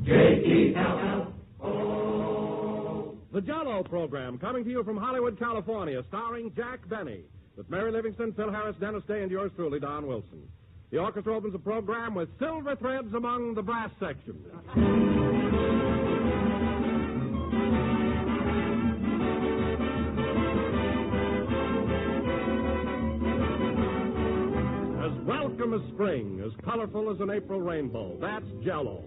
J-E-L-L-O. The Jell-O program, coming to you from Hollywood, California, starring Jack Benny, with Mary Livingston, Phil Harris, Dennis Day, and yours truly, Don Wilson. The orchestra opens the program with Silver Threads Among the Brass Section. As welcome as spring, as colorful as an April rainbow, that's Jell-O.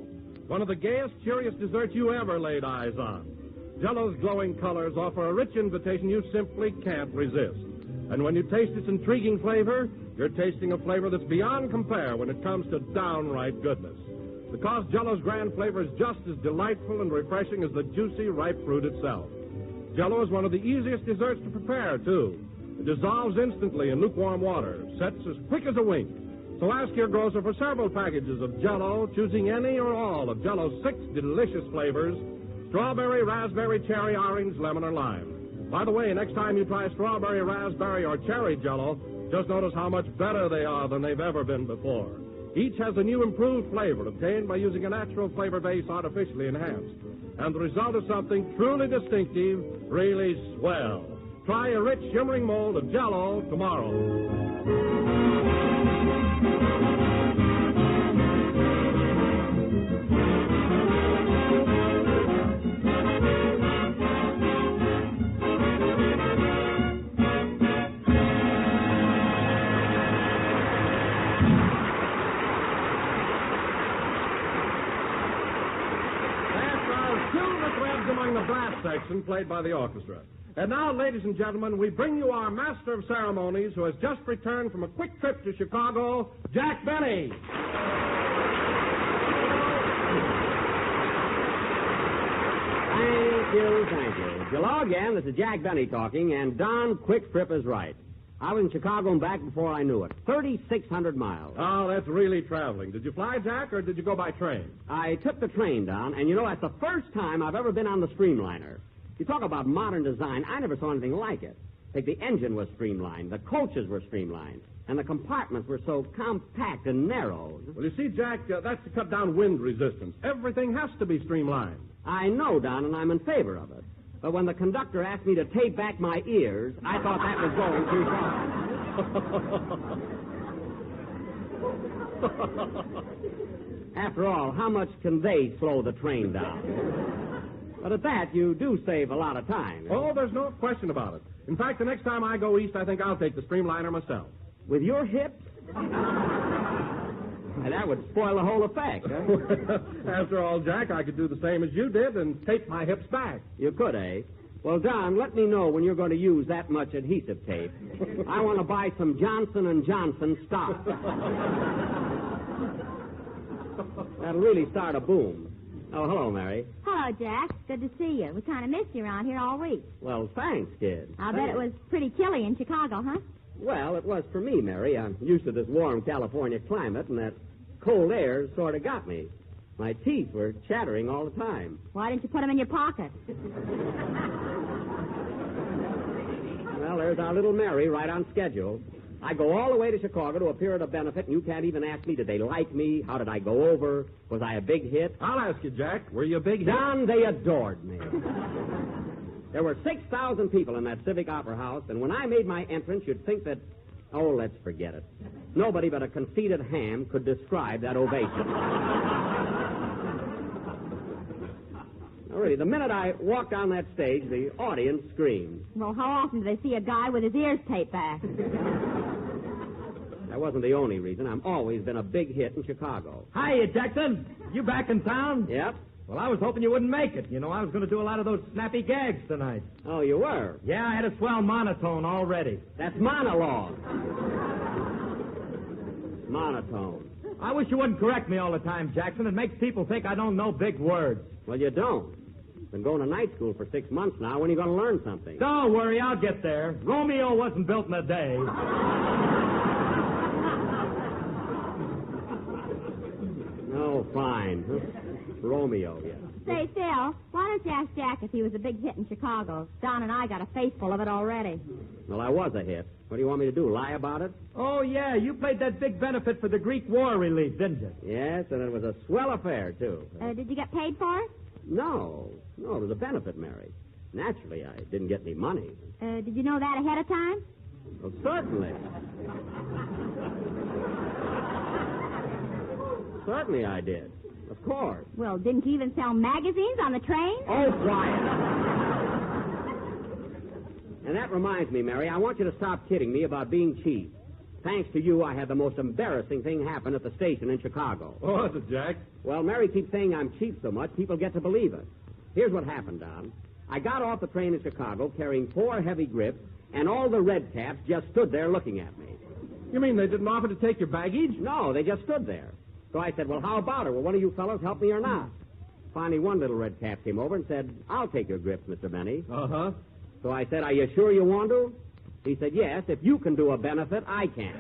One of the gayest, cheeriest desserts you ever laid eyes on. Jell-O's glowing colors offer a rich invitation you simply can't resist. And when you taste its intriguing flavor, you're tasting a flavor that's beyond compare when it comes to downright goodness. Because Jell-O's grand flavor is just as delightful and refreshing as the juicy, ripe fruit itself. Jell-O is one of the easiest desserts to prepare, too. It dissolves instantly in lukewarm water, sets as quick as a wink. So ask your grocer for several packages of Jell-O, choosing any or all of Jell-O's 6 delicious flavors: strawberry, raspberry, cherry, orange, lemon, or lime. By the way, next time you try strawberry, raspberry, or cherry Jell-O, just notice how much better they are than they've ever been before. Each has a new improved flavor obtained by using a natural flavor base artificially enhanced. And the result is something truly distinctive, really swell. Try a rich, shimmering mold of Jell-O tomorrow. Among the brass section played by the orchestra. And now, ladies and gentlemen, we bring you our master of ceremonies who has just returned from a quick trip to Chicago, Jack Benny. Thank you. Hello again, this is Jack Benny talking, and Don Quick Trip is right. I was in Chicago and back before I knew it. 3,600 miles. Oh, that's really traveling. Did you fly, Jack, or did you go by train? I took the train, Don, and that's the first time I've ever been on the Streamliner. You talk about modern design, I never saw anything like it. Like the engine was streamlined, the coaches were streamlined, and the compartments were so compact and narrow. Well, you see, Jack, that's to cut down wind resistance. Everything has to be streamlined. I know, Don, and I'm in favor of it. But when the conductor asked me to tape back my ears, I thought that was going too far. After all, how much can they slow the train down? But at that, you do save a lot of time. Oh, there's no question about it. In fact, the next time I go east, I think I'll take the Streamliner myself. With your hips? That would spoil the whole effect, huh? After all, Jack, I could do the same as you did and tape my hips back. You could, eh? Well, Don, let me know when you're going to use that much adhesive tape. I want to buy some Johnson & Johnson stock. That'll really start a boom. Oh, hello, Mary. Hello, Jack. Good to see you. We kind of missed you around here all week. Well, thanks, kid. I'll bet it was pretty chilly in Chicago, huh? Well, it was for me, Mary. I'm used to this warm California climate, and that cold air sort of got me. My teeth were chattering all the time. Why didn't you put them in your pocket? Well, there's our little Mary right on schedule. I go all the way to Chicago to appear at a benefit, and you can't even ask me, did they like me? How did I go over? Was I a big hit? I'll ask you, Jack. Were you a big hit? Don, they adored me. There were 6,000 people in that Civic Opera House, and when I made my entrance, you'd think that, oh, let's forget it. Nobody but a conceited ham could describe that ovation. Really, the minute I walked on that stage, the audience screamed. Well, how often do they see a guy with his ears taped back? That wasn't the only reason. I've always been a big hit in Chicago. Hiya, Jackson. You back in town? Yep. Well, I was hoping you wouldn't make it. I was going to do a lot of those snappy gags tonight. Oh, you were? Yeah, I had a swell monotone already. That's monologue. Monotone. I wish you wouldn't correct me all the time, Jackson. It makes people think I don't know big words. Well, you don't. Been going to night school for 6 months now. When are you going to learn something? Don't worry, I'll get there. Romeo wasn't built in a day. Oh, fine. Romeo, yes. Say, Phil, why don't you ask Jack if he was a big hit in Chicago? Don and I got a face full of it already. Well, I was a hit. What do you want me to do, lie about it? Oh, yeah, you played that big benefit for the Greek war relief, didn't you? Yes, and it was a swell affair, too. Did you get paid for it? No, it was a benefit, Mary. Naturally, I didn't get any money. Did you know that ahead of time? Well, certainly. Certainly I did. Of course. Well, didn't you even sell magazines on the train? Oh, quiet. And that reminds me, Mary, I want you to stop kidding me about being cheap. Thanks to you, I had the most embarrassing thing happen at the station in Chicago. Oh, is it, Jack? Well, Mary keeps saying I'm cheap so much, people get to believe it. Here's what happened, Don. I got off the train in Chicago carrying 4 heavy grips, and all the red caps just stood there looking at me. You mean they didn't offer to take your baggage? No, they just stood there. So I said, well, how about it? Will one of you fellows help me or not? Finally, one little red cap came over and said, I'll take your grips, Mr. Benny. Uh-huh. So I said, are you sure you want to? He said, yes, if you can do a benefit, I can.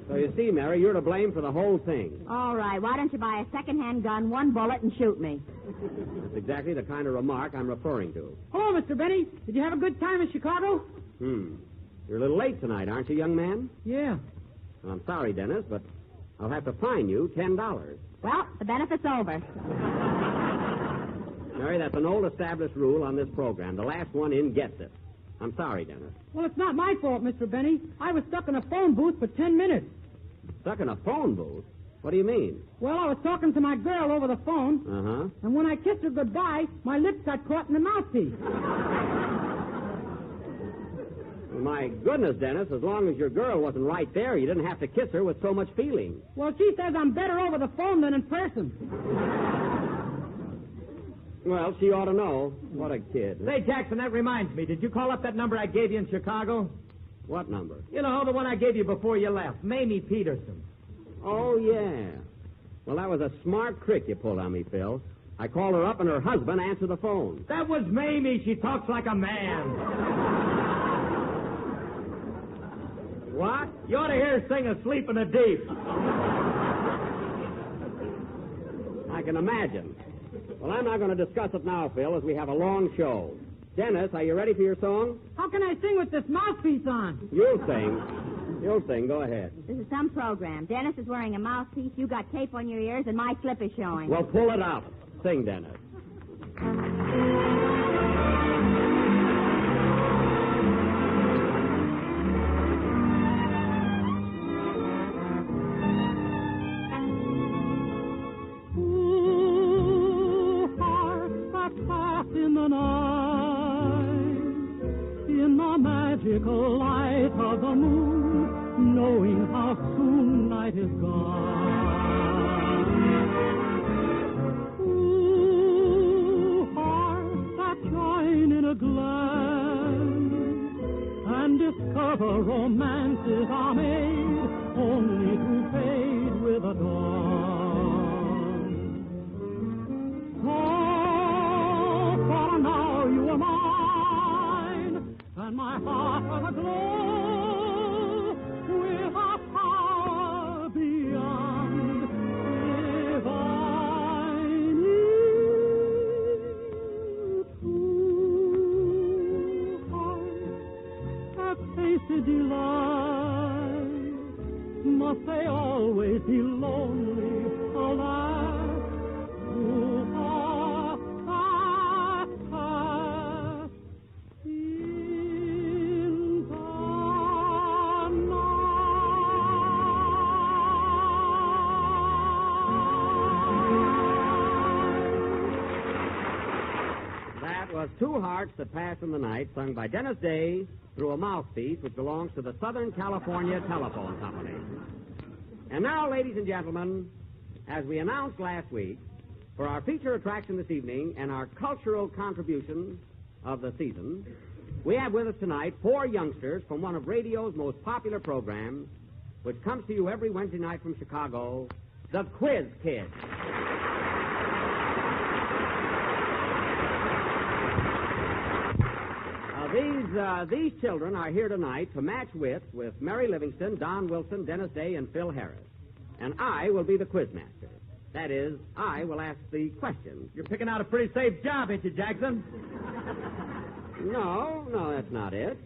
So you see, Mary, you're to blame for the whole thing. All right, why don't you buy a second-hand gun, 1 bullet, and shoot me? That's exactly the kind of remark I'm referring to. Hello, Mr. Benny. Did you have a good time in Chicago? You're a little late tonight, aren't you, young man? Yeah. Well, I'm sorry, Dennis, but I'll have to fine you $10. Well, the benefit's over. Mary, that's an old established rule on this program. The last one in gets it. I'm sorry, Dennis. Well, it's not my fault, Mr. Benny. I was stuck in a phone booth for 10 minutes. Stuck in a phone booth? What do you mean? Well, I was talking to my girl over the phone, Uh-huh. and when I kissed her goodbye, my lips got caught in the mouthpiece. My goodness, Dennis, as long as your girl wasn't right there, you didn't have to kiss her with so much feeling. Well, she says I'm better over the phone than in person. Well, she ought to know. What a kid. Say, Jackson, that reminds me. Did you call up that number I gave you in Chicago? What number? You know, the one I gave you before you left. Mamie Peterson. Oh, yeah. Well, that was a smart trick you pulled on me, Phil. I called her up and her husband answered the phone. That was Mamie. She talks like a man. What? You ought to hear her sing Asleep in the Deep. I can imagine. Well, I'm not going to discuss it now, Phil, as we have a long show. Dennis, are you ready for your song? How can I sing with this mouthpiece on? You'll sing. You'll sing. Go ahead. This is some program. Dennis is wearing a mouthpiece, you got tape on your ears, and my slip is showing. Well, pull it out. Sing, Dennis. Magical light of the moon, knowing how soon night is gone. Ooh, hearts that join in a glance and discover romances are made only to fade with a dawn. So, for now you are mine. And my heart was aglow with a power beyond divine. Two hearts have tasted delight. Must they always be lonely, alas? Two hearts that pass. Was Two Hearts That Pass in the Night, sung by Dennis Day through a mouthpiece which belongs to the Southern California Telephone Company. And now, ladies and gentlemen, as we announced last week, for our feature attraction this evening and our cultural contribution of the season, we have with us tonight 4 youngsters from one of radio's most popular programs, which comes to you every Wednesday night from Chicago, The Quiz Kids. These children are here tonight to match wits with Mary Livingston, Don Wilson, Dennis Day, and Phil Harris. And I will be the quizmaster. That is, I will ask the questions. You're picking out a pretty safe job, ain't you, Jackson? No, that's not it.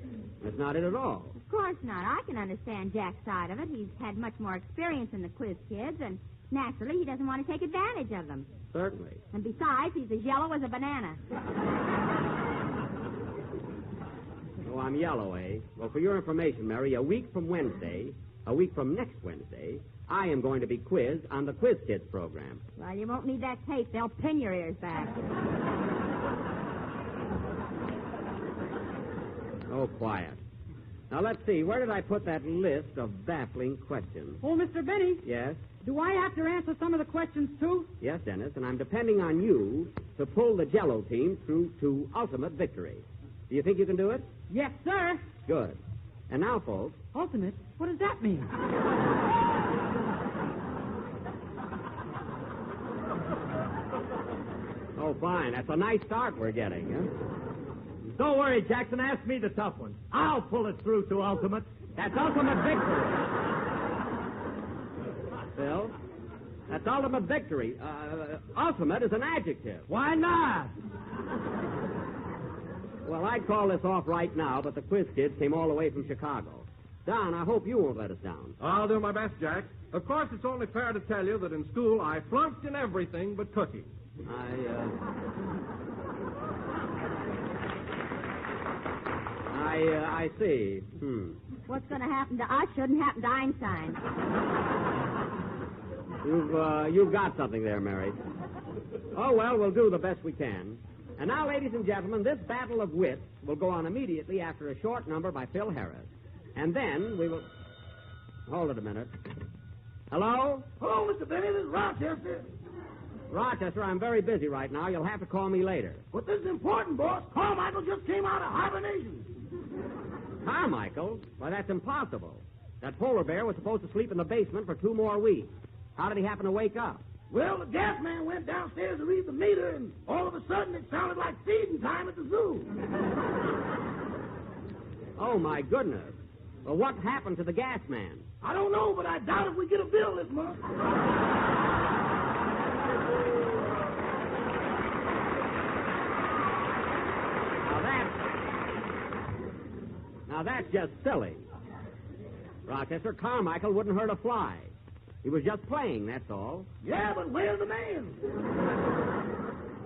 That's not it at all. Of course not. I can understand Jack's side of it. He's had much more experience in the quiz kids, and naturally he doesn't want to take advantage of them. Certainly. And besides, he's as yellow as a banana. Oh, I'm yellow, eh? Well, for your information, Mary, a week from next Wednesday, I am going to be quizzed on the Quiz Kids program. Well, you won't need that tape. They'll pin your ears back. Oh, quiet. Now, let's see. Where did I put that list of baffling questions? Oh, Mr. Benny, Yes? do I have to answer some of the questions, too? Yes, Dennis, and I'm depending on you to pull the Jello team through to ultimate victory. Do you think you can do it? Yes, sir. Good. And now, folks, Ultimate? What does that mean? oh, fine. That's a nice start we're getting, huh? Don't worry, Jackson. Ask me the tough one. I'll pull it through to ultimate. That's ultimate victory. Phil, that's ultimate victory. Ultimate is an adjective. Why not? Well, I'd call this off right now, but the quiz kids came all the way from Chicago. Don, I hope you won't let us down. I'll do my best, Jack. Of course, it's only fair to tell you that in school I flunked in everything but cooking. I see. What's going to happen to us shouldn't happen to Einstein. You've got something there, Mary. Oh, well, we'll do the best we can. And now, ladies and gentlemen, this battle of wits will go on immediately after a short number by Phil Harris. And then we will... Hold it a minute. Hello? Hello, Mr. Benny. This is Rochester. Rochester, I'm very busy right now. You'll have to call me later. But this is important, boss. Carmichael just came out of hibernation. Carmichael? Why, that's impossible. That polar bear was supposed to sleep in the basement for 2 more weeks. How did he happen to wake up? Well, the gas man went downstairs to read the meter, and all of a sudden it sounded like feeding time at the zoo. Oh, my goodness. Well, what happened to the gas man? I don't know, but I doubt if we get a bill this month. Now, that's just silly. Rochester, Carmichael wouldn't hurt a fly. He was just playing, that's all. Yeah, but where's the man?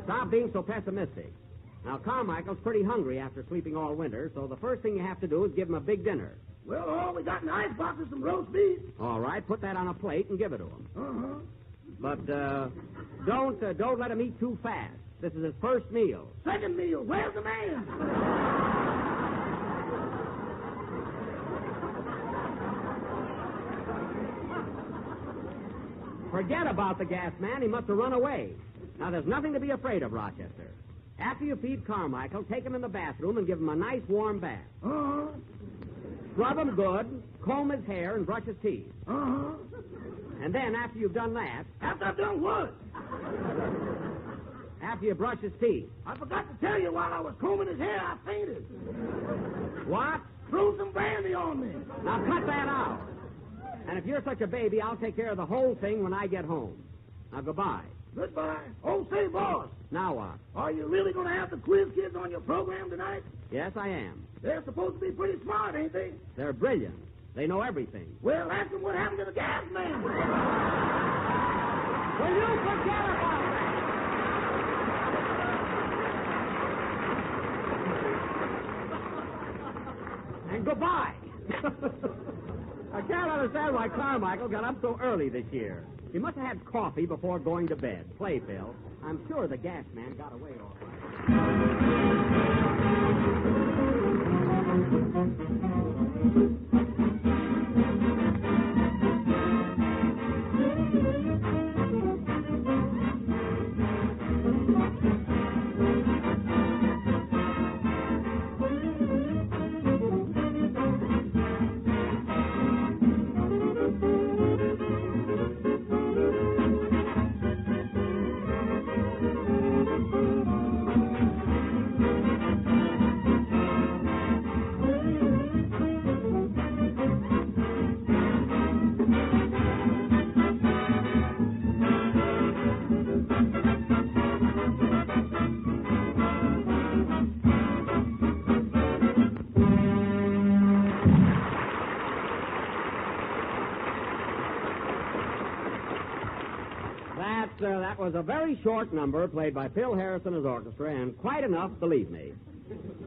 Stop being so pessimistic. Now, Carmichael's pretty hungry after sleeping all winter, so the first thing you have to do is give him a big dinner. Well, all we got in the icebox is some roast beef. All right, put that on a plate and give it to him. Uh-huh. But don't let him eat too fast. This is his first meal. Second meal, where's the man? Forget about the gas man. He must have run away. Now, there's nothing to be afraid of, Rochester. After you feed Carmichael, take him in the bathroom and give him a nice warm bath. Uh-huh. Scrub him good, comb his hair, and brush his teeth. Uh-huh. And then, after you've done that... After I've done what? After you brush his teeth. I forgot to tell you while I was combing his hair, I fainted. What? Threw some brandy on me. Now, cut that out. And if you're such a baby, I'll take care of the whole thing when I get home. Now, goodbye. Goodbye. Oh, say, boss. Now what? Are you really going to have the quiz kids on your program tonight? Yes, I am. They're supposed to be pretty smart, ain't they? They're brilliant. They know everything. Well, ask them what happened to the gas man. Will you forget about that? And goodbye. I can't understand why Carmichael got up so early this year. He must have had coffee before going to bed. Play, Phil. I'm sure the gas man got away all was a very short number played by Phil Harris and his orchestra, and quite enough, believe me.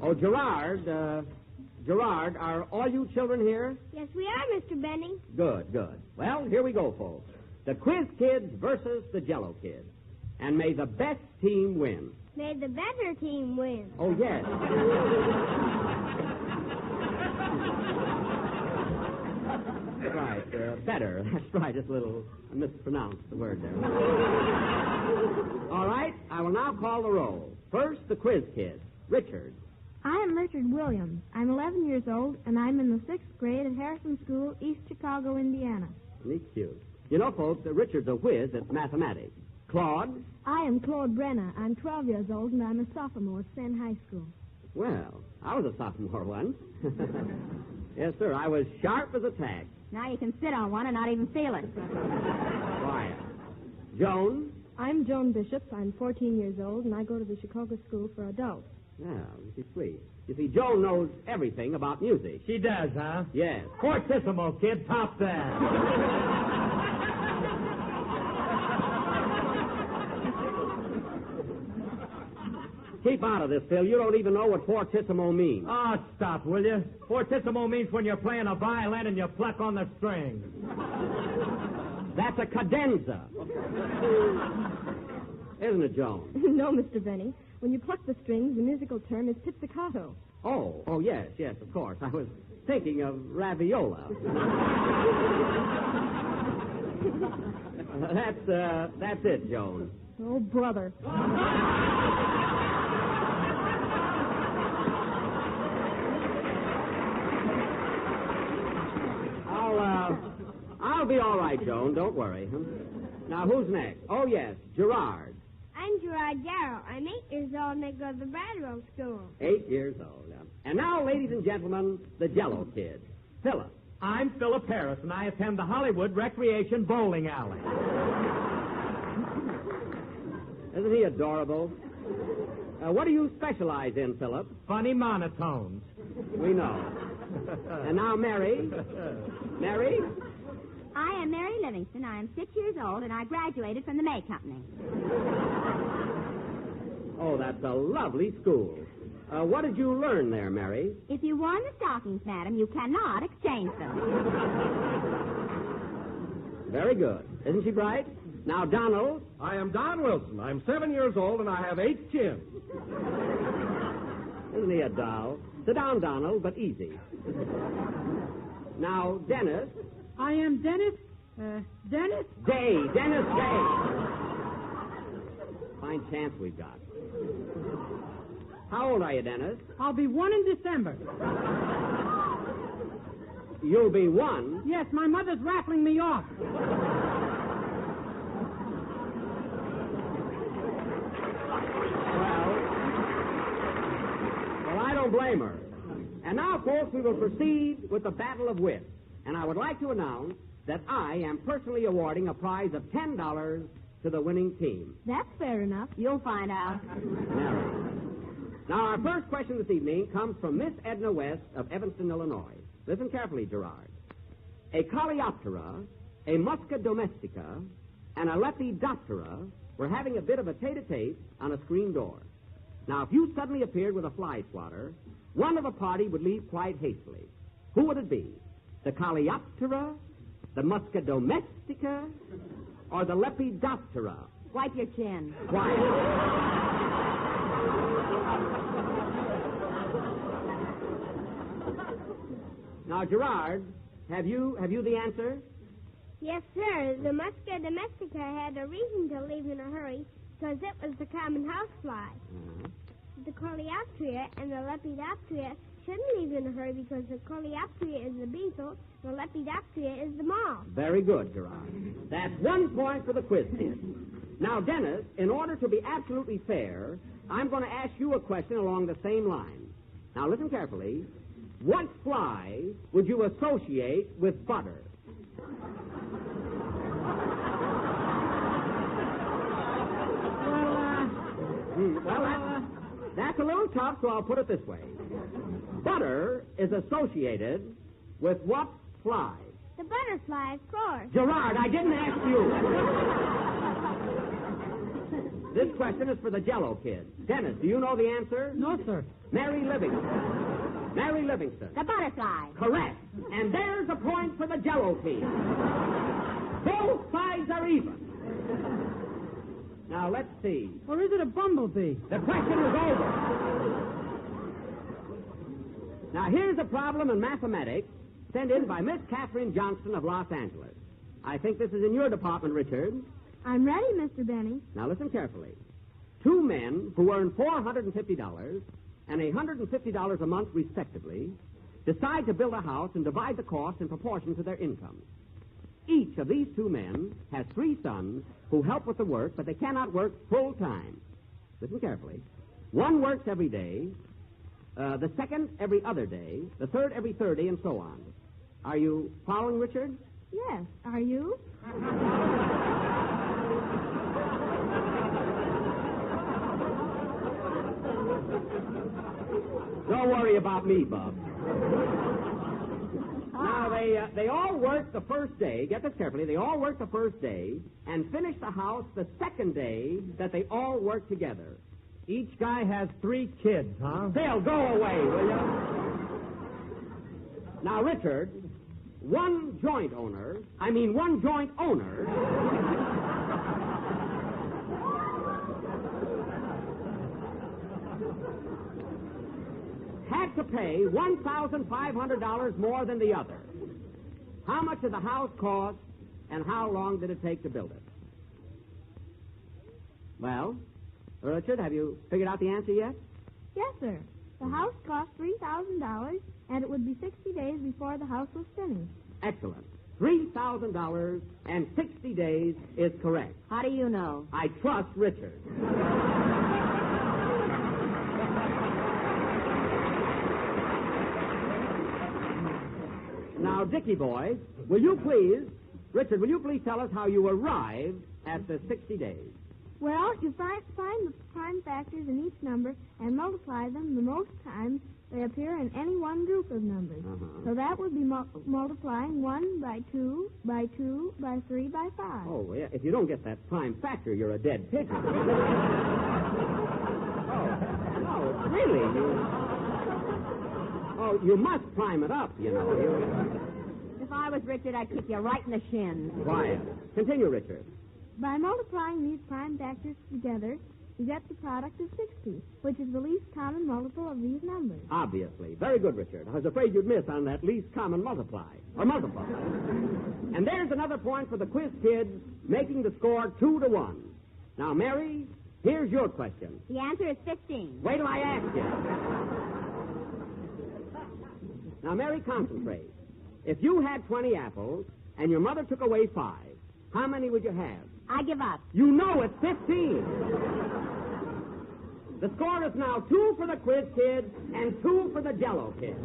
Oh, Gerard, are all you children here? Yes, we are, Mr. Benny. Good. Well, here we go, folks. The Quiz Kids versus the Jello Kids. And may the best team win. May the better team win. Oh, yes. That's right, better. That's right, just a little mispronounced the word there. All right, I will now call the roll. First, the Quiz Kids. Richard. I am Richard Williams. I'm 11 years old, and I'm in the 6th grade at Harrison School, East Chicago, Indiana. He's cute. You know, folks, that Richard's a whiz at mathematics. Claude? I am Claude Brenner. I'm 12 years old, and I'm a sophomore at Senn High School. Well, I was a sophomore once. Yes, sir, I was sharp as a tack. Now you can sit on one and not even feel it. Quiet. Joan? I'm Joan Bishop. I'm 14 years old, and I go to the Chicago School for Adults. Well, she's sweet. You see, Joan knows everything about music. She does, huh? Yes. Fortissimo, kid. Top that. Keep out of this, Phil. You don't even know what fortissimo means. Oh, stop, will you? Fortissimo means when you're playing a violin and you pluck on the strings. That's a cadenza. Isn't it, Joan? No, Mr. Benny. When you pluck the strings, the musical term is pizzicato. Oh, yes, of course. I was thinking of raviola. That's it, Joan. Oh, brother. I'll be all right, Joan. Don't worry. Now, who's next? Oh, yes, Gerard. I'm Gerard Darrow. I'm 8 years old, and I go to the Bradwell School. 8 years old, yeah. And now, ladies and gentlemen, the Jello Kids. Philip. I'm Philip Harris, and I attend the Hollywood Recreation Bowling Alley. Isn't he adorable? What do you specialize in, Philip? Funny monotones. We know. And now, Mary. Mary? I am Mary Livingston. I am 6 years old, and I graduated from the May Company. Oh, that's a lovely school. What did you learn there, Mary? If you worn the stockings, madam, you cannot exchange them. Very good. Isn't she bright? Now, Donald. I am Don Wilson. I'm 7 years old, and I have 8 chins. Isn't he a doll? Sit down, Donald, but easy. Now, Dennis. I am Dennis. Dennis? Dennis Day. Fine chance we've got. How old are you, Dennis? I'll be 1 in December. You'll be 1? Yes, my mother's raffling me off. Well, I don't blame her. And now, folks, we will proceed with the Battle of Wits. And I would like to announce that I am personally awarding a prize of $10 to the winning team. That's fair enough. You'll find out. Now, our first question this evening comes from Miss Edna West of Evanston, Illinois. Listen carefully, Gerard. A Coleoptera, a Musca domestica, and a Lepidoptera were having a bit of a tete-a-tete on a screen door. Now, if you suddenly appeared with a fly swatter, one of the party would leave quite hastily. Who would it be? The Coleoptera, the Musca domestica, or the Lepidoptera? Wipe your chin. Quiet. Now, Gerard, have you the answer? Yes, sir. The Musca domestica had a reason to leave in a hurry because it was the common housefly. Uh-huh. The Coleoptera and the Lepidoptera shouldn't leave in a hurry because the Coleoptera is the beetle, the Lepidoptera is the moth. Very good, Gerard. That's 1 point for the quiz kid. Now, Dennis, in order to be absolutely fair, I'm going to ask you a question along the same line. Now, listen carefully. What fly would you associate with butter? That's a little tough, so I'll put it this way. Butter is associated with what fly? The butterfly, of course. Gerard, I didn't ask you. This question is for the Jello kids. Dennis, do you know the answer? No, sir. Mary Livingston. Mary Livingston. The butterfly. Correct. And there's a point for the Jello team. Both sides are even. Now, let's see. Or is it a bumblebee? The question is over. Now, here's a problem in mathematics sent in by Miss Catherine Johnston of Los Angeles. I think this is in your department, Richard. I'm ready, Mr. Benny. Now, listen carefully. Two men who earn $450 and $150 a month, respectively, decide to build a house and divide the cost in proportion to their income. Each of these two men has three sons who help with the work, but they cannot work full time. Listen carefully. One works every day, the second every other day, the third every third day, and so on. Are you following, Richard? Yes. Are you? Don't worry about me, Bob. Now, they all work the first day. Get this carefully. They all work the first day and finish the house the second day that they all work together. Each guy has 3 kids, huh? Phil, go away, will you? Now, Richard, one joint owner had to pay $1,500 more than the other. How much did the house cost, and how long did it take to build it? Well, Richard, have you figured out the answer yet? Yes, sir. The house cost $3,000, and it would be 60 days before the house was finished. Excellent. $3,000 and 60 days is correct. How do you know? I trust Richard. Now, Dickie boy, Richard, will you please tell us how you arrived at the 60 days? Well, you find the prime factors in each number and multiply them the most times they appear in any one group of numbers. So that would be multiplying 1 by 2, by 2, by 3, by 5. Oh, yeah. If you don't get that prime factor, you're a dead pigeon. No, really. You must prime it up, you know. If I was Richard, I'd kick you right in the shins. Quiet. Continue, Richard. By multiplying these prime factors together, you get the product of 60, which is the least common multiple of these numbers. Obviously. Very good, Richard. I was afraid you'd miss on that least common multiply. And there's another point for the quiz kids, making the score 2-1. Now, Mary, here's your question. The answer is 15. Wait till I ask you. Now, Mary, concentrate. If you had 20 apples and your mother took away 5, how many would you have? I give up. You know it's 15. The score is now 2 for the quiz kids and 2 for the Jello kids.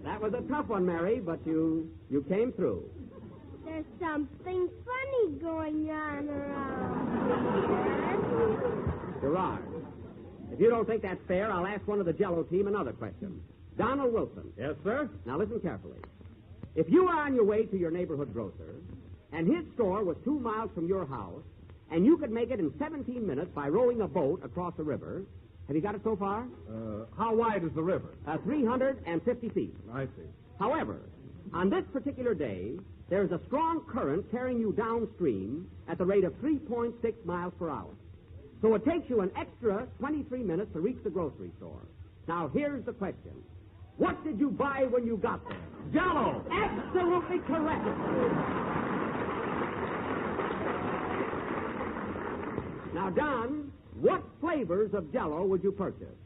That was a tough one, Mary, but you came through. There's something funny going on around here. Gerard, if you don't think that's fair, I'll ask one of the Jello team another question. Donald Wilson. Yes, sir? Now listen carefully. If you were on your way to your neighborhood grocer, and his store was 2 miles from your house, and you could make it in 17 minutes by rowing a boat across a river, have you got it so far? How wide is the river? 350 feet. I see. However, on this particular day, there's a strong current carrying you downstream at the rate of 3.6 miles per hour. So it takes you an extra 23 minutes to reach the grocery store. Now, here's the question. What did you buy when you got there? Jello! Absolutely correct. Now, Don, what flavors of Jello would you purchase?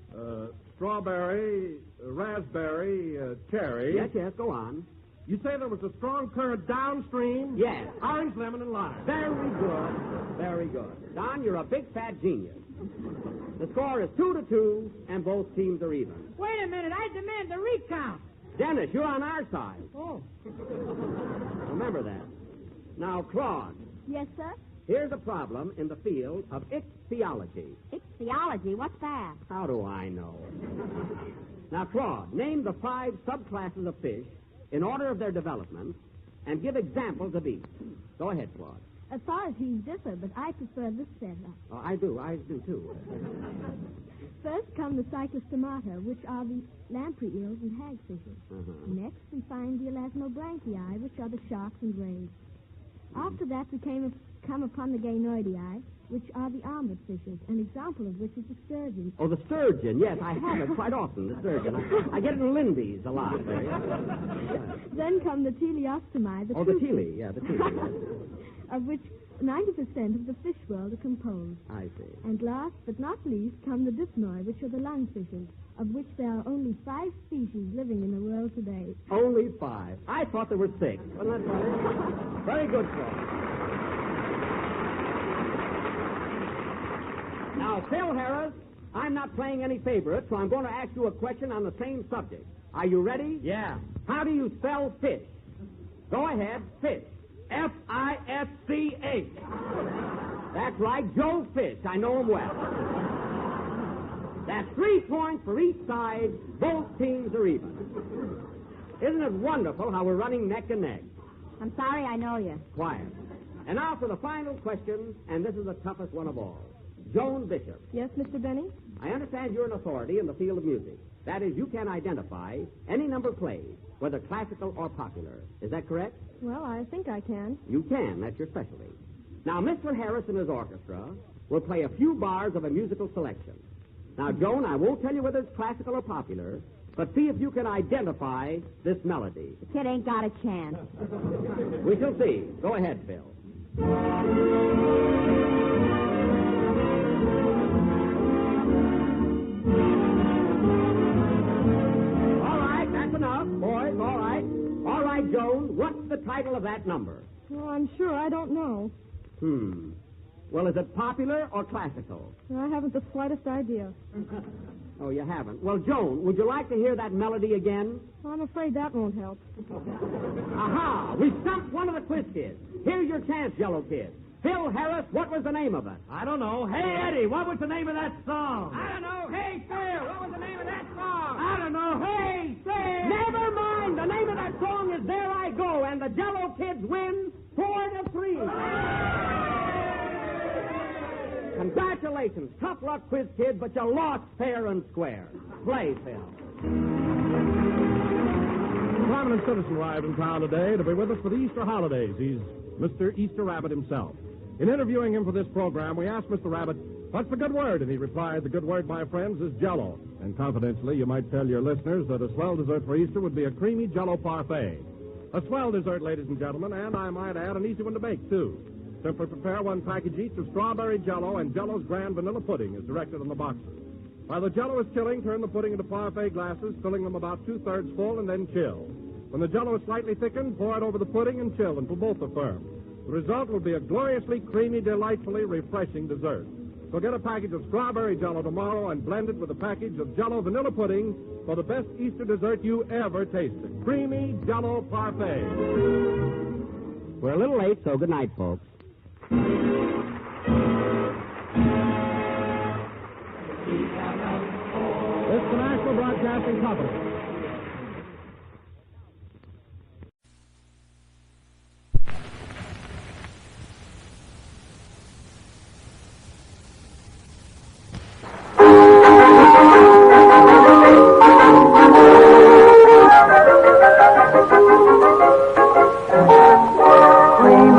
Strawberry, raspberry, cherry. Yes, go on. You say there was a strong current downstream? Yes. Orange, lemon, and lime. Very good. Very good. Don, you're a big fat genius. The score is 2-2, and both teams are even. Wait a minute. I demand the recount. Dennis, you're on our side. Oh. Remember that. Now, Claude. Yes, sir? Here's a problem in the field of ichthyology. Ichthyology? What's that? How do I know? Now, Claude, name the 5 subclasses of fish in order of their development and give examples of each. Go ahead, Claude. As far as these differ, but I prefer this setup. Oh, I do too. First come the cyclostomata, which are the lamprey eels and hagfishes. Next, we find the elasmobranchii, which are the sharks and rays. After that, we come upon the gainoidii, which are the armored fishes, an example of which is the sturgeon. Oh, the sturgeon. Yes, I have it quite often, the sturgeon. I get it in Lindy's a lot. Then come the teleostomi, the the tele, yeah, the tele. of which 90% of the fish world are composed. I see. And last but not least come the dipnoi, which are the lungfishes, of which there are only 5 species living in the world today. Only 5. I thought there were 6. Wasn't that funny? Very good, folks. Now, Phil Harris, I'm not playing any favorites, so I'm going to ask you a question on the same subject. Are you ready? Yeah. How do you spell fish? Go ahead, fish. F-I-S-C-H. That's right, Joe Fish. I know him well. That's 3 points for each side. Both teams are even. Isn't it wonderful how we're running neck and neck? I'm sorry I know you. Quiet. And now for the final question, and this is the toughest one of all. Joan Bishop. Yes, Mr. Benny? I understand you're an authority in the field of music. That is, you can identify any number played, whether classical or popular. Is that correct? Well, I think I can. You can. That's your specialty. Now, Mr. Harris and his orchestra will play a few bars of a musical selection. Now, Joan, I won't tell you whether it's classical or popular, but see if you can identify this melody. The kid ain't got a chance. We shall see. Go ahead, Phil. Boys, all right. All right, Joan, what's the title of that number? Well, I'm sure I don't know. Well, is it popular or classical? I haven't the slightest idea. Oh, you haven't? Well, Joan, would you like to hear that melody again? I'm afraid that won't help. Aha! We stumped one of the quiz kids. Here's your chance, Yellow Kid. Phil Harris, what was the name of it? I don't know. Hey, Eddie, what was the name of that song? I don't know. Hey, Phil, what was the name of that song? I don't know. Hey, Phil! Never mind. The name of that song is There I Go, and the Jello Kids win 4-3. Congratulations. Tough luck, quiz kids, but you lost fair and square. Play, Phil. A prominent citizen arrived in town today to be with us for the Easter holidays. He's Mr. Easter Rabbit himself. In interviewing him for this program, we asked Mr. Rabbit, what's the good word? And he replied, the good word, my friends, is Jell-O. And confidentially, you might tell your listeners that a swell dessert for Easter would be a creamy Jell-O parfait. A swell dessert, ladies and gentlemen, and I might add, an easy one to make, too. Simply prepare 1 package each of strawberry Jell-O and Jell-O's grand vanilla pudding as directed on the boxes. While the Jell-O is chilling, turn the pudding into parfait glasses, filling them about 2/3 full, and then chill. When the Jell-O is slightly thickened, pour it over the pudding and chill until both are firm. The result will be a gloriously creamy, delightfully refreshing dessert. So get a package of strawberry Jell-O tomorrow and blend it with a package of Jell-O vanilla pudding for the best Easter dessert you ever tasted. Creamy Jell-O parfait. We're a little late, so good night, folks. It's the National Broadcasting Company.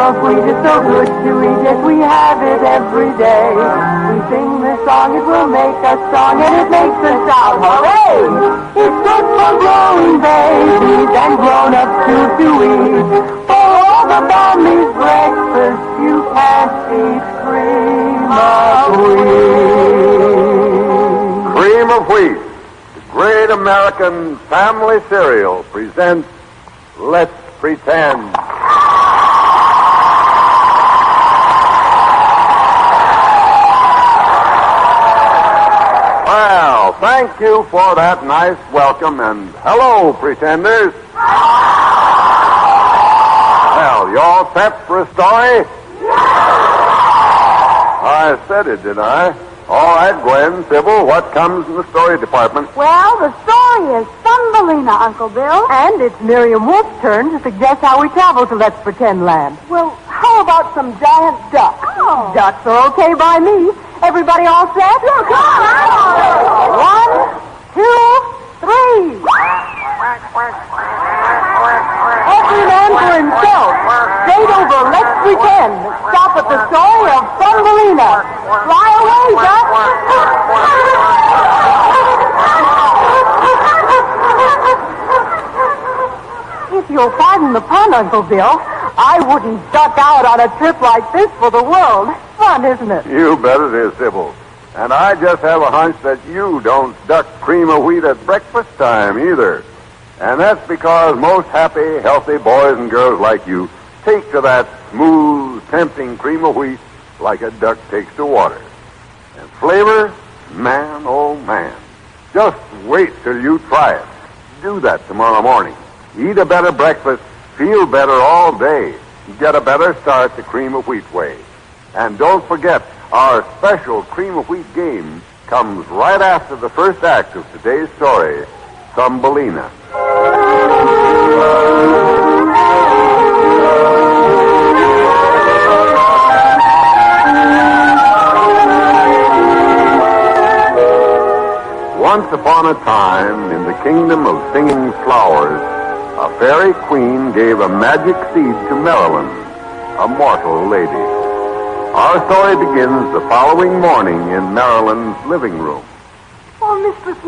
Wheat is so good to eat, yes, we have it every day. We sing this song, it will make us strong, and it makes us shout, hooray! It's good for growing babies and grown-ups to eat. For all the family's breakfast, you can't beat cream of wheat. Cream of Wheat, the great American family cereal, presents Let's Pretend. Well, thank you for that nice welcome, and hello, pretenders. Well, you all set for a story? I said it, did I? All right, Gwen, Sybil, what comes in the story department? Well, the story is Thumbelina, Uncle Bill. And it's Miriam Wolf's turn to suggest how we travel to Let's Pretend Land. Well, how How about some giant ducks? Oh. Ducks are okay by me. Everybody all set? Yeah, come on. 1, 2, 3. Every man for himself. Straight over, let's pretend. Stop at the story of Thumbelina. Fly away, Duck. If you'll pardon the pun, Uncle Bill, I wouldn't duck out on a trip like this for the world. Fun, isn't it? You bet it is, Sybil. And I just have a hunch that you don't duck cream of wheat at breakfast time either. And that's because most happy, healthy boys and girls like you take to that smooth, tempting cream of wheat like a duck takes to water. And flavor, man, oh man. Just wait till you try it. Do that tomorrow morning. Eat a better breakfast, feel better all day. Get a better start the cream of wheat way. And don't forget, our special cream of wheat game comes right after the first act of today's story, Thumbelina. Once upon a time, in the kingdom of singing flowers, a fairy queen gave a magic seed to Marilyn, a mortal lady. Our story begins the following morning in Marilyn's living room. Oh, Mistress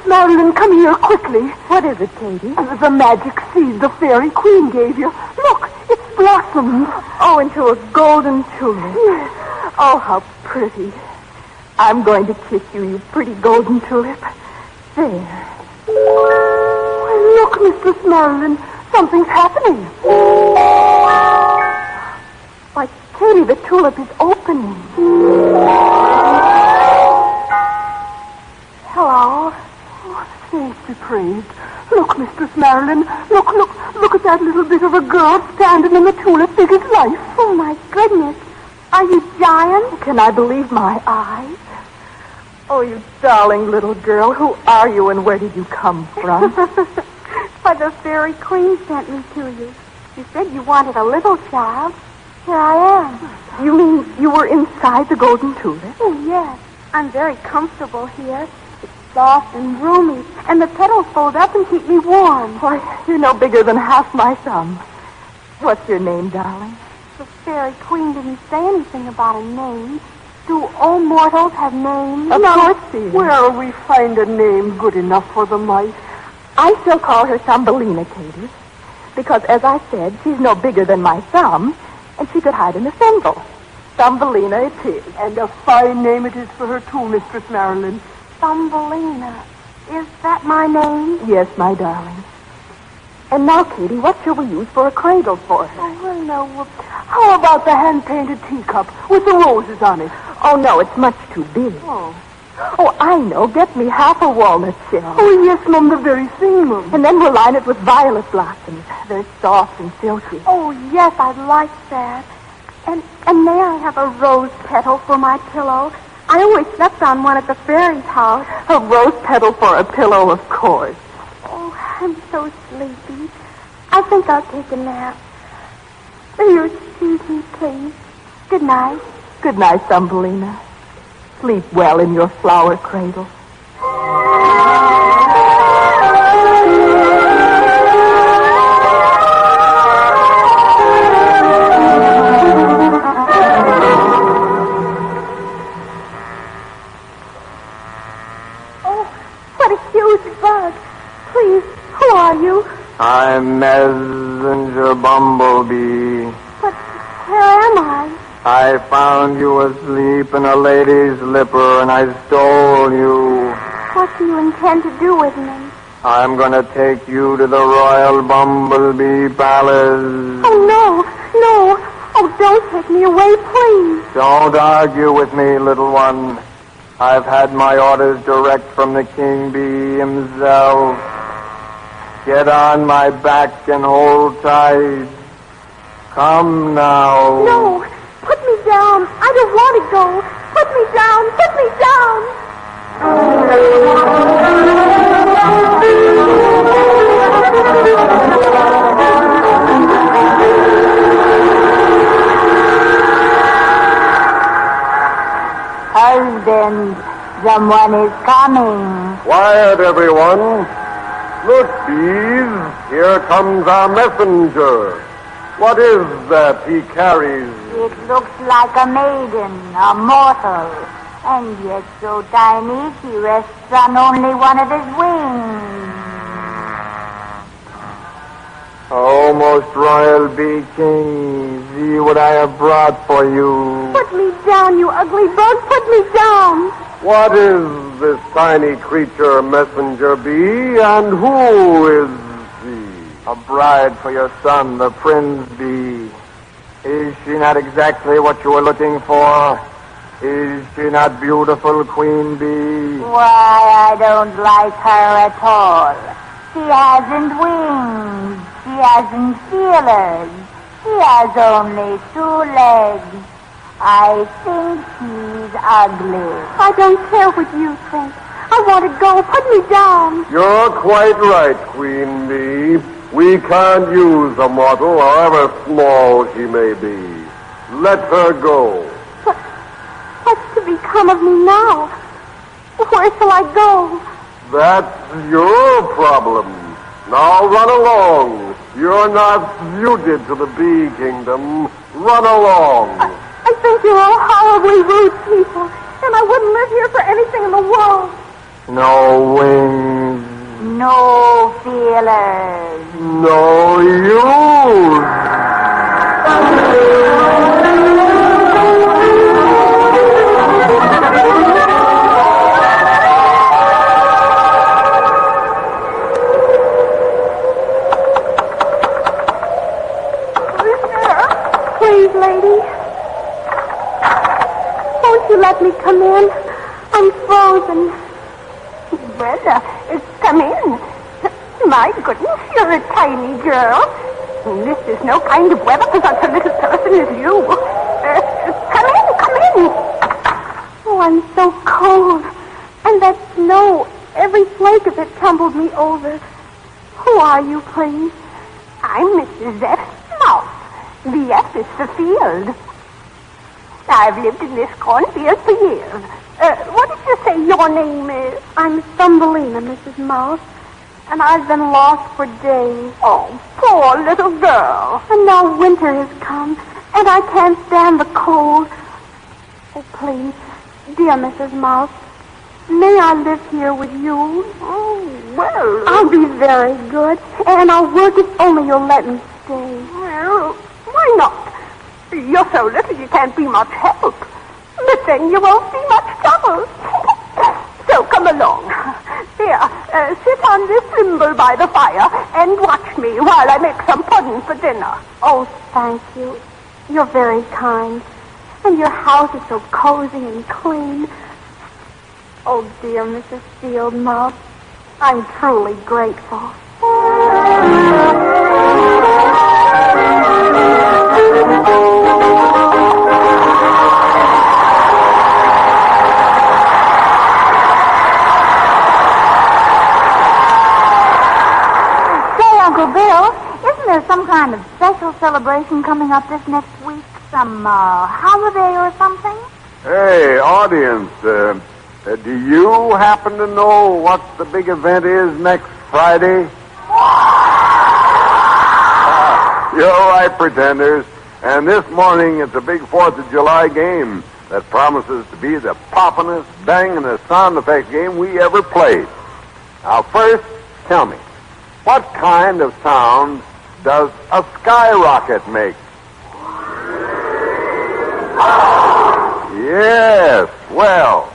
Marilyn, come here quickly. What is it, Katie? The magic seed the fairy queen gave you. Look, it's blossomed. Oh, into a golden tulip. Yes. Oh, how pretty. I'm going to kiss you, you pretty golden tulip. There. Why, look, Mistress Marilyn, something's happening. Why, Katie, the tulip is opening. Hello. Oh, saints be praised. Look, Mistress Marilyn. Look at that little bit of a girl standing in the tulip big as life. Oh, my goodness. Are you giant? Can I believe my eyes? Oh, you darling little girl. Who are you and where did you come from? Why, the fairy queen sent me to you. You said you wanted a little child. Here I am. You mean you were inside the golden tulip? Oh, yes. I'm very comfortable here. It's soft and roomy, and the petals fold up and keep me warm. Why, you're no bigger than half my thumb. What's your name, darling? The fairy queen didn't say anything about a name. Do all mortals have names? Of course, dear. Where'll we find a name good enough for the mice? I still call her Thumbelina, Katie, because, as I said, she's no bigger than my thumb, and she could hide in a thimble. Thumbelina it is. And a fine name it is for her, too, Mistress Marilyn. Thumbelina. Is that my name? Yes, my darling. And now, Katie, what shall we use for a cradle for her? Oh, well, no. How about the hand-painted teacup with the roses on it? Oh, no, it's much too big. Oh, I know. Get me half a walnut shell. Oh, yes, Mum, the very thing, Mum. And then we'll line it with violet blossoms. They're soft and silky. Oh, yes, I'd like that. And may I have a rose petal for my pillow? I always slept on one at the fairy's house. A rose petal for a pillow, of course. Oh, I'm so sleepy. I think I'll take a nap. Will you excuse me, please? Good night. Good night, Thumbelina. Sleep well in your flower cradle. I'm Messenger Bumblebee. But where am I? I found you asleep in a lady's slipper, and I stole you. What do you intend to do with me? I'm going to take you to the Royal Bumblebee Palace. Oh, no. Oh, don't take me away, please. Don't argue with me, little one. I've had my orders direct from the King Bee himself. Get on my back and hold tight. Come now. No, put me down. I don't want to go. Put me down. Put me down. Someone is coming. Quiet, everyone. Look, Bees, here comes our messenger. What is that he carries? It looks like a maiden, a mortal, and yet so tiny she rests on only one of his wings. Oh, most royal bee king, see what I have brought for you. Put me down, you ugly bug. Put me down. What is this tiny creature, messenger bee, and who is she? A bride for your son, the prince bee. Is she not exactly what you were looking for? Is she not beautiful, queen bee? Why, I don't like her at all. She hasn't wings. She hasn't feelers. She has only 2 legs. I think she's ugly. I don't care what you think. I want to go. Put me down. You're quite right, Queen Bee. We can't use a mortal, however small she may be. Let her go. What's to become of me now? Where shall I go? That's your problem. Now run along. You're not suited to the bee kingdom. Run along. I think you're all horribly rude people, and I wouldn't live here for anything in the world. No wings. No feelers. No use. Please, lady. Won't you let me come in? I'm frozen. Well, come in. My goodness, you're a tiny girl. This is no kind of weather for such a little person as you. Come in. Oh, I'm so cold. And that snow, every flake of it tumbled me over. Who are you, please? I'm Mrs. F. Mouse. The F is the field. I've lived in this cornfield for years. What did you say your name is? I'm Thumbelina, Mrs. Mouse, and I've been lost for days. Oh, poor little girl. And now winter has come, and I can't stand the cold. Oh, please, dear Mrs. Mouse, may I live here with you? Oh, well. I'll be very good, and I'll work if only you'll let me stay. Well, why not? You're so little you can't be much help. But then you won't be much trouble. So come along. Here, sit on this thimble by the fire and watch me while I make some pudding for dinner. Oh, thank you. You're very kind. And your house is so cozy and clean. Oh, dear Mrs. Field Mouse, I'm truly grateful. There's some kind of special celebration coming up this next week, some holiday or something? Hey, audience, do you happen to know what the big event is next Friday? You're right, pretenders. And this morning it's a big 4th of July game that promises to be the poppin'est, banging'est sound effects game we ever played. Now, first, tell me, what kind of sound does a skyrocket make? Yes, well.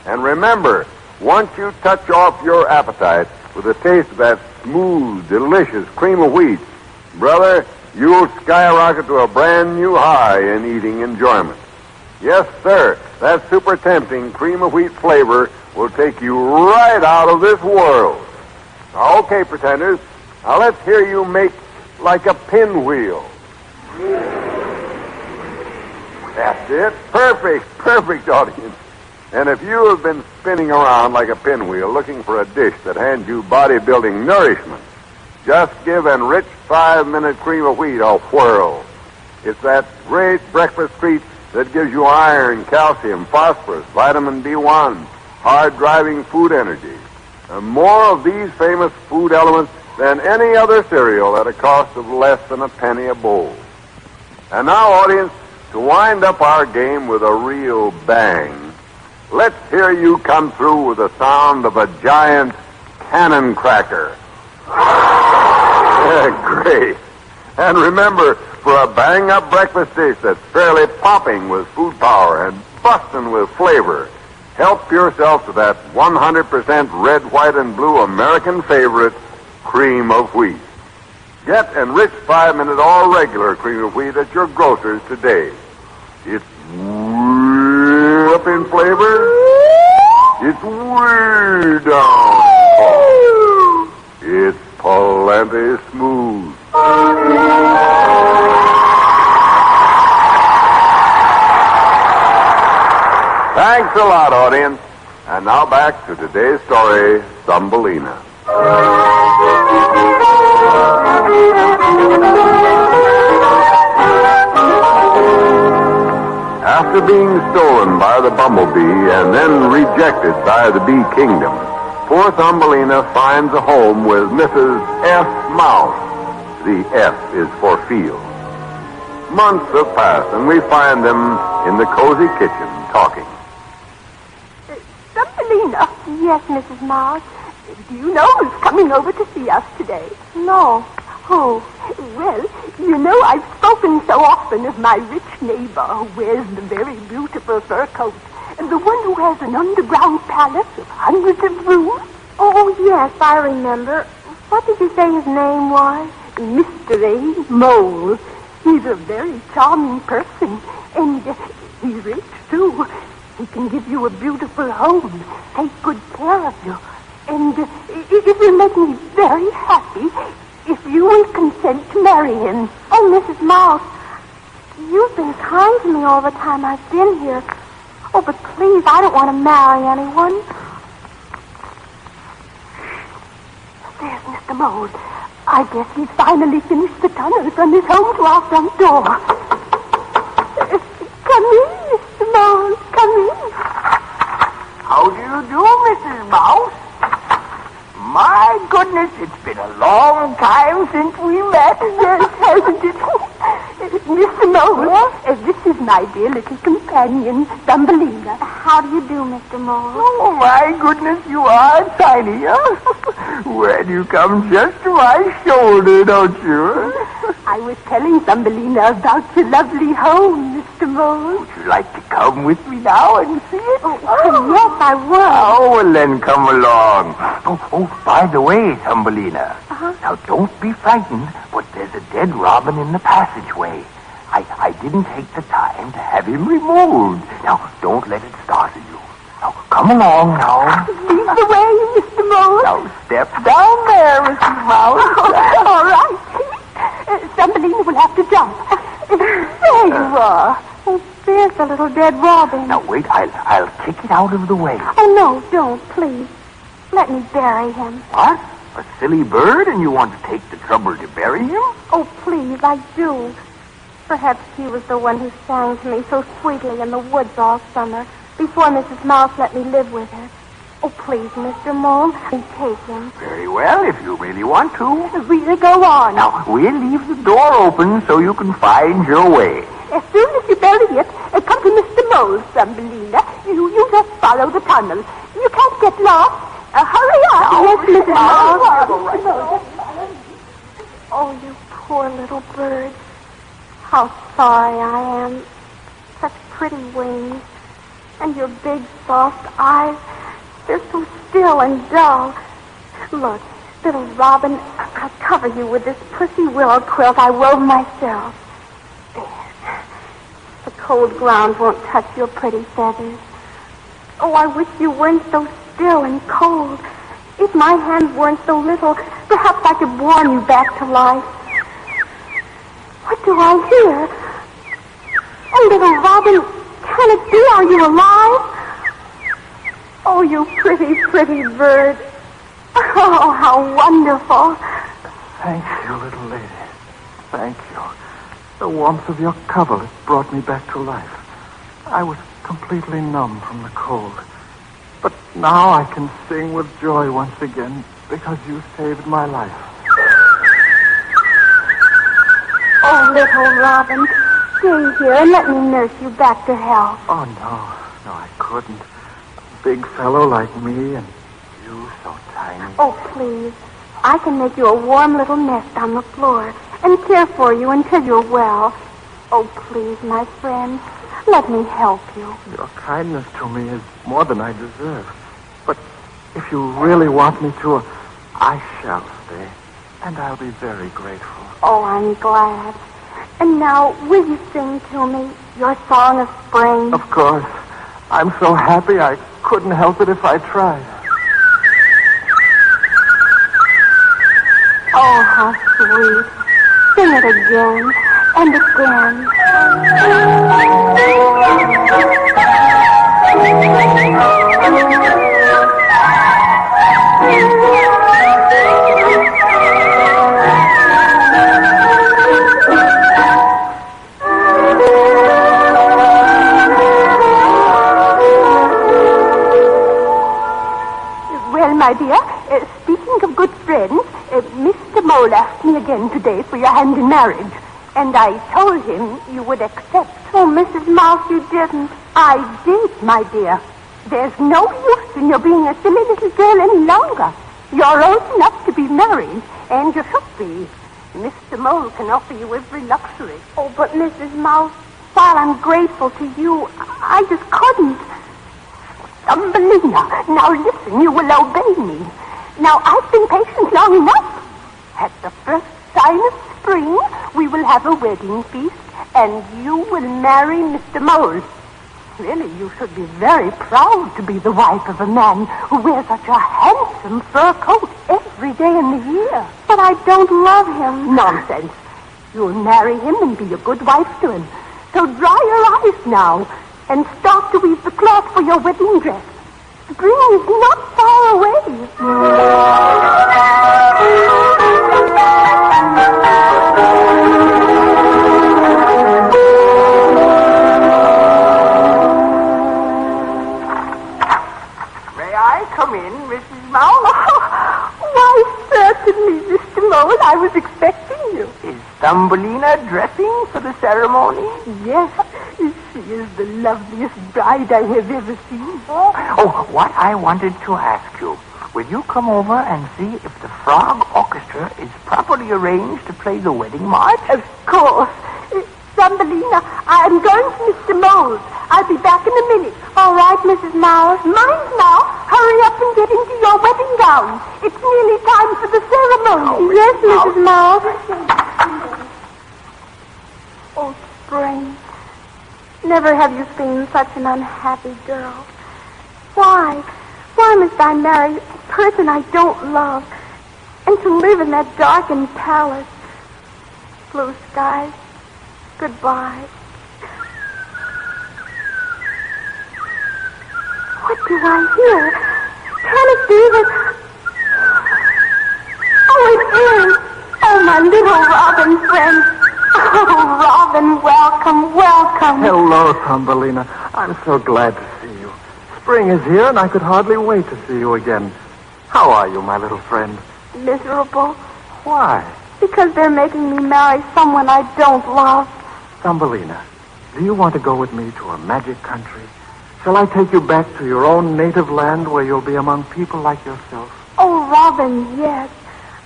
And remember, once you touch off your appetite with a taste of that smooth, delicious cream of wheat, brother, you'll skyrocket to a brand new high in eating enjoyment. Yes, sir, that super tempting cream of wheat flavor will take you right out of this world. Now, okay, pretenders, now let's hear you make like a pinwheel. That's it. Perfect, audience. And if you have been spinning around like a pinwheel looking for a dish that hands you bodybuilding nourishment, just give enriched 5-minute cream of wheat a whirl. It's that great breakfast treat that gives you iron, calcium, phosphorus, vitamin B1, hard-driving food energy, and more of these famous food elements than any other cereal at a cost of less than a penny a bowl. And now, audience, to wind up our game with a real bang, let's hear you come through with the sound of a giant cannon cracker. Great. And remember, for a bang-up breakfast dish that's fairly popping with food power and busting with flavor, help yourself to that 100% red, white, and blue American favorite, cream of wheat. Get enriched 5-minute all regular cream of wheat at your grocer's today. It's way up in flavor. It's way down. It's plenty smooth. Thanks a lot, audience. And now back to today's story, Thumbelina. After being stolen by the bumblebee and then rejected by the bee kingdom, poor Thumbelina finds a home with Mrs. F. Mouse. The F is for field. Months have passed, and we find them in the cozy kitchen talking. Thumbelina. Yes, Mrs. Mouse. Do you know who's coming over to see us today? No. Who? Well, you know I've spoken so often of my rich neighbor who wears the very beautiful fur coat, and the one who has an underground palace of hundreds of rooms. Oh, yes, I remember. What did you say his name was? Mr. A. Mole. He's a very charming person, and he's rich, too. He can give you a beautiful home, take good care of you, and it will make me very happy if you will consent to marry him. Oh, Mrs. Mouse, you've been kind to me all the time I've been here. Oh, but please, I don't want to marry anyone. There's Mr. Mole. I guess he's finally finished the tunnel from his home to our front door. Come in, Mr. Mole. Come in. How do you do, Mrs. Mouse? My goodness, it's been a long time since we met. Yes, hasn't it? Mr. Mole, this is my dear little companion, Thumbelina. How do you do, Mr. Mole? Oh, my goodness, you are tiny, huh? Well, you come just to my shoulder, don't you? I was telling Thumbelina about your lovely home, Mr. Mole. Would you like to come with me now and see it? Oh, yes, I would. Oh, well, then come along. Oh, by the way, Thumbelina. Now, don't be frightened, but there's a dead robin in the passageway. I didn't take the time to have him removed. Now, don't let it startle you. Now, come along now. Lead the way, Mr. Mole. Now, step down there, Mrs. Mouse. All right. Thumbelina will have to jump. There you are. Oh, there's the little dead robin. Now, wait, I'll kick it out of the way. Oh, no, don't, please. Let me bury him. What? A silly bird, and you want to take the trouble to bury him? Oh, please, I do. Perhaps he was the one who sang to me so sweetly in the woods all summer, before Mrs. Mouse let me live with her. Oh, please, Mr. Mole, take him. Very well, if you really want to. We'll go on. Now, we'll leave the door open so you can find your way. As soon as you bury it, come to Mr. Mole, Thumbelina. You just follow the tunnel. You can't get lost. Hurry up. Yes, Mrs. Mouse. Mouse. Oh, you poor little bird. How sorry I am. Such pretty wings. And your big, soft eyes. They're so still and dull. Look, little robin, I'll cover you with this pussy willow quilt I wove myself. There. The cold ground won't touch your pretty feathers. Oh, I wish you weren't so still and cold. If my hands weren't so little, perhaps I could warm you back to life. What do I hear? Oh, little robin, can it be? Are you alive? Oh, you pretty, pretty bird. Oh, how wonderful. Thank you, little lady. Thank you. The warmth of your coverlet brought me back to life. I was completely numb from the cold. But now I can sing with joy once again because you saved my life. Oh, little Robin, stay here and let me nurse you back to health. Oh, no. No, I couldn't. A big fellow like me and you so tiny. Oh, please. I can make you a warm little nest on the floor and care for you until you're well. Oh, please, my friend, let me help you. Your kindness to me is more than I deserve. But if you really want me to, I shall stay. And I'll be very grateful. Oh, I'm glad. And now, will you sing to me your song of spring? Of course. I'm so happy I couldn't help it if I tried. Oh, how sweet. Sing it again and again. Well, my dear, speaking of good friends, Mr. Mole asked me again today for your hand in marriage, and I told him you would accept. Oh, Mrs. Mouse, you didn't. I did, my dear. There's no use in your being a silly little girl any longer. You're old enough to be married, and you should be. Mr. Mole can offer you every luxury. Oh, but Mrs. Mouse, while I'm grateful to you, I just couldn't. Thumbelina, now listen, you will obey me. Now, I've been patient long enough. At the first sign of spring, we will have a wedding feast, and you will marry Mr. Mole. Really, you should be very proud to be the wife of a man who wears such a handsome fur coat every day in the year. But I don't love him. Nonsense. You'll marry him and be a good wife to him. So dry your eyes now and start to weave the cloth for your wedding dress. Spring is not far away. May I come in, Mrs. Mouse? Why, certainly, Mr. Mole. I was expecting you. Is Thumbelina dressing for the ceremony? Yes, she is the loveliest bride I have ever seen. Oh, what I wanted to ask you. Will you come over and see if the Frog Orchestra is properly arranged to play the wedding march? Of course. Thumbelina, I'm going to Mr. Mole's. I'll be back in a minute. All right, Mrs. Mouse. Mind now. Hurry up and get into your wedding gown. It's nearly time for the ceremony. Yes, Mrs. Mouse. Oh, Spring. Never have you seen such an unhappy girl. Why? Why must I marry a person I don't love and to live in that darkened palace? Blue skies, goodbye. What do I hear? Can it be that... Oh, it is. Oh, my little Robin friend. Oh, Robin, welcome, welcome. Hello, Thumbelina. I'm so glad to see you. Spring is here, and I could hardly wait to see you again. How are you, my little friend? Miserable. Why? Because they're making me marry someone I don't love. Thumbelina, do you want to go with me to a magic country? Shall I take you back to your own native land where you'll be among people like yourself? Oh, Robin, yes.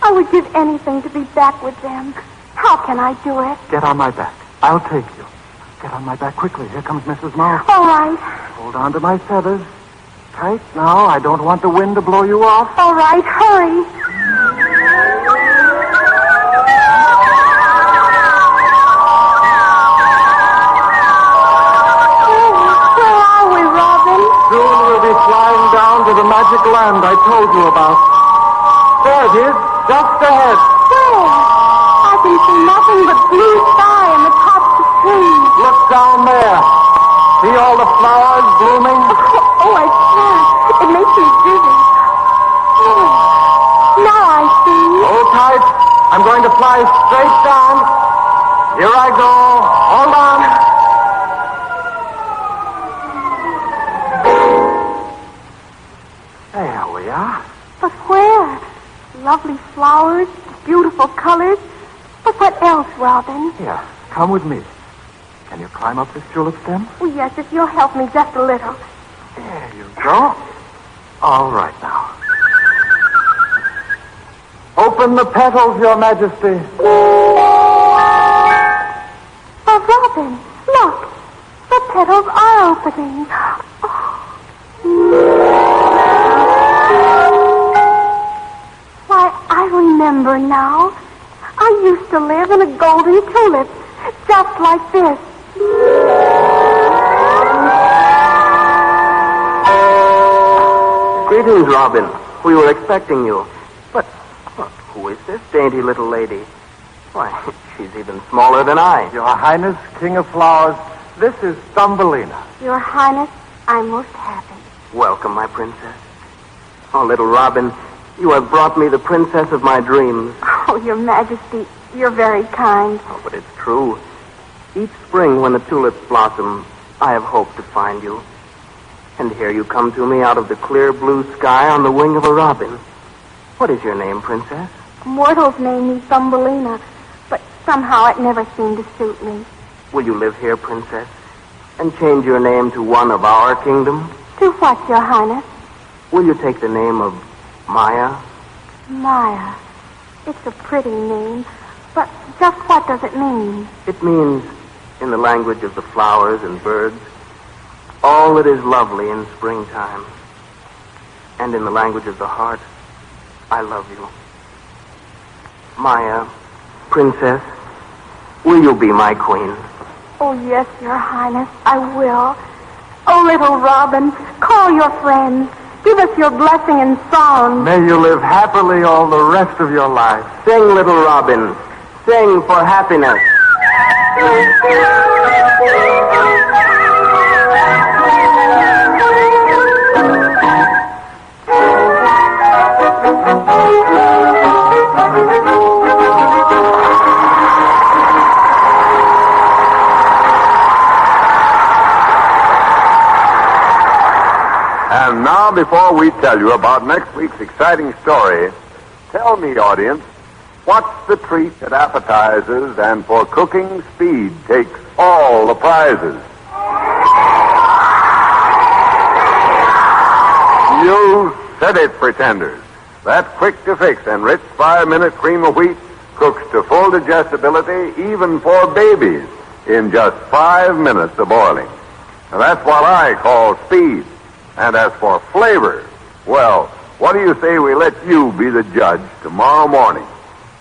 I would give anything to be back with them. How can I do it? Get on my back. I'll take you. Get on my back quickly. Here comes Mrs. Mouse. All right. Hold on to my feathers. Tight now. I don't want the wind to blow you off. All right, hurry. Where are we, Robin? Soon we'll be flying down to the magic land I told you about. There it is, just ahead. Where? I can see nothing but blue sky and the tops of trees. Look down there. See all the flowers blooming? Oh, I can't. It makes me dizzy. Oh, now I see. Hold tight. I'm going to fly straight down. Here I go. Hold on. There we are. But where? Lovely flowers, beautiful colors. But what else, Robin? Here, come with me. Can you climb up this tulip stem? Oh, yes, if you'll help me just a little. There you go. All right now. Open the petals, Your Majesty. Oh, Robin, look. The petals are opening. Why, I remember now. I used to live in a golden tulip, just like this. Greetings, Robin. We were expecting you. But who is this dainty little lady? Why, she's even smaller than I. Your Highness, King of Flowers, this is Thumbelina. Your Highness, I'm most happy. Welcome, my princess. Oh, little Robin, you have brought me the princess of my dreams. Oh, Your Majesty, you're very kind. Oh, but it's true. Each spring when the tulips blossom, I have hoped to find you. And here you come to me out of the clear blue sky on the wing of a robin. What is your name, princess? Mortals name me Thumbelina, but somehow it never seemed to suit me. Will you live here, princess, and change your name to one of our kingdom? To what, Your Highness? Will you take the name of Maya? Maya. It's a pretty name, but just what does it mean? It means, in the language of the flowers and birds, all that is lovely in springtime. And in the language of the heart, I love you. Maya, princess, will you be my queen? Oh, yes, Your Highness, I will. Oh, little Robin, call your friends. Give us your blessing and song. May you live happily all the rest of your life. Sing, little Robin. Sing for happiness. And now, before we tell you about next week's exciting story, tell me, audience, what's the treat that appetizes and for cooking speed takes all the prizes? You said it, pretenders. That quick-to-fix enriched 5-minute cream of wheat cooks to full digestibility even for babies in just 5 minutes of boiling. Now, that's what I call speed. And as for flavor, well, what do you say we let you be the judge tomorrow morning?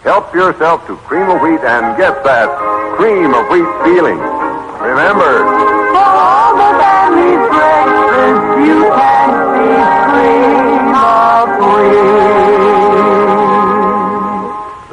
Help yourself to cream of wheat and get that cream of wheat feeling. Remember, for all the family's breakfast, you can see cream of wheat.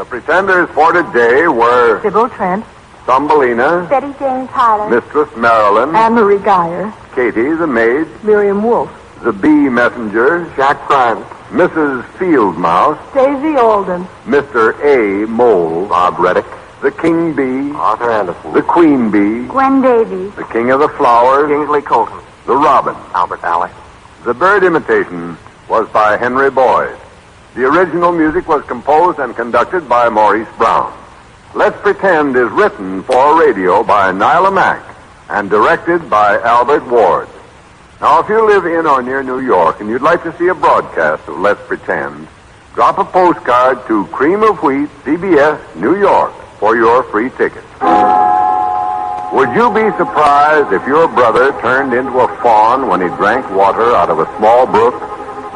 the pretenders for today were Sybil Trent, Thumbelina, Betty Jane Tyler, Mistress Marilyn, Anne-Marie Geyer, Katie the maid, Miriam Wolfe, the bee messenger, Jack Prime, Mrs. Field Mouse, Daisy Alden, Mr. A. Mole, Bob Reddick, the king bee, Arthur Anderson, the queen bee, Gwen Davies, the king of the flowers, Kingsley Colton, the robin. Albert Alley. The bird imitation was by Henry Boyd. The original music was composed and conducted by Maurice Brown. Let's Pretend is written for radio by Nyla Mack and directed by Albert Ward. Now, if you live in or near New York and you'd like to see a broadcast of Let's Pretend, drop a postcard to Cream of Wheat, CBS, New York, for your free ticket. Would you be surprised if your brother turned into a fawn when he drank water out of a small brook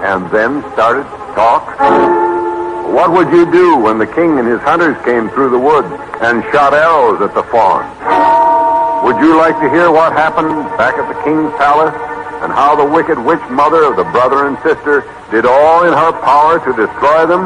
and then started to talk? What would you do when the king and his hunters came through the woods and shot arrows at the fawn? Would you like to hear what happened back at the king's palace and how the wicked witch mother of the brother and sister did all in her power to destroy them?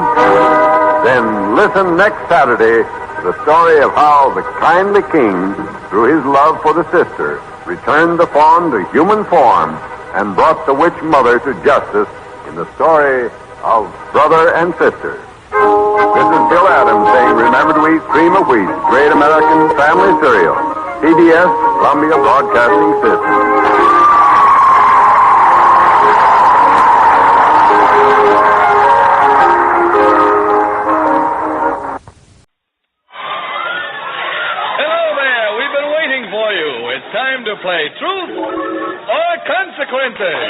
Then listen next Saturday to the story of how the kindly king, through his love for the sister, returned the fawn to human form and brought the witch mother to justice in the story of Brother and Sister. This is Bill Adams saying, remember to eat Cream of Wheat, great American family cereal. CBS, Columbia Broadcasting System. play Truth or Consequences.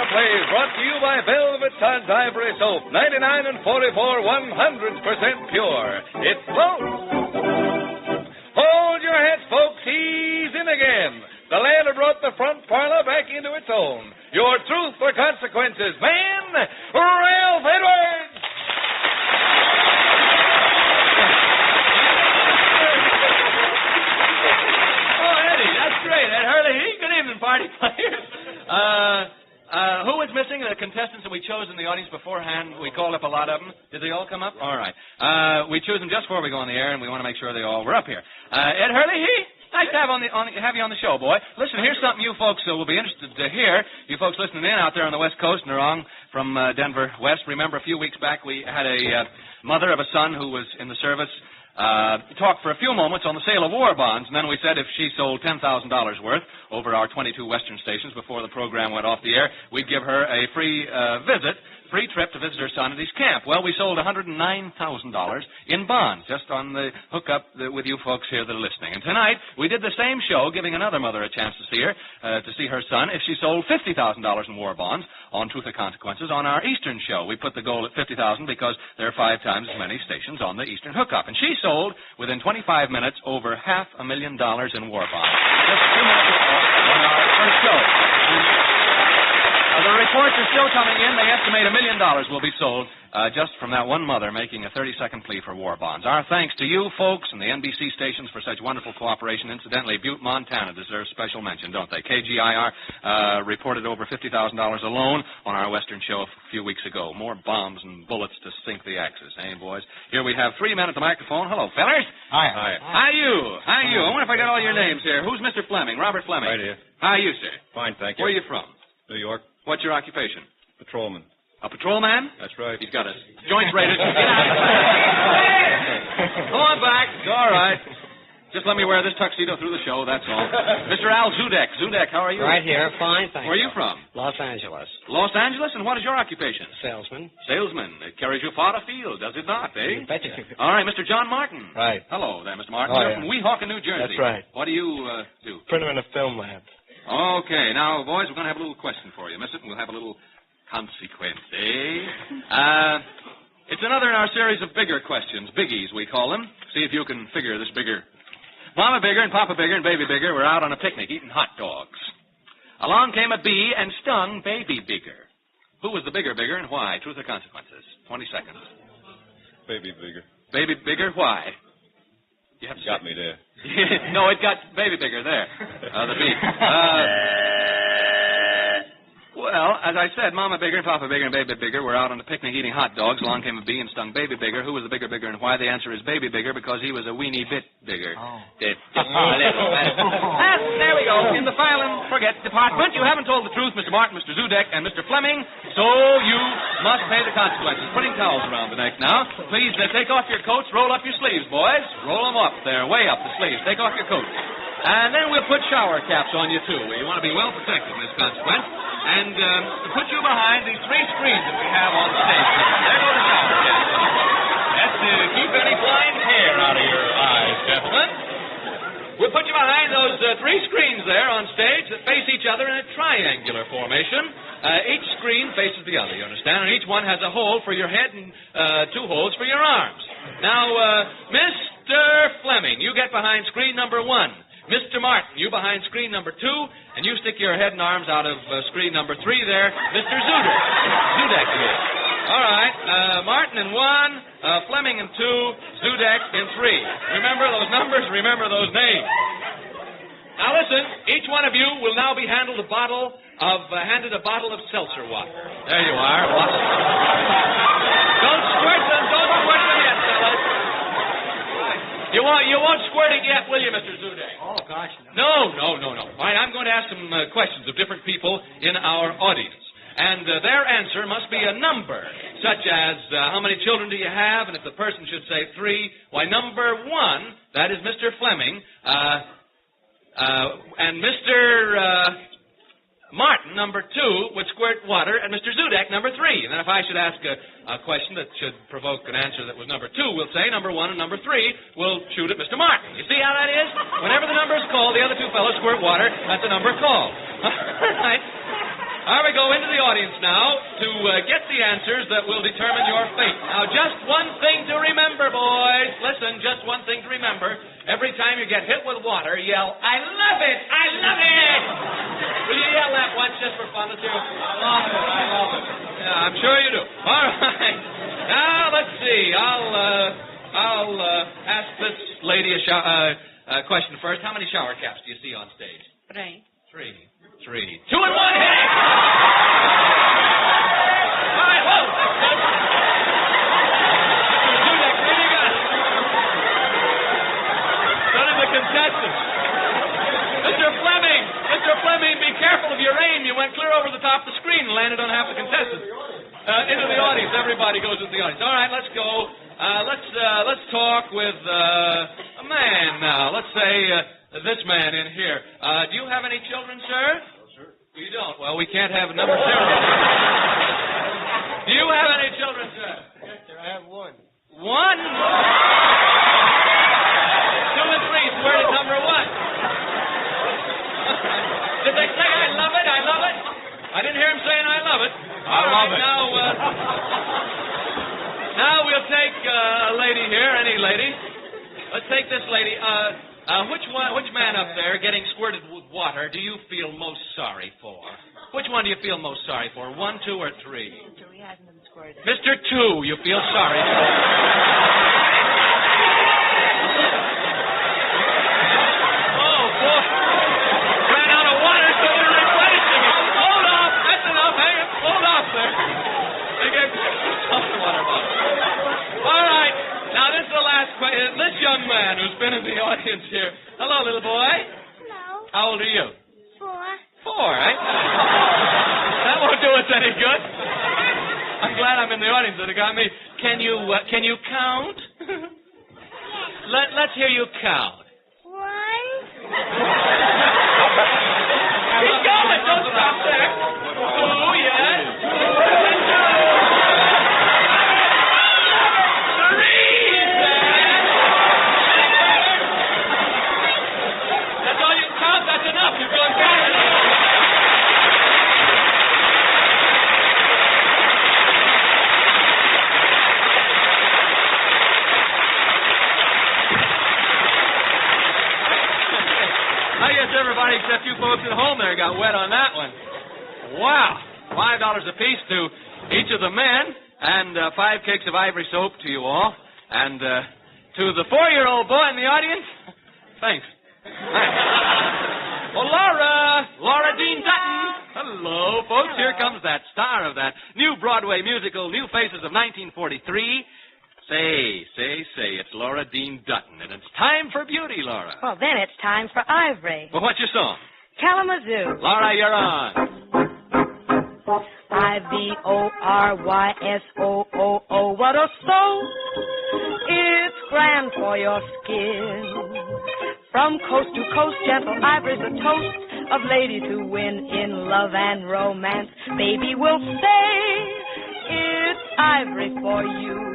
Plays brought to you by Velvet Suds Ivory Soap, 99 and 44, 100% pure. It floats. Hold your heads, folks. He's in again. The lad who brought the front parlor back into its own. Your Truth or Consequences man, Ralph Edwards. Oh, Eddie, that's great. Ed Hurley. Good evening, party players. Who was missing? The contestants that we chose in the audience beforehand. We called up a lot of them. Did they all come up? All right. We choose them just before we go on the air, and we want to make sure they all were up here. Ed Hurley, nice to have you on the show, boy. Listen, here's something you folks will be interested to hear. You folks listening in out there on the West Coast and along from Denver West. Remember, a few weeks back we had a mother of a son who was in the service. Talked for a few moments on the sale of war bonds, and then we said if she sold $10,000 worth over our 22 Western stations before the program went off the air, we'd give her a free trip to visit her son at his camp. Well, we sold $109,000 in bonds just on the hookup with you folks here that are listening. And tonight we did the same show, giving another mother a chance to see her son if she sold $50,000 in war bonds on Truth or Consequences on our Eastern show. We put the goal at $50,000 because there are 5 times as many stations on the Eastern hookup. And she sold, within 25 minutes, over $500,000 in war bonds. Just 2 minutes on our first show. The reports are still coming in. They estimate $1 million will be sold just from that one mother making a 30-second plea for war bonds. Our thanks to you folks and the NBC stations for such wonderful cooperation. Incidentally, Butte, Montana deserves special mention, don't they? KGIR reported over $50,000 alone on our Western show a few weeks ago. More bombs and bullets to sink the Axis, eh, boys? Here we have 3 men at the microphone. Hello, fellers. Hi. How you? I wonder if I got all your names here. Who's Mr. Fleming? Robert Fleming. Right here. How are you, sir? Fine, thank you. Where are you from? New York. What's your occupation? Patrolman. A patrolman? That's right. He's got his joints rated. Get out. Go on back. It's all right. Just let me wear this tuxedo through the show, that's all. Mr. Al Zudek. Zudek, how are you? Right here. Fine, thank you. Where are you from? Los Angeles. Los Angeles? And what is your occupation? Salesman. Salesman. It carries you far afield, does it not, eh? You betcha. All right, Mr. John Martin. Right. Hello there, Mr. Martin. Oh, You're yeah. from Weehawken, New Jersey. That's right. What do you do? Printer in a film lab. Okay, now, boys, we're going to have a little question for you. Miss it, and we'll have a little consequence, eh? It's another in our series of bigger questions, biggies, we call them. See if you can figure this bigger. Mama Bigger and Papa Bigger and Baby Bigger were out on a picnic eating hot dogs. Along came a bee and stung Baby Bigger. Who was the bigger and why? Truth or Consequences? 20 seconds. Baby Bigger. Baby Bigger, why? You have to got me there. No, it got Baby Bigger there. The bee. Well, as I said, Mama Bigger and Papa Bigger and Baby Bigger were out on a picnic eating hot dogs. Along came a bee and stung Baby Bigger. Who was the bigger and why? The answer is Baby Bigger because he was a weeny bit bigger. Oh. Just a little bit. There we go. In the file and forget department, you haven't told the truth, Mr. Martin, Mr. Zudek, and Mr. Fleming, so you must pay the consequences. Putting towels around the neck now. Please take off your coats, roll up your sleeves, boys. Roll them up there, way up the sleeves. Take off your coats. And then we'll put shower caps on you, too. You want to be well protected in this consequence. And to put you behind these 3 screens that we have on the stage. There go the shower caps. That's to keep any blind hair out of your eyes, gentlemen. We'll put you behind those 3 screens there on stage that face each other in a triangular formation. Each screen faces the other, you understand? And each one has a hole for your head and 2 holes for your arms. Now, Mr. Fleming, you get behind screen number 1. Mr. Martin, you behind screen number 2, and you stick your head and arms out of screen number 3 there. Mr. Zudek here. All right, Martin in 1, Fleming in 2, Zudek in 3. Remember those numbers, remember those names. Now listen, each one of you will now be handed a bottle of seltzer water. There you are. Don't squirt them yet, fellas. You won't squirt it yet, will you, Mr. Zudek? Oh, gosh, no. No. All right, I'm going to ask some questions of different people in our audience. And their answer must be a number, such as how many children do you have, and if the person should say 3, why, number 1, that is Mr. Fleming, and Mr. Martin, number 2, would squirt water at Mr. Zudek, number 3. And then if I should ask a question that should provoke an answer that was number 2, we'll say number 1 and number 3 will shoot at Mr. Martin. You see how that is? Whenever the number is called, the other 2 fellows squirt water at the number called. All right. All right, we go into the audience now to get the answers that will determine your fate. Now, just one thing to remember, boys. Listen, just one thing to remember. Every time you get hit with water, yell, I love it! I love it! Will you yell that once just for fun? Let's hear it. I love it. I love it. Yeah, I'm sure you do. All right. Now, let's see. I'll ask this lady a question first. How many shower caps do you see on stage? 3. 3. 2 and 1 hit! All right, whoa! Dudek, really good. So did the contestants. Mr. Fleming, be careful of your aim. You went clear over the top of the screen and landed on half the contestants. Into the audience. Everybody goes into the audience. All right, let's go. Let's talk with a man now. Let's say this man in here. Do you have any children, sir? No, sir. You don't? Well, we can't have number 0. Do you have any children, sir? Yes, sir. I have 1. 1? 2 and 3. Where is number 1? Did they say I love it? I love it? I didn't hear him saying I love it. I love it. Now we'll take a lady here, any lady. Let's take this lady. Which man up there getting squirted with water do you feel most sorry for? Which one do you feel most sorry for? 1, 2, or 3? Mr. 2, he hasn't been squirted. Mr. 2, you feel sorry for. Oh, boy. Ran out of water, so they're replenishing it. Hold off. That's enough. Hang it. Hold off there. They gave the water bottle. All right. Now, this is the last question. This young man who's been in the audience here. Hello, little boy. Hello. How old are you? 4. 4, right? That won't do us any good. I'm glad I'm in the audience that it got me. Can you count? Let's hear you count. 1. Keep going. Don't stop there. 2, yes. 3. That's all you can count. That's enough. You're going fast. I guess everybody except you folks at home there got wet on that one. Wow. $5 apiece to each of the men, and 5 cakes of ivory soap to you all. And to the 4-year-old boy in the audience, thanks. Well, Laura Dean Dutton. Hello, folks. Hello. Here comes that star of that new Broadway musical, New Faces of 1943. Say, it's Laura Dean Dutton, and it's time for beauty, Laura. Well, then it's time for ivory. Well, what's your song? Kalamazoo. Laura, you're on. IVORYSOOO, what a soap. It's grand for your skin. From coast to coast, gentle ivory's a toast of ladies who win in love and romance. Baby will say it's ivory for you.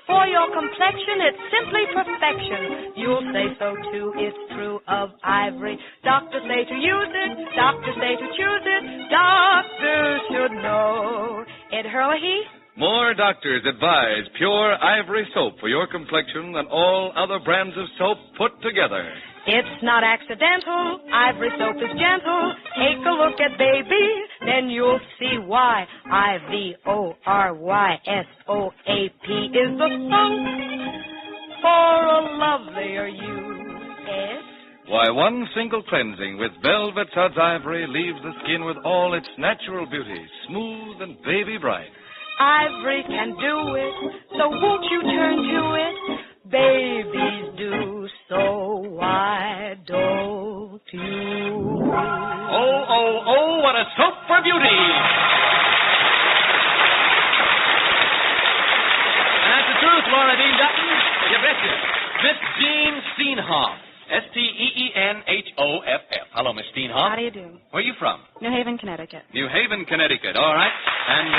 For your complexion, it's simply perfection. You'll say so too, it's true of ivory. Doctors say to use it, doctors say to choose it. Doctors should know. Ed Hurley? More doctors advise pure ivory soap for your complexion than all other brands of soap put together. It's not accidental. Ivory soap is gentle. Take a look at baby, then you'll see why. IVORYSOAP is the soap for a lovelier you. Ed? Why, one single cleansing with Velvet Suds Ivory leaves the skin with all its natural beauty, smooth and baby bright. Ivory can do it, so won't you turn to it? Babies do, so why don't you? Oh, what a soap for beauty! And that's the truth, Laura Dean Dutton. You betcha. Miss Jean Steenhoff. Steenhoff. Hello, Miss Steenhoff. How do you do? Where are you from? New Haven, Connecticut. New Haven, Connecticut. All right. And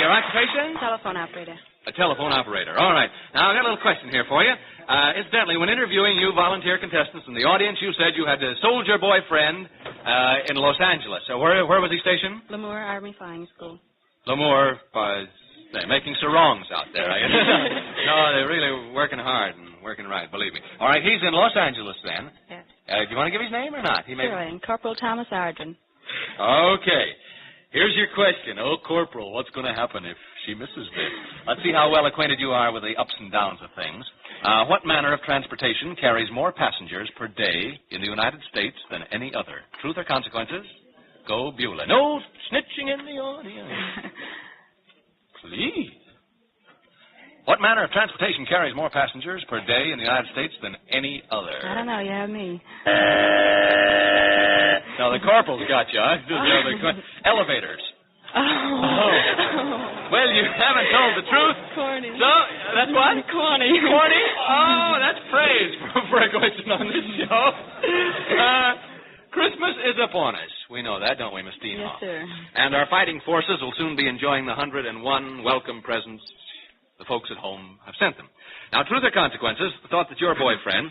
your occupation? Telephone operator. A telephone operator. All right. Now, I've got a little question here for you. Incidentally, when interviewing you volunteer contestants in the audience, you said you had a soldier boyfriend in Los Angeles. So where was he stationed? Lemoore Army Flying School. Lemoore, they're making sarongs out there. No, they're really working hard and working right, believe me. All right, he's in Los Angeles then. Yes. Do you want to give his name or not? Sure, Corporal Thomas Arden. Okay. Here's your question. Oh, Corporal, what's going to happen if she misses this? Let's see how well acquainted you are with the ups and downs of things. What manner of transportation carries more passengers per day in the United States than any other? Truth or consequences? Go Beulah. No snitching in the audience. Please. What manner of transportation carries more passengers per day in the United States than any other? I don't know. You have me. Now, the corporal's got you, huh? Elevators. Oh. Well, you haven't told the truth. Corny. So, that's what? Corny. Corny? Oh, that's praise for a question on this show. Christmas is upon us. We know that, don't we, Miss Steenhoff? Yes, sir. And our fighting forces will soon be enjoying the 101 welcome presents the folks at home have sent them. Now, truth or consequences, the thought that your boyfriend,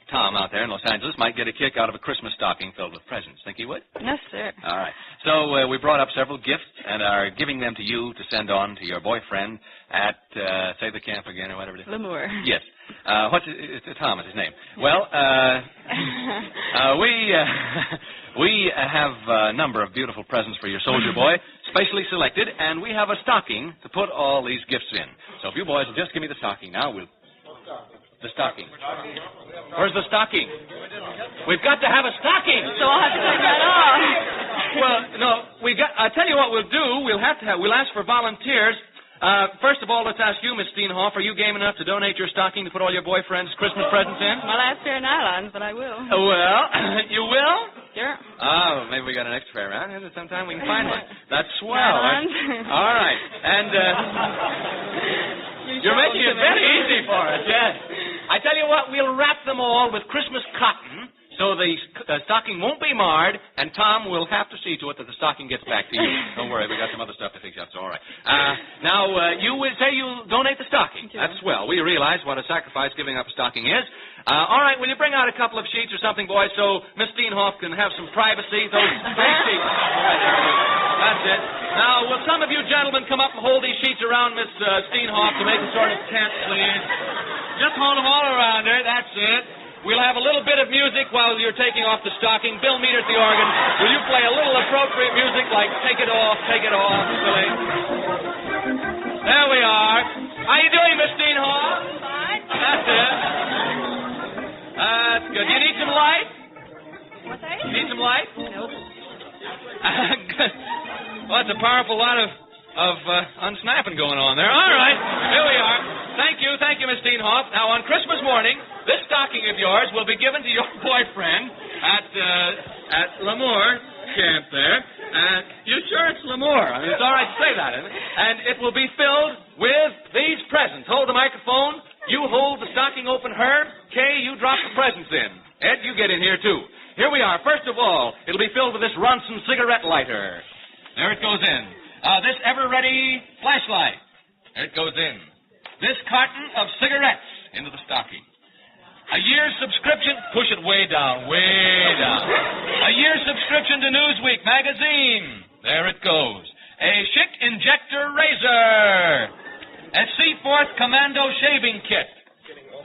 Tom, out there in Los Angeles, might get a kick out of a Christmas stocking filled with presents. Think he would? Yes, sir. All right. So we brought up several gifts and are giving them to you to send on to your boyfriend at, say the camp again or whatever it is. Lemoore. Yes. Tom is his name. Well, we have a number of beautiful presents for your soldier boy, specially selected, and we have a stocking to put all these gifts in. So if you boys will just give me the stocking now, we'll... The stocking. Where's the stocking? We've got to have a stocking. So I'll have to take that off. Well, no, I'll tell you what we'll do. We'll ask for volunteers. First of all, let's ask you, Miss Steenhoff, are you game enough to donate your stocking to put all your boyfriend's Christmas presents in? My last pair of nylons, but I will. Well, you will? Sure. Oh, maybe we got an extra pair around here. Sometime we can find one. That's swell. Nylons. All right. And you're making it very easy for us, yes. I tell you what, we'll wrap them all with Christmas cotton so the stocking won't be marred, and Tom will have to see to it that the stocking gets back to you. Don't worry, we got some other stuff to fix up, so all right. Now, you will say you'll donate the stocking. Sure. That's swell. We realize what a sacrifice giving up a stocking is. All right, will you bring out a couple of sheets or something, boys, so Miss Steenhoff can have some privacy? Those big sheets. That's it. Now, will some of you gentlemen come up and hold these sheets around Miss Steenhoff to make a sort of tent, please? Just hold them all around her. That's it. We'll have a little bit of music while you're taking off the stocking. Bill Meter at the organ. Will you play a little appropriate music like Take It Off, Billy? There we are. How you doing, Miss Steenhoff? Fine. That's it. That's good. Do you need some light? What's that? You need some light? Nope. Well, it's a powerful lot of unsnapping going on there. All right. Here we are. Thank you, Miss Steenhoff. Now, on Christmas morning, this stocking of yours will be given to your boyfriend at Lemoore camp there. You sure it's Lemoore? I mean, it's all right to say that, isn't it? And it will be filled with these presents. Hold the microphone. You hold the stocking open, Herb. Kay, you drop the presents in. Ed, you get in here, too. Here we are. First of all, it'll be filled with this Ronson cigarette lighter. There it goes in. This ever-ready flashlight. There it goes in. This carton of cigarettes into the stocking. A year's subscription, push it way down. A year's subscription to Newsweek magazine. There it goes. A Schick injector razor. A Seaforth Commando shaving kit.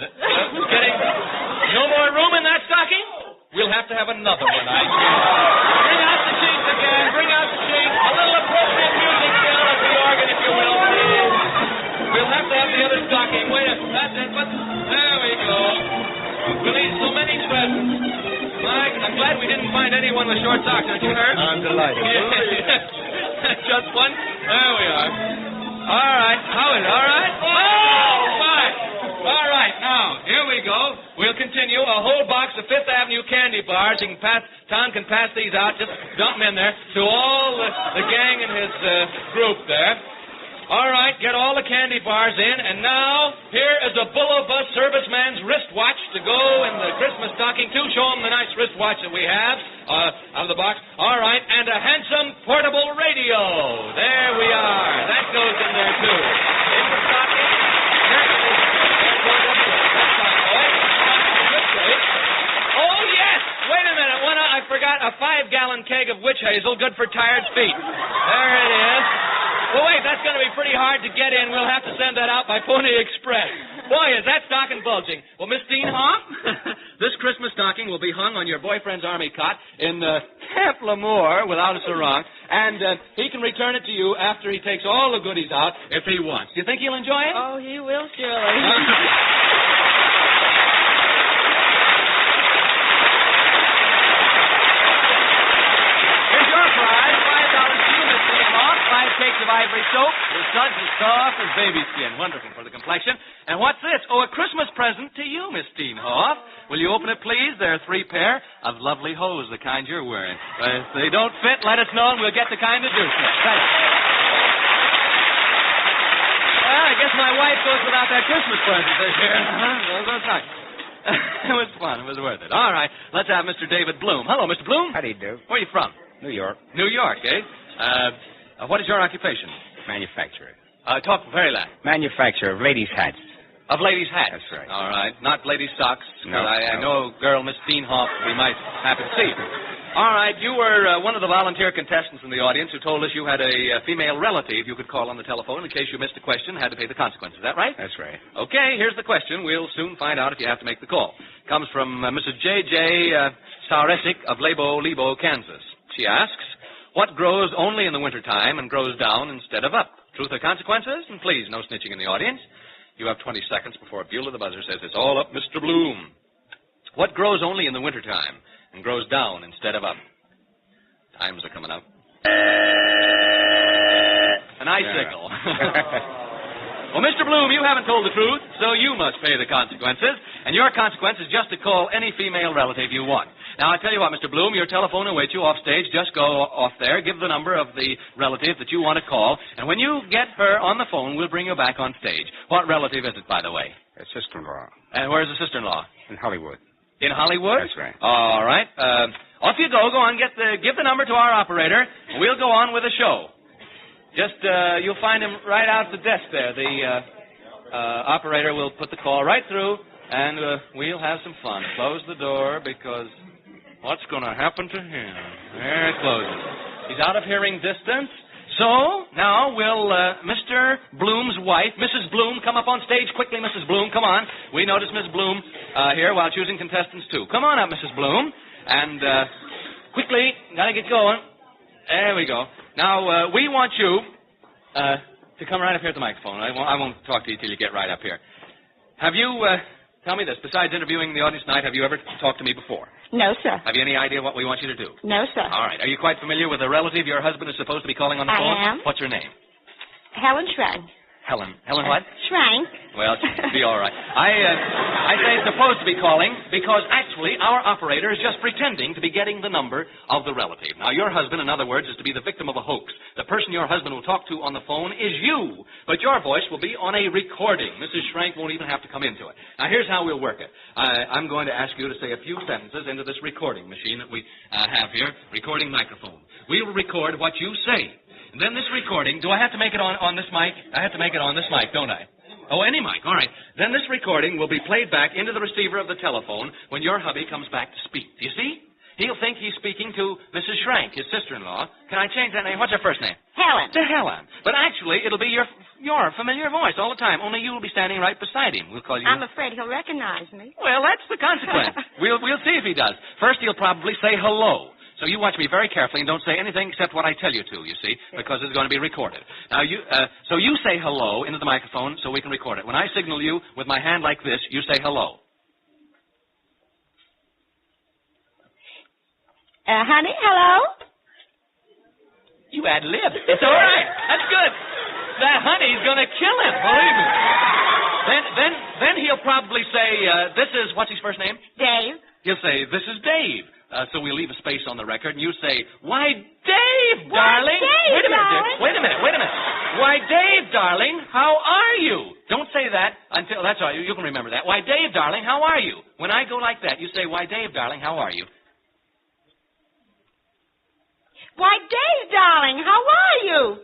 Getting no more room in that stocking? We'll have to have another one, I guess. Bring out the sheets again. Bring out the sheets. A little appropriate music, Bill, at the organ, if you will, please. We'll have to have the other stocking. Wait a minute. That's it. But there we go. We'll need so many presents. Mike, I'm glad we didn't find anyone with short socks, aren't you, Herb? I'm delighted. Just one? There we are. All right. How is it? All right? Oh, fine. All right. Now, here we go. We'll continue. A whole box of Fifth Avenue candy bars. Tom can pass these out. Just dump them in there to all the gang and his group there. All right, get all the candy bars in, and now here is a Bullo Bus serviceman's wristwatch to go in the Christmas stocking, too. Show him the nice wristwatch that we have out of the box. All right, and a handsome portable radio. There we are. That goes in there, too. In the stocking. Oh, yes. Wait a minute. I forgot a 5-gallon keg of witch hazel, good for tired feet. There it is. Well, wait, that's going to be pretty hard to get in. We'll have to send that out by Pony Express. Boy, is that stocking bulging. Well, Miss Steenhoff, this Christmas stocking will be hung on your boyfriend's army cot in Camp Lemoore without a sarong, and he can return it to you after he takes all the goodies out if he wants. Do you think he'll enjoy it? Oh, he will, surely. Cakes of ivory soap, the suds as soft as baby skin. Wonderful for the complexion. And what's this? Oh, a Christmas present to you, Miss Steenhoff. Will you open it, please? There are 3 pair of lovely hose, the kind you're wearing. If they don't fit, let us know and we'll get the kind that do fit. Thanks. Well, I guess my wife goes without that Christmas present this year. Well, that's nice. It was fun. It was worth it. All right. Let's have Mr. David Bloom. Hello, Mr. Bloom. How do you do? Where are you from? New York. New York, eh? What is your occupation? Manufacturer. Talk very loud. Manufacturer of ladies' hats. Of ladies' hats? That's right. All right. Not ladies' socks? No. I know a girl, Miss Steenhoff, we might happen to see. All right. You were one of the volunteer contestants in the audience who told us you had a female relative you could call on the telephone in case you missed a question and had to pay the consequences. Is that right? That's right. Okay. Here's the question. We'll soon find out if you have to make the call. Comes from Mrs. J.J. Saresic of Lebo, Kansas. She asks, what grows only in the wintertime and grows down instead of up? Truth or consequences? And please, no snitching in the audience. You have 20 seconds before Beulah the buzzer says, it's all up, Mr. Bloom. What grows only in the wintertime and grows down instead of up? Times are coming up. An icicle. Well, Mr. Bloom, you haven't told the truth, so you must pay the consequences. And your consequence is just to call any female relative you want. Now, I tell you what, Mr. Bloom, your telephone will wait you off stage. Just go off there, give the number of the relative that you want to call, and when you get her on the phone, we'll bring you back on stage. What relative is it, by the way? A sister-in-law. And where's the sister-in-law? In Hollywood. In Hollywood? That's right. All right. Off you go. Go on, give the number to our operator, and we'll go on with the show. Just, you'll find him right out at the desk there. The operator will put the call right through, and we'll have some fun. Close the door, because what's going to happen to him? There it closes. He's out of hearing distance. So, now will Mr. Bloom's wife, Mrs. Bloom, come up on stage quickly, Mrs. Bloom. Come on. We notice Miss Bloom here while choosing contestants, too. Come on up, Mrs. Bloom. And quickly, got to get going. There we go. Now, we want you to come right up here at the microphone. I won't talk to you till you get right up here. Have you, tell me this, besides interviewing the audience tonight, have you ever talked to me before? No, sir. Have you any idea what we want you to do? No, sir. All right. Are you quite familiar with a relative your husband is supposed to be calling on the phone? I am. What's her name? Helen Schrank. Helen what? Schrank. Well, she'll be all right. I say supposed to be calling because actually our operator is just pretending to be getting the number of the relative. Now, your husband, in other words, is to be the victim of a hoax. The person your husband will talk to on the phone is you, but your voice will be on a recording. Mrs. Schrank won't even have to come into it. Now, here's how we'll work it. I'm going to ask you to say a few sentences into this recording machine that we have here, recording microphone. We will record what you say. And then this recording, do I have to make it on this mic? I have to make it on this mic, don't I? Oh, any mic. All right. Then this recording will be played back into the receiver of the telephone when your hubby comes back to speak. Do you see? He'll think he's speaking to Mrs. Schrank, his sister-in-law. Can I change that name? What's her first name? Helen. To Helen. But actually, it'll be your familiar voice all the time, only you will be standing right beside him. We'll call you... I'm afraid he'll recognize me. Well, that's the consequence. We'll see if he does. First, he'll probably say hello. So you watch me very carefully and don't say anything except what I tell you to, you see, because it's going to be recorded. Now, so you say hello into the microphone so we can record it. When I signal you with my hand like this, you say hello. Honey, hello? You ad-lib. It's all right. That's good. That honey's going to kill him, believe me. Then he'll probably say, this is, what's his first name? Dave. He'll say, this is Dave. So we'll leave a space on the record, and you say, why, Dave, darling. Dave, Wait a minute, darling. dear. Wait a minute. Why, Dave, darling, how are you? Don't say that until... That's all. You can remember that. Why, Dave, darling, how are you? When I go like that, you say, why, Dave, darling, how are you? Why, Dave, darling, how are you?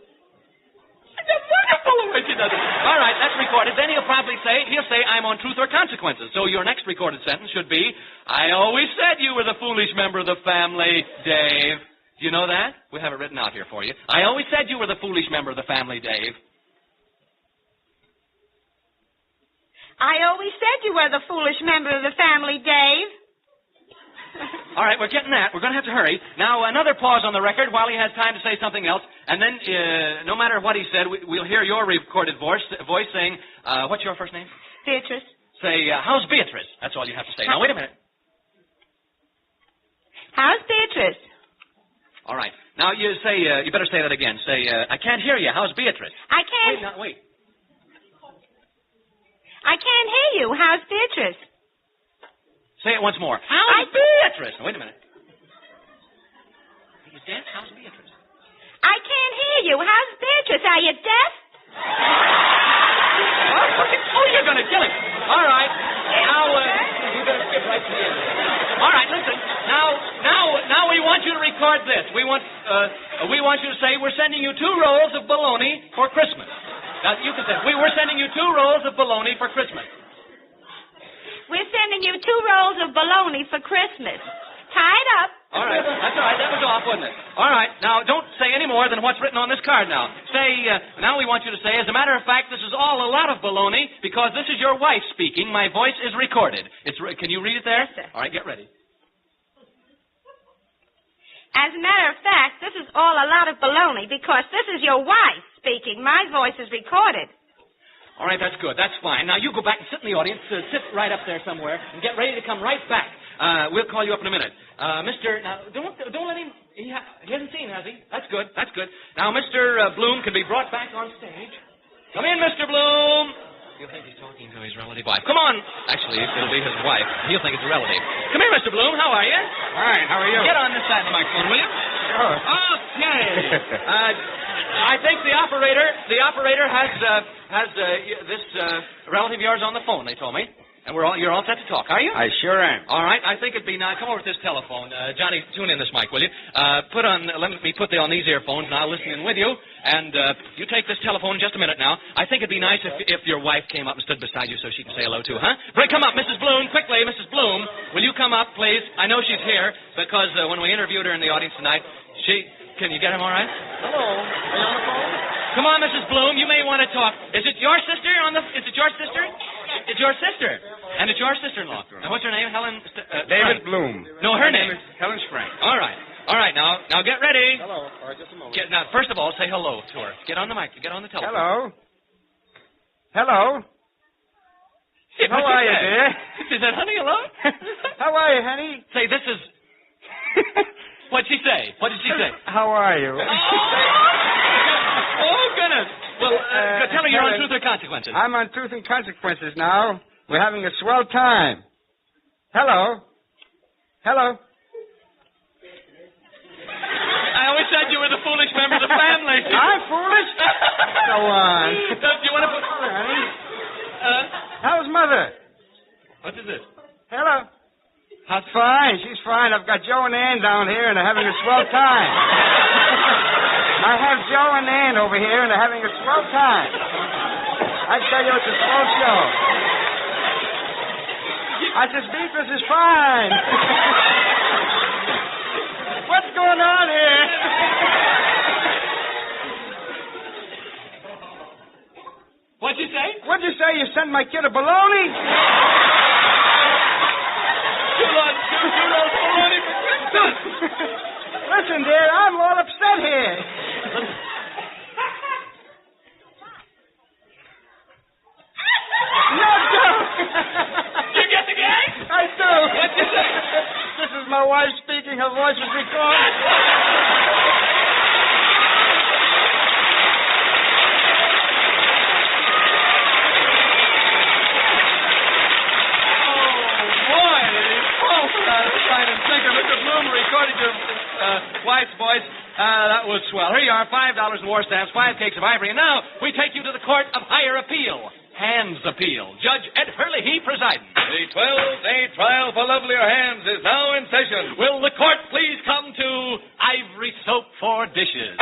That's wonderful the way she does it. All right, that's recorded. Then he'll say, I'm on Truth or Consequences. So your next recorded sentence should be, I always said you were the foolish member of the family, Dave. Do you know that? We have it written out here for you. I always said you were the foolish member of the family, Dave. I always said you were the foolish member of the family, Dave. All right, we're getting that. We're going to have to hurry. Now, another pause on the record while he has time to say something else. And then, no matter what he said, we'll hear your recorded voice saying, what's your first name? Beatrice. Say, how's Beatrice? That's all you have to say. Now, wait a minute. How's Beatrice? All right. Now, you better say that again. Say, I can't hear you. How's Beatrice? I can't. Wait. I can't hear you. How's Beatrice? Say it once more. How's Beatrice? Now, wait a minute. Are you deaf? How's Beatrice? I can't hear you. How's Beatrice? Are you deaf? Oh, you're going to kill him. All right. Now, you better skip right to the end. All right, listen. Now we want you to record this. We want you to say, we're sending you 2 rolls of bologna for Christmas. Now, you can say, we're sending you 2 rolls of bologna for Christmas. We're sending you 2 rolls of bologna for Christmas. Tie it up. All right. That's all right. That was off, wasn't it? All right. Now, don't say any more than what's written on this card now. Say, now we want you to say, as a matter of fact, this is all a lot of baloney because this is your wife speaking. My voice is recorded. Can you read it there? Yes, sir. All right, get ready. As a matter of fact, this is all a lot of baloney because this is your wife speaking. My voice is recorded. All right, that's good. That's fine. Now, you go back and sit in the audience. Sit right up there somewhere and get ready to come right back. We'll call you up in a minute. Now, don't let him... He hasn't seen, has he? That's good. That's good. Now, Mr. Bloom can be brought back on stage. Come in, Mr. Bloom. He'll think he's talking to his relative wife. Come on. Actually, it'll be his wife. He'll think it's a relative. Come here, Mr. Bloom. How are you? Fine. How are you? Get on this side of the microphone, will you? Sure. Okay. I think the operator has this relative of yours on the phone, they told me. And you're all set to talk, are you? I sure am. All right. I think it'd be nice. Come over to this telephone. Johnny, tune in this mic, will you? Let me put on these earphones, and I'll listen in with you. And you take this telephone in just a minute now. I think it'd be nice if your wife came up and stood beside you so she can say hello, too, huh? Come up, Mrs. Bloom. Quickly, Mrs. Bloom. Will you come up, please? I know she's here because when we interviewed her in the audience tonight, Can you get him all right? Hello. Are you on the phone? Come on, Mrs. Bloom. You may want to talk. Is it your sister? Is it your sister? It's your sister. And it's your sister-in-law. And what's her name? Helen? David Bloom. No, her name is Helen Frank. All right. All right, now get ready. Hello. All right, just a moment. Now, first of all, say hello to her. Get on the mic. Get on the telephone. Hello. Hello. Yeah, how are you, dear? She said, honey, hello? How are you, honey? Say, this is... What'd she say? What did she say? How are you? Oh, goodness. Well, tell her you're on Truth or Consequences. I'm on Truth and Consequences now. We're having a swell time. Hello. Hello. I always said you were the foolish member of the family. I'm foolish? Go on. Do you want to put... How's Mother? What is this? Hello. How's fine? She's fine. I've got Joe and Ann down here, and they're having a swell time. I have Joe and Ann over here, and they're having a swell time. I tell you, it's a swell show. I said, Beatrice is fine. What's going on here? What'd you say? What'd you say? You sent my kid a baloney? Listen, dear, I'm all upset here. No joke. You get the gag? I do. What'd you say? This is my wife speaking. Her voice was recorded. Mr. Bloom recorded your Whites, boys, that was swell. Here you are, $5 in war stamps, 5 cakes of ivory, and now we take you to the Court of Higher Appeal. Hands Appeal. Judge Ed Hurley, he presiding. The 12-day trial for lovelier hands is now in session. Will the court please come to ivory soap for dishes?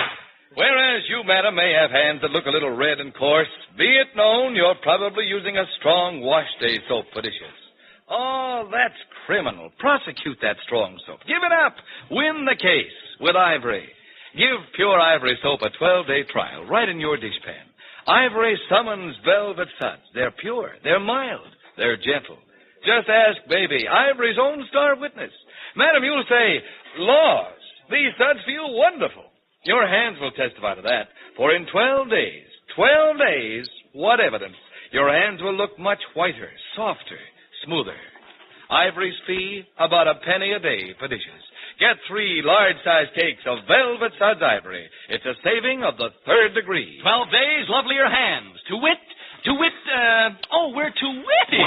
Whereas you, madam, may have hands that look a little red and coarse, be it known you're probably using a strong wash-day soap for dishes. Oh, that's criminal. Prosecute that strong soap. Give it up. Win the case with Ivory. Give pure Ivory soap a 12-day trial right in your dishpan. Ivory summons velvet suds. They're pure. They're mild. They're gentle. Just ask Baby, Ivory's own star witness. Madam, you'll say, laws, these suds feel wonderful. Your hands will testify to that. For in 12 days, what evidence? Your hands will look much whiter, softer, smoother. Ivory's fee, about a penny a day for dishes. Get 3 large-sized cakes of velvet suds ivory. It's a saving of the 3rd degree. 12 days, lovelier hands. To wit, we're too witty.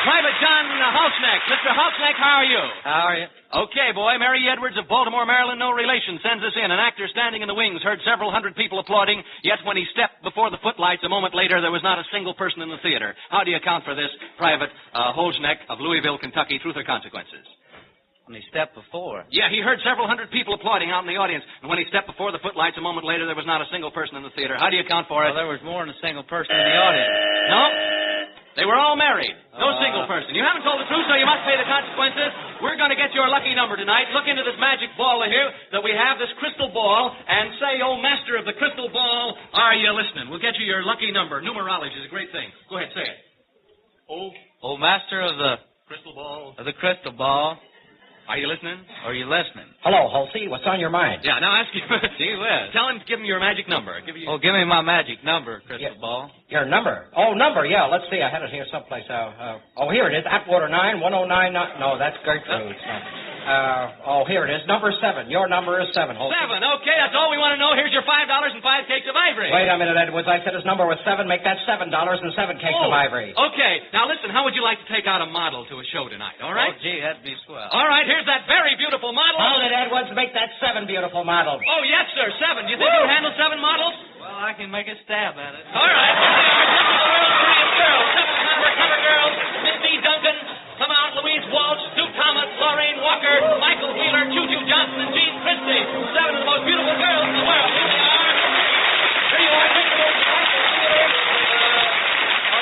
Private John Hausneck. Mr. Hausneck, how are you? How are you? Okay, boy. Mary Edwards of Baltimore, Maryland, no relation, sends us in. An actor standing in the wings heard several hundred people applauding, yet when he stepped before the footlights a moment later, there was not a single person in the theater. How do you account for this, Private Hausneck of Louisville, Kentucky? Truth or consequences? When he stepped before. Yeah, he heard several hundred people applauding out in the audience, and when he stepped before the footlights a moment later, there was not a single person in the theater. How do you account for it? Well, there was more than a single person in the audience. No. They were all married. No single person. You haven't told the truth, so you must pay the consequences. We're going to get your lucky number tonight. Look into this magic ball here that we have, this crystal ball, and say, oh, master of the crystal ball, are you listening? We'll get you your lucky number. Numerology is a great thing. Go ahead, say it. Oh, master of the crystal ball. Of the crystal ball. Are you listening? Are you listening? Hello, Halsey. What's on your mind? Yeah, now ask him. Gee whiz. Tell him to give him your magic number. Give me my magic number, crystal ball. Your number? Oh, number, yeah. Let's see. I had it here someplace. Here it is. Atwater 9, 1099. No, that's Gertrude. Here it is. Number 7. Your number is 7, Halsey. 7. Okay, that's all we want to know. Here's your $5 and 5 cakes of ivory. Wait a minute, Edwards. I said his number was 7. Make that $7 and 7 cakes of ivory. Okay. Now, listen, how would you like to take out a model to a show tonight, all right? Oh, gee, that'd be swell. All right, here's that very beautiful model. Hold it, Edwards. Make that 7 beautiful models. Oh, yes, sir, 7. Do you think you can handle 7 models? Well, I can make a stab at it. All right. Girls. 7 cover girls. Miss D. Duncan, Lamont, Louise Walsh, Duke Thomas, Lorraine Walker, Michael Wheeler, Choo Choo Johnson, and Jean Christie. 7 of the most beautiful girls in the world. Here they are. Here you are.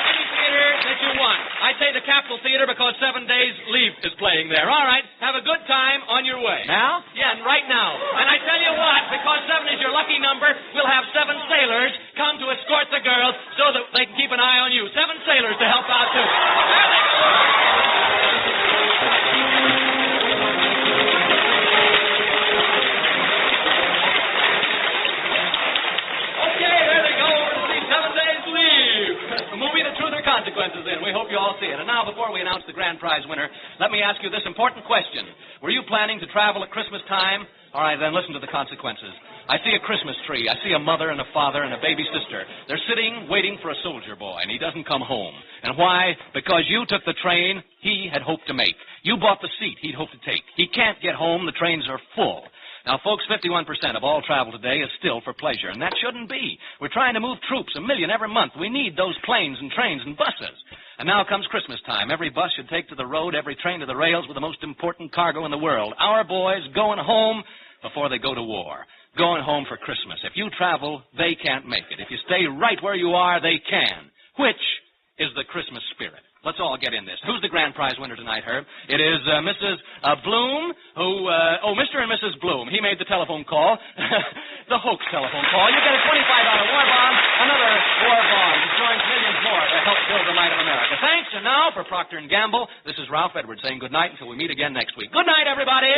Any theater that you want. I'd say the Capitol Theater because 7 Days Leave is playing there. All right. Have a good time on your way. Now? Yeah, and right now. And I tell you what, because 7 is your lucky number, we'll have 7 sailors come to escort the girls so that they can keep an eye on you. 7 sailors to help out, too. There they go. Okay, there they go. Over to see 7 Days Leave. The movie The Truth or Consequences in. We hope you all see it. And now, before we announce the grand prize winner, let me ask you this important question. Were you planning to travel at Christmas time? All right, then listen to the consequences. I see a Christmas tree. I see a mother and a father and a baby sister. They're sitting, waiting for a soldier boy, and he doesn't come home. And why? Because you took the train he had hoped to make. You bought the seat he'd hoped to take. He can't get home. The trains are full. Now, folks, 51% of all travel today is still for pleasure, and that shouldn't be. We're trying to move troops, 1 million every month. We need those planes and trains and buses. And now comes Christmas time. Every bus should take to the road, every train to the rails with the most important cargo in the world. Our boys going home before they go to war. Going home for Christmas. If you travel, they can't make it. If you stay right where you are, they can. Which is the Christmas spirit? Let's all get in this. Who's the grand prize winner tonight, Herb? It is Mrs. Bloom, who, Mr. and Mrs. Bloom. He made the telephone call. The hoax telephone call. You get a $25 war bond, another war bond. It joins millions more to help build the might of America. Thanks, and now for Procter & Gamble, this is Ralph Edwards saying good night until we meet again next week. Good night, everybody.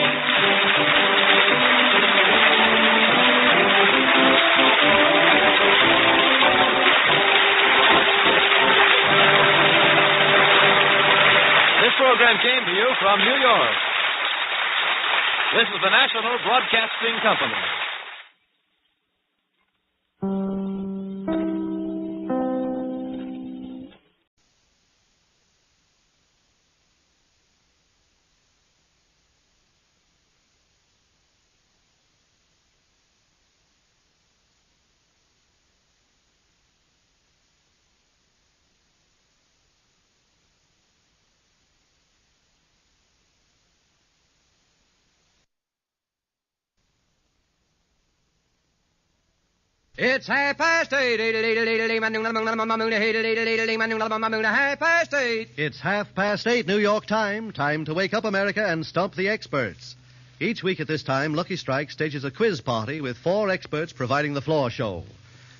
This program came to you from New York. This is the National Broadcasting Company. It's 8:30. It's 8:30, New York time. Time to wake up, America, and stump the experts. Each week at this time, Lucky Strike stages a quiz party with 4 experts providing the floor show.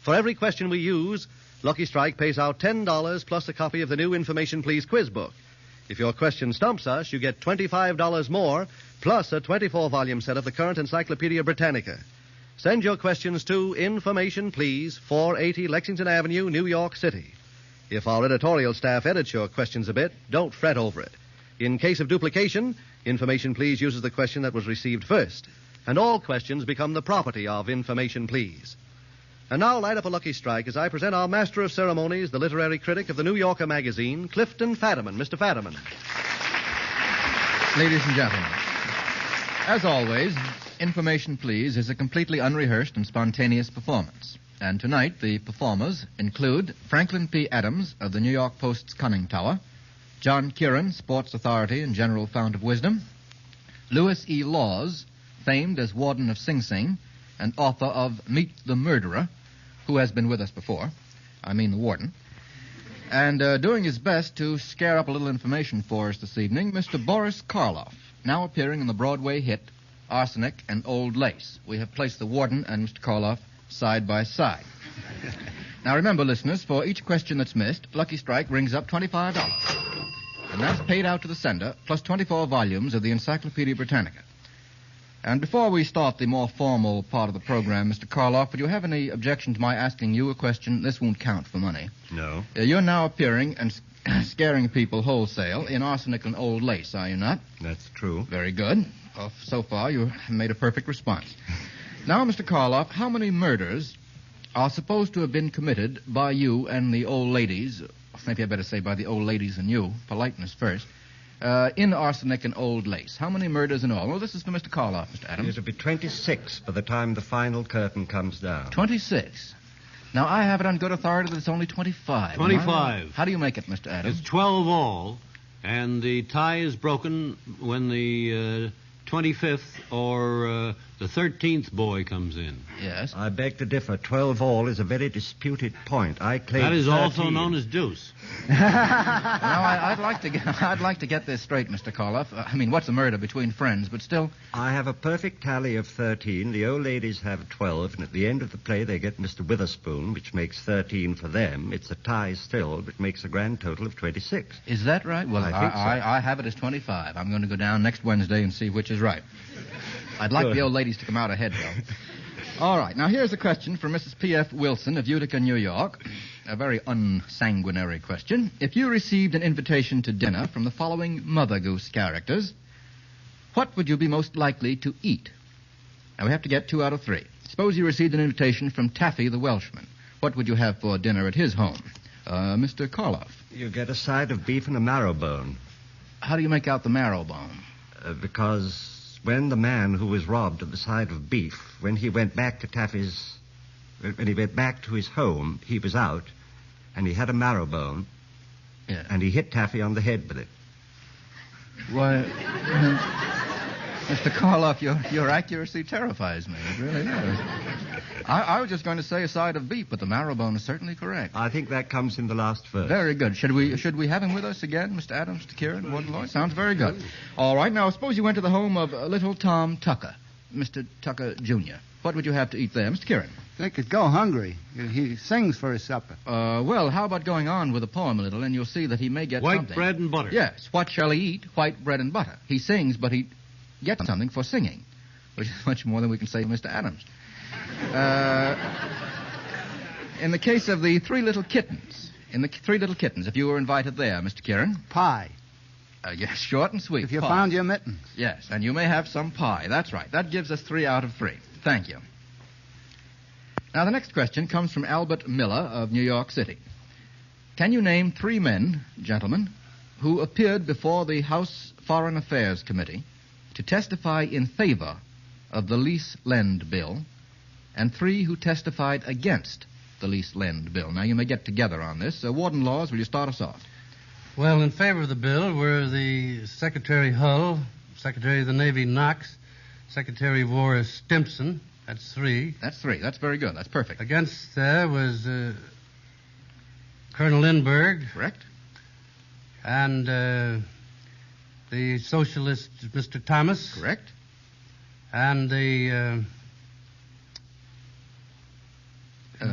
For every question we use, Lucky Strike pays out $10 plus a copy of the new Information Please quiz book. If your question stumps us, you get $25 more, plus a 24-volume set of the current Encyclopedia Britannica. Send your questions to Information Please, 480 Lexington Avenue, New York City. If our editorial staff edits your questions a bit, don't fret over it. In case of duplication, Information Please uses the question that was received first, and all questions become the property of Information Please. And now light up a Lucky Strike as I present our master of ceremonies, the literary critic of the New Yorker magazine, Clifton Fadiman. Mr. Fadiman. Ladies and gentlemen, as always, Information Please is a completely unrehearsed and spontaneous performance. And tonight, the performers include Franklin P. Adams of the New York Post's Conning Tower, John Kieran, Sports Authority and General Fount of Wisdom, Louis E. Laws, famed as Warden of Sing Sing and author of Meet the Murderer, who has been with us before. I mean the warden. And doing his best to scare up a little information for us this evening, Mr. Boris Karloff, now appearing in the Broadway hit Arsenic and Old Lace. We have placed the warden and Mr. Karloff side by side. Now remember, listeners, for each question that's missed, Lucky Strike rings up $25. And that's paid out to the sender, plus 24 volumes of the Encyclopedia Britannica. And before we start the more formal part of the program, Mr. Karloff, would you have any objection to my asking you a question? This won't count for money. No. You're now appearing and scaring people wholesale in Arsenic and Old Lace, are you not? That's true. Very good. Well, so far, you have made a perfect response. Now, Mr. Karloff, how many murders are supposed to have been committed by you and the old ladies, maybe I better say by the old ladies and you, politeness first, in Arsenic and Old Lace? How many murders in all? Well, this is for Mr. Karloff, Mr. Adams. It'll be 26 by the time the final curtain comes down. 26? Now, I have it on good authority that it's only 25. 25. How do you make it, Mr. Adams? It's 12 all, and the tie is broken when the 25th or the 13th boy comes in. Yes. I beg to differ. 12 all is a very disputed point. I claim that is 13. also known as deuce. Now, I'd like to get this straight, Mr. Karloff. I mean, what's a murder between friends, but still... I have a perfect tally of 13. The old ladies have 12, and at the end of the play they get Mr. Witherspoon, which makes 13 for them. It's a tie still, but makes a grand total of 26. Is that right? Well, I think so. I have it as 25. I'm going to go down next Wednesday and see which is right. I'd like the old ladies to come out ahead, though. All right. Now, here's a question from Mrs. P.F. Wilson of Utica, New York. A very unsanguinary question. If you received an invitation to dinner from the following Mother Goose characters, what would you be most likely to eat? Now, we have to get 2 out of 3. Suppose you received an invitation from Taffy the Welshman. What would you have for dinner at his home? Mr. Karloff. You get a side of beef and a marrow bone. How do you make out the marrow bone? Because when the man who was robbed of the side of beef, when he went back to his home, he was out, and he had a marrow bone, and he hit Taffy on the head with it. Why, Mr. Karloff, your accuracy terrifies me. It really does. I was just going to say a side of beef, but the marrow bone is certainly correct. I think that comes in the last verse. Very good. Should we have him with us again, Mr. Adams, Mr. Kieran, Warden Lloyd? Sounds very good. All right. Now, suppose you went to the home of little Tom Tucker, Mr. Tucker, Jr. What would you have to eat there, Mr. Kieran? They could go hungry. He sings for his supper. Well, how about going on with the poem a little, and you'll see that he may get something. White bread and butter. Yes. What shall he eat? White bread and butter. He sings, but he gets something for singing, which is much more than we can say to Mr. Adams. In the case of the 3 little kittens, if you were invited there, Mr. Kieran. Pie. Yes, short and sweet. If you pie. found your mittens. Yes, and you may have some pie. That's right. That gives us 3 out of 3. Thank you. Now, the next question comes from Albert Miller of New York City. Can you name 3 men, gentlemen, who appeared before the House Foreign Affairs Committee to testify in favor of the lease-lend bill, and 3 who testified against the lease-lend bill? Now, you may get together on this. Warden Laws, will you start us off? Well, in favor of the bill were the Secretary Hull, Secretary of the Navy Knox, Secretary of War Stimson, That's 3. That's 3. That's very good. That's perfect. Against there was Colonel Lindbergh. Correct. And the socialist, Mr. Thomas. Correct. And the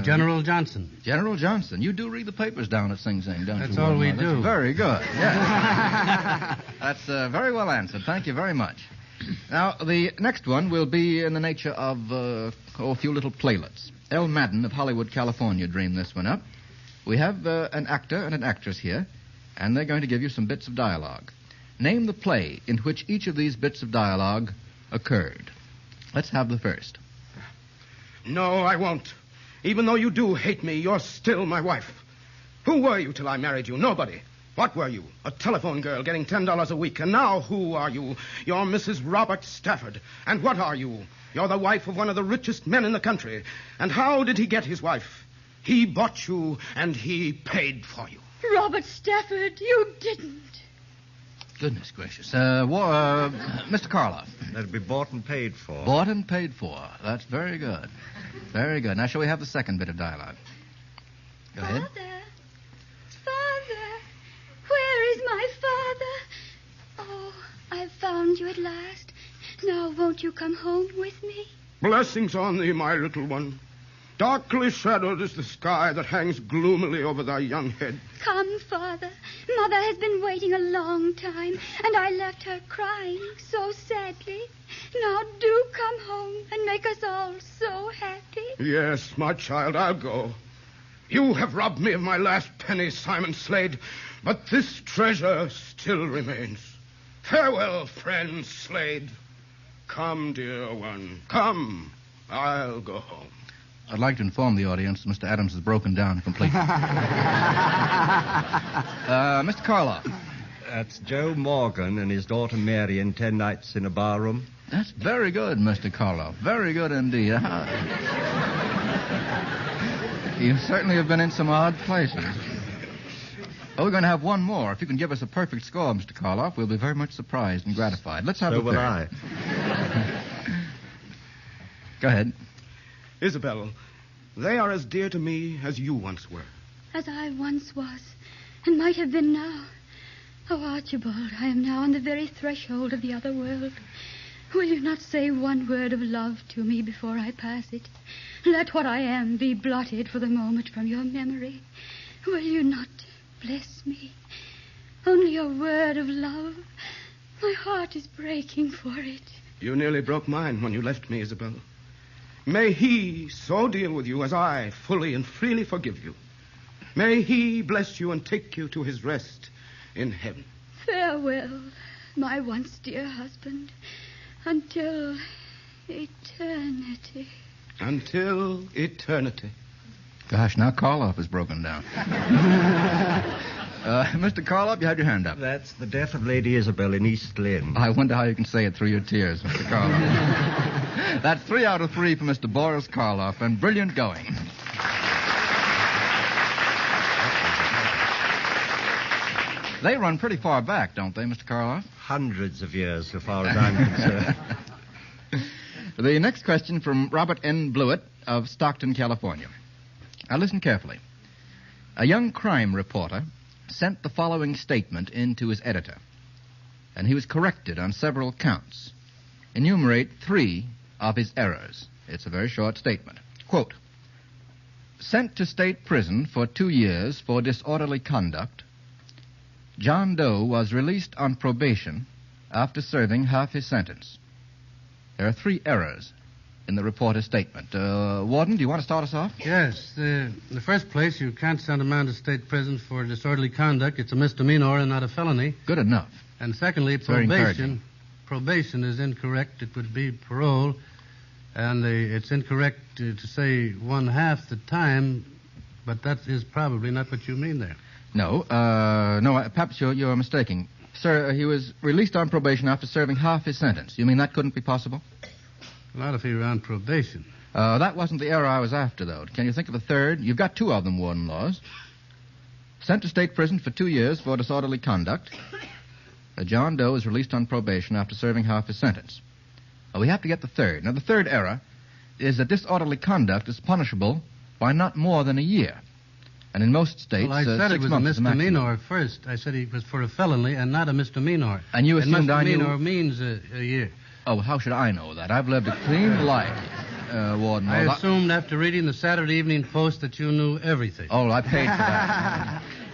General Johnson. General Johnson. You do read the papers down at Sing Sing, don't you? That's all we That's do. Very good. Yes. That's very well answered. Thank you very much. Now, the next one will be in the nature of a few little playlets. El Madden of Hollywood, California dreamed this one up. We have an actor and an actress here, and they're going to give you some bits of dialogue. Name the play in which each of these bits of dialogue occurred. Let's have the first. No, I won't. Even though you do hate me, you're still my wife. Who were you till I married you? Nobody. What were you? A telephone girl getting $10 a week. And now who are you? You're Mrs. Robert Stafford. And what are you? You're the wife of one of the richest men in the country. And how did he get his wife? He bought you and he paid for you. Robert Stafford, you didn't. Goodness gracious. Mr. Karloff. That'd be bought and paid for. Bought and paid for. That's very good. Very good. Now, shall we have the second bit of dialogue? Go ahead. Father, where is my father? Oh, I've found you at last. Now, won't you come home with me? Blessings on thee, my little one. Darkly shadowed is the sky that hangs gloomily over thy young head. Come, Father. Mother has been waiting a long time, and I left her crying so sadly. Now do come home and make us all so happy. Yes, my child, I'll go. You have robbed me of my last penny, Simon Slade, but this treasure still remains. Farewell, friend Slade. Come, dear one, come. I'll go home. I'd like to inform the audience that Mr. Adams has broken down completely. Mr. Karloff. That's Joe Morgan and his daughter Mary in 10 Nights in a Barroom. That's very good, Mr. Karloff. Very good indeed. You certainly have been in some odd places. Oh, we're going to have one more. If you can give us a perfect score, Mr. Karloff, we'll be very much surprised and gratified. Let's have So the will third. I. Go ahead. Isabel, they are as dear to me as you once were. As I once was, and might have been now. Oh, Archibald, I am now on the very threshold of the other world. Will you not say one word of love to me before I pass it? Let what I am be blotted for the moment from your memory. Will you not bless me? Only a word of love. My heart is breaking for it. You nearly broke mine when you left me, Isabel. May he so deal with you as I fully and freely forgive you. May he bless you and take you to his rest in heaven. Farewell, my once dear husband, until eternity. Until eternity. Gosh, now Karloff has broken down. Mr. Karloff, you had your hand up. That's the death of Lady Isabel in East Lynne. I wonder how you can say it through your tears, Mr. Karloff. That's 3 out of 3 for Mr. Boris Karloff, and brilliant going. They run pretty far back, don't they, Mr. Karloff? Hundreds of years, so far as I'm concerned. The next question from Robert N. Blewett of Stockton, California. Now listen carefully. A young crime reporter sent the following statement in to his editor, and he was corrected on several counts. Enumerate 3 of his errors. It's a very short statement. Quote, sent to state prison for 2 years for disorderly conduct, John Doe was released on probation after serving half his sentence. There are 3 errors in the reporter's statement. Warden, do you want to start us off? Yes. In the first place, you can't send a man to state prison for disorderly conduct. It's a misdemeanor and not a felony. Good enough. And secondly, It's very encouraging. probation is incorrect. It would be parole. And it's incorrect to say 1/2 the time, but that is probably not what you mean there. No, perhaps you're mistaken. Sir, he was released on probation after serving half his sentence. You mean that couldn't be possible? Not if he were on probation. That wasn't the error I was after, though. Can you think of a third? You've got 2 of them, Warden Laws. Sent to state prison for 2 years for disorderly conduct. John Doe is released on probation after serving half his sentence. We have to get the third. Now, the third error is that disorderly conduct is punishable by not more than a year. And in most states, Well, I said 6 it was a months is the maximum. misdemeanor first. I said it was for a felony and not a misdemeanor. And you assumed I knew... misdemeanor means a year. Oh, how should I know that? I've lived a clean life, Warden. I assumed after reading the Saturday Evening Post that you knew everything. Oh, I paid for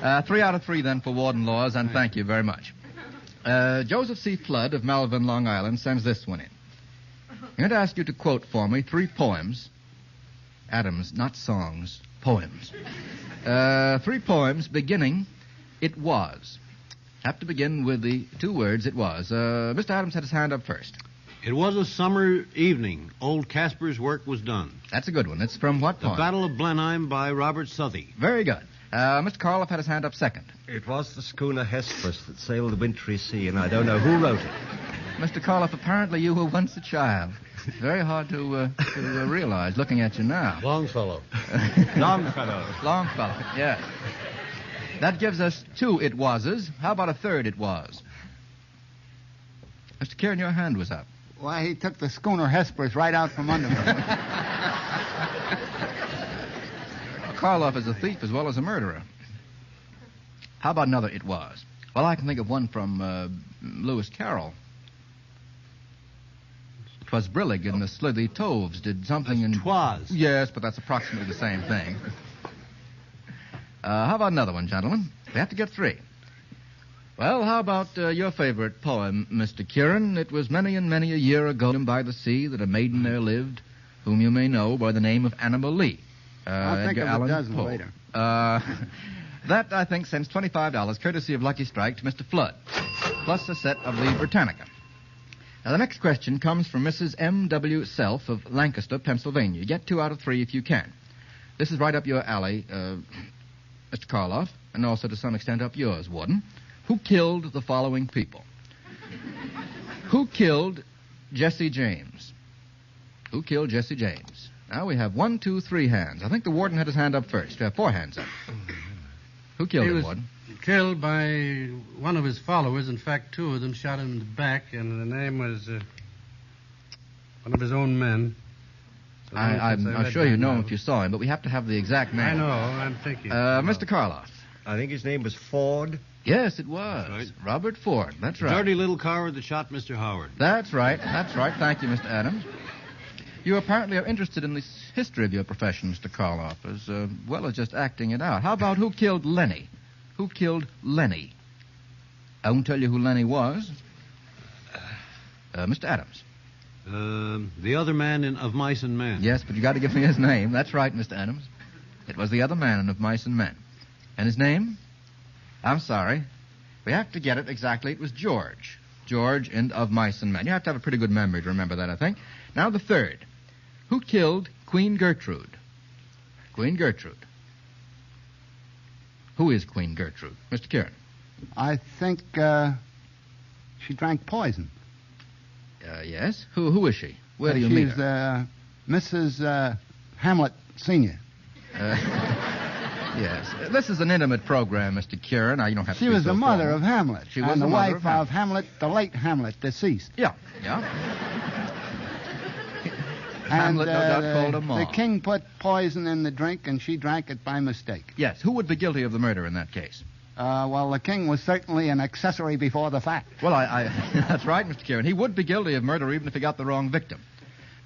that. 3 out of 3 then for Warden Laws, and thank you very much. Joseph C. Flood of Malvern, Long Island, sends this one in. I'm going to ask you to quote for me 3 poems. Adams, not songs, poems. 3 poems beginning, "It was." Have to begin with the 2 words, "it was." Mr. Adams had his hand up first. It was a summer evening. Old Casper's work was done. That's a good one. It's from what poem? The Battle of Blenheim by Robert Southey. Very good. Mr. Karloff had his hand up second. It was the schooner Hesperus that sailed the wintry sea, and I don't know who wrote it. Mr. Karloff, apparently you were once a child. It's very hard to realize, looking at you now. Longfellow. Longfellow. Longfellow, yes. That gives us 2 "it wases." How about a third "it was"? Mr. Kieran, your hand was up. Why, he took the schooner Hesperus right out from under me. Karloff is a thief as well as a murderer. How about another "it was"? Well, I can think of one from Lewis Carroll. 'Twas Brillig and the Slithy Toves did something in... 'Twas. Yes, but that's approximately the same thing. How about another one, gentlemen? We have to get 3. Well, how about your favorite poem, Mr. Kieran? "It was many and many a year ago by the sea that a maiden there lived, whom you may know by the name of Annabel Lee." I'll think Edgar of Allan a dozen Poe. later. That, I think, sends $25, courtesy of Lucky Strike, to Mr. Flood, plus a set of the Britannica. Now, the next question comes from Mrs. M.W. Self of Lancaster, Pennsylvania. You get 2 out of 3 if you can. This is right up your alley, Mr. Karloff, and also to some extent up yours, Warden. Who killed the following people? Who killed Jesse James? Who killed Jesse James? Now we have 1, 2, 3 hands. I think the Warden had his hand up first. We have 4 hands up. Who killed him, Warden? Killed by one of his followers. In fact, 2 of them shot him in the back, and the name was one of his own men. So I'm sure you know him if you saw him, but we have to have the exact name. I know. I'm thinking. Mr. Karloff. I think his name was Ford. Yes, it was. Right. Robert Ford. That's right. Dirty little coward that shot Mr. Howard. That's right. That's right. Thank you, Mr. Adams. You apparently are interested in the history of your profession, Mr. Karloff, as well as just acting it out. How about who killed Lenny? Who killed Lenny? I won't tell you who Lenny was. Mr. Adams. The other man of Mice and Men. Yes, but you got to give me his name. That's right, Mr. Adams. It was the other man in Of Mice and Men. And his name? I'm sorry. We have to get it exactly. It was George. George in Of Mice and Men. You have to have a pretty good memory to remember that, I think. Now the third. Who killed Queen Gertrude? Queen Gertrude. Who is Queen Gertrude? Mr. Kieran. I think she drank poison. Yes. Who is she? Where do you meet her? She's Mrs. Hamlet Sr. Yes. This is an intimate program, Mr. Kieran. Now, you don't have to She be was so the mother formal. of Hamlet. She was and the the mother wife of of Hamlet, the late Hamlet, deceased. Yeah. And Hamlet, no doubt, called her mom. the king put poison in the drink, and she drank it by mistake. Yes. Who would be guilty of the murder in that case? Well, the king was certainly an accessory before the fact. Well, that's right, Mr. Kieran. He would be guilty of murder even if he got the wrong victim.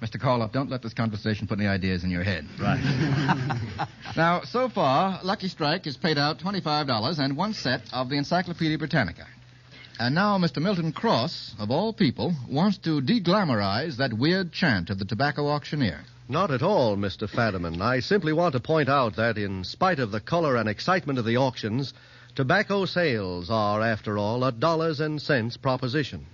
Mr. Karloff, don't let this conversation put any ideas in your head. Right. Now, so far, Lucky Strike has paid out $25 and 1 set of the Encyclopedia Britannica. And now Mr. Milton Cross, of all people, wants to deglamorize that weird chant of the tobacco auctioneer. Not at all, Mr. Fadiman. I simply want to point out that in spite of the color and excitement of the auctions, tobacco sales are, after all, a dollars and cents proposition.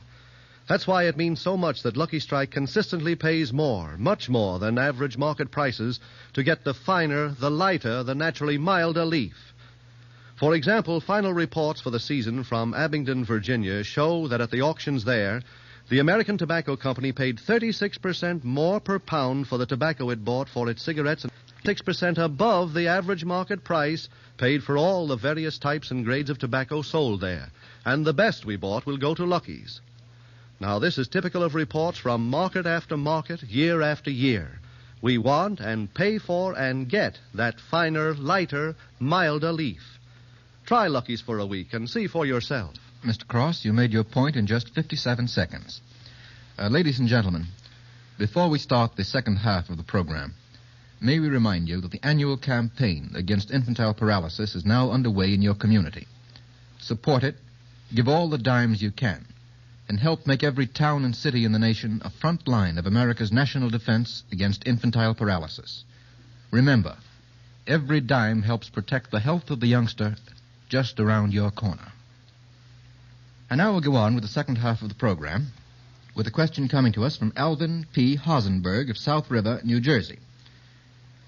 That's why it means so much that Lucky Strike consistently pays more, much more than average market prices to get the finer, the lighter, the naturally milder leaf. For example, final reports for the season from Abingdon, Virginia, show that at the auctions there, the American Tobacco Company paid 36% more per pound for the tobacco it bought for its cigarettes, and 6% above the average market price paid for all the various types and grades of tobacco sold there. And the best we bought will go to Lucky's. Now, this is typical of reports from market after market, year after year. We want and pay for and get that finer, lighter, milder leaf. Try Lucky's for a week and see for yourself. Mr. Cross, you made your point in just 57 seconds. Ladies and gentlemen, before we start the second half of the program, may we remind you that the annual campaign against infantile paralysis is now underway in your community. Support it, give all the dimes you can, and help make every town and city in the nation a front line of America's national defense against infantile paralysis. Remember, every dime helps protect the health of the youngster just around your corner. And now we'll go on with the second half of the program with a question coming to us from Alvin P. Hosenberg of South River, New Jersey.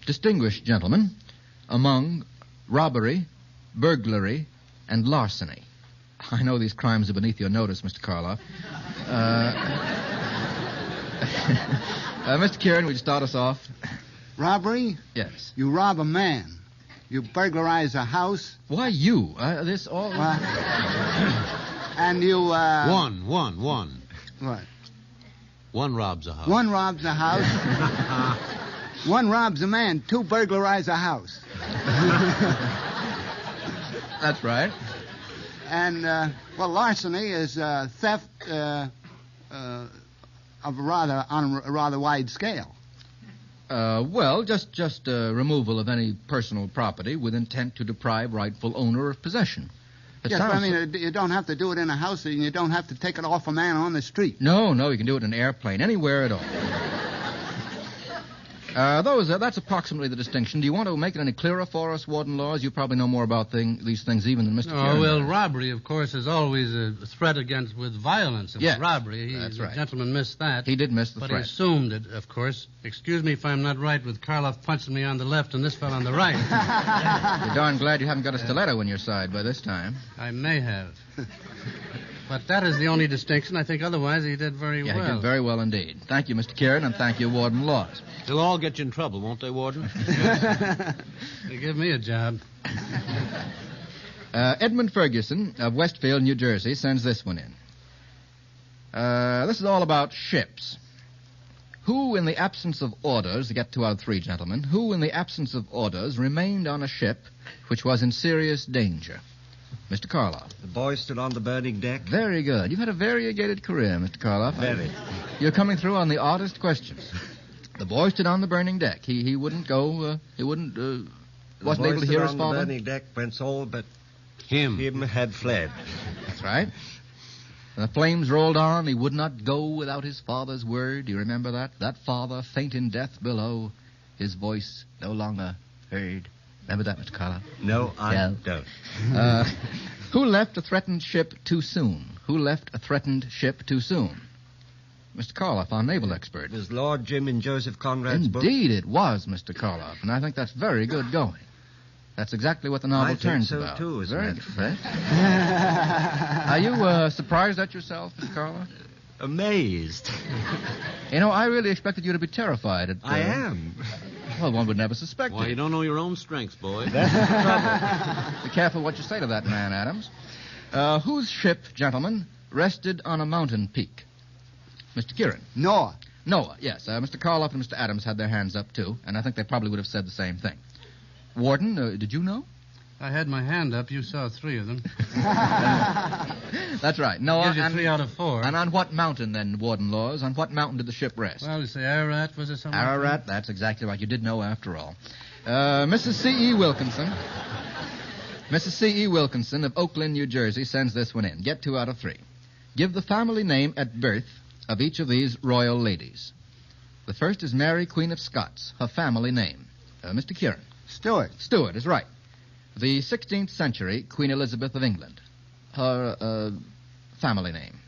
Distinguished gentlemen, among robbery, burglary, and larceny. I know these crimes are beneath your notice, Mr. Karloff. Mr. Kieran, would you start us off? Robbery? Yes. You rob a man. You burglarize a house. Why you? This all... and you, One. What? One robs a house. One robs a house. One robs a man. Two burglarize a house. That's right. And, larceny is theft of on a rather wide scale. Just removal of any personal property with intent to deprive rightful owner of possession. Yes, but I mean, you don't have to do it in a house, and you don't have to take it off a man on the street. No, you can do it in an airplane, anywhere at all. That's approximately the distinction. Do you want to make it any clearer for us, Warden Laws? You probably know more about these things even than Mr. Kieran. Well, robbery, of course, is always a threat with violence. Yes, robbery. That's right. The gentleman missed that. He did miss the threat. But he assumed it, of course. Excuse me if I'm not right with Karloff punching me on the left and this fell on the right. You're darn glad you haven't got a stiletto in your side by this time. I may have. But that is the only distinction. I think otherwise he did very well. Yeah, he did very well indeed. Thank you, Mr. Kieran, and thank you, Warden Laws. They'll all get you in trouble, won't they, Warden? They give me a job. Edmund Ferguson of Westfield, New Jersey, sends this one in. This is all about ships. Who, in the absence of orders, get 2 out of 3, gentlemen, who, in the absence of orders, remained on a ship which was in serious danger? Mr. Karloff. The boy stood on the burning deck. Very good. You've had a variegated career, Mr. Karloff. Very. You're coming through on the oddest questions. The boy stood on the burning deck. He wouldn't go, wasn't able to hear his father. The boy stood on the burning deck whence all but him had fled. That's right. The flames rolled on. He would not go without his father's word. Do you remember that? That father, faint in death below, his voice no longer heard. Remember that, Mr. Karloff? No, I don't. Who left a threatened ship too soon? Who left a threatened ship too soon? Mr. Karloff, our naval expert. It was Lord Jim in Joseph Conrad's book. Indeed it was, Mr. Karloff, and I think that's very good going. That's exactly what the novel turns about. I think so, too, as a matter of fact. Are you surprised at yourself, Mr. Karloff? Amazed. You know, I really expected you to be terrified. I am. Well, one would never suspect it. Why, you don't know your own strengths, boy. That's the trouble. Be careful what you say to that man, Adams. Whose ship, gentlemen, rested on a mountain peak? Mr. Kieran. Noah, yes. Mr. Karloff and Mr. Adams had their hands up, too, and I think they probably would have said the same thing. Warden, did you know? I had my hand up. You saw 3 of them. That's right. Noah. Gives you 3 out of 4. And on what mountain, then, Warden Laws? On what mountain did the ship rest? Well, you say Ararat, was it something? Ararat, that's exactly right. You did know after all. Mrs. C.E. Wilkinson. Mrs. C.E. Wilkinson of Oakland, New Jersey, sends this one in. Get 2 out of 3. Give the family name at birth of each of these royal ladies. The first is Mary, Queen of Scots, her family name. Mr. Kieran. Stuart. Stuart is right. The 16th century Queen Elizabeth of England, her family name.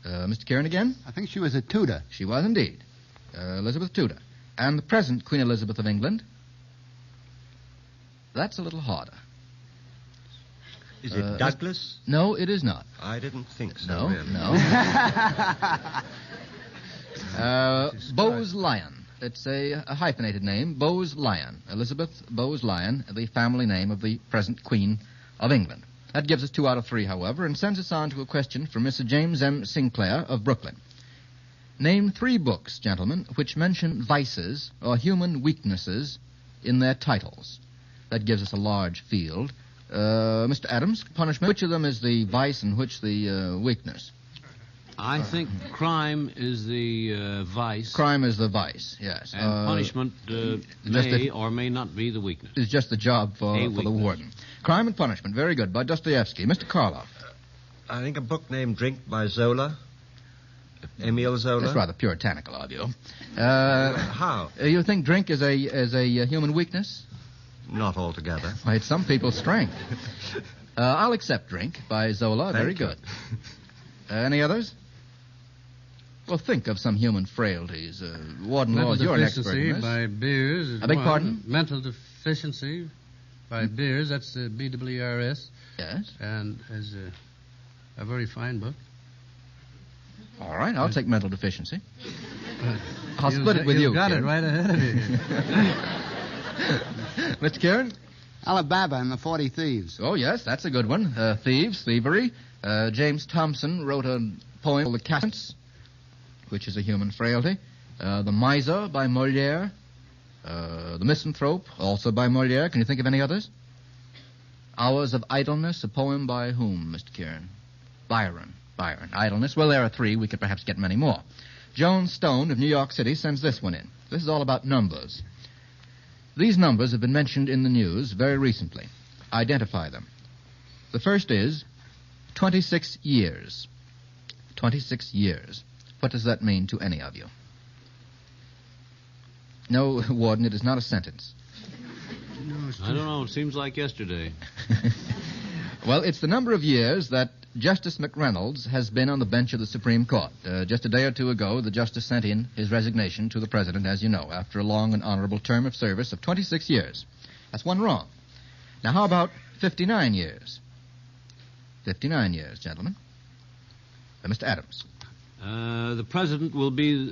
Mr. Kieran again? I think she was a Tudor. She was indeed. Elizabeth Tudor. And the present Queen Elizabeth of England, that's a little harder. Is it Douglas? No, it is not. I didn't think so. No, really. no. Bowes Lyon. It's a hyphenated name, Bowes Lyon. Elizabeth Bowes Lyon, the family name of the present Queen of England. That gives us 2 out of 3, however, and sends us on to a question from Mr. James M. Sinclair of Brooklyn. Name 3 books, gentlemen, which mention vices or human weaknesses in their titles. That gives us a large field. Mr. Adams, punishment. Which of them is the vice and which the weakness? I think crime is the vice. Crime is the vice, yes. And punishment may or may not be the weakness. It's just the job for the warden. Crime and punishment, very good. By Dostoevsky. Mr. Karloff. I think a book named Drink by Zola. Emile Zola. That's rather puritanical of you. How? You think drink is a human weakness? Not altogether. Why, it's some people's strength. I'll accept Drink by Zola. Very good. Any others? Well, think of some human frailties. Warden Laws, you're an expert in this. By Beers. I beg pardon? Mental deficiency by Beers. That's B-W-E-R-S. Yes. And as a very fine book. All right, I'll take mental deficiency. I'll split it with you. You got it right ahead of you. Mr. Kieran? Alibaba and the 40 Thieves. Oh, yes, that's a good one. Thieves, thievery. James Thompson wrote a poem called The Cats, which is a human frailty. The Miser by Molière. The Misanthrope, also by Molière. Can you think of any others? Hours of Idleness, a poem by whom, Mr. Kieran? Byron. Idleness. Well, there are 3. We could perhaps get many more. Joan Stone of New York City sends this one in. This is all about numbers. These numbers have been mentioned in the news very recently. Identify them. The first is 26 years. 26 years. What does that mean to any of you? No, Warden, it is not a sentence. I don't know. It seems like yesterday. Well, it's the number of years that Justice McReynolds has been on the bench of the Supreme Court. Just a day or two ago, the justice sent in his resignation to the president, as you know, after a long and honorable term of service of 26 years. That's one wrong. Now, how about 59 years? 59 years, gentlemen. Mr. Adams. The president will be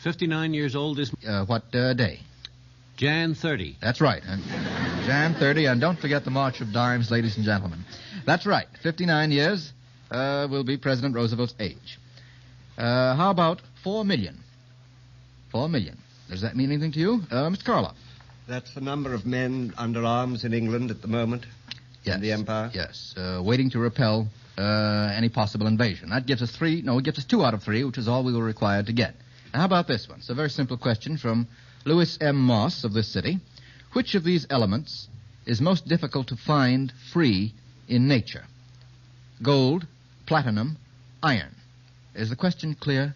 59 years old this... What day? Jan 30. That's right. And Jan 30, and don't forget the March of Dimes, ladies and gentlemen. That's right. 59 years will be President Roosevelt's age. How about 4 million? 4 million. Does that mean anything to you? Mr. Karloff. That's the number of men under arms in England at the moment. Yes. In the Empire. Yes. Waiting to repel any possible invasion. That gives us 3. No, it gives us 2 out of 3, which is all we were required to get. Now, how about this one? It's a very simple question from Louis M. Moss of this city. Which of these elements is most difficult to find free in nature? Gold, platinum, iron. Is the question clear?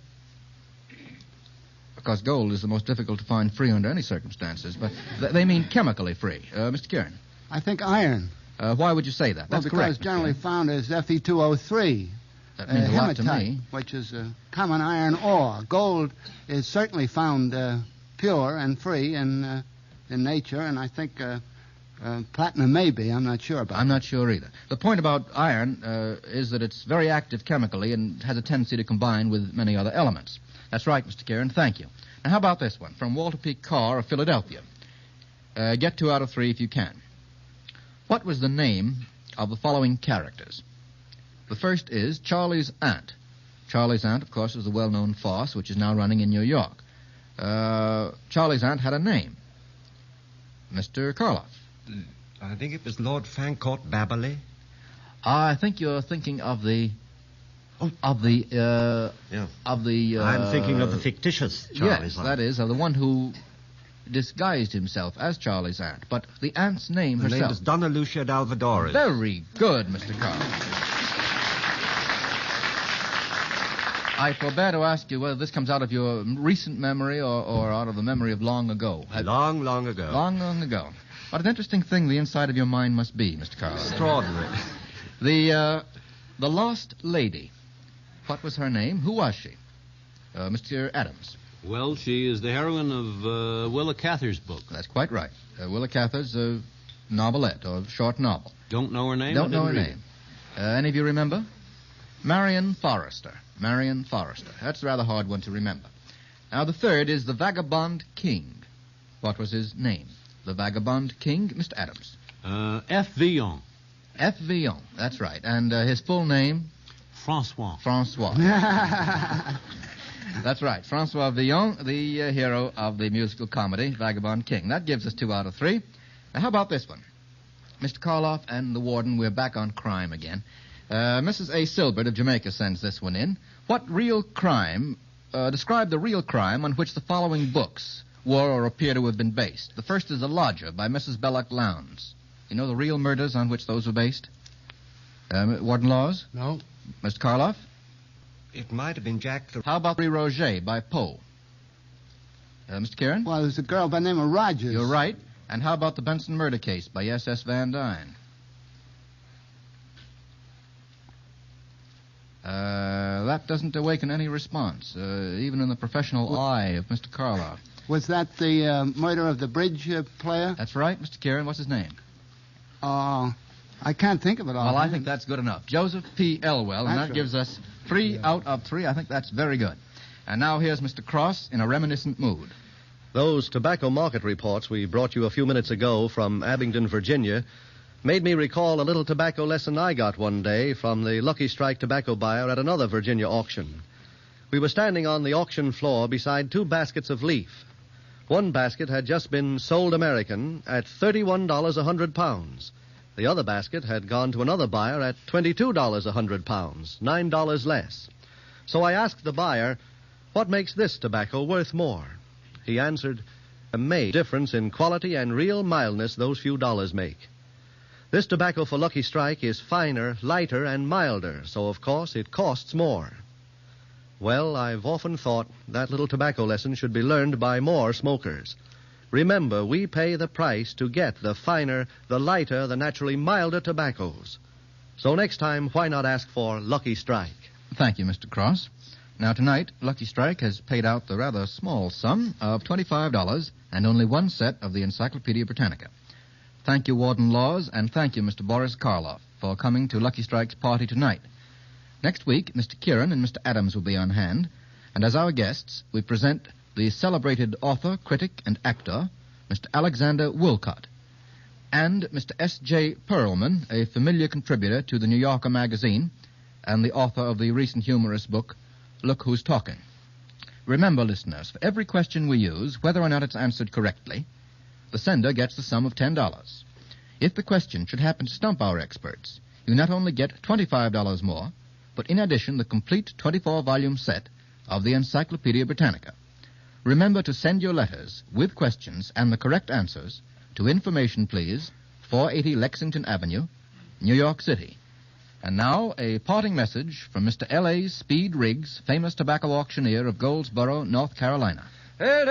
Because gold is the most difficult to find free under any circumstances, but they mean chemically free. Mr. Kieran? I think iron. Why would you say that? That's because correct. It's generally found as Fe2O3. That means a lot to me. Which is a common iron ore. Gold is certainly found pure and free in nature, and I think platinum may be. I'm not sure about I'm not sure either. The point about iron is that it's very active chemically and has a tendency to combine with many other elements. That's right, Mr. Kieran. Thank you. Now, how about this one? From Walter P. Carr of Philadelphia. Get 2 out of 3 if you can. What was the name of the following characters? The first is Charlie's Aunt. Charlie's Aunt, of course, is the well-known farce which is now running in New York. Charlie's Aunt had a name. Mr. Karloff. I think it was Lord Fancourt Babberley. I think you're thinking of the... I'm thinking of the fictitious Charlie's Aunt. Yes, that is, of the one who disguised himself as Charlie's aunt, but the aunt's name herself. Her name is Donna Lucia d'Alvadores. Very good, Mr. Carl. I forbear to ask you whether this comes out of your recent memory or out of the memory of long ago. Long, long ago. Long, long ago. What an interesting thing the inside of your mind must be, Mr. Carl. Extraordinary. The Lost Lady. What was her name? Who was she? Mr. Adams. Well, she is the heroine of Willa Cather's book. That's quite right. Willa Cather's novelette, or short novel. Don't know her name? Don't know her name. Any of you remember? Marion Forrester. Marion Forrester. That's a rather hard one to remember. Now, the third is the Vagabond King. What was his name? The Vagabond King, Mr. Adams. F. Villon. F. Villon, that's right. And his full name? Francois. Francois. That's right. Francois Villon, the hero of the musical comedy Vagabond King. That gives us 2 out of 3. Now, how about this one? Mr. Karloff and the warden, we're back on crime again. Mrs. A. Silbert of Jamaica sends this one in. What real crime, describe the real crime on which the following books were or appear to have been based. The first is The Lodger by Mrs. Belloc Lowndes. You know the real murders on which those were based? Warden Laws? No. Mr. Karloff? It might have been Jack the... How about Roger by Poe? Mr. Kieran? Well, there's a girl by the name of Rogers. You're right. And how about the Benson murder case by S.S. Van Dyne? That doesn't awaken any response, even in the professional eye of Mr. Karloff. Was that the murder of the bridge player? That's right, Mr. Kieran. What's his name? I can't think of it all. Well, I think that's good enough. Joseph P. Elwell, and that gives us 3 out of 3. I think that's very good. And now here's Mr. Cross in a reminiscent mood. Those tobacco market reports we brought you a few minutes ago from Abingdon, Virginia, made me recall a little tobacco lesson I got one day from the Lucky Strike tobacco buyer at another Virginia auction. We were standing on the auction floor beside 2 baskets of leaf. One basket had just been sold American at $31 a 100 pounds. The other basket had gone to another buyer at $22 a 100 pounds, $9 less. So I asked the buyer, what makes this tobacco worth more? He answered, a major difference in quality and real mildness those few dollars make. This tobacco for Lucky Strike is finer, lighter, and milder, so of course it costs more. Well, I've often thought that little tobacco lesson should be learned by more smokers. Remember, we pay the price to get the finer, the lighter, the naturally milder tobaccos. So next time, why not ask for Lucky Strike? Thank you, Mr. Cross. Now, tonight, Lucky Strike has paid out the rather small sum of $25 and only 1 set of the Encyclopedia Britannica. Thank you, Warden Laws, and thank you, Mr. Boris Karloff, for coming to Lucky Strike's party tonight. Next week, Mr. Kieran and Mr. Adams will be on hand, and as our guests, we present the celebrated author, critic, and actor, Mr. Alexander Woolcott, and Mr. S.J. Perlman, a familiar contributor to the New Yorker magazine and the author of the recent humorous book, Look Who's Talking. Remember, listeners, for every question we use, whether or not it's answered correctly, the sender gets the sum of $10. If the question should happen to stump our experts, you not only get $25 more, but in addition the complete 24-volume set of the Encyclopedia Britannica. Remember to send your letters with questions and the correct answers to Information, please, 480 Lexington Avenue, New York City. And now, a parting message from Mr. L.A. Speed Riggs, famous tobacco auctioneer of Goldsboro, North Carolina. And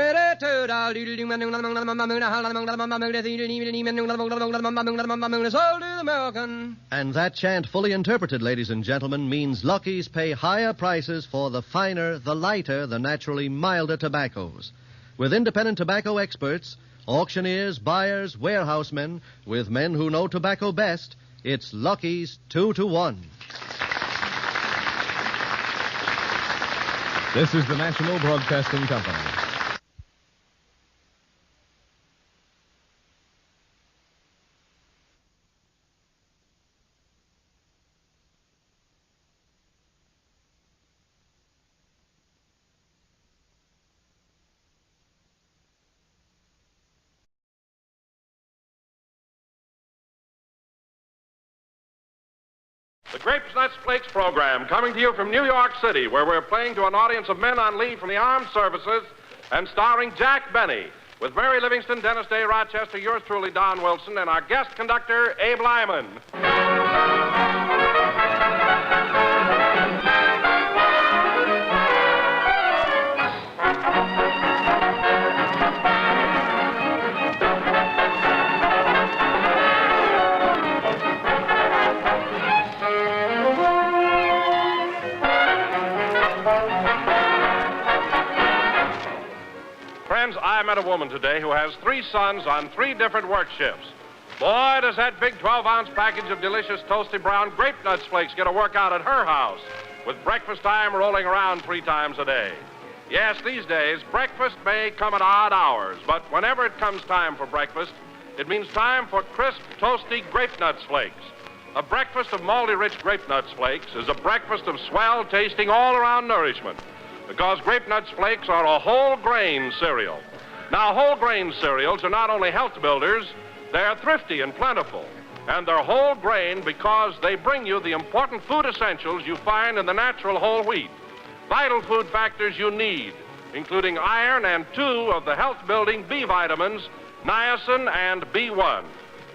that chant, fully interpreted, ladies and gentlemen, means Lucky's pay higher prices for the finer, the lighter, the naturally milder tobaccos. With independent tobacco experts, auctioneers, buyers, warehousemen, with men who know tobacco best, it's Lucky's 2-to-1. This is the National Broadcasting Company. The Grapes, Nuts, Flakes program coming to you from New York City, where we're playing to an audience of men on leave from the armed services and starring Jack Benny, with Mary Livingston, Dennis Day, Rochester, yours truly, Don Wilson, and our guest conductor, Abe Lyman. Friends, I met a woman today who has 3 sons on 3 different work shifts. Boy, does that big 12-ounce package of delicious toasty brown grape nuts flakes get a workout at her house, with breakfast time rolling around 3 times a day. Yes, these days, breakfast may come at odd hours, but whenever it comes time for breakfast, it means time for crisp, toasty grape nuts flakes. A breakfast of malty-rich grape nuts flakes is a breakfast of swell-tasting all-around nourishment. because Grape Nuts Flakes are a whole grain cereal. Now, whole grain cereals are not only health builders, they're thrifty and plentiful. And they're whole grain because they bring you the important food essentials you find in the natural whole wheat. Vital food factors you need, including iron and 2 of the health-building B vitamins, niacin and B1.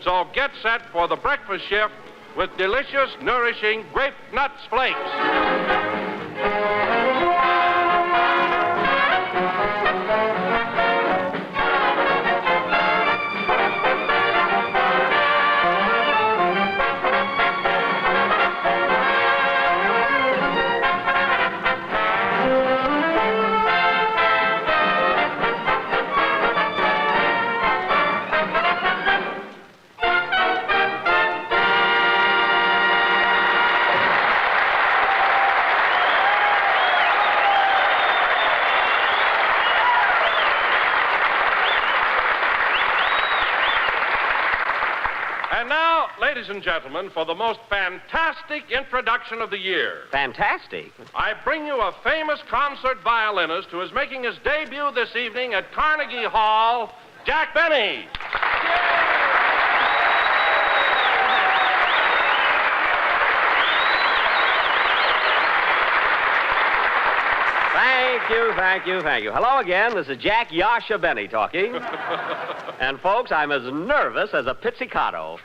So get set for the breakfast shift with delicious, nourishing Grape Nuts Flakes. And now, ladies and gentlemen, for the most fantastic introduction of the year. Fantastic? I bring you a famous concert violinist who is making his debut this evening at Carnegie Hall, Jack Benny. Thank you. Hello again. This is Jack Yasha Benny talking. And, folks, I'm as nervous as a pizzicato.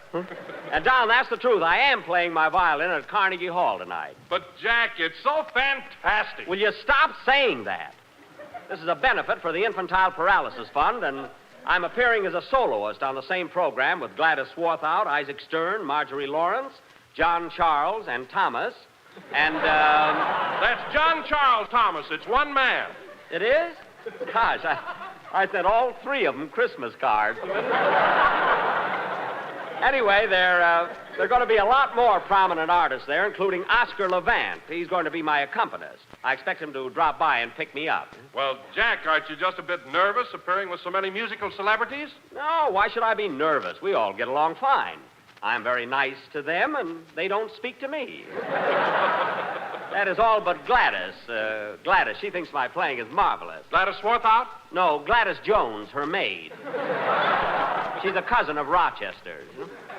And, Don, that's the truth. I am playing my violin at Carnegie Hall tonight. But, Jack, it's so fantastic. Will you stop saying that? This is a benefit for the Infantile Paralysis Fund, and I'm appearing as a soloist on the same program with Gladys Swarthout, Isaac Stern, Marjorie Lawrence, John Charles, and Thomas. And, That's John Charles Thomas. It's one man. It is? Gosh, I sent all 3 of them Christmas cards. Anyway, there are going to be a lot more prominent artists there, including Oscar Levant. He's going to be my accompanist. I expect him to drop by and pick me up. Well, Jack, aren't you just a bit nervous appearing with so many musical celebrities? No, why should I be nervous? We all get along fine. I'm very nice to them, and they don't speak to me. That is all but Gladys. Gladys, she thinks my playing is marvelous. Gladys Swarthout? No, Gladys Jones, her maid. She's a cousin of Rochester's.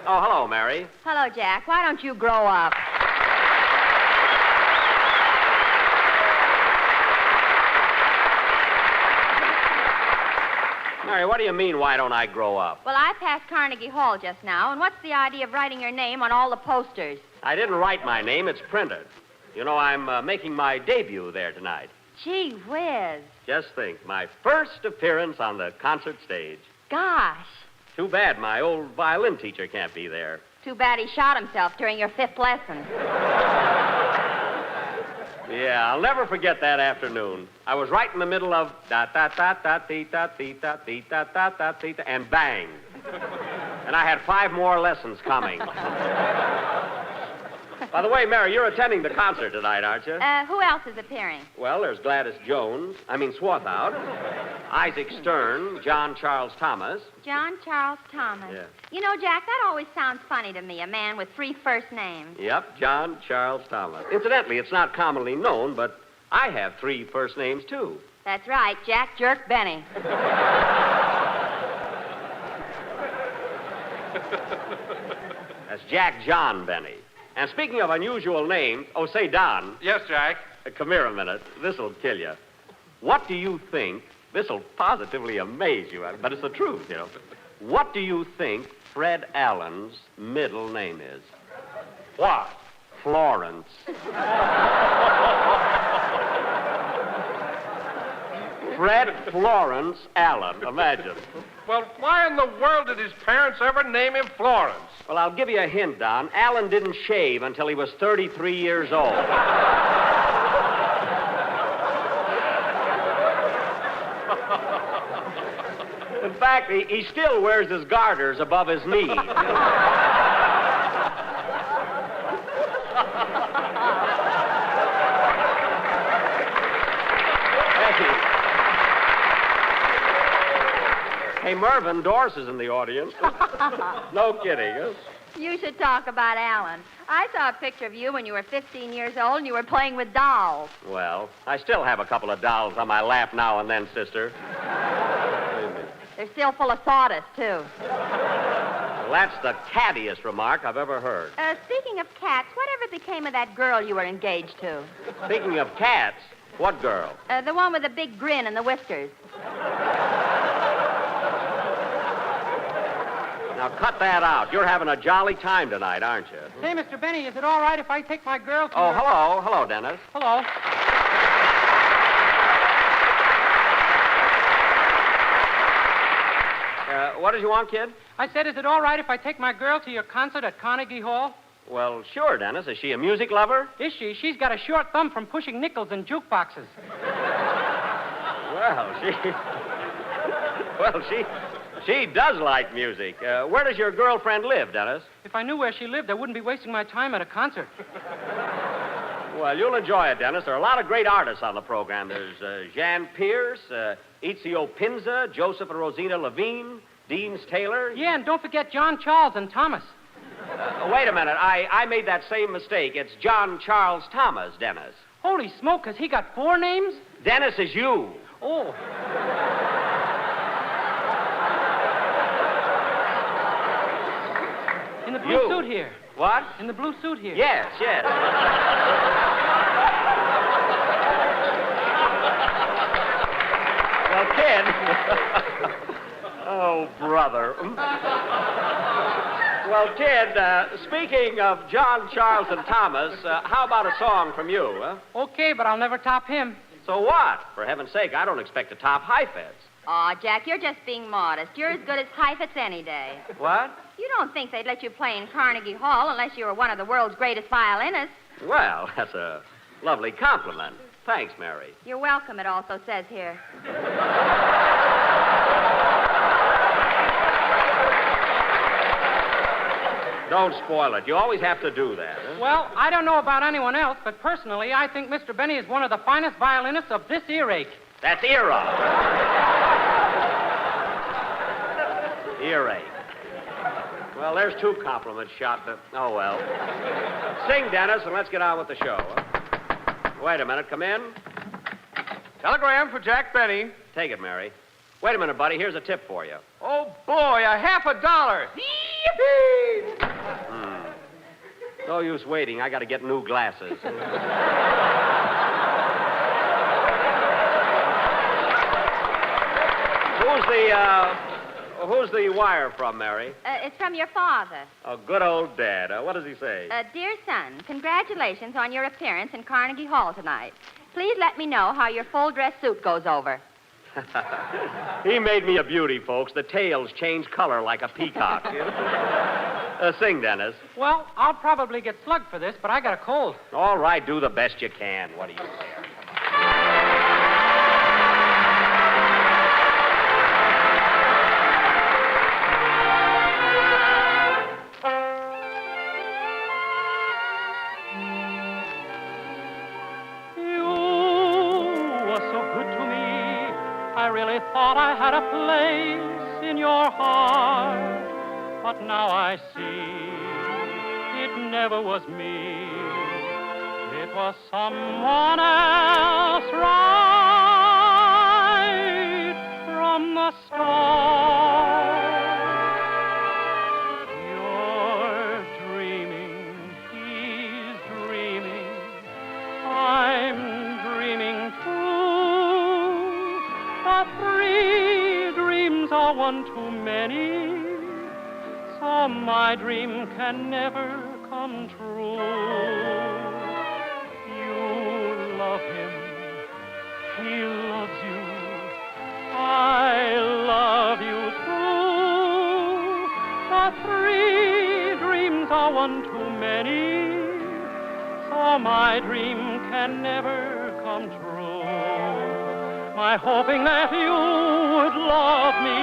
Oh, hello, Mary. Hello, Jack. Why don't you grow up? Mary, what do you mean, why don't I grow up? Well, I passed Carnegie Hall just now, and what's the idea of writing your name on all the posters? I didn't write my name. It's printed. You know, I'm making my debut there tonight. Gee whiz. Just think, my first appearance on the concert stage. Gosh. Too bad my old violin teacher can't be there. Too bad he shot himself during your 5th lesson. Yeah, I'll never forget that afternoon. I was right in the middle of da-da-da-da-dee-da-dee-da-dee-da-da-da-dee-da, and bang. And I had 5 more lessons coming. By the way, Mary, you're attending the concert tonight, aren't you? Who else is appearing? Well, there's Gladys Swarthout, Isaac Stern, John Charles Thomas. John Charles Thomas. Yeah. You know, Jack, that always sounds funny to me, a man with 3 first names. Yep, John Charles Thomas. Incidentally, it's not commonly known, but I have 3 first names, too. That's right, Jack Jerk Benny. That's Jack John Benny. And speaking of unusual names, oh, say, Don. Yes, Jack? Come here a minute. This'll kill you. What do you think, this'll positively amaze you, but it's the truth, you know. What do you think Fred Allen's middle name is? What? Florence. Fred Florence Allen, imagine. Well, why in the world did his parents ever name him Florence? Well, I'll give you a hint, Don. Allen didn't shave until he was 33 years old. In fact, he still wears his garters above his knees. Hey, Mervyn Doris is in the audience. No kidding, huh? You should talk about Alan. I saw a picture of you when you were 15 years old and you were playing with dolls. Well, I still have a couple of dolls on my lap now and then, sister. They're still full of sawdust, too. Well, that's the cattiest remark I've ever heard. Speaking of cats, whatever became of that girl you were engaged to? Speaking of cats, what girl? The one with the big grin and the whiskers. Now, cut that out. You're having a jolly time tonight, aren't you? Say, Mr. Benny, is it all right if I take my girl to... Oh, hello. Hello, Dennis. Hello. What did you want, kid? I said, is it all right if I take my girl to your concert at Carnegie Hall? Well, sure, Dennis. Is she a music lover? Is she? She's got a short thumb from pushing nickels in jukeboxes. She does like music. Where does your girlfriend live, Dennis? If I knew where she lived, I wouldn't be wasting my time at a concert. Well, you'll enjoy it, Dennis. There are a lot of great artists on the program. There's Jan Pierce, Ezio Pinza, Joseph and Rosina Levine, Deans Taylor. Yeah, and don't forget John Charles and Thomas. Wait a minute. I made that same mistake. It's John Charles Thomas, Dennis. Holy smoke, has he got 4 names? Dennis is you. Oh. In the blue suit here. What? In the blue suit here. Yes. Well, kid. Oh, brother. Well, kid, speaking of John, Charles, and Thomas, how about a song from you, huh? Okay, but I'll never top him. So what? For heaven's sake, I don't expect to top Heifetz. Aw, Jack, you're just being modest. You're as good as Heifetz any day. What? You don't think they'd let you play in Carnegie Hall unless you were one of the world's greatest violinists. Well, that's a lovely compliment. Thanks, Mary. You're welcome, it also says here. Don't spoil it. You always have to do that. Huh? Well, I don't know about anyone else, but personally, I think Mr. Benny is one of the finest violinists of this earache. That's era. Earache. Well, there's 2 compliments shot to... Oh, well. Sing, Dennis, and let's get on with the show. Wait a minute. Come in. Telegram for Jack Benny. Take it, Mary. Wait a minute, buddy. Here's a tip for you. Oh, boy, a $50. Yee-hee! No use waiting. I got to get new glasses. Who's the wire from, Mary? It's from your father. Oh, good old Dad. What does he say? Dear son, congratulations on your appearance in Carnegie Hall tonight. Please let me know how your full dress suit goes over. He made me a beauty, folks. The tails change color like a peacock. Sing, Dennis. Well, I'll probably get slugged for this, but I got a cold. All right, do the best you can. What do you care? I really thought I had a place in your heart, but now I see it never was me. It was someone else right from the start. You're dreaming, he's dreaming, I'm dreaming too. The 3 dreams are one too many, so my dream can never come true. You love him, he loves you, I love you too. The 3 dreams are one too many, so my dream can never come true. My hoping that you would love me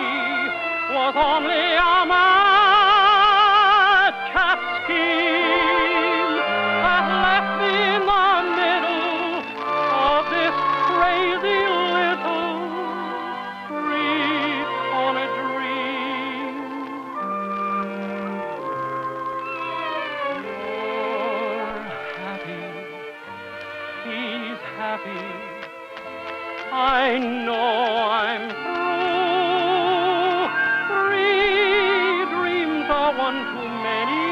was only a madcap scheme that left me in the middle of this crazy little street on a dream. happy. I know I'm through. 3 dreams are one too many,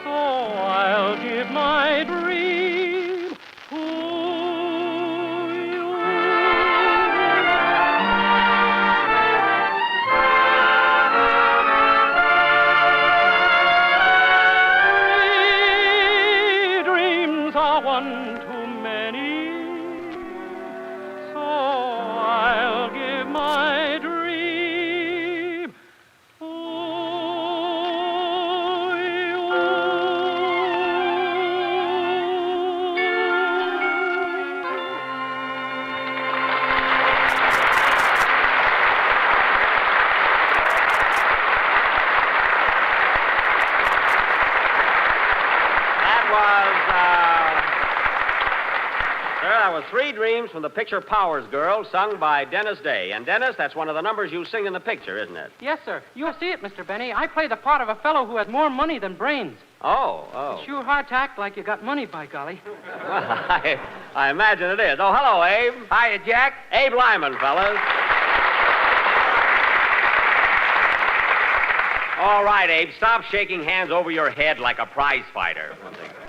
so I'll give my dream to you. 3 dreams are one too many, so I'll give my dream to That was 3 Dreams from the picture Powers Girl, sung by Dennis Day. And, Dennis, that's one of the numbers you sing in the picture, isn't it? Yes, sir. You'll see it, Mr. Benny. I play the part of a fellow who has more money than brains. Oh. It's sure hard to act like you got money, by golly. Well, I imagine it is. Oh, hello, Abe. Hiya, Jack. Abe Lyman, fellas. All right, Abe, stop shaking hands over your head like a prize fighter.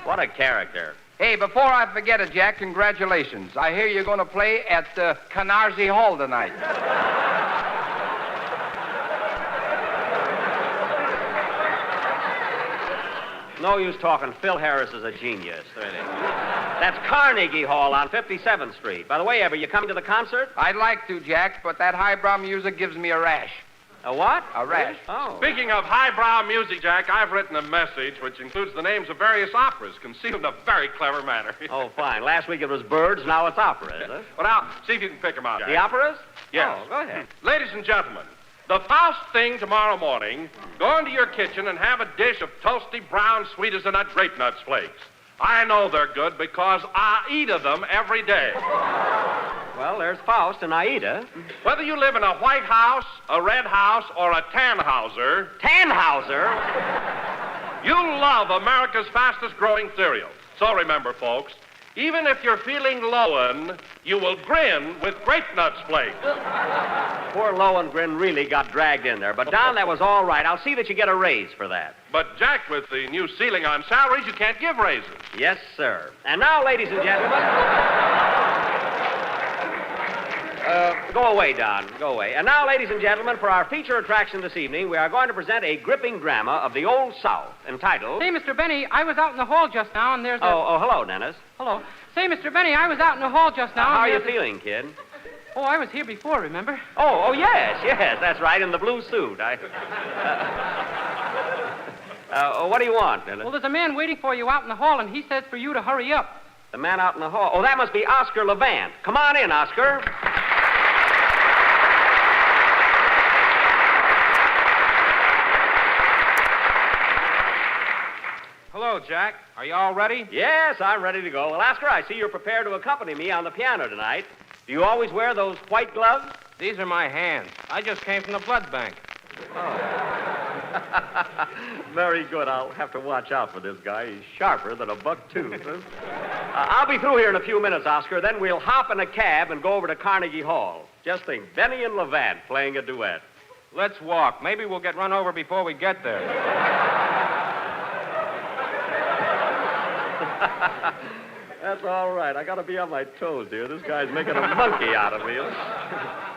What a character. Hey, before I forget it, Jack, congratulations. I hear you're going to play at Canarsie Hall tonight. No use talking. Phil Harris is a genius, really. That's Carnegie Hall on 57th Street. By the way, Ever, you coming to the concert? I'd like to, Jack, but that highbrow music gives me a rash. A what? A rash. Oh. Speaking of highbrow music, Jack, I've written a message which includes the names of various operas, concealed in a very clever manner. Oh, fine. Last week it was birds, now it's opera, is it? Well, now, see if you can pick them out, Jack. The operas? Yes. Oh, go ahead. Ladies and gentlemen, the Faust thing tomorrow morning, go into your kitchen and have a dish of toasty brown sweet as a nut grape nuts flakes. I know they're good because I eat of them every day. Well, there's Faust and Aida. Whether you live in a White House, a Red House, or a Tannhauser... Tannhauser? You'll love America's fastest-growing cereal. So remember, folks, even if you're feeling Lowen, you will grin with Grape Nuts flakes. Poor Lohengrin really got dragged in there. But, Don, that was all right. I'll see that you get a raise for that. But, Jack, with the new ceiling on salaries, you can't give raises. Yes, sir. And now, ladies and gentlemen... Go away, Don. Go away. And now, ladies and gentlemen, for our feature attraction this evening, we are going to present a gripping drama of the Old South entitled... Say, Mr. Benny, I was out in the hall just now, and there's a... Oh, hello, Dennis. Hello. Say, Mr. Benny, I was out in the hall just now. How are you feeling, kid? Oh, I was here before, remember? Oh, yes, that's right, in the blue suit. What do you want, Dennis? Well, there's a man waiting for you out in the hall, and he says for you to hurry up. The man out in the hall? Oh, that must be Oscar Levant. Come on in, Oscar. Hello, Jack. Are you all ready? Yes, I'm ready to go. Well, Oscar, I see you're prepared to accompany me on the piano tonight. Do you always wear those white gloves? These are my hands. I just came from the blood bank. Oh. Very good. I'll have to watch out for this guy. He's sharper than a buck tooth. I'll be through here in a few minutes, Oscar. Then we'll hop in a cab and go over to Carnegie Hall. Just think, Benny and Levant playing a duet. Let's walk. Maybe we'll get run over before we get there. That's all right. I got to be on my toes, dear. This guy's making a monkey out of me.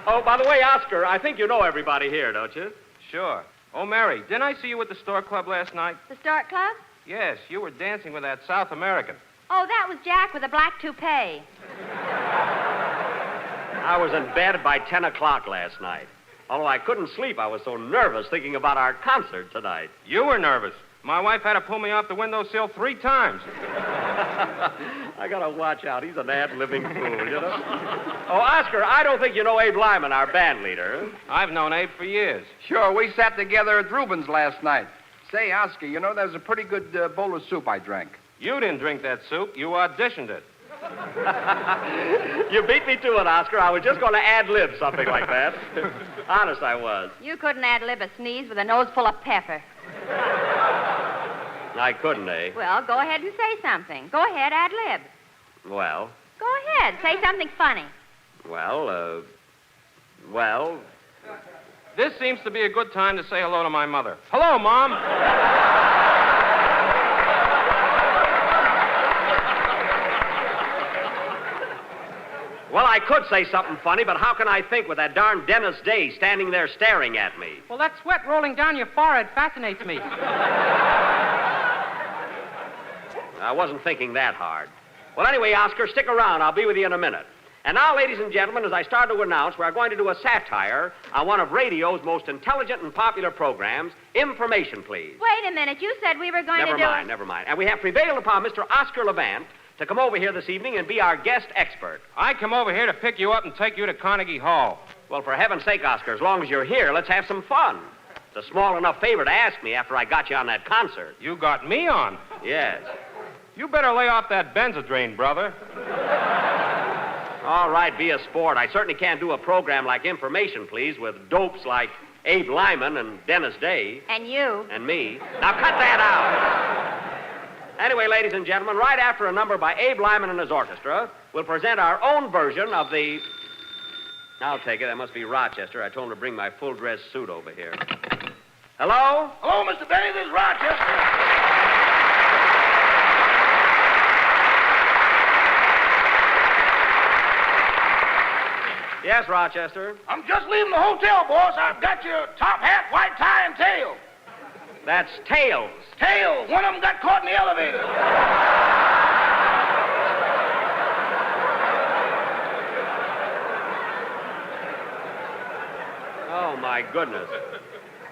Oh, by the way, Oscar, I think you know everybody here, don't you? Sure. Oh, Mary, didn't I see you at the Stork Club last night? The Stork Club? Yes, you were dancing with that South American. Oh, that was Jack with a black toupee. I was in bed by 10 o'clock last night. Although I couldn't sleep, I was so nervous thinking about our concert tonight. You were nervous. My wife had to pull me off the windowsill 3 times. I gotta watch out. He's an ad-libbing fool, you know? Oh, Oscar, I don't think you know Abe Lyman, our band leader. I've known Abe for years. Sure, we sat together at Rubens last night. Say, Oscar, you know, there was a pretty good bowl of soup I drank. You didn't drink that soup. You auditioned it. You beat me to it, Oscar. I was just going to ad-lib something like that. Honest, I was. You couldn't ad-lib a sneeze with a nose full of pepper. I couldn't, eh? Well, go ahead and say something. Go ahead, ad-lib. Well, ahead. Say something funny. Well. This seems to be a good time to say hello to my mother. Hello, Mom. Well, I could say something funny, but how can I think with that darn Dennis Day standing there staring at me? Well, that sweat rolling down your forehead fascinates me. I wasn't thinking that hard. Well, anyway, Oscar, stick around. I'll be with you in a minute. And now, ladies and gentlemen, as I start to announce, we're going to do a satire on one of radio's most intelligent and popular programs, Information, Please. Wait a minute. You said we were going to do... Never mind. And we have prevailed upon Mr. Oscar Levant to come over here this evening and be our guest expert. I come over here to pick you up and take you to Carnegie Hall. Well, for heaven's sake, Oscar, as long as you're here, let's have some fun. It's a small enough favor to ask me after I got you on that concert. You got me on? Yes. You better lay off that Benzadrain, brother. All right, be a sport. I certainly can't do a program like Information, Please, with dopes like Abe Lyman and Dennis Day. And you. And me. Now, cut that out. Anyway, ladies and gentlemen, right after a number by Abe Lyman and his orchestra, we'll present our own version of the... I'll take it. That must be Rochester. I told him to bring my full-dress suit over here. Hello? Hello, Mr. Benny. This is Rochester. Yes, Rochester. I'm just leaving the hotel, boss. I've got your top hat, white tie, and tail. That's tails. Tails. One of them got caught in the elevator. Oh, my goodness.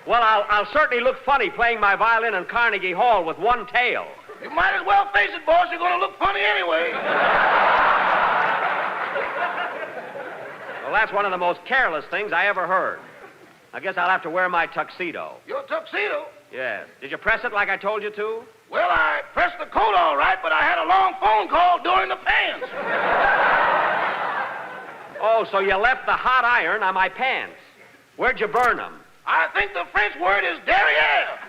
Well, I'll certainly look funny playing my violin in Carnegie Hall with one tail. You might as well face it, boss. You're going to look funny anyway. Well, that's one of the most careless things I ever heard. I guess I'll have to wear my tuxedo. Your tuxedo? Yes. Did you press it like I told you to? Well, I pressed the coat all right, but I had a long phone call during the pants. Oh, so you left the hot iron on my pants. Where'd you burn them? I think the French word is derriere.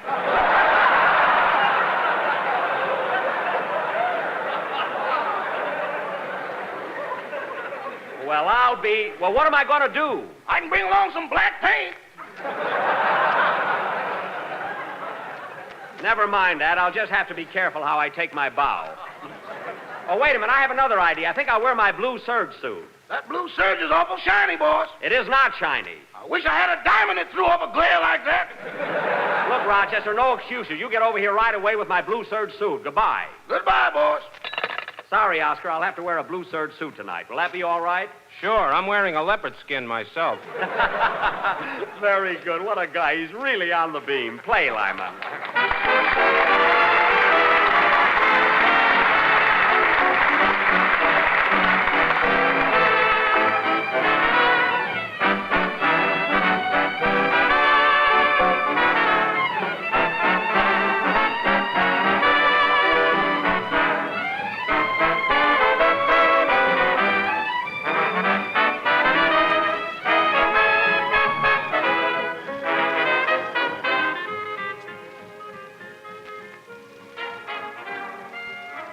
Well, what am I going to do? I can bring along some black paint. Never mind that. I'll just have to be careful how I take my bow. Oh, wait a minute. I have another idea. I think I'll wear my blue serge suit. That blue serge is awful shiny, boss. It is not shiny. I wish I had a diamond that threw off a glare like that. Look, Rochester, no excuses. You get over here right away with my blue serge suit. Goodbye. Goodbye, boss. Sorry, Oscar. I'll have to wear a blue serge suit tonight. Will that be all right? Sure. I'm wearing a leopard skin myself. Very good. What a guy. He's really on the beam. Play, Lyman.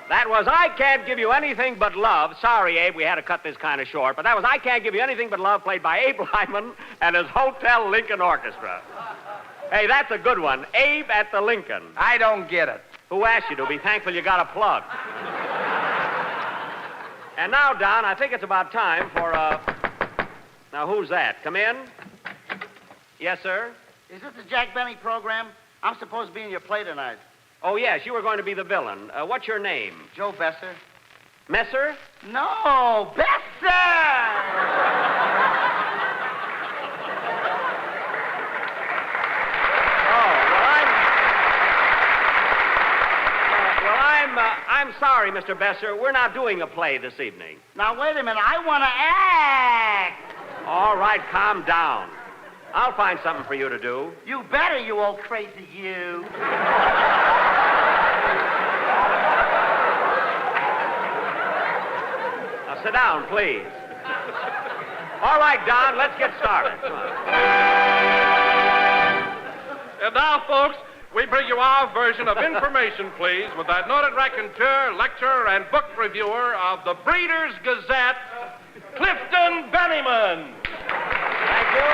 That was I Can't Give You Anything But Love. Sorry, Abe, we had to cut this kind of short, but that was I Can't Give You Anything But Love, played by Abe Lyman and his Hotel Lincoln Orchestra. Hey, that's a good one. Abe at the Lincoln. I don't get it. Who asked you to? Be thankful you got a plug. And now, Don, I think it's about time for Now, who's that? Come in. Yes, sir? Is this the Jack Benny program? I'm supposed to be in your play tonight. Oh, yes, you were going to be the villain. What's your name? Joe Besser. Messer? No, Besser! I'm sorry, Mr. Besser. We're not doing a play this evening. Now, wait a minute. I want to act. All right, calm down. I'll find something for you to do. You better, you old crazy you. Now, sit down, please. All right, Don, let's get started. Come on. And now, folks, we bring you our version of Information Please with that noted raconteur, lecturer, and book reviewer of the Breeders' Gazette, Clifton Bennyman. Thank you.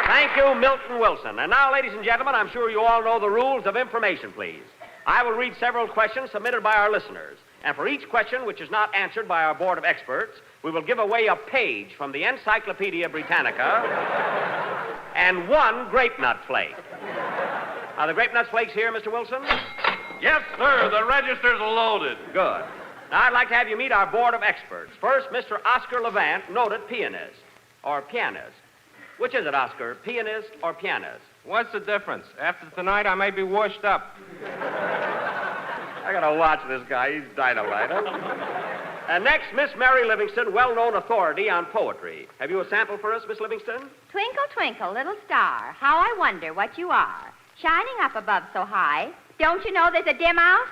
Thank you, Milton Wilson. And now, ladies and gentlemen, I'm sure you all know the rules of Information Please. I will read several questions submitted by our listeners. And for each question which is not answered by our board of experts, we will give away a page from the Encyclopedia Britannica and one grape nut flake. Are the grape nut flakes here, Mr. Wilson? Yes, sir. The register's loaded. Good. Now, I'd like to have you meet our board of experts. First, Mr. Oscar Levant, noted pianist, or pianist. Which is it, Oscar, pianist or pianist? What's the difference? After tonight, I may be washed up. I gotta watch this guy. He's dynamite, huh? And next, Miss Mary Livingston, well-known authority on poetry. Have you a sample for us, Miss Livingston? Twinkle, twinkle, little star, how I wonder what you are. Shining up above so high, don't you know there's a dim out?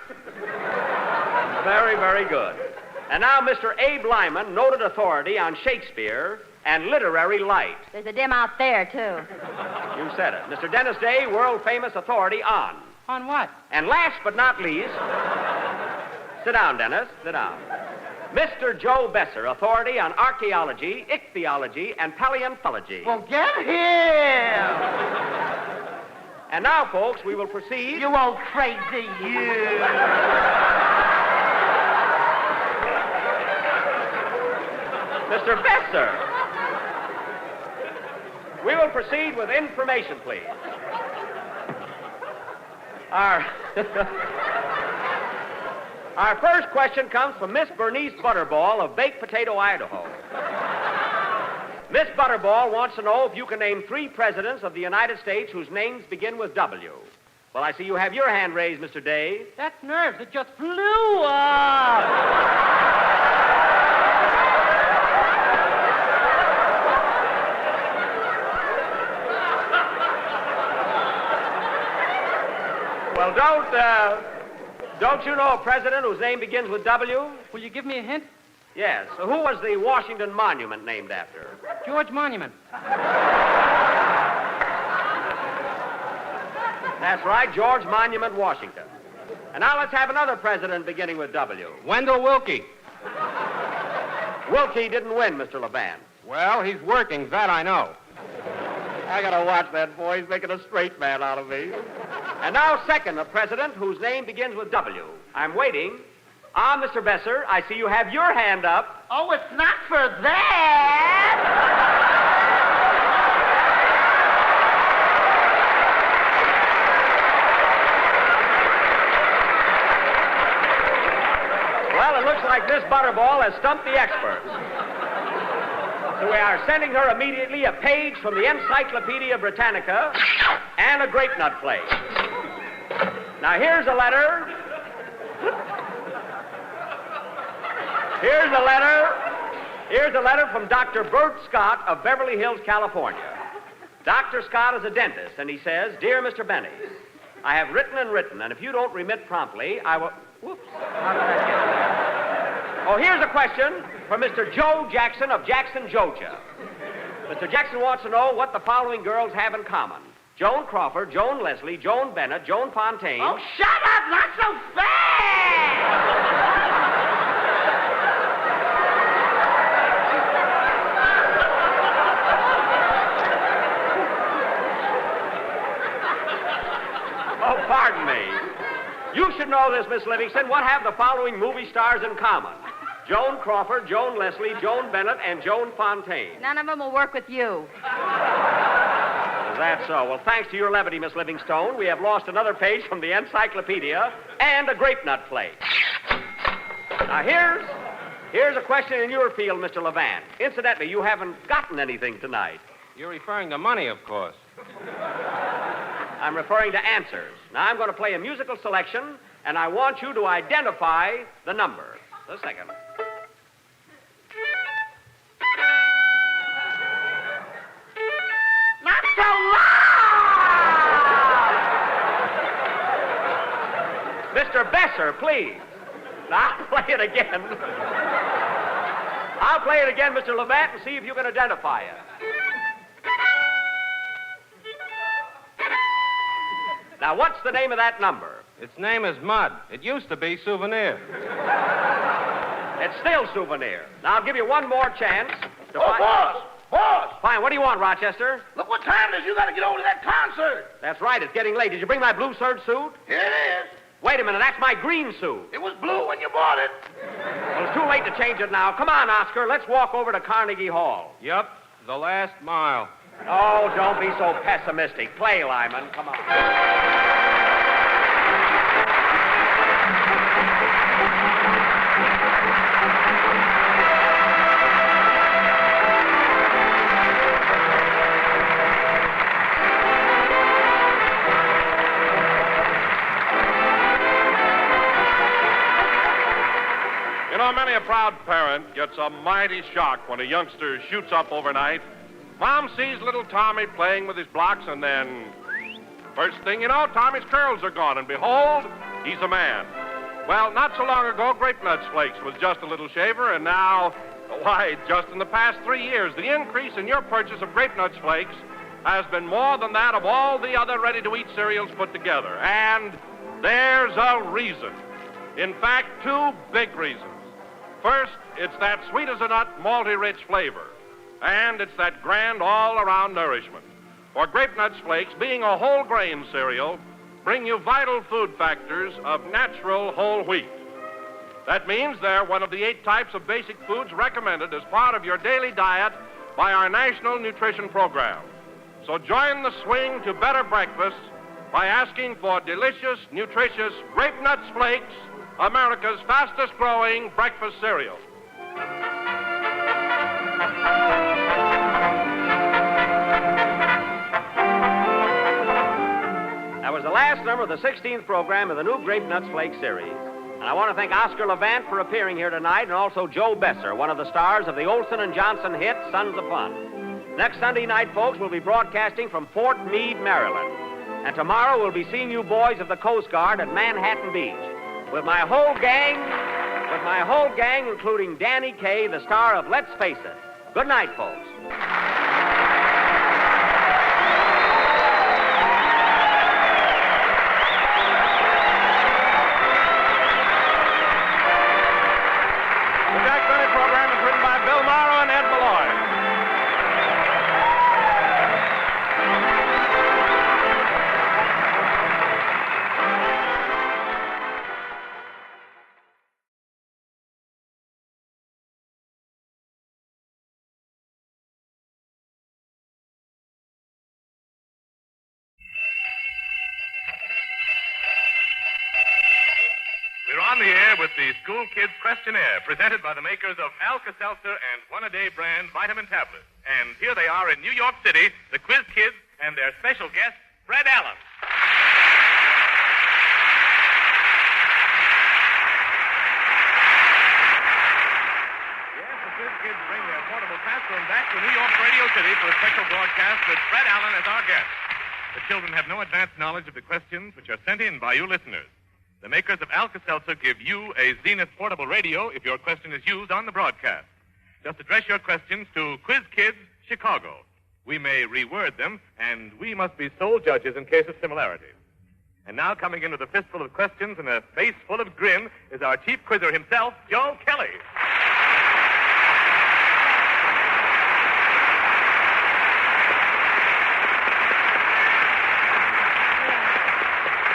Very, very good. And now, Mr. Abe Lyman, noted authority on Shakespeare and literary light. There's a dim out there, too. You said it. Mr. Dennis Day, world-famous authority on. On what? And last but not least, sit down, Dennis, sit down. Mr. Joe Besser, authority on archaeology, ichthyology, and paleontology. Well, get here! And now, folks, we will proceed. You old crazy, you! Mr. Besser. We will proceed with information, please. Our first question comes from Miss Bernice Butterball of Baked Potato, Idaho. Miss Butterball wants to know if you can name 3 presidents of the United States whose names begin with W. Well, I see you have your hand raised, Mr. Day. That's nerves. It just flew up. Well, don't you know a president whose name begins with W? Will you give me a hint? Yes. So who was the Washington Monument named after? George Monument. That's right, George Monument, Washington. And now let's have another president beginning with W. Wendell Willkie. Willkie didn't win, Mr. Levant. Well, he's working, that I know. I gotta watch that boy. He's making a straight man out of me. And now, second, a president whose name begins with W. I'm waiting. Ah, Mr. Besser, I see you have your hand up. Oh, it's not for that! Well, it looks like Miss Butterball has stumped the experts. So we are sending her immediately a page from the Encyclopedia Britannica and a grape nut flake. Now, here's a letter. Here's a letter from Dr. Bert Scott of Beverly Hills, California. Dr. Scott is a dentist, and he says, Dear Mr. Benny, I have written, and if you don't remit promptly, I will... Whoops. How did that get in there? Oh, here's a question from Mr. Joe Jackson of Jackson, Georgia. Mr. Jackson wants to know what the following girls have in common. Joan Crawford, Joan Leslie, Joan Bennett, Joan Fontaine. Oh, shut up! Not so fast! Oh, pardon me. You should know this, Miss Livingston. What have the following movie stars in common? Joan Crawford, Joan Leslie, Joan Bennett, and Joan Fontaine. None of them will work with you. Is that so? Well, thanks to your levity, Miss Livingstone, we have lost another page from the Encyclopedia and a grape nut flake. Now, here's a question in your field, Mr. Levant. Incidentally, you haven't gotten anything tonight. You're referring to money, of course. I'm referring to answers. Now, I'm going to play a musical selection, and I want you to identify the number. Just a second. Not so loud! Mr. Besser, please. Now, I'll play it again. I'll play it again, Mr. Levant, and see if you can identify it. Now, what's the name of that number? Its name is Mud. It used to be Souvenir. It's still Souvenir. Now, I'll give you one more chance to find... Boss! Boss! Fine, what do you want, Rochester? Look what time it is. You got to get over to that concert. That's right, it's getting late. Did you bring my blue serge suit? Here it is. Wait a minute, that's my green suit. It was blue when you bought it. Well, it's too late to change it now. Come on, Oscar, let's walk over to Carnegie Hall. Yep, the last mile. Oh, don't be so pessimistic. Play, Lyman. Come on. You know, many a proud parent gets a mighty shock when a youngster shoots up overnight. Mom sees little Tommy playing with his blocks, and then, first thing you know, Tommy's curls are gone, and behold, he's a man. Well, not so long ago, Grape Nuts Flakes was just a little shaver, and now, why, just in the past 3 years, the increase in your purchase of Grape Nuts Flakes has been more than that of all the other ready-to-eat cereals put together. And there's a reason. In fact, 2 big reasons. First, it's that sweet-as-a-nut, malty-rich flavor. And it's that grand all-around nourishment. For Grape Nuts Flakes, being a whole grain cereal, bring you vital food factors of natural whole wheat. That means they're one of the 8 types of basic foods recommended as part of your daily diet by our National Nutrition Program. So join the swing to better breakfast by asking for delicious, nutritious Grape Nuts Flakes, America's fastest-growing breakfast cereal. That was the last number of the 16th program of the new Grape Nuts Flake series. And I want to thank Oscar Levant for appearing here tonight, and also Joe Besser, one of the stars of the Olson and Johnson hit, Sons of Fun. Next Sunday night, folks, we'll be broadcasting from Fort Meade, Maryland. And tomorrow we'll be seeing you boys of the Coast Guard at Manhattan Beach. With my whole gang, including Danny Kaye, the star of Let's Face It. Good night, folks. The Jack Benny program is written by Bill Morrow and Ed Malloy. We're on the air with the School Kids Questionnaire, presented by the makers of Alka-Seltzer and One-A-Day brand vitamin tablets. And here they are in New York City, the Quiz Kids and their special guest, Fred Allen. Yes, the Quiz Kids bring their portable classroom back to New York Radio City for a special broadcast with Fred Allen as our guest. The children have no advanced knowledge of the questions which are sent in by you listeners. The makers of Alka-Seltzer give you a Zenith portable radio if your question is used on the broadcast. Just address your questions to Quiz Kids, Chicago. We may reword them, and we must be sole judges in case of similarity. And now, coming in with a fistful of questions and a face full of grin, is our chief quizzer himself, Joe Kelly.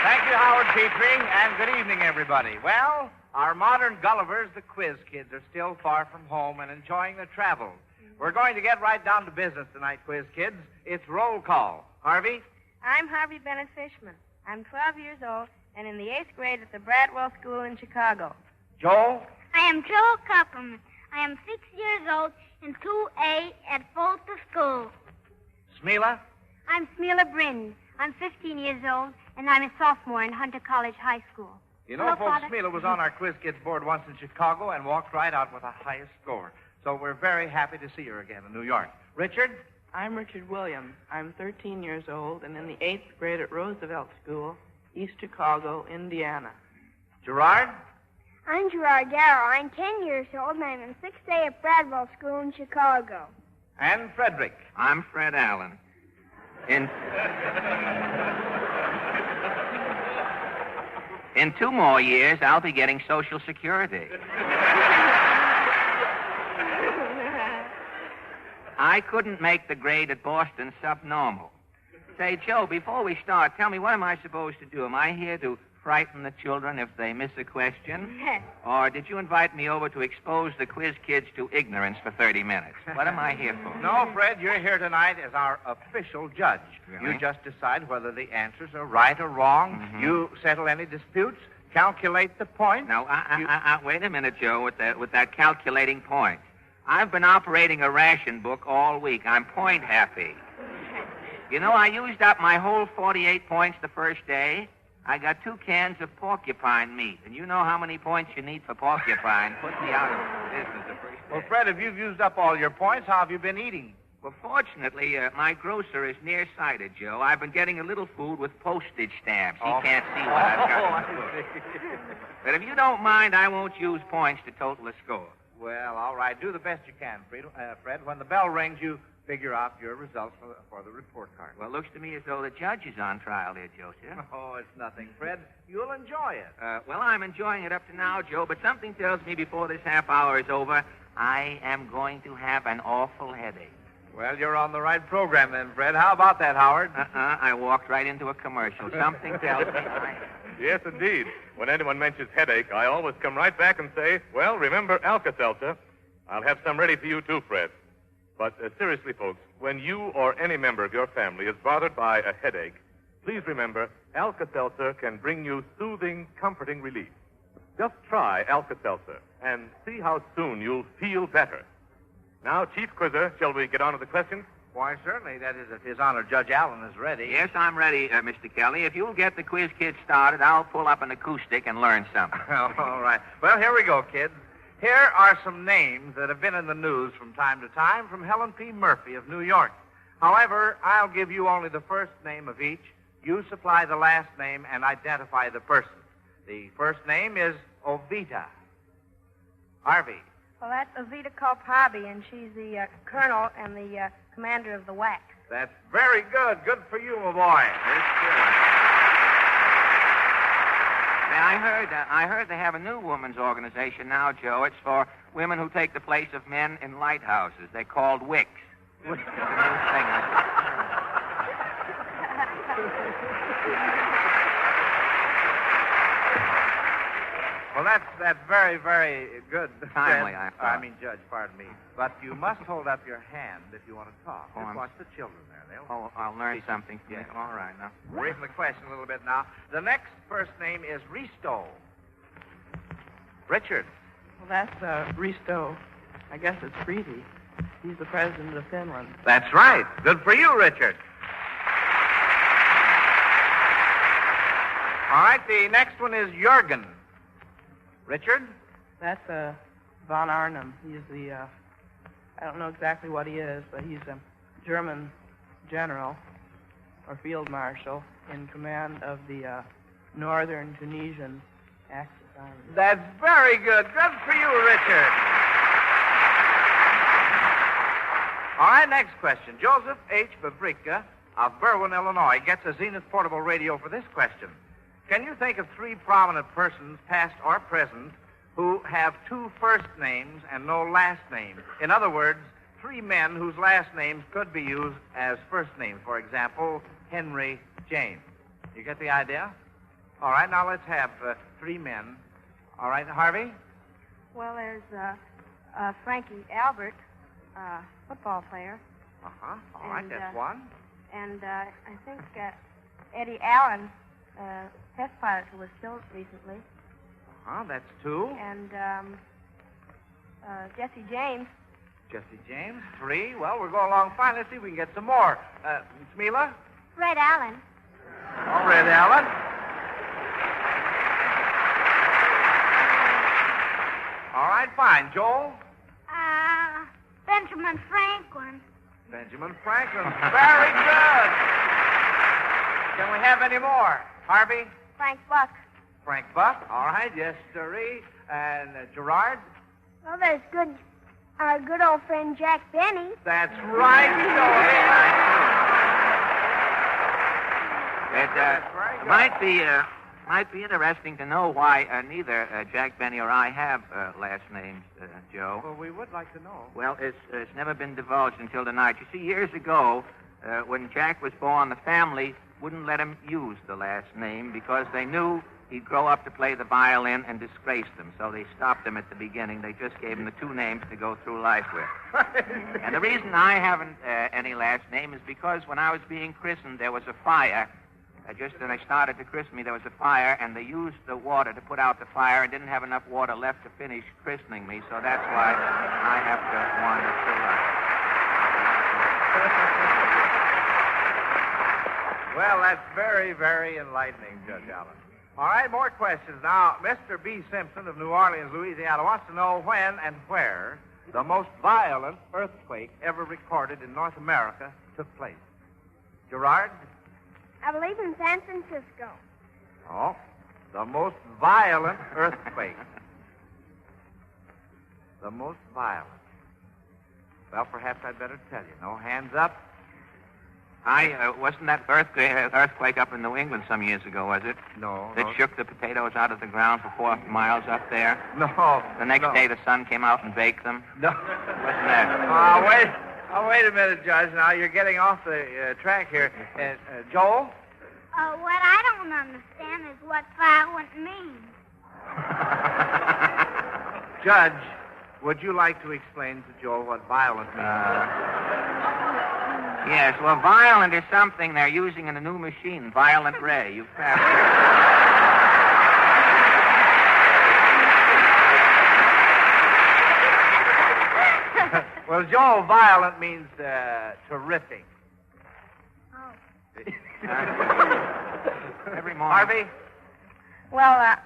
Thank you, Howard Petrie, and good evening, everybody. Well, our modern Gullivers, the Quiz Kids, are still far from home and enjoying their travels. We're going to get right down to business tonight, Quiz Kids. It's roll call. Harvey? I'm Harvey Bennett Fishman. I'm 12 years old and in the 8th grade at the Bradwell School in Chicago. Joel? I am Joel Kupperman. I am 6 years old in 2A at Fulton School. Smeela? I'm Smeela Brin. I'm 15 years old, and I'm a sophomore in Hunter College High School. You know, Hello, folks, Father. Smeela was on our Quiz Kids board once in Chicago and walked right out with the highest score. So we're very happy to see her again in New York. Richard? I'm Richard Williams. I'm 13 years old and in the 8th grade at Roosevelt School, East Chicago, Indiana. Gerard? I'm Gerard Darrow. I'm 10 years old, and I'm in 6A at Bradwell School in Chicago. And Frederick? I'm Fred Allen. In In 2 more years, I'll be getting Social Security. I couldn't make the grade at Boston subnormal. Say, Joe, before we start, tell me, what am I supposed to do? Am I here to frighten the children if they miss a question? Or did you invite me over to expose the quiz kids to ignorance for 30 minutes? What am I here for? No, Fred, you're here tonight as our official judge. Really? You just decide whether the answers are right or wrong. Mm-hmm. You settle any disputes, calculate the points. Now, wait a minute, Joe, with that calculating points. I've been operating a ration book all week. I'm point happy. You know, I used up my whole 48 points the first day. I got 2 cans of porcupine meat. And you know how many points you need for porcupine. Put me out of business the first day. Well, Fred, if you've used up all your points, how have you been eating? Well, fortunately, my grocer is nearsighted, Joe. I've been getting a little food with postage stamps. He can't see what I've got in the book. But if you don't mind, I won't use points to total the score. Well, all right. Do the best you can, Fred. When the bell rings, you figure out your results for the report card. Well, it looks to me as though the judge is on trial here, Joseph. Oh, it's nothing, Fred. You'll enjoy it. Well, I'm enjoying it up to now, Joe, but something tells me before this half hour is over, I am going to have an awful headache. Well, you're on the right program then, Fred. How about that, Howard? I walked right into a commercial. Something tells me Yes, indeed. When anyone mentions headache, I always come right back and say, well, remember Alka-Seltzer. I'll have some ready for you, too, Fred. But seriously, folks, when you or any member of your family is bothered by a headache, please remember Alka-Seltzer can bring you soothing, comforting relief. Just try Alka-Seltzer and see how soon you'll feel better. Now, Chief Quizzer, shall we get on to the questions? Why, certainly. That is, if His Honor Judge Allen is ready. Yes, I'm ready, Mr. Kelly. If you'll get the quiz kids started, I'll pull up an acoustic and learn something. All right. Well, here we go, kids. Here are some names that have been in the news from time to time from Helen P. Murphy of New York. However, I'll give you only the first name of each. You supply the last name and identify the person. The first name is Ovita. Harvey. Well, that's Ovita Harvey, and she's the colonel and the commander of the WAC. That's very good. Good for you, my boy. I heard they have a new women's organization now, Joe. It's for women who take the place of men in lighthouses. They're called WICs. It's a new thing. Well, that's very, very good. Timely, I mean, Judge, pardon me. But you must hold up your hand if you want to talk. Just watch the children there. I'll learn something. Yeah. All right, now. Away from the question a little bit now. The next first name is Risto. Richard. Well, that's Risto. I guess it's Freedy. He's the president of Finland. That's right. Good for you, Richard. All right, the next one is Jürgen. Richard? That's von Arnim. He's the, I don't know exactly what he is, but he's a German general or field marshal in command of the northern Tunisian Axis Army. That's very good. Good for you, Richard. All right, next question. Joseph H. Babrika of Berwyn, Illinois, gets a Zenith portable radio for this question. Can you think of 3 prominent persons, past or present, who have 2 first names and no last name? In other words, 3 men whose last names could be used as first names. For example, Henry James. You get the idea? All right, now let's have 3 men. All right, Harvey? Well, there's Frankie Albert, football player. Uh-huh. All right, that's one. And I think Eddie Allen, test pilot who was killed recently. Uh-huh, that's 2. And Jesse James. Jesse James, 3. Well, we're going along fine. Let's see if we can get some more. Smeela? Red Allen. Oh, Red Allen. All right, fine. Joel? Benjamin Franklin. Benjamin Franklin. Very good. Can we have any more? Harvey? Frank Buck. Frank Buck. All right, yes, sirree. And Gerard? Well, there's our good old friend Jack Benny. That's right, Joey. might be interesting to know why neither Jack Benny or I have last names, Joe. Well, we would like to know. Well, it's never been divulged until tonight. You see, years ago, when Jack was born, the family wouldn't let him use the last name because they knew he'd grow up to play the violin and disgrace them. So they stopped him at the beginning. They just gave him the two names to go through life with. And the reason I haven't any last name is because when I was being christened, there was a fire. Just when they started to christen me, there was a fire, and they used the water to put out the fire and didn't have enough water left to finish christening me, so that's why I have to wander through life. Well, that's very, very enlightening, Judge Allen. All right, more questions. Now, Mr. B. Simpson of New Orleans, Louisiana, wants to know when and where the most violent earthquake ever recorded in North America took place. Gerard? I believe in San Francisco. Oh, the most violent earthquake. The most violent. Well, perhaps I'd better tell you. No hands up. Wasn't that earthquake up in New England some years ago, was it? No. That shook the potatoes out of the ground for 4 miles up there? No. The next day the sun came out and baked them? No. Wasn't that? Wait a minute, Judge. Now, you're getting off the track here. Joel? What I don't understand is what violent means. Judge, would you like to explain to Joel what violent means? Yes, well, violent is something they're using in a new machine, Violent Ray. You've passed it. Well, Joel, violent means terrific. Oh. Every morning. Harvey? Well,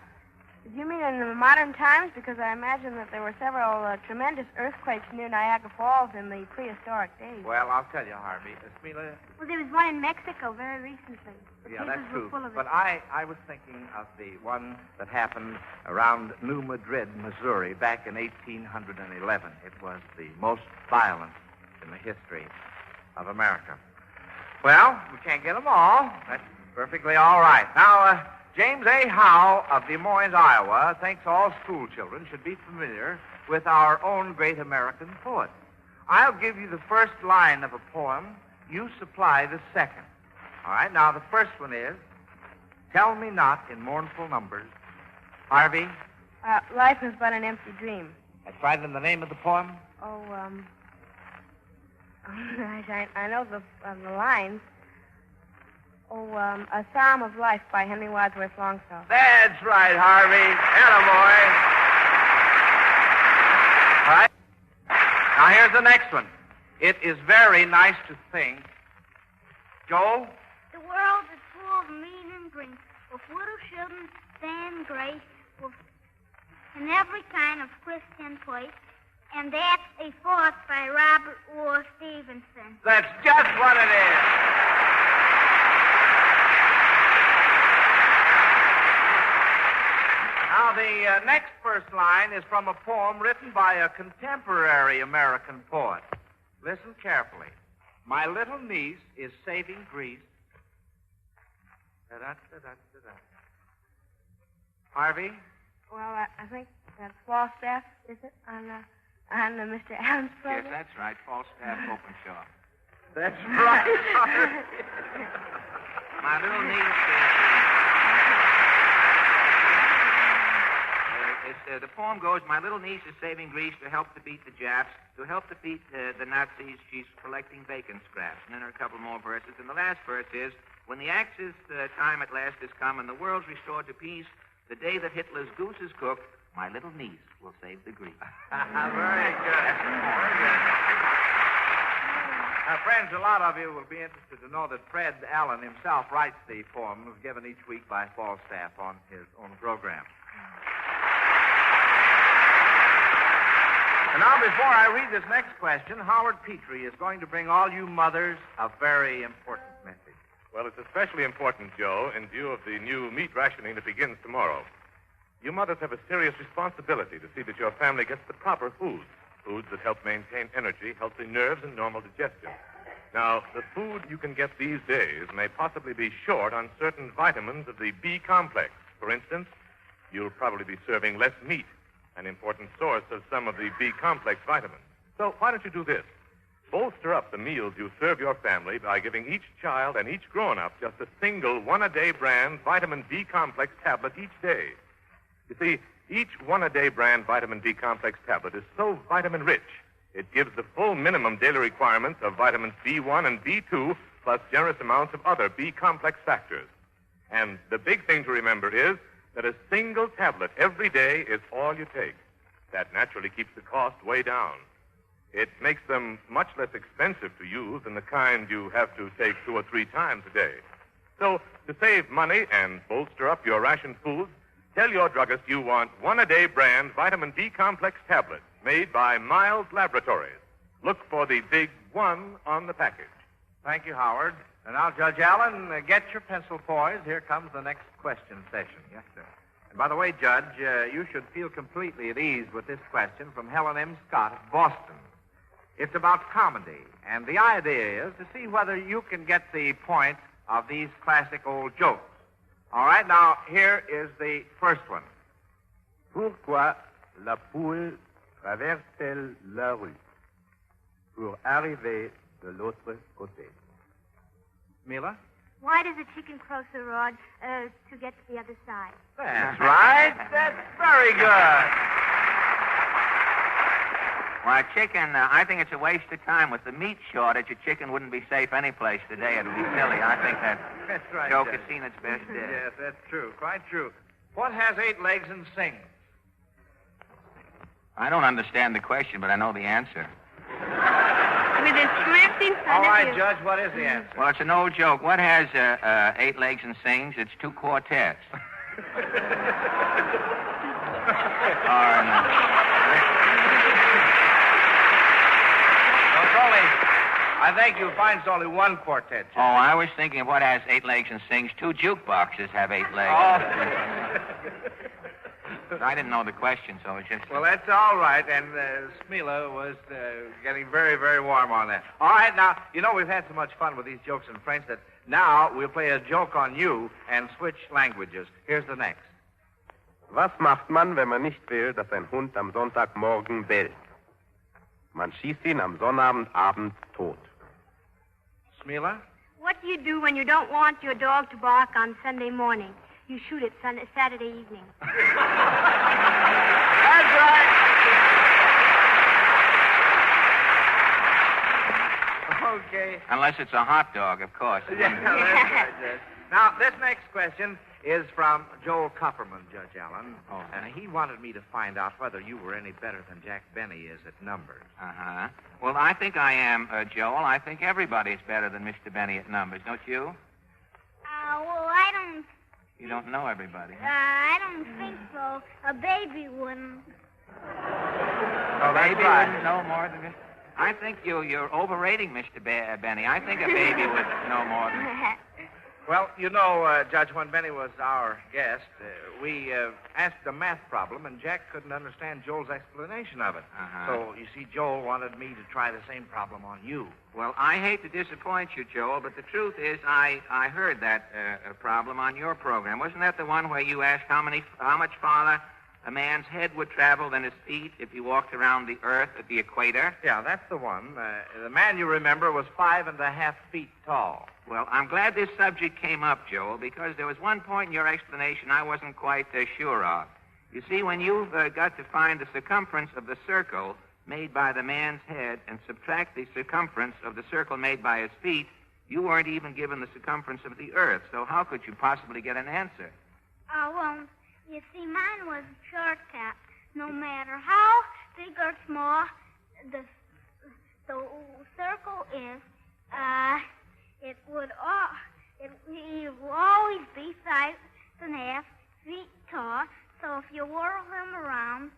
you mean in the modern times? Because I imagine that there were several tremendous earthquakes near Niagara Falls in the prehistoric days. Well, I'll tell you, Harvey. Smila? Well, there was one in Mexico very recently. Yeah, that's true. But I was thinking of the one that happened around New Madrid, Missouri, back in 1811. It was the most violent in the history of America. Well, we can't get them all. That's perfectly all right. Now, James A. Howe of Des Moines, Iowa, thinks all school children should be familiar with our own great American poet. I'll give you the first line of a poem. You supply the second. All right, now the first one is, tell me not in mournful numbers. Harvey? Life is but an empty dream. That's right, and the name of the poem? Oh, I know the lines. Oh, A Psalm of Life by Henry Wadsworth Longfellow. That's right, Harvey. Attaboy. All right. Now, here's the next one. It is very nice to think. Joel? The world is full of mean and green, with little children stand grace, in every kind of Christian place. And that's a fourth by Robert Louis Stevenson. That's just what it is. Now, the next first line is from a poem written by a contemporary American poet. Listen carefully. My little niece is saving Greece. Da-da-da-da-da-da. Harvey? Well, I think that's Falstaff, is it, on Mr. Allen's program? Yes, that's right. Falstaff Openshaw. That's right. My little niece the poem goes, my little niece is saving Greece to help defeat the Japs. To help defeat the Nazis, she's collecting bacon scraps. And then there are a couple more verses. And the last verse is, when the Axis time at last is come and the world's restored to peace, the day that Hitler's goose is cooked, my little niece will save the Greeks. Very good. Very good. Now, friends, a lot of you will be interested to know that Fred Allen himself writes the poems given each week by Falstaff on his own program. And now, before I read this next question, Howard Petrie is going to bring all you mothers a very important message. Well, it's especially important, Joe, in view of the new meat rationing that begins tomorrow. You mothers have a serious responsibility to see that your family gets the proper foods that help maintain energy, healthy nerves, and normal digestion. Now, the food you can get these days may possibly be short on certain vitamins of the B complex. For instance, you'll probably be serving less meat, an important source of some of the B complex vitamins. So why don't you do this? Bolster up the meals you serve your family by giving each child and each grown-up just a single one-a-day brand vitamin B complex tablet each day. You see, each one-a-day brand vitamin B complex tablet is so vitamin-rich, it gives the full minimum daily requirements of vitamins B1 and B2, plus generous amounts of other B complex factors. And the big thing to remember is that a single tablet every day is all you take. That naturally keeps the cost way down. It makes them much less expensive to use than the kind you have to take 2 or 3 times a day. So, to save money and bolster up your ration foods, tell your druggist you want one-a-day brand vitamin B complex tablets made by Miles Laboratories. Look for the big 1 on the package. Thank you, Howard. And now, Judge Allen, get your pencil poised. Here comes the next question session. Yes, sir. And by the way, Judge, you should feel completely at ease with this question from Helen M. Scott of Boston. It's about comedy, and the idea is to see whether you can get the point of these classic old jokes. All right, now, here is the first one. Pourquoi la poule traverse-t-elle la rue pour arriver de l'autre côté? Mila? Why does a chicken cross the road to get to the other side? That's right. That's very good. Well, chicken, I think it's a waste of time. With the meat shortage, a chicken wouldn't be safe any place today. It would be silly. I think that right, joke Judge. has seen its best day. Yes, that's true. Quite true. What has 8 legs and sings? I don't understand the question, but I know the answer. With a script in front All right, of you. Judge, what is the answer? Well, it's an old joke. What has 8 legs and sings? It's 2 quartets. I think you'll find it's only 1 quartet. Judge. Oh, I was thinking of what has 8 legs and sings. 2 jukeboxes have 8 legs. I didn't know the question, so it's just... Well, that's all right, and Smila was getting very, very warm on that. All right, now, you know we've had so much fun with these jokes in French that now we'll play a joke on you and switch languages. Here's the next. Was macht man, wenn man nicht will, dass ein Hund am Sonntagmorgen bellt? Man schießt ihn am Sonnabendabend tot. Smila? What do you do when you don't want your dog to bark on Sunday morning? You shoot it Saturday evening. That's right. Okay. Unless it's a hot dog, of course. Yeah, that's right, Judge. Now, this next question is from Joel Kupperman, Judge Allen. Oh. He wanted me to find out whether you were any better than Jack Benny is at numbers. Uh-huh. Well, I think I am, Joel. I think everybody's better than Mr. Benny at numbers, don't you? Well, I don't... You don't know everybody. I don't think so. A baby wouldn't. A baby wouldn't know more than Mr. I think you're overrating Mr. Benny. I think a baby would know more than... Well, you know, Judge, when Benny was our guest, we asked a math problem, and Jack couldn't understand Joel's explanation of it. Uh-huh. So, you see, Joel wanted me to try the same problem on you. Well, I hate to disappoint you, Joel, but the truth is I heard that problem on your program. Wasn't that the one where you asked how much farther a man's head would travel than his feet if he walked around the Earth at the equator? Yeah, that's the one. The man you remember was 5.5 feet tall. Well, I'm glad this subject came up, Joel, because there was one point in your explanation I wasn't quite sure of. You see, when you've got to find the circumference of the circle made by the man's head and subtract the circumference of the circle made by his feet, you weren't even given the circumference of the Earth. So how could you possibly get an answer? Well, you see, mine was a shortcut. No matter how big or small the circle is, it will always be 5.5 feet tall. So if you whirl him around,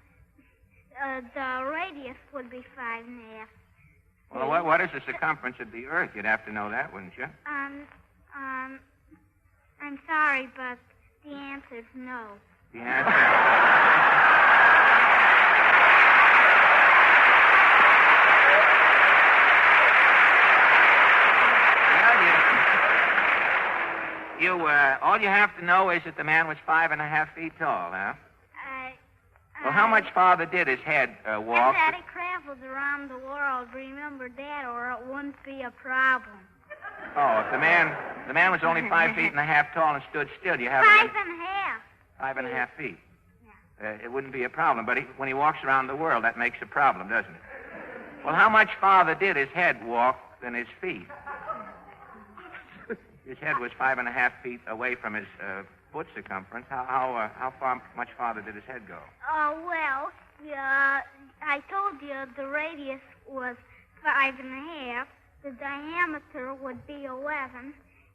the radius would be 5.5. Well, what is the circumference of the Earth? You'd have to know that, wouldn't you? I'm sorry, but the answer's no. The answer... all you have to know is that the man was 5.5 feet tall, huh? Well, how much farther did his head walk? And that he travels around the world. Remember that, or it wouldn't be a problem. Oh, if the man was only 5.5 feet tall and stood still, you have 5.5. 5.5 feet. Yeah. It wouldn't be a problem, but when he walks around the world, that makes a problem, doesn't it? Well, how much farther did his head walk than his feet? His head was 5.5 feet away from his foot circumference. Much farther did his head go? Well, I told you the radius was 5.5. The diameter would be 11,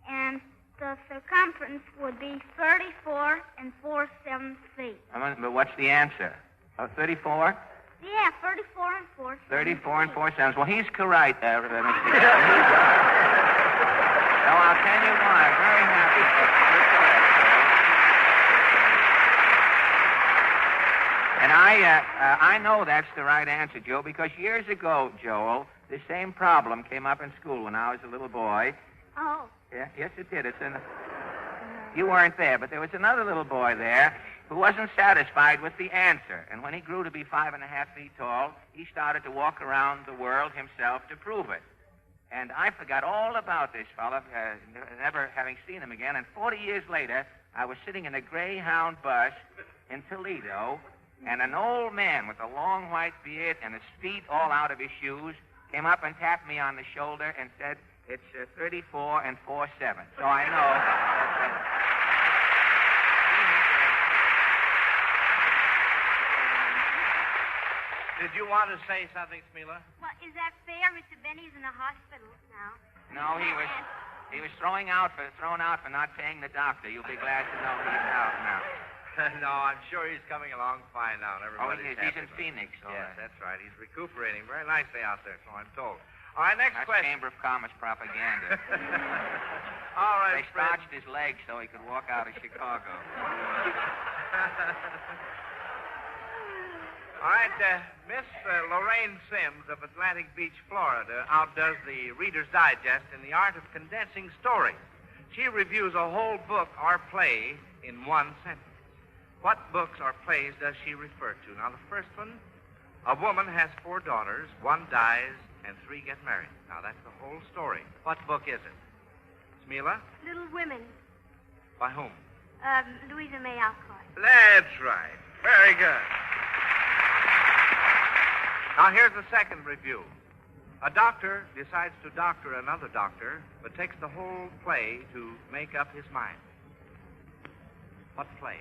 and the circumference would be 34 4/7 feet. But what's the answer? 34? Yeah, 34 4/7. 34 4/7. Well, he's correct, Mr. So I'll tell you why. I'm very happy that you're correct, Joel. And I know that's the right answer, Joe, because years ago, Joel, the same problem came up in school when I was a little boy. Oh. Yeah, yes, it did. You weren't there, but there was another little boy there who wasn't satisfied with the answer. And when he grew to be 5.5 feet tall, he started to walk around the world himself to prove it. And I forgot all about this fellow, never having seen him again. And 40 years later, I was sitting in a Greyhound bus in Toledo, and an old man with a long white beard and his feet all out of his shoes came up and tapped me on the shoulder and said, "It's 34 4/7. So I know. Did you want to say something, Smila? Well, is that fair? Mr. Benny's in the hospital now. No, he was thrown out for not paying the doctor. You'll be glad to know he's out now. No, I'm sure he's coming along fine now. Everybody's he's in Phoenix. Yes, that's right. He's recuperating very nicely out there, so I'm told. All right, next That's question. Chamber of Commerce propaganda. All right, They starched his legs so he could walk out of Chicago. All right, Miss Lorraine Sims of Atlantic Beach, Florida, outdoes the Reader's Digest in the art of condensing stories. She reviews a whole book or play in one sentence. What books or plays does she refer to? Now, the first one, a woman has 4 daughters, 1 dies, and 3 get married. Now, that's the whole story. What book is it? Smila? Little Women. By whom? Louisa May Alcott. That's right. Very good. Now, here's the second review. A doctor decides to doctor another doctor, but takes the whole play to make up his mind. What play?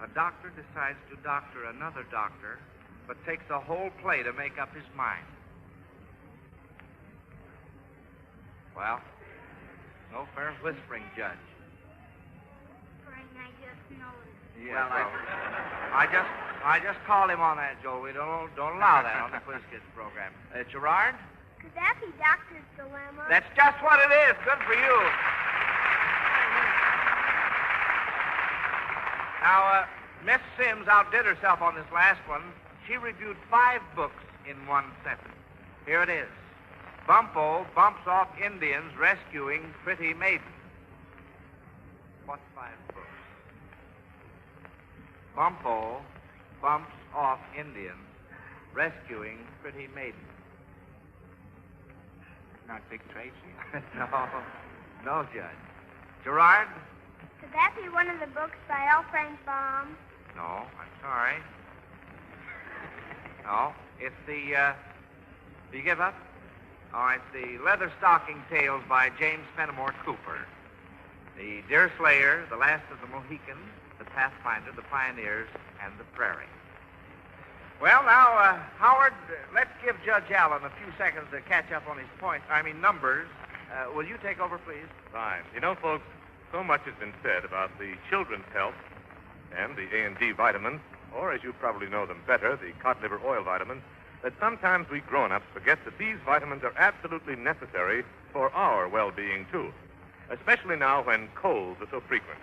A doctor decides to doctor another doctor, but takes the whole play to make up his mind. Well, no fair whispering, Judge. I just noticed. Yeah, well, I just called him on that, Joe. We don't allow that on the Quiz Kids program. Gerard? Could that be Doctor's Dilemma? That's just what it is. Good for you. Now, Miss Sims outdid herself on this last one. She reviewed 5 books in one sentence. Here it is. Bumpo bumps off Indians rescuing pretty maidens. What 5 books? Bumpo bumps off Indians rescuing pretty maidens. Not Dick Tracy? No, Judge. Gerard? Could that be one of the books by L. Frank Baum? No, I'm sorry. No, it's the, do you give up? Oh, it's the Leather Stocking Tales by James Fenimore Cooper. The Deerslayer, The Last of the Mohicans, The Pathfinder, The Pioneers, and The Prairie. Well, now, Howard, let's give Judge Allen a few seconds to catch up on his numbers. Will you take over, please? Fine. You know, folks, so much has been said about the children's health and the A&D vitamins, or as you probably know them better, the cod liver oil vitamins, that sometimes we grown-ups forget that these vitamins are absolutely necessary for our well-being, too, especially now when colds are so frequent.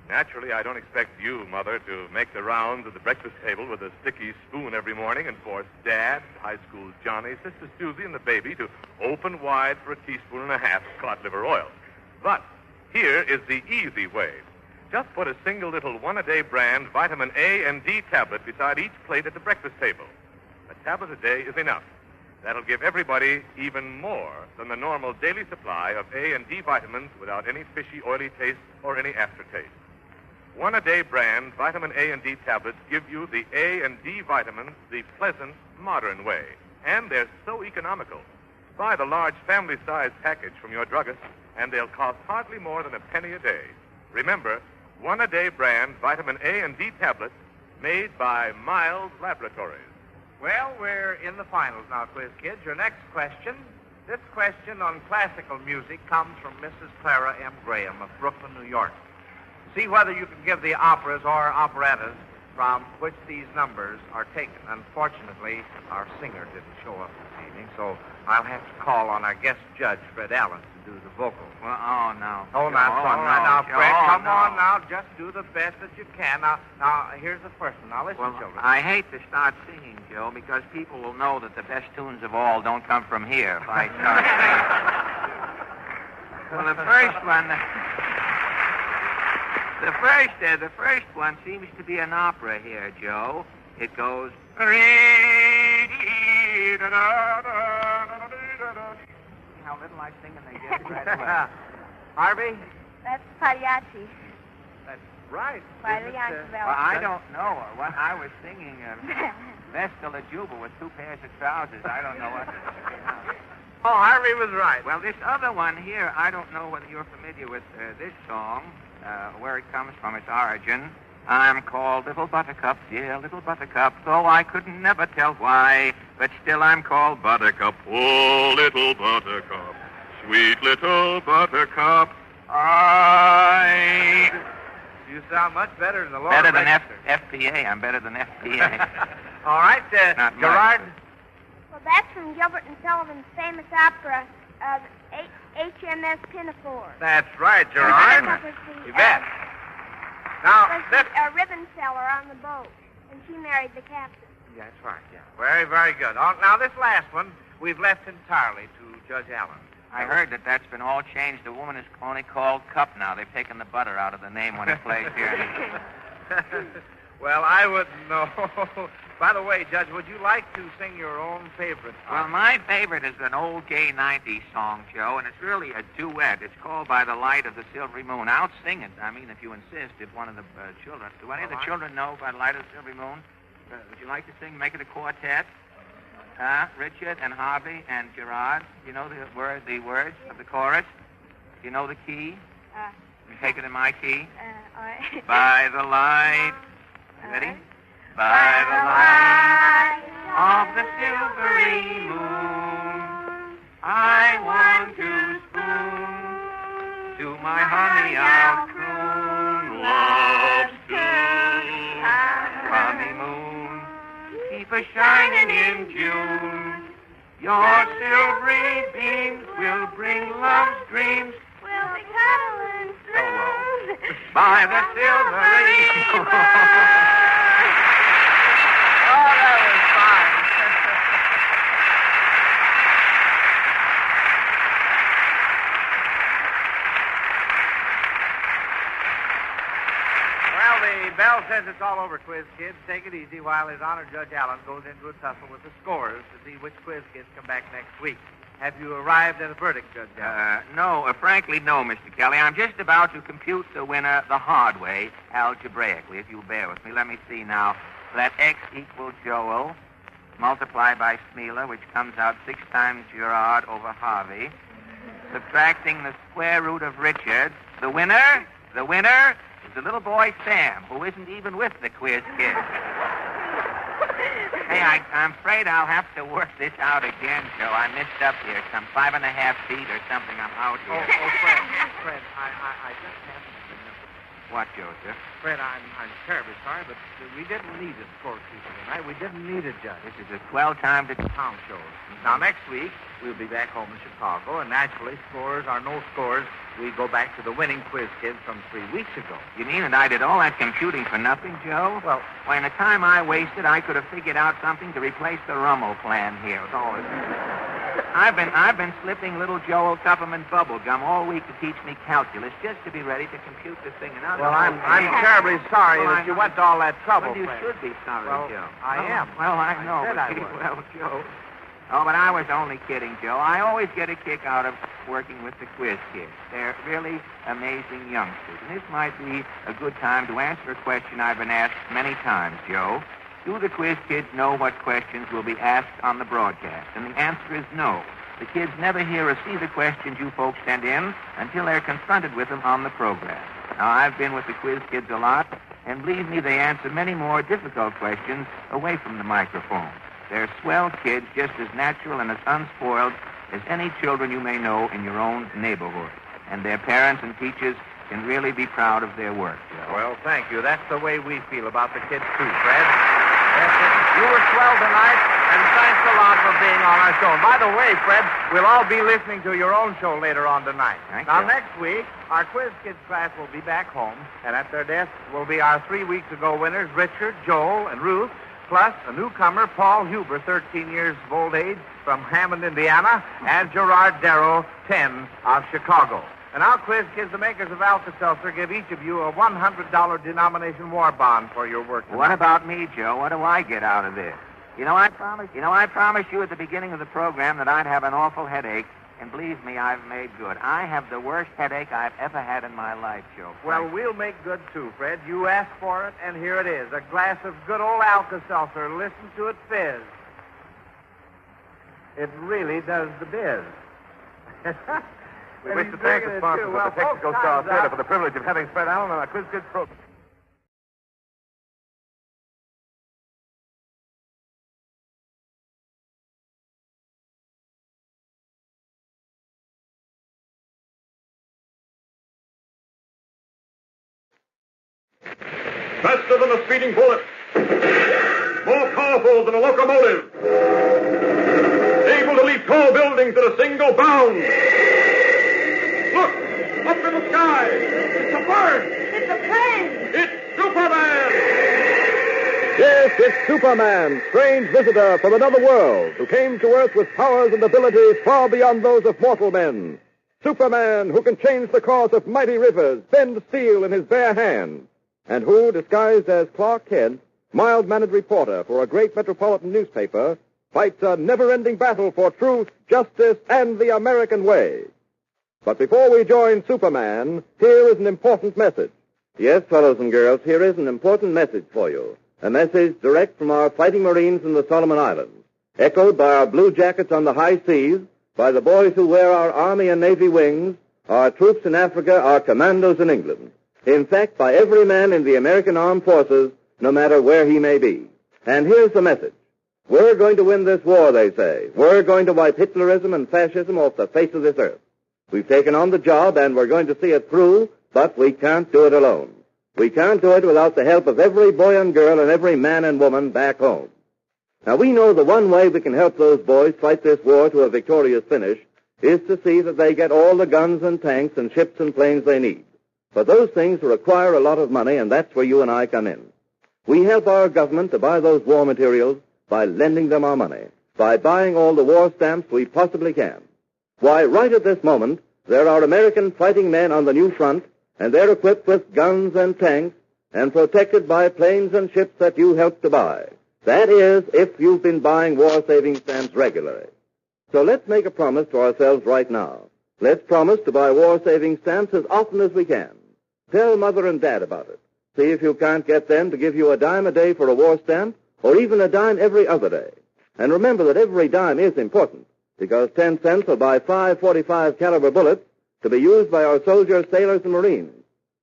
Naturally, I don't expect you, Mother, to make the rounds of the breakfast table with a sticky spoon every morning and force Dad, high school Johnny, Sister Susie, and the baby to open wide for a teaspoon and a half of cod liver oil. But here is the easy way. Just put a single little one-a-day brand vitamin A and D tablet beside each plate at the breakfast table. A tablet a day is enough. That'll give everybody even more than the normal daily supply of A and D vitamins without any fishy, oily taste or any aftertaste. One-a-day brand vitamin A and D tablets give you the A and D vitamins the pleasant, modern way. And they're so economical. Buy the large family-sized package from your druggist, and they'll cost hardly more than a penny a day. Remember, one-a-day brand vitamin A and D tablets made by Miles Laboratories. Well, we're in the finals now, quiz kids. Your next question. This question on classical music comes from Mrs. Clara M. Graham of Brooklyn, New York. See whether you can give the operas or operettas from which these numbers are taken. Unfortunately, our singer didn't show up this evening, so I'll have to call on our guest judge, Fred Allen, to do the vocals. Well, oh, no. Hold on, son. Now, Fred, come on now. Just do the best that you can. Now, here's the first one. Now, listen, children. I hate to start singing, Joe, because people will know that the best tunes of all don't come from here if I start singing. Well, the first one... The first one seems to be an opera here, Joe. It goes... How little I sing and they get it right away. Harvey? That's Pagliacci. That's right. Pagliacci. Well, I don't know. What I was singing, Vestal la Juba with two pairs of trousers. I don't know what... Oh, Harvey was right. Well, this other one here, I don't know whether you're familiar with this song, where it comes from, its origin. I'm called Little Buttercup, dear Little Buttercup, though I could never tell why, but still I'm called Buttercup. Oh, Little Buttercup, sweet Little Buttercup, You sound much better than the Lord. Better than FPA. I'm better than FPA. All right, Not Gerard? much. Well, that's from Gilbert and Sullivan's famous opera, HMS Pinafore. That's right, Gerard. You bet. Now, was a ribbon seller on the boat, and she married the captain. That's right, yeah. Very, very good. Now, this last one, we've left entirely to Judge Allen. I heard that's been all changed. The woman is only called Cup now. They've taken the butter out of the name when it plays here. Well, I wouldn't know. By the way, Judge, would you like to sing your own favorite? Well, my favorite is an old gay 90s song, Joe, and it's really a duet. It's called By the Light of the Silvery Moon. I'll sing it, I mean, if you insist, if one of the children... Do any of the children know By the Light of the Silvery Moon? Would you like to sing, make it a quartet? Richard and Harvey and Gerard, you know the words of the chorus? Do you know the key? You take it in my key? All right. By the light... Ready? By the light of the silvery moon, I want to spoon to my honey I'll croon. Love's tune, honeymoon, keep a shining in June. Your silvery beams will bring love's dreams. We'll be cuddling soon. By the silvery moon. Oh, that was fine. Well, the bell says it's all over, quiz kids. Take it easy while His Honor Judge Allen goes into a tussle with the scorers to see which quiz kids come back next week. Have you arrived at a verdict, Judge Allen? No, frankly, no, Mr. Kelly. I'm just about to compute the winner the hard way, algebraically, if you'll bear with me. Let me see now. Let X equal Joel, multiplied by Smealer, which comes out 6 times Gerard over Harvey. Subtracting the square root of Richard. The winner is the little boy Sam, who isn't even with the quiz kid. Hey, I'm afraid I'll have to work this out again, Joe. I missed up here. Some 5.5 feet or something. I'm out here. Oh, Fred, I just happened to remember. What, Joseph? Fred, I'm terribly sorry, but we didn't need a scorekeeper tonight. We didn't need a judge. This is a swell time to town shows. Now, next week, we'll be back home in Chicago, and naturally, scores or no scores, we go back to the winning quiz kids from 3 weeks ago. You mean that I did all that computing for nothing, Joe? Well, why, in the time I wasted, I could have figured out something to replace the Rummel plan here. It's all I've been slipping little Joel Tupperman bubble gum all week to teach me calculus just to be ready to compute this thing. And well, I'm terribly sorry that you went to all that trouble. Well, you should be sorry, Joe. I am. Well, I know. Well, Joe. Oh, but I was only kidding, Joe. I always get a kick out of working with the quiz kids. They're really amazing youngsters. And this might be a good time to answer a question I've been asked many times, Joe. Do the quiz kids know what questions will be asked on the broadcast? And the answer is no. The kids never hear or see the questions you folks send in until they're confronted with them on the program. Now, I've been with the quiz kids a lot, and believe me, they answer many more difficult questions away from the microphone. They're swell kids, just as natural and as unspoiled as any children you may know in your own neighborhood. And their parents and teachers can really be proud of their work, Joe. Well, thank you. That's the way we feel about the kids, too, Fred. You were swell tonight, and thanks a lot for being on our show. And by the way, Fred, we'll all be listening to your own show later on tonight. Thank you. Next week, our quiz kids class will be back home, and at their desks will be our 3 weeks ago winners, Richard, Joel, and Ruth, plus a newcomer, Paul Huber, 13 years of old age, from Hammond, Indiana, and Gerard Darrow, 10, of Chicago. And our quiz kids, the makers of Alka-Seltzer, give each of you a $100 denomination war bond for your work tonight. What about me, Joe? What do I get out of this? I promised you at the beginning of the program that I'd have an awful headache, and believe me, I've made good. I have the worst headache I've ever had in my life, Joe. Well, we'll make good, too, Fred. You asked for it, and here it is. A glass of good old Alka-Seltzer. Listen to it fizz. It really does the biz. We wish to thank the sponsors of the Texaco Star Theater for the privilege of having Fred Allen on our Quiz Kids program. Faster than a speeding bullet. More powerful than a locomotive. Able to leap tall buildings at a single bound. Look! Up in the sky! It's a bird! It's a plane! It's Superman! Yes, it's Superman, strange visitor from another world, who came to Earth with powers and abilities far beyond those of mortal men. Superman, who can change the course of mighty rivers, bend steel in his bare hands, and who, disguised as Clark Kent, mild-mannered reporter for a great metropolitan newspaper, fights a never-ending battle for truth, justice, and the American way. But before we join Superman, here is an important message. Yes, fellows and girls, here is an important message for you. A message direct from our fighting Marines in the Solomon Islands, echoed by our blue jackets on the high seas, by the boys who wear our Army and Navy wings, our troops in Africa, our commandos in England. In fact, by every man in the American Armed Forces, no matter where he may be. And here's the message. We're going to win this war, they say. We're going to wipe Hitlerism and fascism off the face of this earth. We've taken on the job, and we're going to see it through, but we can't do it alone. We can't do it without the help of every boy and girl and every man and woman back home. Now, we know the one way we can help those boys fight this war to a victorious finish is to see that they get all the guns and tanks and ships and planes they need. But those things require a lot of money, and that's where you and I come in. We help our government to buy those war materials by lending them our money, by buying all the war stamps we possibly can. Why, right at this moment, there are American fighting men on the new front, and they're equipped with guns and tanks and protected by planes and ships that you helped to buy. That is, if you've been buying war-saving stamps regularly. So let's make a promise to ourselves right now. Let's promise to buy war-saving stamps as often as we can. Tell Mother and Dad about it. See if you can't get them to give you a dime a day for a war stamp, or even a dime every other day. And remember that every dime is important, because 10 cents will buy 5 .45 caliber bullets to be used by our soldiers, sailors, and Marines.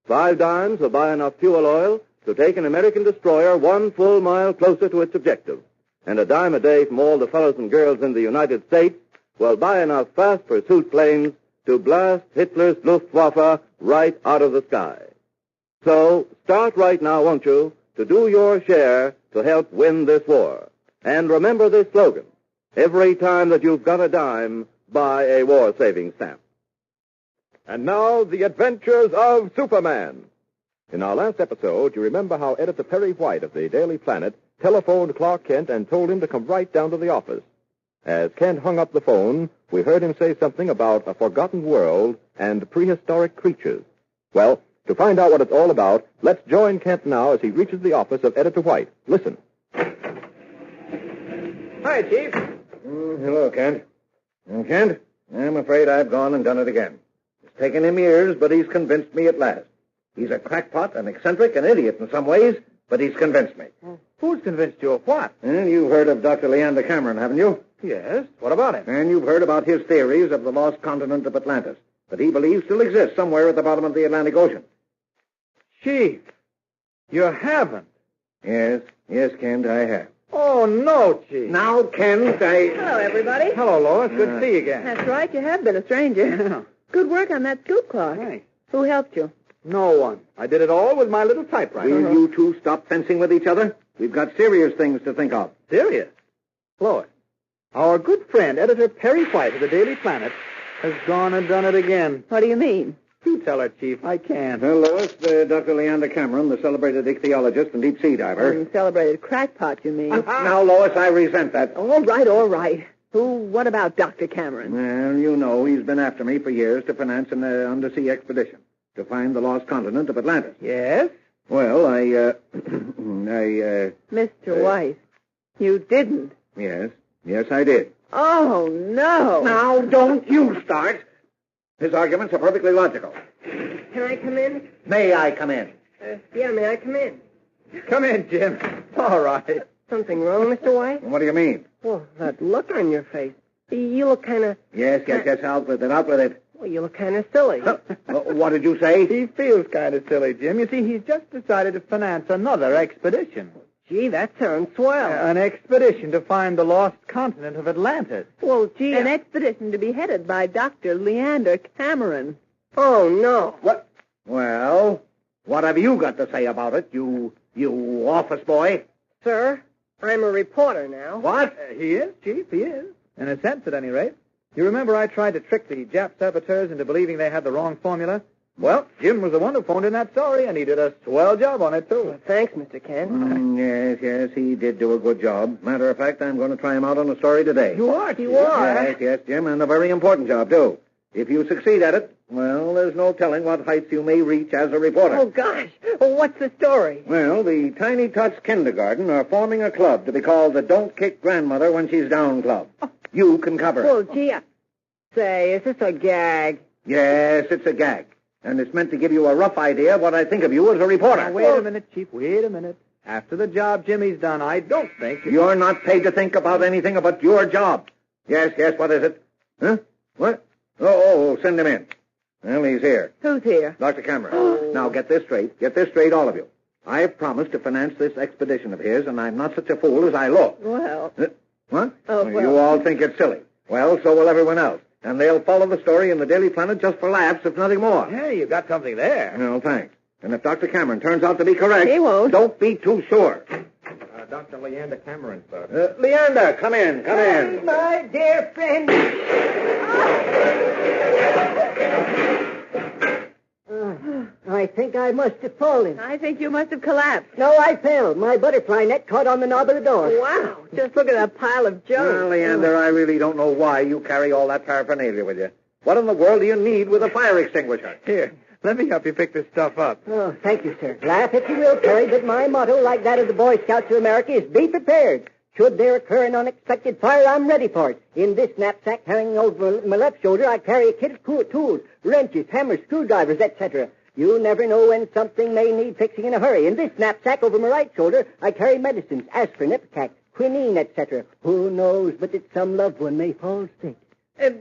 5 dimes will buy enough fuel oil to take an American destroyer 1 full mile closer to its objective. And a dime a day from all the fellows and girls in the United States will buy enough fast pursuit planes to blast Hitler's Luftwaffe right out of the sky. So start right now, won't you, to do your share to help win this war. And remember this slogan. Every time that you've got a dime, buy a war-saving stamp. And now, the adventures of Superman. In our last episode, you remember how Editor Perry White of the Daily Planet telephoned Clark Kent and told him to come right down to the office. As Kent hung up the phone, we heard him say something about a forgotten world and prehistoric creatures. Well, to find out what it's all about, let's join Kent now as he reaches the office of Editor White. Listen. Hi, Chief. Hello, Kent. Kent, I'm afraid I've gone and done it again. It's taken him years, but he's convinced me at last. He's a crackpot, an eccentric, an idiot in some ways, but he's convinced me. Who's convinced you of what? And you've heard of Dr. Leander Cameron, haven't you? Yes. What about him? And you've heard about his theories of the lost continent of Atlantis, that he believes still exists somewhere at the bottom of the Atlantic Ocean. Chief, you haven't. Yes, Kent, I have. Oh, no, Chief. Now, Kent, Hello, everybody. Hello, Lois. Good to see you again. That's right. You have been a stranger. Good work on that scoop clock. Thanks. Who helped you? No one. I did it all with my little typewriter. Will you two stop fencing with each other? We've got serious things to think of. Serious? Lois, our good friend, Editor Perry White of the Daily Planet, has gone and done it again. What do you mean? You tell her, Chief. I can't. Well, Lois, Dr. Leander Cameron, the celebrated ichthyologist and deep-sea diver. Celebrated crackpot, you mean? Now, Lois, I resent that. All right. What about Dr. Cameron? Well, you know, he's been after me for years to finance an undersea expedition to find the lost continent of Atlantis. Yes? Well, Mr. White, you didn't. Yes, I did. Oh, no. Now, don't you start. His arguments are perfectly logical. Can I come in? May I come in? Yeah, may I come in? Come in, Jim. All right. Something wrong, Mr. White? What do you mean? Well, that look on your face. You look kind of... Yes, out with it. Well, you look kind of silly. What did you say? He feels kind of silly, Jim. You see, he's just decided to finance another expedition. Gee, that sounds swell. An expedition to find the lost continent of Atlantis. Well, gee, an expedition to be headed by Dr. Leander Cameron. Oh, no. What? Well, what have you got to say about it, you office boy? Sir, I'm a reporter now. What? He is, Chief, he is. In a sense, at any rate. You remember I tried to trick the Jap saboteurs into believing they had the wrong formula? Well, Jim was the one who phoned in that story, and he did a swell job on it, too. Well, thanks, Mr. Kent. Yes, he did do a good job. Matter of fact, I'm going to try him out on a story today. You are? You are? Yes, Jim, and a very important job, too. If you succeed at it, well, there's no telling what heights you may reach as a reporter. Oh, gosh. Well, what's the story? Well, the Tiny Tots Kindergarten are forming a club to be called the Don't Kick Grandmother When She's Down Club. You can cover it. Well, gee, say, is this a gag? Yes, it's a gag. And it's meant to give you a rough idea of what I think of you as a reporter. Now, wait a minute, Chief. Wait a minute. After the job Jimmy's done, I don't think... You're not paid to think about anything but your job. Yes, what is it? Huh? What? Oh, send him in. Well, he's here. Who's here? Dr. Cameron. Now, get this straight. Get this straight, all of you. I've promised to finance this expedition of his, and I'm not such a fool as I look. Well... What? Oh, well... You all think it's silly. Well, so will everyone else. And they'll follow the story in the Daily Planet just for laughs, if nothing more. Hey, you got something there. No, thanks. And if Dr. Cameron turns out to be correct... He won't. Don't be too sure. Dr. Leander Cameron, sir. Leander, come in. My dear friend. I think I must have fallen. I think you must have collapsed. No, I fell. My butterfly net caught on the knob of the door. Wow. Just look at that pile of junk. Well, Leander, I really don't know why you carry all that paraphernalia with you. What in the world do you need with a fire extinguisher? Here, let me help you pick this stuff up. Oh, thank you, sir. Laugh if you will, Perry, but my motto, like that of the Boy Scouts of America, is be prepared. Should there occur an unexpected fire, I'm ready for it. In this knapsack hanging over my left shoulder, I carry a kit of tools, wrenches, hammers, screwdrivers, etc. You never know when something may need fixing in a hurry. In this knapsack over my right shoulder, I carry medicines, aspirin, Ipecac, quinine, etc. Who knows but that some loved one may fall sick.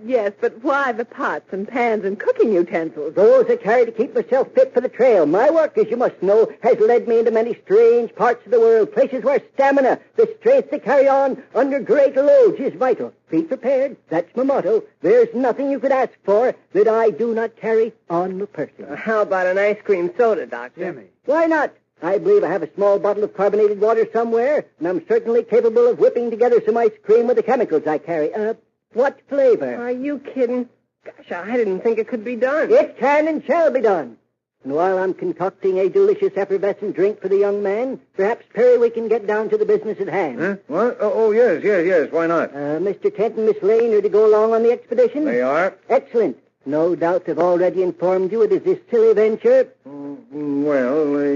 Yes, but why the pots and pans and cooking utensils? Those I carry to keep myself fit for the trail. My work, as you must know, has led me into many strange parts of the world, places where stamina, the strength to carry on under great loads, is vital. Be prepared. That's my motto. There's nothing you could ask for that I do not carry on my person. How about an ice cream soda, Doctor? Jimmy. Why not? I believe I have a small bottle of carbonated water somewhere, and I'm certainly capable of whipping together some ice cream with the chemicals I carry. What flavor? Are you kidding? Gosh, I didn't think it could be done. It can and shall be done. And while I'm concocting a delicious effervescent drink for the young man, perhaps, Perry, we can get down to the business at hand. Huh? What? Oh, yes. Why not? Mr. Kent and Miss Lane are to go along on the expedition? They are. Excellent. No doubt they've already informed you it is this silly venture.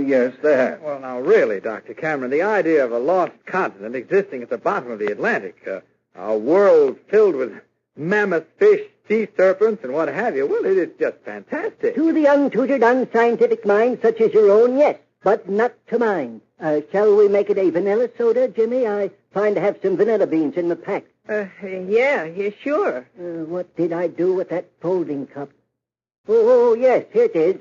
Yes, they have. Well, now, really, Dr. Cameron, the idea of a lost continent existing at the bottom of the Atlantic, a world filled with mammoth fish, sea serpents, and what have you, well, it is just fantastic. To the untutored, unscientific mind such as your own, yes, but not to mine. Shall we make it a vanilla soda, Jimmy? I find to have some vanilla beans in the pack. Yeah, sure. What did I do with that folding cup? Oh, yes, here it is.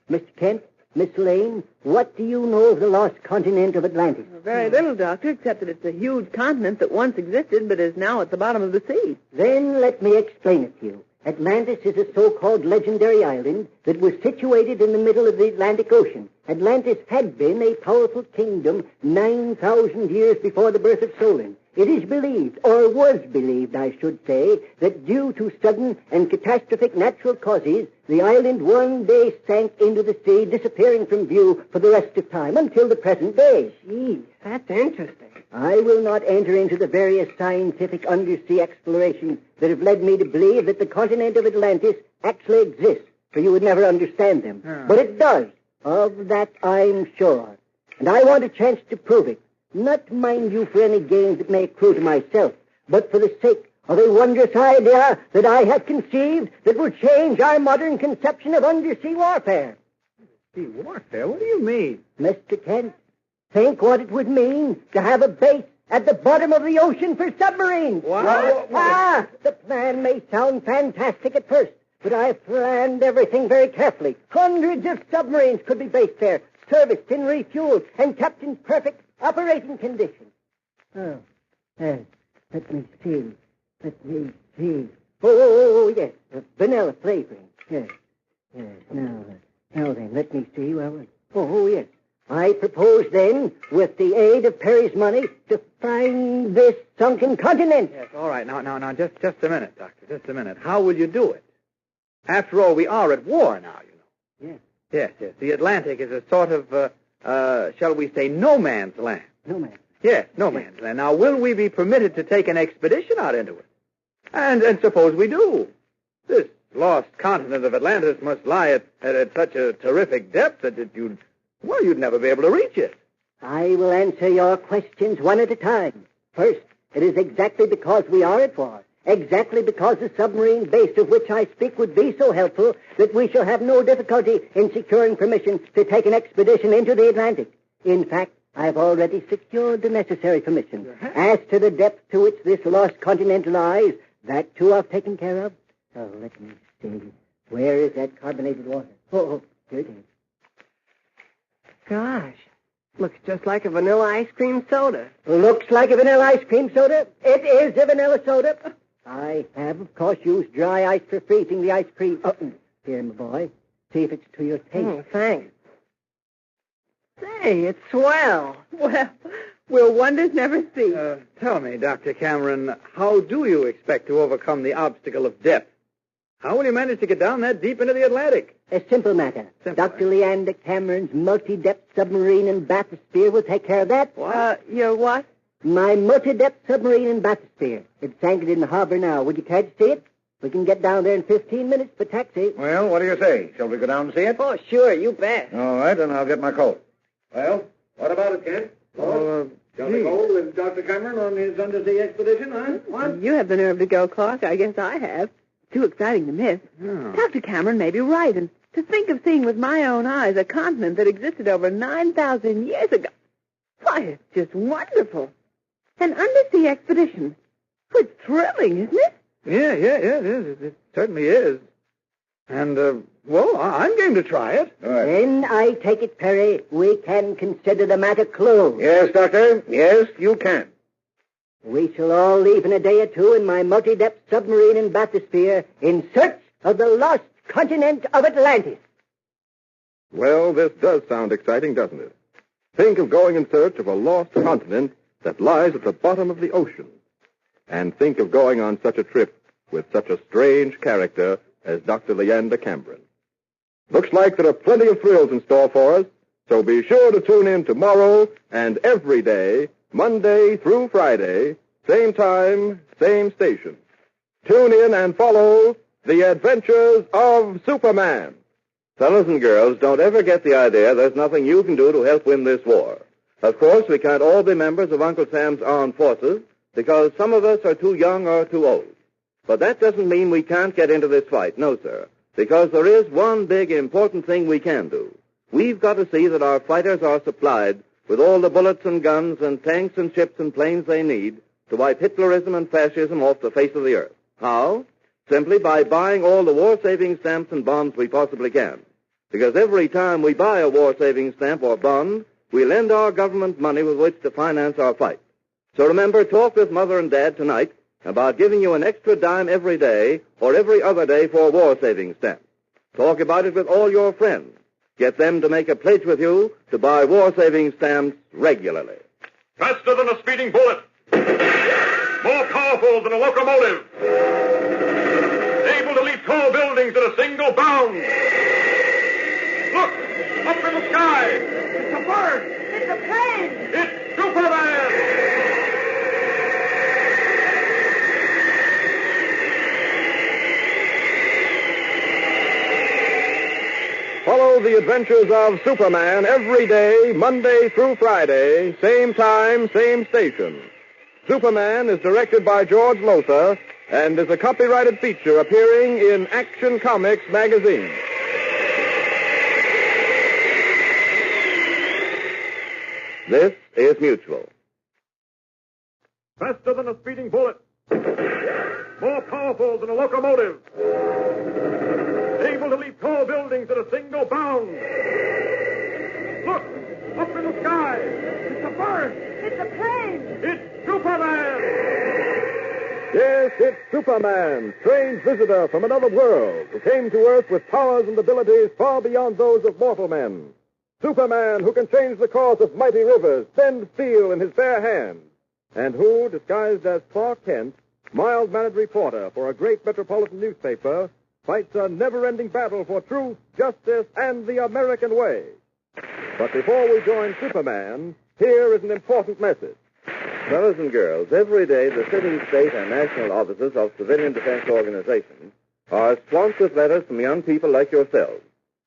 Mr. Kent, Miss Lane, what do you know of the lost continent of Atlantis? Very little, Doctor, except that it's a huge continent that once existed but is now at the bottom of the sea. Then let me explain it to you. Atlantis is a so-called legendary island that was situated in the middle of the Atlantic Ocean. Atlantis had been a powerful kingdom 9,000 years before the birth of Solon. It is believed, or was believed, I should say, that due to sudden and catastrophic natural causes, the island one day sank into the sea, disappearing from view for the rest of time until the present day. Gee, that's interesting. I will not enter into the various scientific undersea explorations that have led me to believe that the continent of Atlantis actually exists, for you would never understand them. But it does. Of that I'm sure. And I want a chance to prove it. Not, mind you, for any gains that may accrue to myself, but for the sake of a wondrous idea that I have conceived that will change our modern conception of undersea warfare. Sea warfare? What do you mean? Mr. Kent, think what it would mean to have a base at the bottom of the ocean for submarines. What? The plan may sound fantastic at first, but I've planned everything very carefully. Hundreds of submarines could be based there, serviced and refueled, and kept in perfect operating condition. Let me see. Oh, yes, vanilla flavoring. Yes. Now then, let me see. Yes. I propose then, with the aid of Perry's money, to find this sunken continent. Yes, all right. Now, just a minute, Doctor. Just a minute. How will you do it? After all, we are at war now, you know. Yes. Yes. The Atlantic is a sort of, shall we say, no man's land. No man's. Yes, no man's land. Now, will we be permitted to take an expedition out into it? And suppose we do. This lost continent of Atlantis must lie at such a terrific depth that you'd never be able to reach it. I will answer your questions one at a time. First, it is exactly because we are at war, exactly because the submarine base of which I speak would be so helpful, that we shall have no difficulty in securing permission to take an expedition into the Atlantic. In fact, I have already secured the necessary permission. As to the depth to which this lost continent lies, that too I've taken care of. So let me see. Where is that carbonated water? Oh, here it is. Gosh, looks just like a vanilla ice cream soda. Looks like a vanilla ice cream soda? It is a vanilla soda. I have, of course, used dry ice for freezing the ice cream. Here, my boy. See if it's to your taste. Oh, thanks. Say, it's swell. Well, will wonders never cease? Tell me, Dr. Cameron, how do you expect to overcome the obstacle of depth? How will you manage to get down that deep into the Atlantic? A simple matter. Dr. Leander Cameron's multi-depth submarine and bathysphere will take care of that. Your what? My multi-depth submarine and bathysphere. It's anchored in the harbor now. Would you care to see it? We can get down there in 15 minutes for taxi. Well, what do you say? Shall we go down and see it? Oh, sure, you bet. All right, then I'll get my coat. Well, what about it, Kent? Shall we go with Dr. Cameron on his undersea expedition, huh? What? You have the nerve to go, Clark. I guess I have. Too exciting to miss. Dr. Cameron may be right, and to think of seeing with my own eyes a continent that existed over 9,000 years ago. Why, it's just wonderful. An undersea expedition. It's thrilling, isn't it? Yeah, it is. It certainly is. And, well, I'm game to try it. All right. Then I take it, Perry, we can consider the matter closed. Yes, Doctor. Yes, you can. We shall all leave in a day or two in my multi-depth submarine in bathysphere in search of the lost continent of Atlantis. Well, this does sound exciting, doesn't it? Think of going in search of a lost continent that lies at the bottom of the ocean. And think of going on such a trip with such a strange character as Dr. Leander Cameron. Looks like there are plenty of thrills in store for us, so be sure to tune in tomorrow and every day, Monday through Friday, same time, same station. Tune in and follow The Adventures of Superman. Fellows and girls, don't ever get the idea there's nothing you can do to help win this war. Of course, we can't all be members of Uncle Sam's armed forces because some of us are too young or too old. But that doesn't mean we can't get into this fight. No, sir. Because there is one big important thing we can do. We've got to see that our fighters are supplied with all the bullets and guns and tanks and ships and planes they need to wipe Hitlerism and fascism off the face of the earth. How? Simply by buying all the war-saving stamps and bonds we possibly can. Because every time we buy a war-saving stamp or bond, we lend our government money with which to finance our fight. So remember, talk with Mother and Dad tonight about giving you an extra dime every day or every other day for war-saving stamps. Talk about it with all your friends. Get them to make a pledge with you to buy war-saving stamps regularly. Faster than a speeding bullet. More powerful than a locomotive. Able to leap tall buildings at a single bound. Look! Up in the sky! It's a bird! It's a plane! It's Superman! Follow the adventures of Superman every day, Monday through Friday, same time, same station. Superman is directed by George Lothar and is a copyrighted feature appearing in Action Comics magazine. This is Mutual. Faster than a speeding bullet. More powerful than a locomotive. Able to leap tall buildings at a single bound. Look! Up in the sky! It's a bird! It's a plane! It's Superman! Yes, it's Superman, strange visitor from another world, who came to Earth with powers and abilities far beyond those of mortal men. Superman, who can change the course of mighty rivers, bend steel in his bare hands, and who, disguised as Clark Kent, mild-mannered reporter for a great metropolitan newspaper, fights a never-ending battle for truth, justice, and the American way. But before we join Superman, here is an important message. Fellows and girls, every day the city, state, and national offices of civilian defense organizations are swamped with letters from young people like yourselves.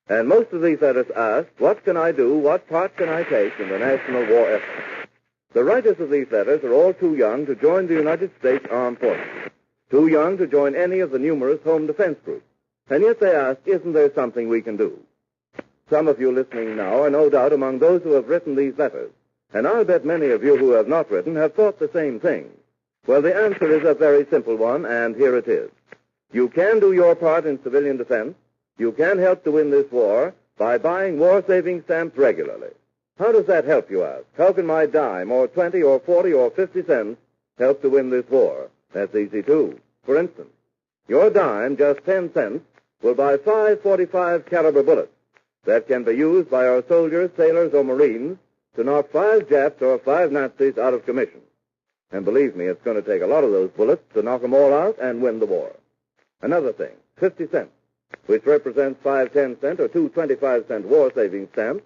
And most of these letters ask, what can I do, what part can I take in the national war effort? The writers of these letters are all too young to join the United States Armed Forces, too young to join any of the numerous home defense groups. And yet they ask, isn't there something we can do? Some of you listening now are no doubt among those who have written these letters. And I'll bet many of you who have not written have thought the same thing. Well, the answer is a very simple one, and here it is. You can do your part in civilian defense. You can help to win this war by buying war-saving stamps regularly. How does that help, you ask? How can my dime, or 20, or 40, or 50 cents help to win this war? That's easy, too. For instance, your dime, just 10 cents, will buy 5 .45 caliber bullets that can be used by our soldiers, sailors, or Marines to knock 5 Japs or 5 Nazis out of commission. And believe me, it's going to take a lot of those bullets to knock them all out and win the war. Another thing, 50 cents, which represents 5 10-cent or 2 25-cent war-saving stamps,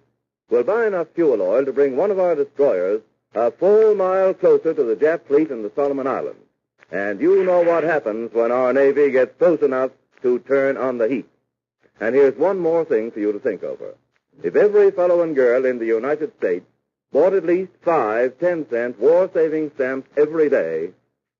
will buy enough fuel oil to bring one of our destroyers a full mile closer to the Jap fleet in the Solomon Islands. And you know what happens when our Navy gets close enough to turn on the heat. And here's one more thing for you to think over. If every fellow and girl in the United States bought at least 5 10-cent war-saving stamps every day,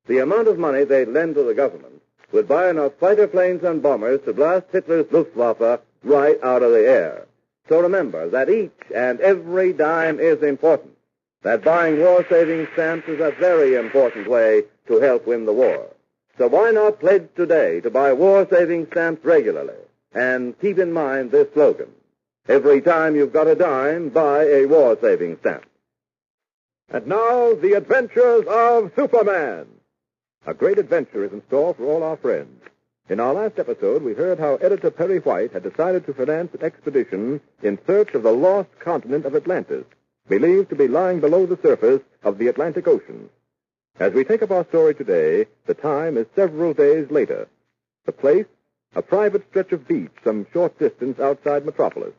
the amount of money they'd lend to the government would buy enough fighter planes and bombers to blast Hitler's Luftwaffe right out of the air. So remember that each and every dime is important. That buying war-saving stamps is a very important way to help win the war. So why not pledge today to buy war-saving stamps regularly? And keep in mind this slogan. Every time you've got a dime, buy a war-saving stamp. And now, the adventures of Superman. A great adventure is in store for all our friends. In our last episode, we heard how Editor Perry White had decided to finance an expedition in search of the lost continent of Atlantis, believed to be lying below the surface of the Atlantic Ocean. As we take up our story today, the time is several days later. The place, a private stretch of beach some short distance outside Metropolis.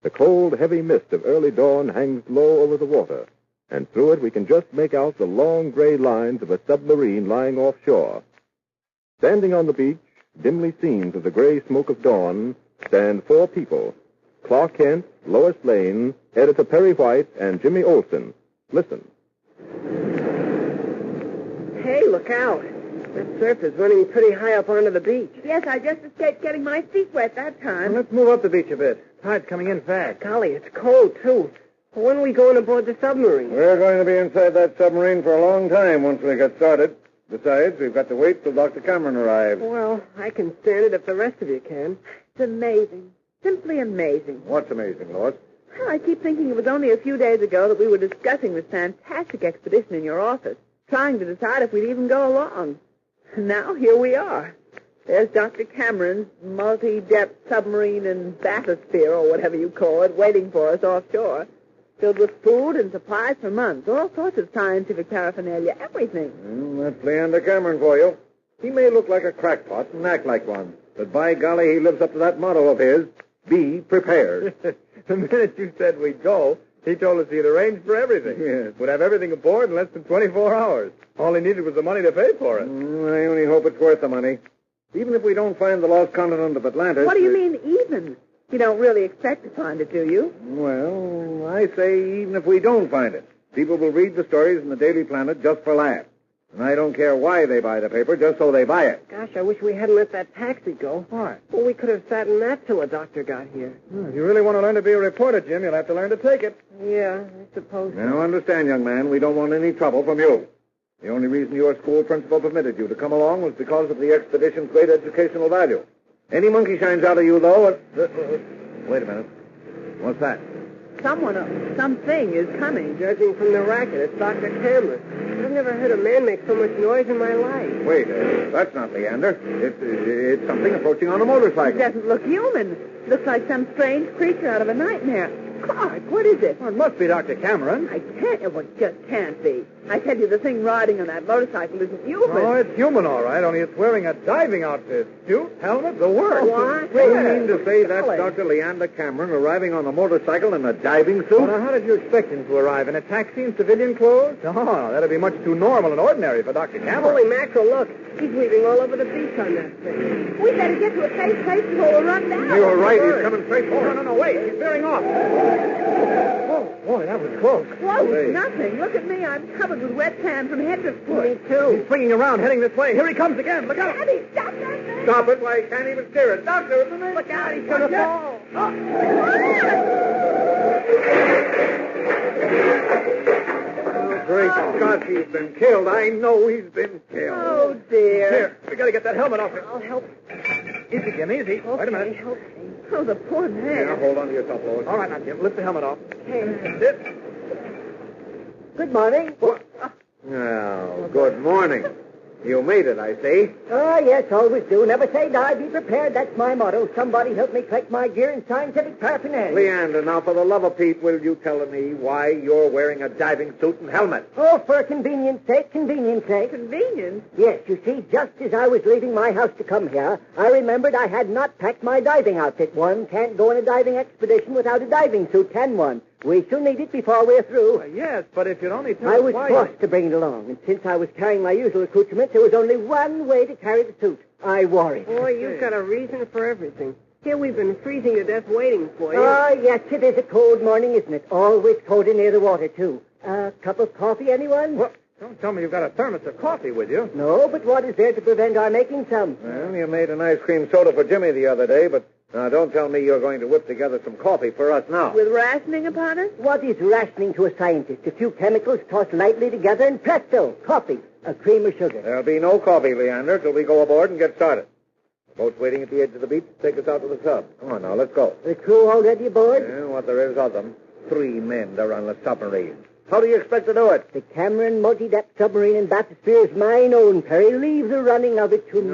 The cold, heavy mist of early dawn hangs low over the water, and through it we can just make out the long gray lines of a submarine lying offshore. Standing on the beach, dimly seen through the gray smoke of dawn, stand four people: Clark Kent, Lois Lane, Editor Perry White, and Jimmy Olsen. Listen. Hey, look out. That surf is running pretty high up onto the beach. Yes, I just escaped getting my feet wet that time. Well, let's move up the beach a bit. Tide's coming in fast. Golly, it's cold, too. When are we going aboard the submarine? We're going to be inside that submarine for a long time once we get started. Besides, we've got to wait till Dr. Cameron arrives. Well, I can stand it if the rest of you can. It's amazing. Simply amazing. What's amazing, Lois? Well, I keep thinking it was only a few days ago that we were discussing this fantastic expedition in your office, trying to decide if we'd even go along. And now here we are. There's Dr. Cameron's multi-depth submarine and bathysphere, or whatever you call it, waiting for us offshore, filled with food and supplies for months, all sorts of scientific paraphernalia, everything. That's Leander Cameron for you. He may look like a crackpot and act like one, but by golly, he lives up to that motto of his, be prepared. The minute you said we'd go, he told us he'd arranged for everything. Yes. We'd have everything aboard in less than 24 hours. All he needed was the money to pay for it. I only hope it's worth the money. Even if we don't find the lost continent of Atlantis... What do you mean, even? You don't really expect to find it, do you? Well, I say even if we don't find it, people will read the stories in the Daily Planet just for laughs. And I don't care why they buy the paper, just so they buy it. Gosh, I wish we hadn't let that taxi go. Why? Well, we could have sat in that till the doctor got here. If you really want to learn to be a reporter, Jim, you'll have to learn to take it. Yeah, I suppose so. Now, understand, young man, we don't want any trouble from you. The only reason your school principal permitted you to come along was because of the expedition's great educational value. Any monkey shines out of you, though... Wait a minute. What's that? Something is coming, judging from the racket. It's Dr. Cameron. I've never heard a man make so much noise in my life. Wait, that's not Leander. It's something approaching on a motorcycle. It doesn't look human. Looks like some strange creature out of a nightmare. Clark, what is it? Well, it must be Dr. Cameron. It just can't be. I tell you, the thing riding on that motorcycle isn't human. Oh, it's human, all right, only it's wearing a diving outfit. Suit, helmet, the works. What? You mean to say that's Dr. Leander Cameron arriving on a motorcycle in a diving suit? Well, now, how did you expect him to arrive? In a taxi in civilian clothes? No, that'd be much too normal and ordinary for Dr. Cameron. Holy mackerel, look. He's weaving all over the beach on that thing. We better get to a safe place before we'll run down. You're right. He's coming straight for us. No, wait. He's veering off. Oh, boy, that was close. Close? Hey. Nothing. Look at me. I'm covered with wet sand from head to foot. Me, too. He's swinging around, heading this way. Here he comes again. Look out. Daddy, stop that thing. Stop it. Why, he can't even steer it. Doctor, isn't it? Look out. He's going to fall. Great Scott, he's been killed. I know he's been killed. Oh, dear. Here, we got to get that helmet off him. I'll help. Easy, Jim, easy. Okay, Wait a minute. help me. Oh, the poor man. Now, hold on to yourself, Lois. All right, now, Jim, lift the helmet off. Okay. Sit. Good morning. Well, good morning. You made it, I see. Oh, yes, always do. Never say die. Be prepared. That's my motto. Somebody help me collect my gear and scientific paraphernalia. Leander, now, for the love of Pete, will you tell me why you're wearing a diving suit and helmet? Oh, for convenience sake, convenience sake. Convenience? Yes, you see, just as I was leaving my house to come here, I remembered I had not packed my diving outfit. One can't go on a diving expedition without a diving suit, can one? We shall need it before we're through. Yes, but if you'd only tell I us was why... forced to bring it along, and since I was carrying my usual accoutrement, there was only one way to carry the suit. I wore it. Boy, you've got a reason for everything. Here we've been freezing to death waiting for you. Oh, yes, it is a cold morning, isn't it? Always colder near the water, too. A cup of coffee, anyone? Well, don't tell me you've got a thermos of coffee with you. No, but what is there to prevent our making some? Well, you made an ice cream soda for Jimmy the other day, but Now, don't tell me you're going to whip together some coffee for us now. With rationing upon us? What is rationing to a scientist? A few chemicals tossed lightly together and presto, coffee, a cream or sugar. There'll be no coffee, Leander, till we go aboard and get started. The boat's waiting at the edge of the beach to take us out to the sub. Come on now, let's go. The crew already aboard? Yeah, what there is of them. 3 men to run the submarine. How do you expect to do it? The Cameron multi-depth submarine in bathysphere is mine own, Perry. Leave the running of it to me.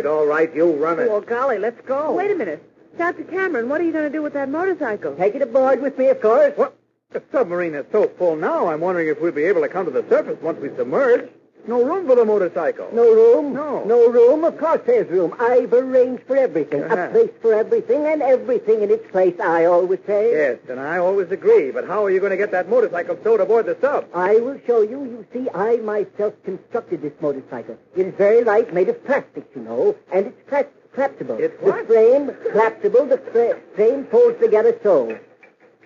All right, you run it. Oh, golly, let's go. Wait a minute. Dr. Cameron, what are you going to do with that motorcycle? Take it aboard with me, of course. What? The submarine is so full now, I'm wondering if we'll be able to come to the surface once we submerge. No room for the motorcycle. No room? No. No room? Of course there's room. I've arranged for everything. Uh-huh. A place for everything and everything in its place, I always say. Yes, and I always agree. But how are you going to get that motorcycle stowed aboard the sub? I will show you. You see, I myself constructed this motorcycle. It is very light, made of plastic, you know, and it's collapsible. It's what? The frame, collapsible, the frame folds together so.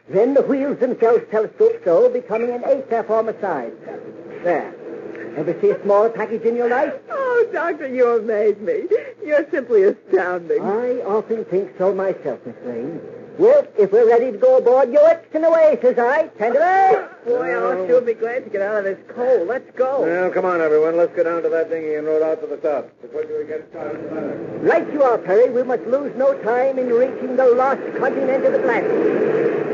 Then the wheels themselves telescope so, becoming an 8 on the side. There. Ever see a smaller package in your life? Oh, Doctor, you amaze me. You're simply astounding. I often think so myself, Miss Lane. Well, if we're ready to go aboard, you're and away, says I. Stand away. Boy, I'll sure be glad to get out of this cold. Let's go. Well, come on, everyone. Let's go down to that dinghy and row out to the sub. Before we get started. Right you are, Perry. We must lose no time in reaching the lost continent of Atlantis.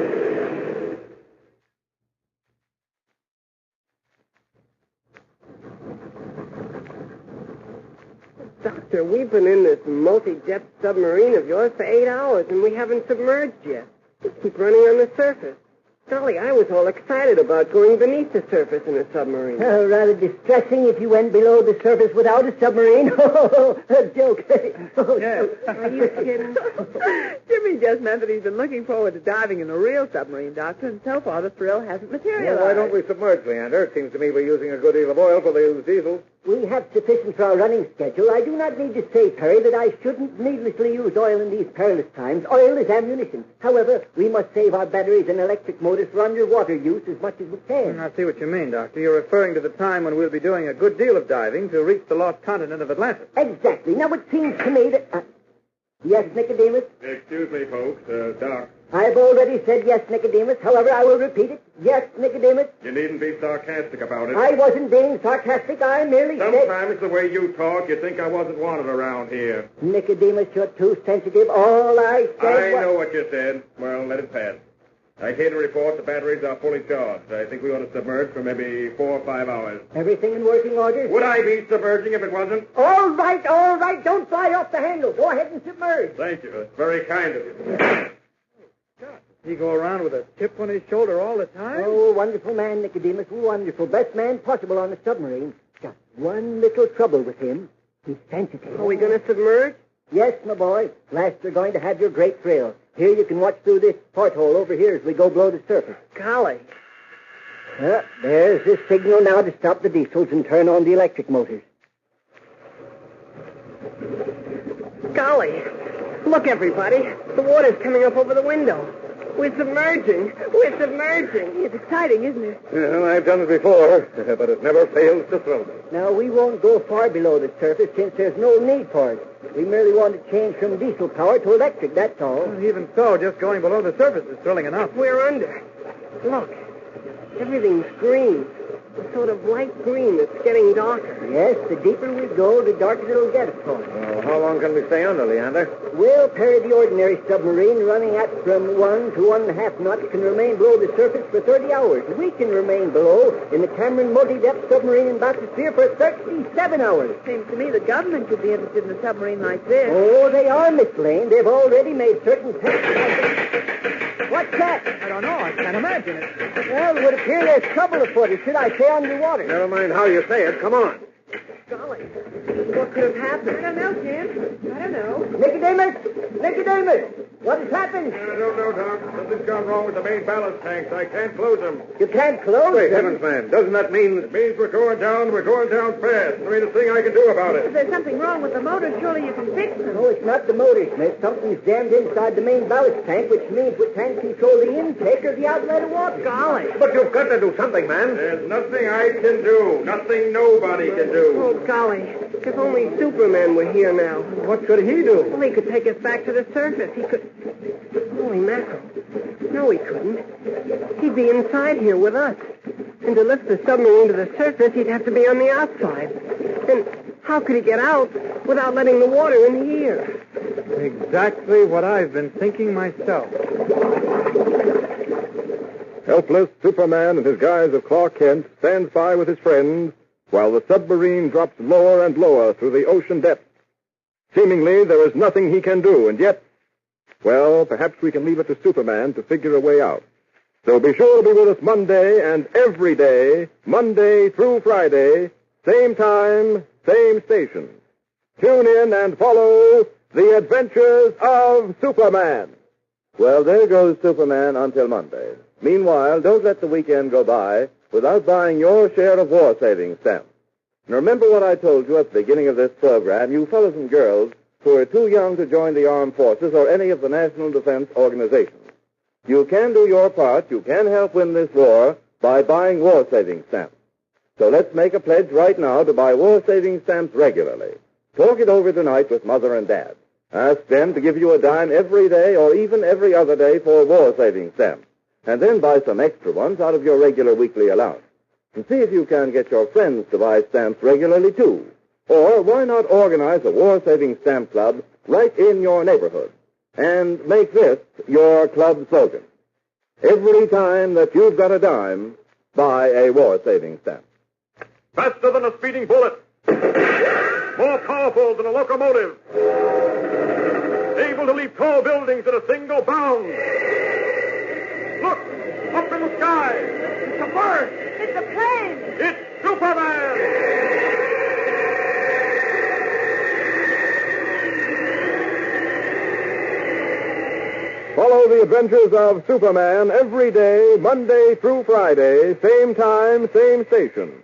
Doctor, we've been in this multi-jet submarine of yours for 8 hours, and we haven't submerged yet. We keep running on the surface. Golly, I was all excited about going beneath the surface in a submarine. Rather distressing if you went below the surface without a submarine. A joke. Yes. Are you kidding? Jimmy just meant that he's been looking forward to diving in a real submarine, Doctor, and so far the thrill hasn't materialized. Well, why don't we submerge, Leander? It seems to me we're using a good deal of oil for those diesels. We have sufficient for our running schedule. I do not need to say, Perry, that I shouldn't needlessly use oil in these perilous times. Oil is ammunition. However, we must save our batteries and electric motors for underwater use as much as we can. I see what you mean, Doctor. You're referring to the time when we'll be doing a good deal of diving to reach the lost continent of Atlantis. Exactly. Now, it seems to me that... Yes, Nicodemus? Excuse me, folks. Doc. I've already said yes, Nicodemus. However, I will repeat it. Yes, Nicodemus. You needn't be sarcastic about it. I wasn't being sarcastic. I merely said... Sometimes the way you talk, you think I wasn't wanted around here. Nicodemus, you're too sensitive. All I said I know what you said. Well, let it pass. I came to report the batteries are fully charged. I think we ought to submerge for maybe 4 or 5 hours. Everything in working order? Would I be submerging if it wasn't? All right, all right. Don't fly off the handle. Go ahead and submerge. Thank you. That's very kind of you. He go around with a chip on his shoulder all the time? Oh, wonderful man, Nicodemus. Wonderful. Best man possible on the submarine. Just one little trouble with him. He's sensitive. Are we going to submerge? Yes, my boy. Last you're going to have your great thrill. Here you can watch through this porthole over here as we go below the surface. Golly. There's the signal now to stop the diesels and turn on the electric motors. Golly. Look, everybody. The water's coming up over the window. We're submerging. We're submerging. It's exciting, isn't it? Well, I've done it before, but it never fails to thrill me. Now, we won't go far below the surface since there's no need for it. We merely want to change from diesel power to electric, that's all. Well, even so, just going below the surface is thrilling enough. We're under. Look. Everything's green. A sort of light green that's getting darker. Yes, the deeper we go, the darker it'll get, of course. Well, how long can we stay under, Leander? Well, Perry, the ordinary submarine running at from 1 to 1.5 knots can remain below the surface for 30 hours. We can remain below in the Cameron multi-depth submarine in bathysphere for 37 hours. Seems to me the government could be interested in a submarine like this. Oh, they are, Miss Lane. They've already made certain tests. What's that? I don't know. I can't imagine it. Well, it would appear there's trouble afoot, or should I say underwater? Never mind how you say it. Come on. Golly. What could have happened? I don't know, Ken. I don't know. Nicodemus! Nicodemus! What has happened? I don't know, Doc. Something's gone wrong with the main ballast tanks. I can't close them. You can't close Wait, them? heavens, man. Doesn't that mean... It means we're going down fast. I mean, the thing I can do about If it. there's something wrong with the motor, surely you can fix them. No, it's not the motor, Smith. Something's jammed inside the main ballast tank, which means we can't control the intake or the outlet of water. Golly. But you've got to do something, man. There's nothing I can do. Nothing nobody can do. Oh, Golly, if only Superman were here now. What could he do? Well, he could take us back to the surface. He could... Holy mackerel. No, he couldn't. He'd be inside here with us. And to lift the submarine to the surface, he'd have to be on the outside. And how could he get out without letting the water in here? Exactly what I've been thinking myself. Helpless, Superman in his guise of Clark Kent stands by with his friends while the submarine drops lower and lower through the ocean depths. Seemingly, there is nothing he can do, and yet, well, perhaps we can leave it to Superman to figure a way out. So be sure to be with us Monday and every day, Monday through Friday, same time, same station. Tune in and follow The Adventures of Superman. Well, there goes Superman until Monday. Meanwhile, don't let the weekend go by without buying your share of war savings stamps. And remember what I told you at the beginning of this program, you fellows and girls who are too young to join the armed forces or any of the national defense organizations. You can do your part. You can help win this war by buying war savings stamps. So let's make a pledge right now to buy war savings stamps regularly. Talk it over tonight with Mother and Dad. Ask them to give you a dime every day or even every other day for war savings stamps. And then buy some extra ones out of your regular weekly allowance. And see if you can get your friends to buy stamps regularly, too. Or why not organize a war savings stamp club right in your neighborhood? And make this your club slogan. Every time that you've got a dime, buy a war savings stamp. Faster than a speeding bullet. More powerful than a locomotive. Able to leap tall buildings at a single bound. Look, up in the sky. It's a bird. It's a plane. It's Superman. Follow the adventures of Superman every day, Monday through Friday, same time, same station.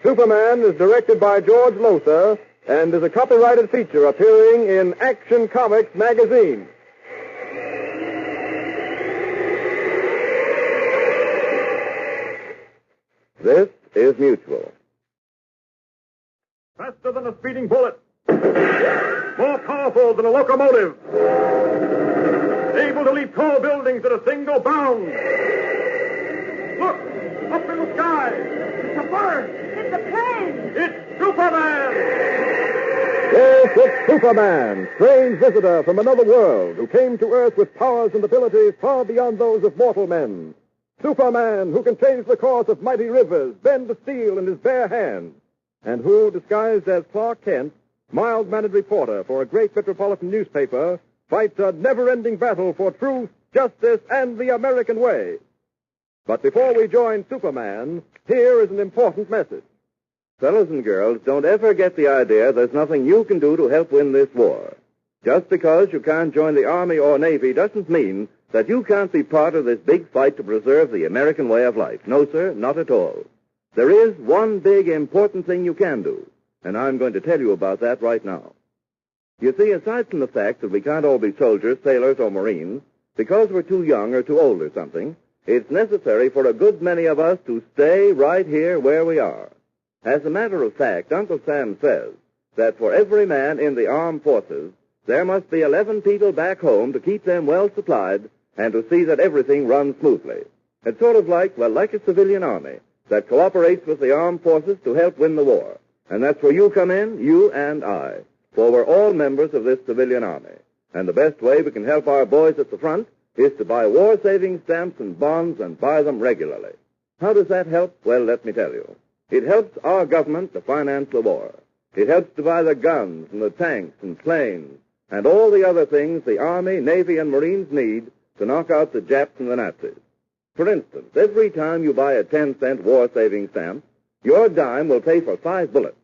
Superman is directed by George Lothar and is a copyrighted feature appearing in Action Comics magazine. This is Mutual. Faster than a speeding bullet. More powerful than a locomotive. Able to leap tall buildings at a single bound. Look, up in the sky. It's a bird. It's a plane. It's Superman. Yes, it's Superman, strange visitor from another world who came to Earth with powers and abilities far beyond those of mortal men. Superman, who can change the course of mighty rivers, bend the steel in his bare hands, and who, disguised as Clark Kent, mild-mannered reporter for a great metropolitan newspaper, fights a never-ending battle for truth, justice, and the American way. But before we join Superman, here is an important message. Fellows and girls, don't ever get the idea there's nothing you can do to help win this war. Just because you can't join the Army or Navy doesn't mean that you can't be part of this big fight to preserve the American way of life. No, sir, not at all. There is one big important thing you can do, and I'm going to tell you about that right now. You see, aside from the fact that we can't all be soldiers, sailors, or Marines, because we're too young or too old or something, it's necessary for a good many of us to stay right here where we are. As a matter of fact, Uncle Sam says that for every man in the armed forces, there must be 11 people back home to keep them well supplied and to see that everything runs smoothly. It's sort of like a civilian army that cooperates with the armed forces to help win the war. And that's where you come in, you and I, for we're all members of this civilian army. And the best way we can help our boys at the front is to buy war-saving stamps and bonds and buy them regularly. How does that help? Well, let me tell you. It helps our government to finance the war. It helps to buy the guns and the tanks and planes and all the other things the Army, Navy, and Marines need to knock out the Japs and the Nazis. For instance, every time you buy a 10-cent war-saving stamp, your dime will pay for 5 bullets.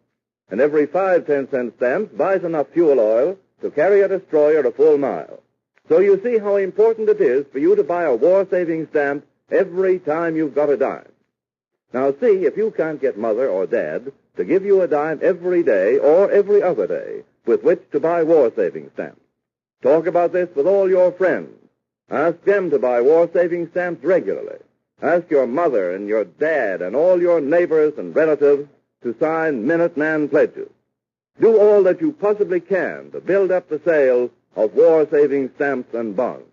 And every 5 10-cent stamps buys enough fuel oil to carry a destroyer a full mile. So you see how important it is for you to buy a war-saving stamp every time you've got a dime. Now see if you can't get Mother or Dad to give you a dime every day or every other day with which to buy war-saving stamps. Talk about this with all your friends. Ask them to buy war-saving stamps regularly. Ask your mother and your dad and all your neighbors and relatives to sign Minuteman pledges. Do all that you possibly can to build up the sale of war-saving stamps and bonds.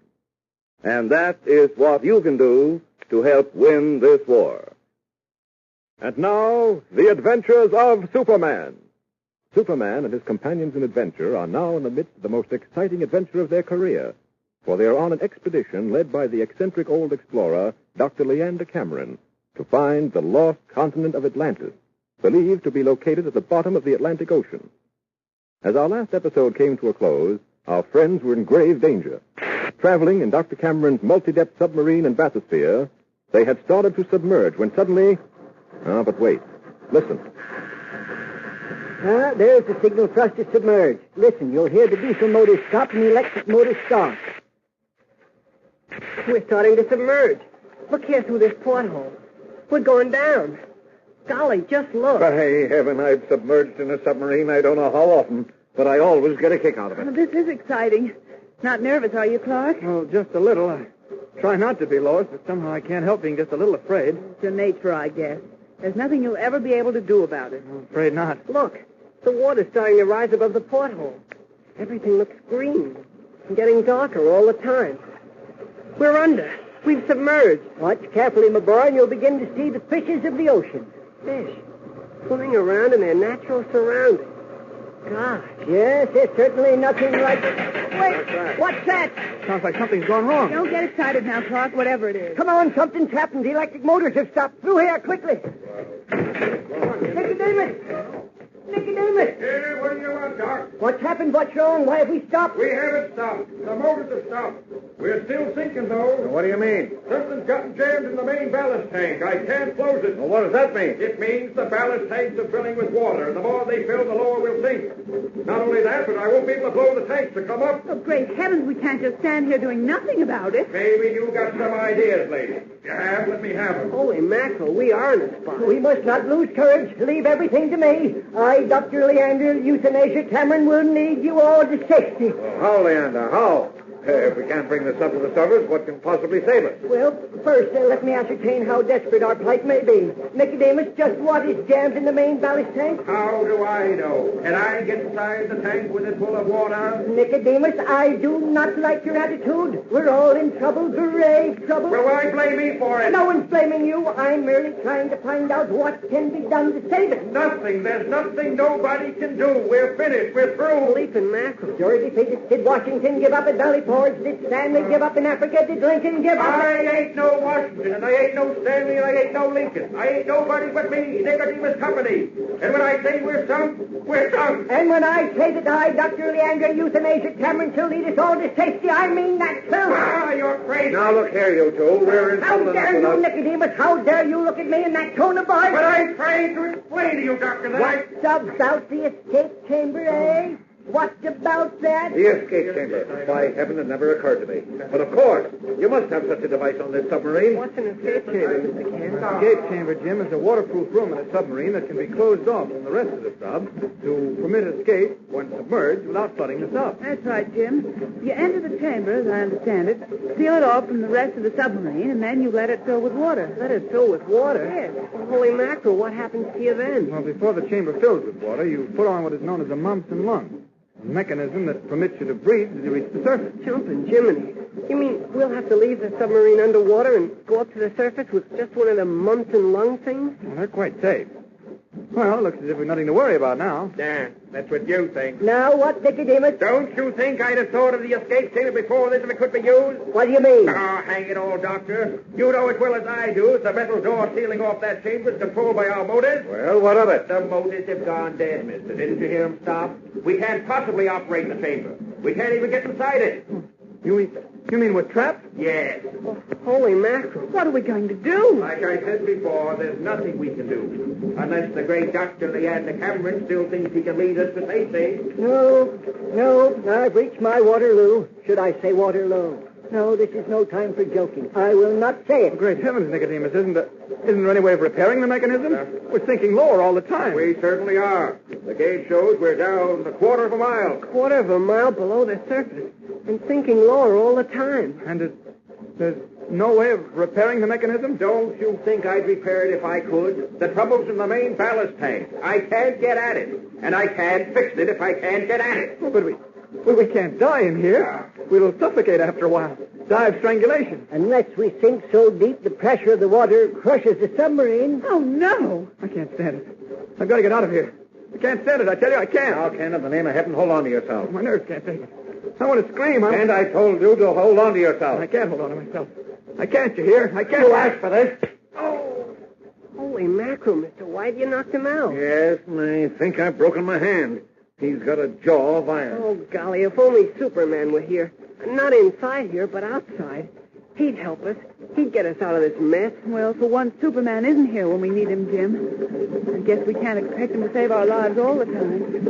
And that is what you can do to help win this war. And now, the adventures of Superman. Superman and his companions in adventure are now in the midst of the most exciting adventure of their career, for they are on an expedition led by the eccentric old explorer, Dr. Leander Cameron, to find the lost continent of Atlantis, believed to be located at the bottom of the Atlantic Ocean. As our last episode came to a close, our friends were in grave danger. Traveling in Dr. Cameron's multi-depth submarine and bathysphere, they had started to submerge when suddenly... Oh, but wait. Listen. There's the signal for us to submerge. Listen, you'll hear the diesel motor stop and the electric motor start. We're starting to submerge. Look here through this porthole. We're going down. Golly, just look. By heaven, I've submerged in a submarine I don't know how often, but I always get a kick out of it. Well, this is exciting. Not nervous, are you, Clark? Oh, just a little. I try not to be, Lois, but somehow I can't help being just a little afraid. It's your nature, I guess. There's nothing you'll ever be able to do about it. I'm afraid not. Look, the water's starting to rise above the porthole. Everything looks green and getting darker all the time. We're under. We've submerged. Watch carefully, my boy, and you'll begin to see the fishes of the ocean. Fish swimming around in their natural surroundings. Gosh. Yes, there's certainly nothing like... Wait, what's that? Sounds like something's gone wrong. Don't get excited now, Clark, whatever it is. Come on, something's happened. The electric motors have stopped. Through here, quickly. Nicodemus! Nicodemus! Hey, what do you want, Doc? What's happened? What's wrong? Why have we stopped? We haven't stopped. The motors have stopped. We're still sinking, though. What do you mean? Something's gotten jammed in the main ballast tank. I can't close it. Well, what does that mean? It means the ballast tanks are filling with water, and the more they fill, the lower we'll sink. Not only that, but I won't be able to blow the tanks to come up. Oh, great heavens, we can't just stand here doing nothing about it. Maybe you got some ideas, lady. If you have, let me have them. Holy mackerel, we are in a spot. We must not lose courage. Leave everything to me. I, Dr. Leander Euthanasia Cameron, will lead you all to safety. Well, how, Leander? How? If we can't bring this up to the surface, what can possibly save us? Well, first, let me ascertain how desperate our plight may be. Nicodemus, just what is jammed in the main ballast tank? How do I know? Can I get inside the tank with it full of water? Nicodemus, I do not like your attitude. We're all in trouble, grave trouble. Well, why blame me for it? No one's blaming you. I'm merely trying to find out what can be done to save it. Nothing. There's nothing nobody can do. We're finished. We're through. Leaping mackerel. George Defeated. Did Washington give up at Valley Forge? Did Stanley give up in Africa? Did Lincoln give up? I ain't no Washington, and I ain't no Stanley, and I ain't no Lincoln. I ain't nobody but me, Nicodemus Company. And when I say we're sunk, we're sunk. And when I say that I, Dr. Leander Euthanasia Cameron, shall lead us all to safety, I mean that, too. Ah, you're crazy. Now, look here, you two. We're in How trouble dare enough you, without... Nicodemus? How dare you look at me in that tone of voice? But I'm trying to explain to you, Doctor, that What's about the escape chamber, eh? What about that? The escape chamber. By heaven, it never occurred to me. But of course, you must have such a device on this submarine. What's an escape chamber, Mr. Kent? An escape chamber, Jim, is a waterproof room in a submarine that can be closed off from the rest of the sub to permit escape when submerged without flooding the sub. That's right, Jim. You enter the chamber, as I understand it, seal it off from the rest of the submarine, and then you let it fill with water. Let it fill with water? Yes. Well, holy mackerel, what happens to you then? Well, before the chamber fills with water, you put on what is known as a mumps and lungs, a mechanism that permits you to breathe as you reach the surface. Jumping Jiminy. You mean we'll have to leave the submarine underwater and go up to the surface with just one of them mumps and lung things? Well, they're quite safe. Well, it looks as if we've nothing to worry about now. Yeah, that's what you think. Now what, Nicodemus? Don't you think I'd have thought of the escape chamber before this if it could be used? What do you mean? Oh, hang it all, Doctor. You know as well as I do that the metal door sealing off that chamber is controlled by our motors. Well, what of it? The motors have gone dead, mister. Didn't you hear them stop? We can't possibly operate the chamber. We can't even get inside it. You mean we're trapped? Yes. Oh, holy mackerel. What are we going to do? Like I said before, there's nothing we can do. Unless the great Dr. Leander Cameron still thinks he can lead us to safety. No, I've reached my Waterloo. Should I say Waterloo? No, this is no time for joking. I will not say it. Great heavens, Nicodemus, isn't there any way of repairing the mechanism? We're sinking lower all the time. We certainly are. The gauge shows we're down a quarter of a mile. Quarter of a mile below the surface and sinking lower all the time. And There's no way of repairing the mechanism? Don't you think I'd repair it if I could? The trouble's in the main ballast tank. I can't get at it. And I can't fix it if I can't get at it. Oh, but we can't die in here. We'll suffocate after a while. Die of strangulation. Unless we sink so deep the pressure of the water crushes the submarine. Oh, no. I can't stand it. I've got to get out of here. I can't stand it. I tell you, I can't. Now, Ken, in the name of heaven, hold on to yourself. My nerves can't take it. I want to scream. And I told you to hold on to yourself. I can't hold on to myself. I can't, you hear? I can't. You asked for this. Oh, holy mackerel, Mr. White, you knocked him out. Yes, and I think I've broken my hand. He's got a jaw of iron. Oh, golly, if only Superman were here. Not inside here, but outside. He'd help us. He'd get us out of this mess. Well, for once, Superman isn't here when we need him, Jim. I guess we can't expect him to save our lives all the time.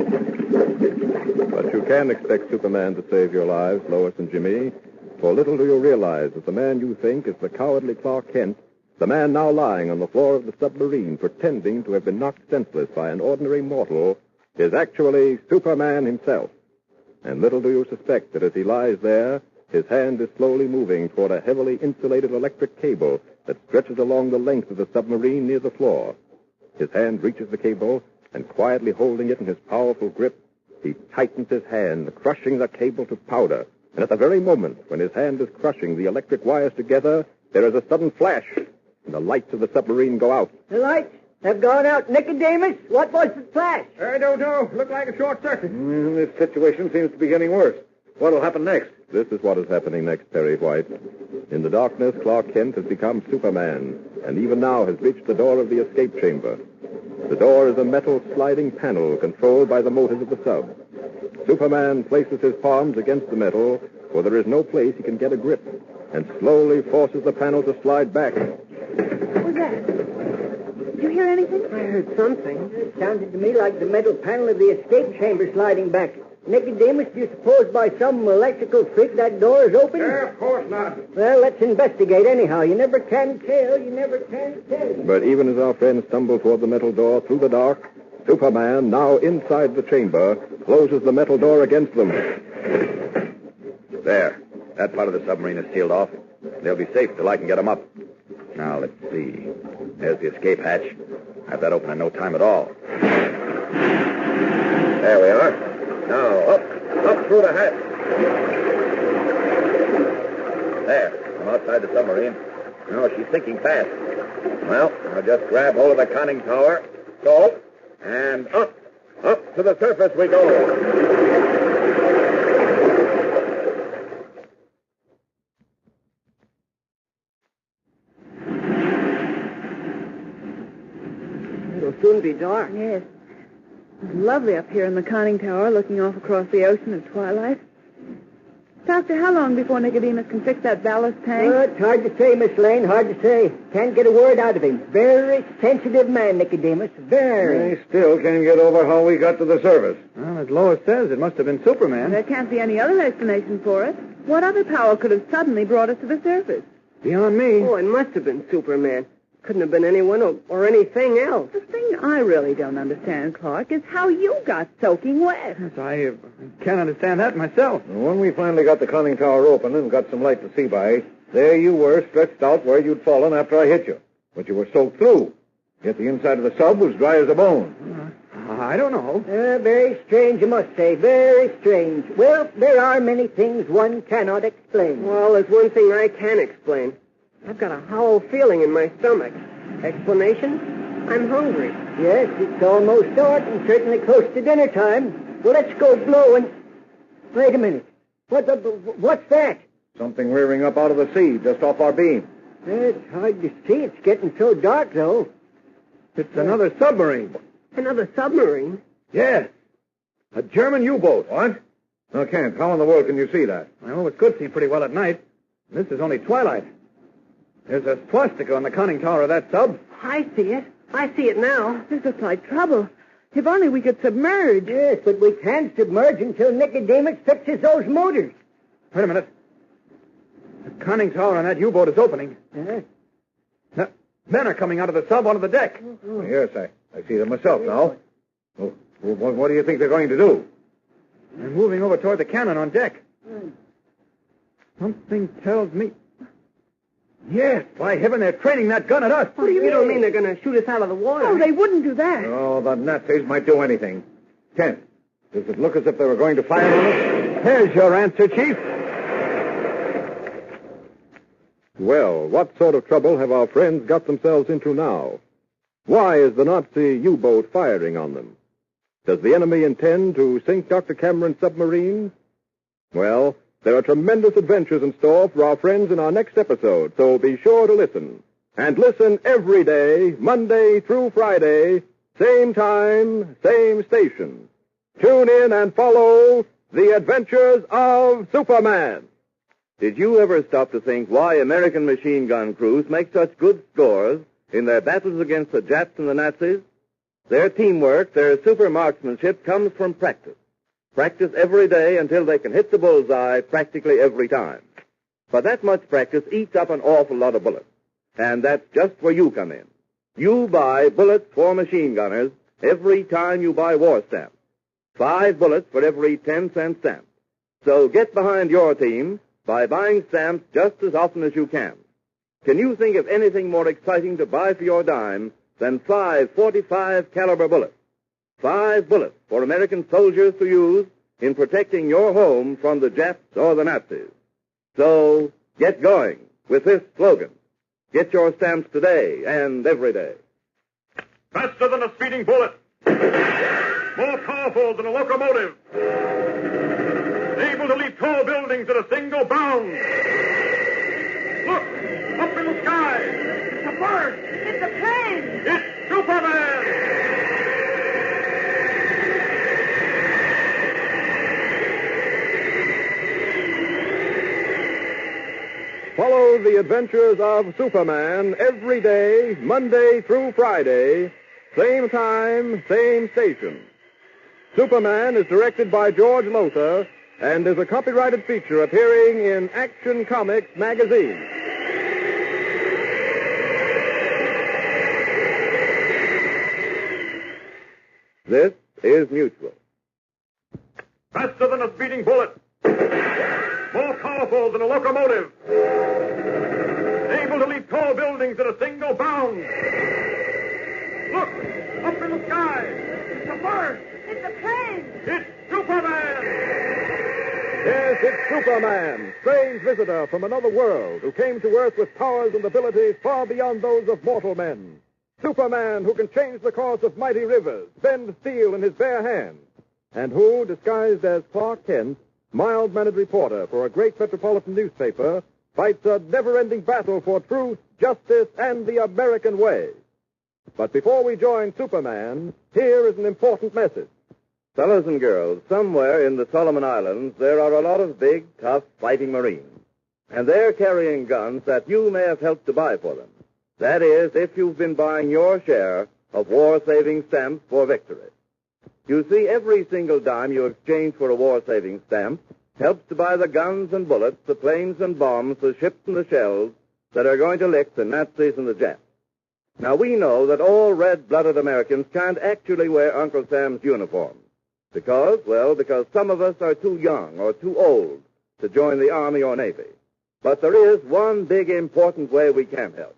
But you can expect Superman to save your lives, Lois and Jimmy. For little do you realize that the man you think is the cowardly Clark Kent, the man now lying on the floor of the submarine pretending to have been knocked senseless by an ordinary mortal, is actually Superman himself. And little do you suspect that as he lies there, his hand is slowly moving toward a heavily insulated electric cable that stretches along the length of the submarine near the floor. His hand reaches the cable, and quietly holding it in his powerful grip, he tightens his hand, crushing the cable to powder. And at the very moment when his hand is crushing the electric wires together, there is a sudden flash, and the lights of the submarine go out. The lights have gone out. Nicodemus, what was the flash? I don't know. Looked like a short circuit. This situation seems to be getting worse. What'll happen next? This is what is happening next, Perry White. In the darkness, Clark Kent has become Superman, and even now has reached the door of the escape chamber. The door is a metal sliding panel controlled by the motors of the sub. Superman places his palms against the metal, for there is no place he can get a grip, and slowly forces the panel to slide back. What was that? Did you hear anything? I heard something. It sounded to me like the metal panel of the escape chamber sliding back. Nicodemus, do you suppose by some electrical freak that door is open? Of course not. Well, let's investigate anyhow. You never can tell. You never can tell. But even as our friends stumble toward the metal door through the dark, Superman, now inside the chamber, closes the metal door against them. There. That part of the submarine is sealed off. They'll be safe till I can get them up. Now, let's see. There's the escape hatch. Have that open in no time at all. There we are. Now, up through the hatch. There. I'm outside the submarine. Now, she's sinking fast. Well, I'll just grab hold of the conning tower. So, and up to the surface we go. It'll soon be dark. Yes. It's lovely up here in the conning tower, looking off across the ocean at twilight. Doctor, how long before Nicodemus can fix that ballast tank? It's hard to say, Miss Lane, hard to say. Can't get a word out of him. Very sensitive man, Nicodemus. Very. I still can't get over how we got to the surface. Well, as Lois says, it must have been Superman. There can't be any other explanation for it. What other power could have suddenly brought us to the surface? Beyond me. Oh, it must have been Superman. Couldn't have been anyone or anything else. The thing I really don't understand, Clark, is how you got soaking wet. Yes, I can't understand that myself. When we finally got the conning tower open and got some light to see by, there you were, stretched out where you'd fallen after I hit you. But you were soaked through. Yet the inside of the sub was dry as a bone. I don't know. Very strange, I must say. Very strange. Well, there are many things one cannot explain. Well, there's one thing I can explain. I've got a hollow feeling in my stomach. Explanation? I'm hungry. Yes, it's almost dark and certainly close to dinner time. Well, let's go blow and... Wait a minute. What's that? Something rearing up out of the sea just off our beam. It's hard to see. It's getting so dark, though. It's another submarine. Another submarine? Yes. A German U-boat. What? No, Kent, how in the world can you see that? I always could see pretty well at night. This is only twilight. There's a swastika on the conning tower of that sub. I see it. I see it now. This looks like trouble. If only we could submerge. Yes, but we can't submerge until Nicodemus fixes those motors. Wait a minute. The conning tower on that U-boat is opening. Yes. Men are coming out of the sub onto the deck. Yes, I see them myself now. Well, what do you think they're going to do? They're moving over toward the cannon on deck. Something tells me... Yes, by heaven, they're training that gun at us. What do you mean? You don't mean they're going to shoot us out of the water? Oh, they wouldn't do that. Oh, the Nazis might do anything. Kent, does it look as if they were going to fire on us? Here's your answer, Chief. Well, what sort of trouble have our friends got themselves into now? Why is the Nazi U-boat firing on them? Does the enemy intend to sink Dr. Cameron's submarine? Well, there are tremendous adventures in store for our friends in our next episode, so be sure to listen. And listen every day, Monday through Friday, same time, same station. Tune in and follow The Adventures of Superman. Did you ever stop to think why American machine gun crews make such good scores in their battles against the Japs and the Nazis? Their teamwork, their super marksmanship comes from practice. Practice every day until they can hit the bullseye practically every time. But that much practice eats up an awful lot of bullets. And that's just where you come in. You buy bullets for machine gunners every time you buy war stamps. 5 bullets for every 10-cent stamp. So get behind your team by buying stamps just as often as you can. Can you think of anything more exciting to buy for your dime than 5 .45 caliber bullets? 5 bullets for American soldiers to use in protecting your home from the Japs or the Nazis. So get going with this slogan. Get your stamps today and every day. Faster than a speeding bullet. More powerful than a locomotive. Able to leap tall buildings at a single bound. Look, up in the sky. It's a bird. It's a plane. It's Superman. Follow The Adventures of Superman every day, Monday through Friday, same time, same station. Superman is directed by George Lothar and is a copyrighted feature appearing in Action Comics magazine. This is Mutual. Faster than a speeding bullet. More powerful than a locomotive. Able to leap tall buildings at a single bound. Look, up in the sky. It's a bird. It's a plane. It's Superman. Yes, it's Superman, strange visitor from another world who came to Earth with powers and abilities far beyond those of mortal men. Superman who can change the course of mighty rivers, bend steel in his bare hands, and who, disguised as Clark Kent, mild-mannered reporter for a great metropolitan newspaper, fights a never-ending battle for truth, justice, and the American way. But before we join Superman, here is an important message. Fellows and girls, somewhere in the Solomon Islands, there are a lot of big, tough fighting Marines. And they're carrying guns that you may have helped to buy for them. That is, if you've been buying your share of war-saving stamps for victory. You see, every single dime you exchange for a war-saving stamp helps to buy the guns and bullets, the planes and bombs, the ships and the shells that are going to lick the Nazis and the Japs. Now, we know that all red-blooded Americans can't actually wear Uncle Sam's uniform. Because some of us are too young or too old to join the Army or Navy. But there is one big important way we can help.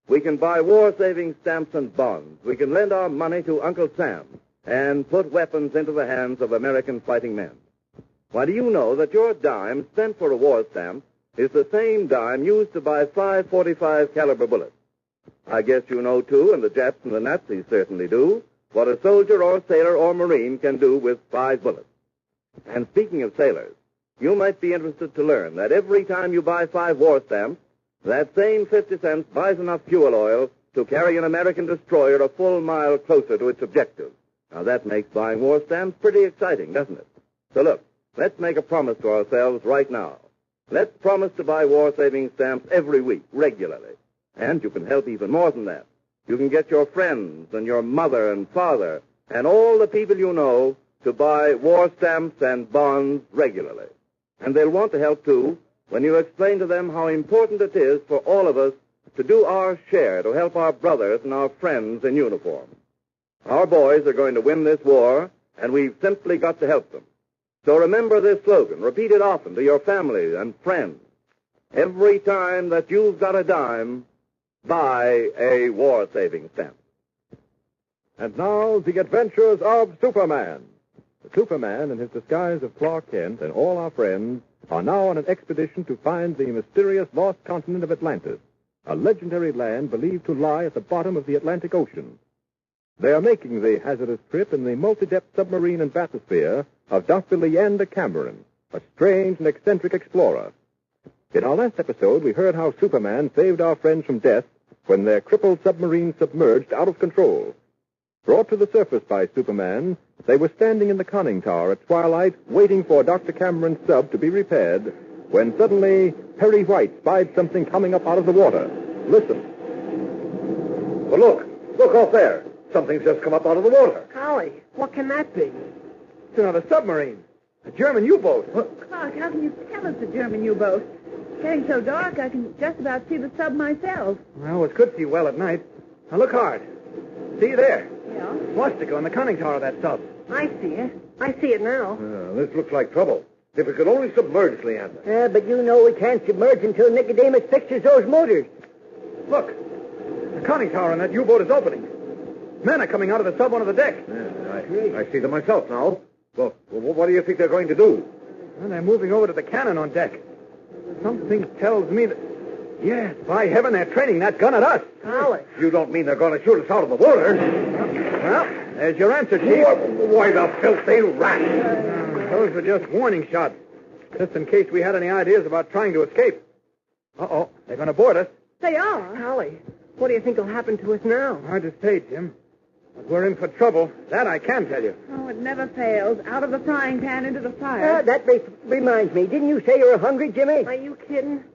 We can buy war-saving stamps and bonds. We can lend our money to Uncle Sam and put weapons into the hands of American fighting men. Why, do you know that your dime spent for a war stamp is the same dime used to buy 5 .45 caliber bullets? I guess you know, too, and the Japs and the Nazis certainly do, what a soldier or sailor or Marine can do with 5 bullets. And speaking of sailors, you might be interested to learn that every time you buy 5 war stamps, that same 50 cents buys enough fuel oil to carry an American destroyer a full mile closer to its objective. Now, that makes buying war stamps pretty exciting, doesn't it? So look, let's make a promise to ourselves right now. Let's promise to buy war-saving stamps every week, regularly. And you can help even more than that. You can get your friends and your mother and father and all the people you know to buy war stamps and bonds regularly. And they'll want to help, too, when you explain to them how important it is for all of us to do our share to help our brothers and our friends in uniform. Our boys are going to win this war, and we've simply got to help them. So remember this slogan. Repeat it often to your family and friends. Every time that you've got a dime, buy a war-saving stamp. And now, the adventures of Superman. Superman, in his disguise of Clark Kent, and all our friends are now on an expedition to find the mysterious lost continent of Atlantis, a legendary land believed to lie at the bottom of the Atlantic Ocean. They are making the hazardous trip in the multi-depth submarine and bathysphere of Dr. Leander Cameron, a strange and eccentric explorer. In our last episode, we heard how Superman saved our friends from death when their crippled submarine submerged out of control. Brought to the surface by Superman, they were standing in the conning tower at twilight, waiting for Dr. Cameron's sub to be repaired, when suddenly Perry White spied something coming up out of the water. Listen. Well, look off there. Something's just come up out of the water. Golly, what can that be? It's another submarine. A German U-boat. Clark, how can you tell it's a German U-boat? It's getting so dark, I can just about see the sub myself. Well, it could see well at night. Now, look hard. See there? Yeah? Swastika on the conning tower of that sub. I see it. I see it now. This looks like trouble. If we could only submerge, Leander. But you know we can't submerge until Nicodemus fixes those motors. Look. The conning tower on that U-boat is opening. Men are coming out of the sub onto the deck. I see them myself now. Well, what do you think they're going to do? Well, they're moving over to the cannon on deck. Something tells me that... Yes, by heaven, they're training that gun at us. Golly. You don't mean they're going to shoot us out of the water? Well, there's your answer, Chief. Why, the filthy rat! Those were just warning shots, just in case we had any ideas about trying to escape. Uh-oh, they're going to board us. They are. Golly, what do you think will happen to us now? Hard to say, Jim. But we're in for trouble. That I can tell you. Oh, it never fails. Out of the frying pan into the fire. That reminds me. Didn't you say you were hungry, Jimmy? Are you kidding?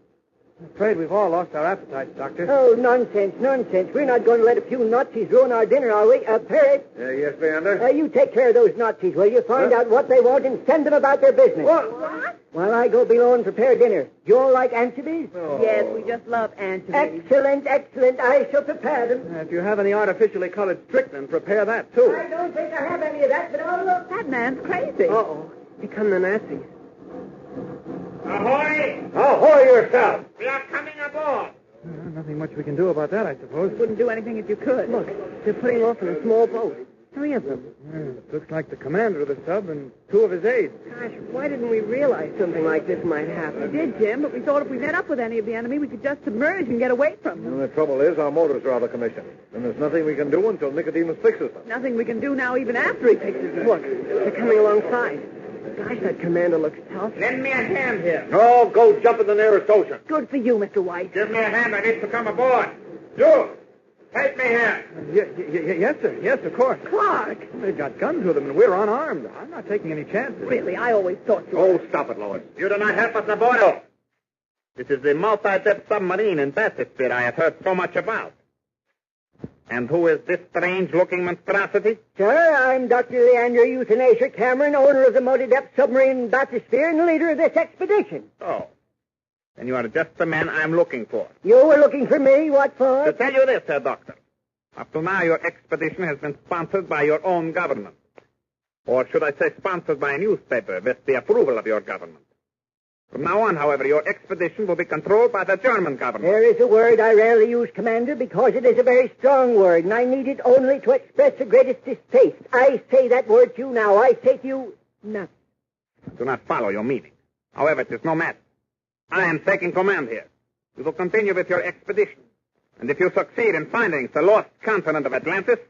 I'm afraid we've all lost our appetites, Doctor. Oh, nonsense. We're not going to let a few Nazis ruin our dinner, are we? Perry? Yes, Leander? You take care of those Nazis, will you? Find out what they want and send them about their business. What? While I go below and prepare dinner. You all like anchovies? Oh. Yes, we just love anchovies. Excellent. I shall prepare them. If you have any artificially colored strychnine, prepare that, too. I don't think I have any of that, but I'll look. That man's crazy. Uh-oh. Here come the Nazis. Ahoy! Ahoy yourself! We are coming aboard. Nothing much we can do about that, I suppose. Wouldn't do anything if you could. Look, they're putting off in a small boat. 3 of them. It looks like the commander of the sub and 2 of his aides. Gosh, why didn't we realize something like this might happen? We did, Jim, but we thought if we met up with any of the enemy, we could just submerge and get away from them. The trouble is, our motors are out of commission. And there's nothing we can do until Nicodemus fixes them. Nothing we can do now, even after he fixes them. Look, they're coming alongside. Gosh, that commander looks tough. Lend me a hand here. No, go jump in the nearest ocean. Good for you, Mr. White. Give me a hand. I need to come aboard. You, take me here. Yes, sir. Yes, of course. Clark! They've got guns with them, and we're unarmed. I'm not taking any chances. Really, I always thought you Oh, stop it, Lois. You do not help us aboard. No. This is the multi-depth submarine in bathysphere I have heard so much about. And who is this strange-looking monstrosity? Sir, I'm Dr. Leander Euthanasia Cameron, owner of the multi-depth submarine bathysphere and leader of this expedition. Oh. Then you are just the man I'm looking for. You were looking for me? What for? To tell you this, Herr Doctor. Up to now, your expedition has been sponsored by your own government. Or should I say sponsored by a newspaper with the approval of your government. From now on, however, your expedition will be controlled by the German government. There is a word I rarely use, Commander, because it is a very strong word, and I need it only to express the greatest distaste. I say that word to you now. I say to you, nuts. Do not follow your meaning. However, it is no matter. I am taking command here. You will continue with your expedition. And if you succeed in finding the lost continent of Atlantis,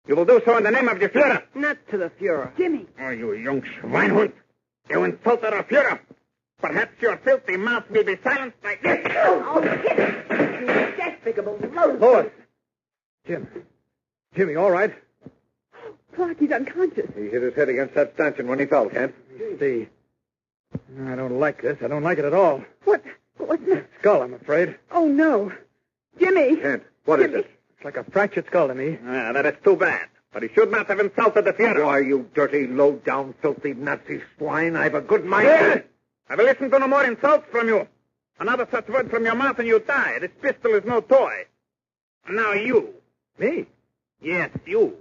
you will do so in the name of the Führer. Not to the Führer. Jimmy. Oh, you young Schweinhund. You insulted our Führer. Perhaps your filthy mouth will be silenced by this. Oh, get it. You despicable loathsome. Lois. Jimmy, all right? Clark, he's unconscious. He hit his head against that stanchion when he fell, Kent. See. I don't like this. I don't like it at all. What's that? Skull, I'm afraid. Oh, no. Jimmy. Kent, what is it? It's like a fractured skull to me. That is too bad. But he should not have insulted the Führer. Why, you dirty, low-down, filthy Nazi swine. I've a good mind. I will listen to no more insults from you. Another such word from your mouth and you die. This pistol is no toy. And now you. Me? Yes, you.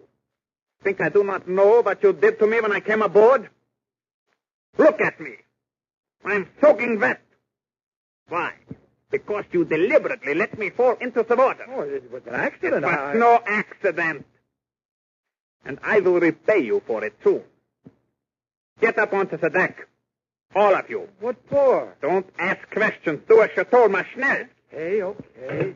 Think I do not know what you did to me when I came aboard? Look at me. I'm soaking wet. Why? Because you deliberately let me fall into the water. Oh, it was an accident. It was no accident. And I will repay you for it, too. Get up onto the deck. All of you. What for? Don't ask questions. Do as you're told, my schnell. Okay.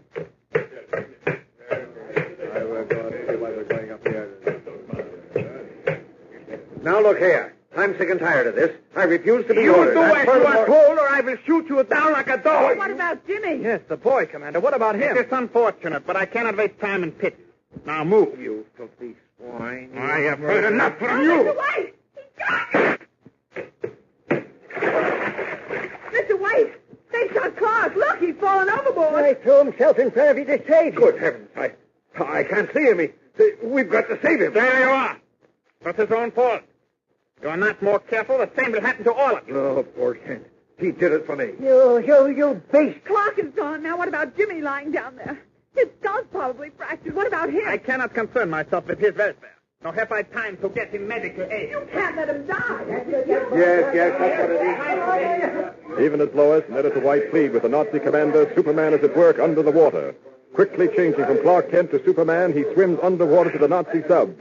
Now look here. I'm sick and tired of this. I refuse to be You ordered. do as you are told, or I will shoot you down like a dog. What about Jimmy? Yes, the boy, Commander. What about him? It is unfortunate, but I cannot waste time in pits. Now move. You filthy swine. I have heard enough from you. Mr. White! Mr. White! They shot Clark. Look, he's fallen overboard. He threw himself in front of you to save you. Good heavens. I can't see him. We've got to save him. There you are. It's his own fault. You're not more careful, the same will happen to all of you. Oh, poor Kent. He did it for me. You beast. Clark is gone. Now what about Jimmy lying down there? His skull's probably fractured. What about him? I cannot concern myself with his welfare. Nor have I time to get him medical aid. You can't let him die. Yes, that's what it is. Even as Lois and Editor White plead with the Nazi commander, Superman is at work under the water. Quickly changing from Clark Kent to Superman, he swims underwater to the Nazi sub.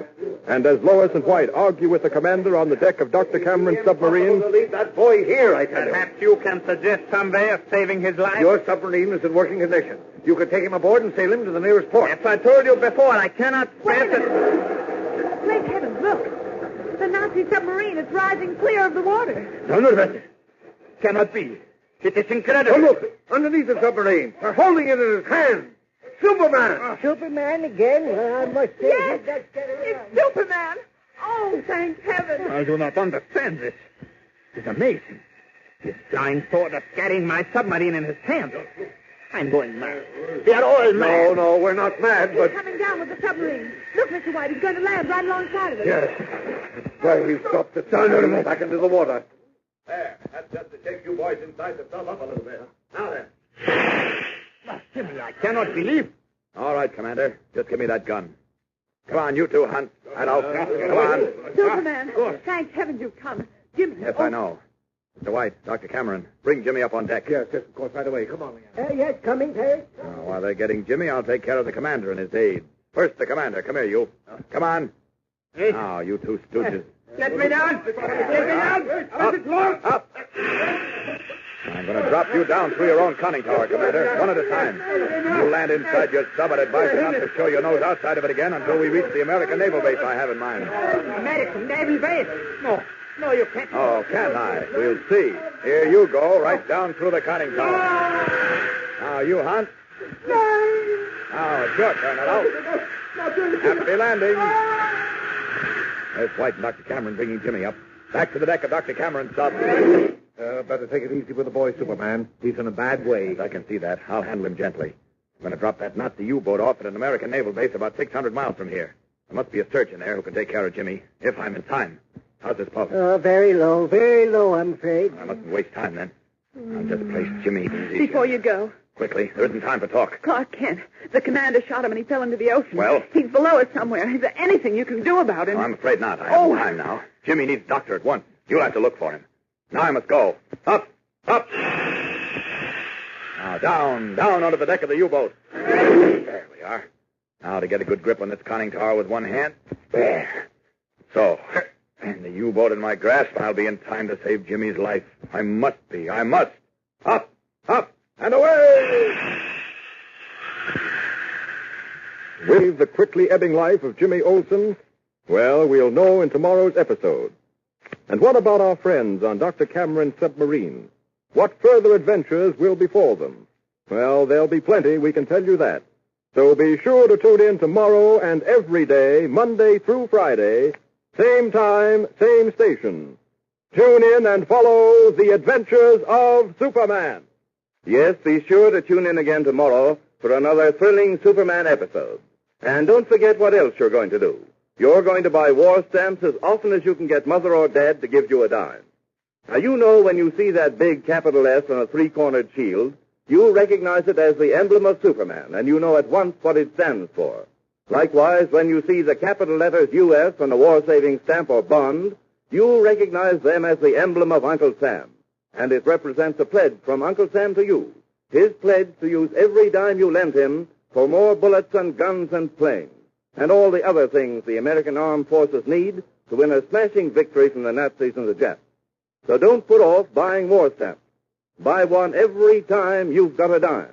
And as Lois and White argue with the commander on the deck of Dr. Cameron's submarine... Leave that boy here, I tell you. Perhaps you can suggest some way of saving his life? Your submarine is in working condition. You could take him aboard and sail him to the nearest port. As I told you before, I cannot pass it. Great heavens, look. The Nazi submarine is rising clear of the water. No, that cannot be. It is incredible. Oh, look, underneath the submarine. They're holding it in his hand. Superman! Superman again? Well, I must say... Yes, it's Superman. Oh, thank heaven. I do not understand this. It's amazing. He's flying toward us, carrying my submarine in his hand. I'm going mad. We are all mad. No, we're not mad, but... He's coming down with the submarine. Look, Mr. White, he's going to land right alongside of us. Yes. Why, we've stopped the sun back into the water. There. That's just to take you boys inside to stop up a little bit. Now then. Jimmy, I cannot believe. All right, Commander. Just give me that gun. Come on, you two, Hunt. Come on. Superman. Thank heaven you've come. Jimmy. Yes, I know. Mr. White, Dr. Cameron, bring Jimmy up on deck. Yes, of course, right away. Come on, Leon. Yes, coming, Harry. While they're getting Jimmy, I'll take care of the commander and his aide. First, the commander. Come here, you. Come on. Now, you two stooges. Let me down. Let me down. Up. I'm going to drop you down through your own conning tower, Commander, one at a time. You land inside your sub, I'd advise you not to show your nose outside of it again until we reach the American naval base I have in mind. American naval base? No, you can't. Oh, can't I? We'll see. Here you go, right down through the conning tower. Now, you, Hunt. Now, it's your turn, now. Happy landing. There's White and Dr. Cameron bringing Jimmy up. Back to the deck of Dr. Cameron's sub. Better take it easy with the boy, Superman. He's in a bad way. I can see that. I'll handle him gently. I'm going to drop that Nazi U-boat off at an American naval base about 600 miles from here. There must be a surgeon there who can take care of Jimmy, if I'm in time. How's this pulse? Very low, I'm afraid. I mustn't waste time, then. I'll just place Jimmy easy. Before you go. Quickly. There isn't time for talk. Clark Kent. The commander shot him and he fell into the ocean. Well? He's below us somewhere. Is there anything you can do about him? No, I'm afraid not. I have time now. Jimmy needs a doctor at once. You'll have to look for him. Now I must go. Up. Now down onto the deck of the U-boat. There we are. Now to get a good grip on this conning tower with one hand. There. So. And the U-boat in my grasp, I'll be in time to save Jimmy's life. I must be. I must. Up, and away! With the quickly ebbing life of Jimmy Olsen? Well, we'll know in tomorrow's episode. And what about our friends on Dr. Cameron's submarine? What further adventures will befall them? Well, there'll be plenty, we can tell you that. So be sure to tune in tomorrow and every day, Monday through Friday, same time, same station. Tune in and follow the adventures of Superman. Yes, be sure to tune in again tomorrow for another thrilling Superman episode. And don't forget what else you're going to do. You're going to buy war stamps as often as you can get Mother or Dad to give you a dime. Now, you know when you see that big capital S on a three-cornered shield, you recognize it as the emblem of Superman, and you know at once what it stands for. Likewise, when you see the capital letters U.S. on a war-saving stamp or bond, you recognize them as the emblem of Uncle Sam. And it represents a pledge from Uncle Sam to you. His pledge to use every dime you lend him for more bullets and guns and planes, and all the other things the American armed forces need to win a smashing victory from the Nazis and the Japs. So don't put off buying war stamps. Buy one every time you've got a dime.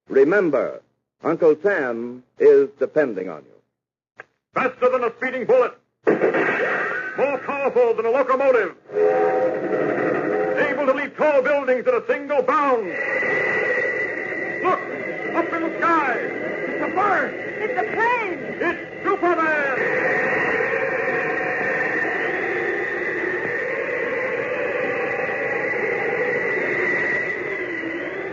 Remember, Uncle Sam is depending on you. Faster than a speeding bullet. More powerful than a locomotive. Able to leap tall buildings at a single bound. Look! Up in the sky! It's a bird! It's a plane! It's Superman!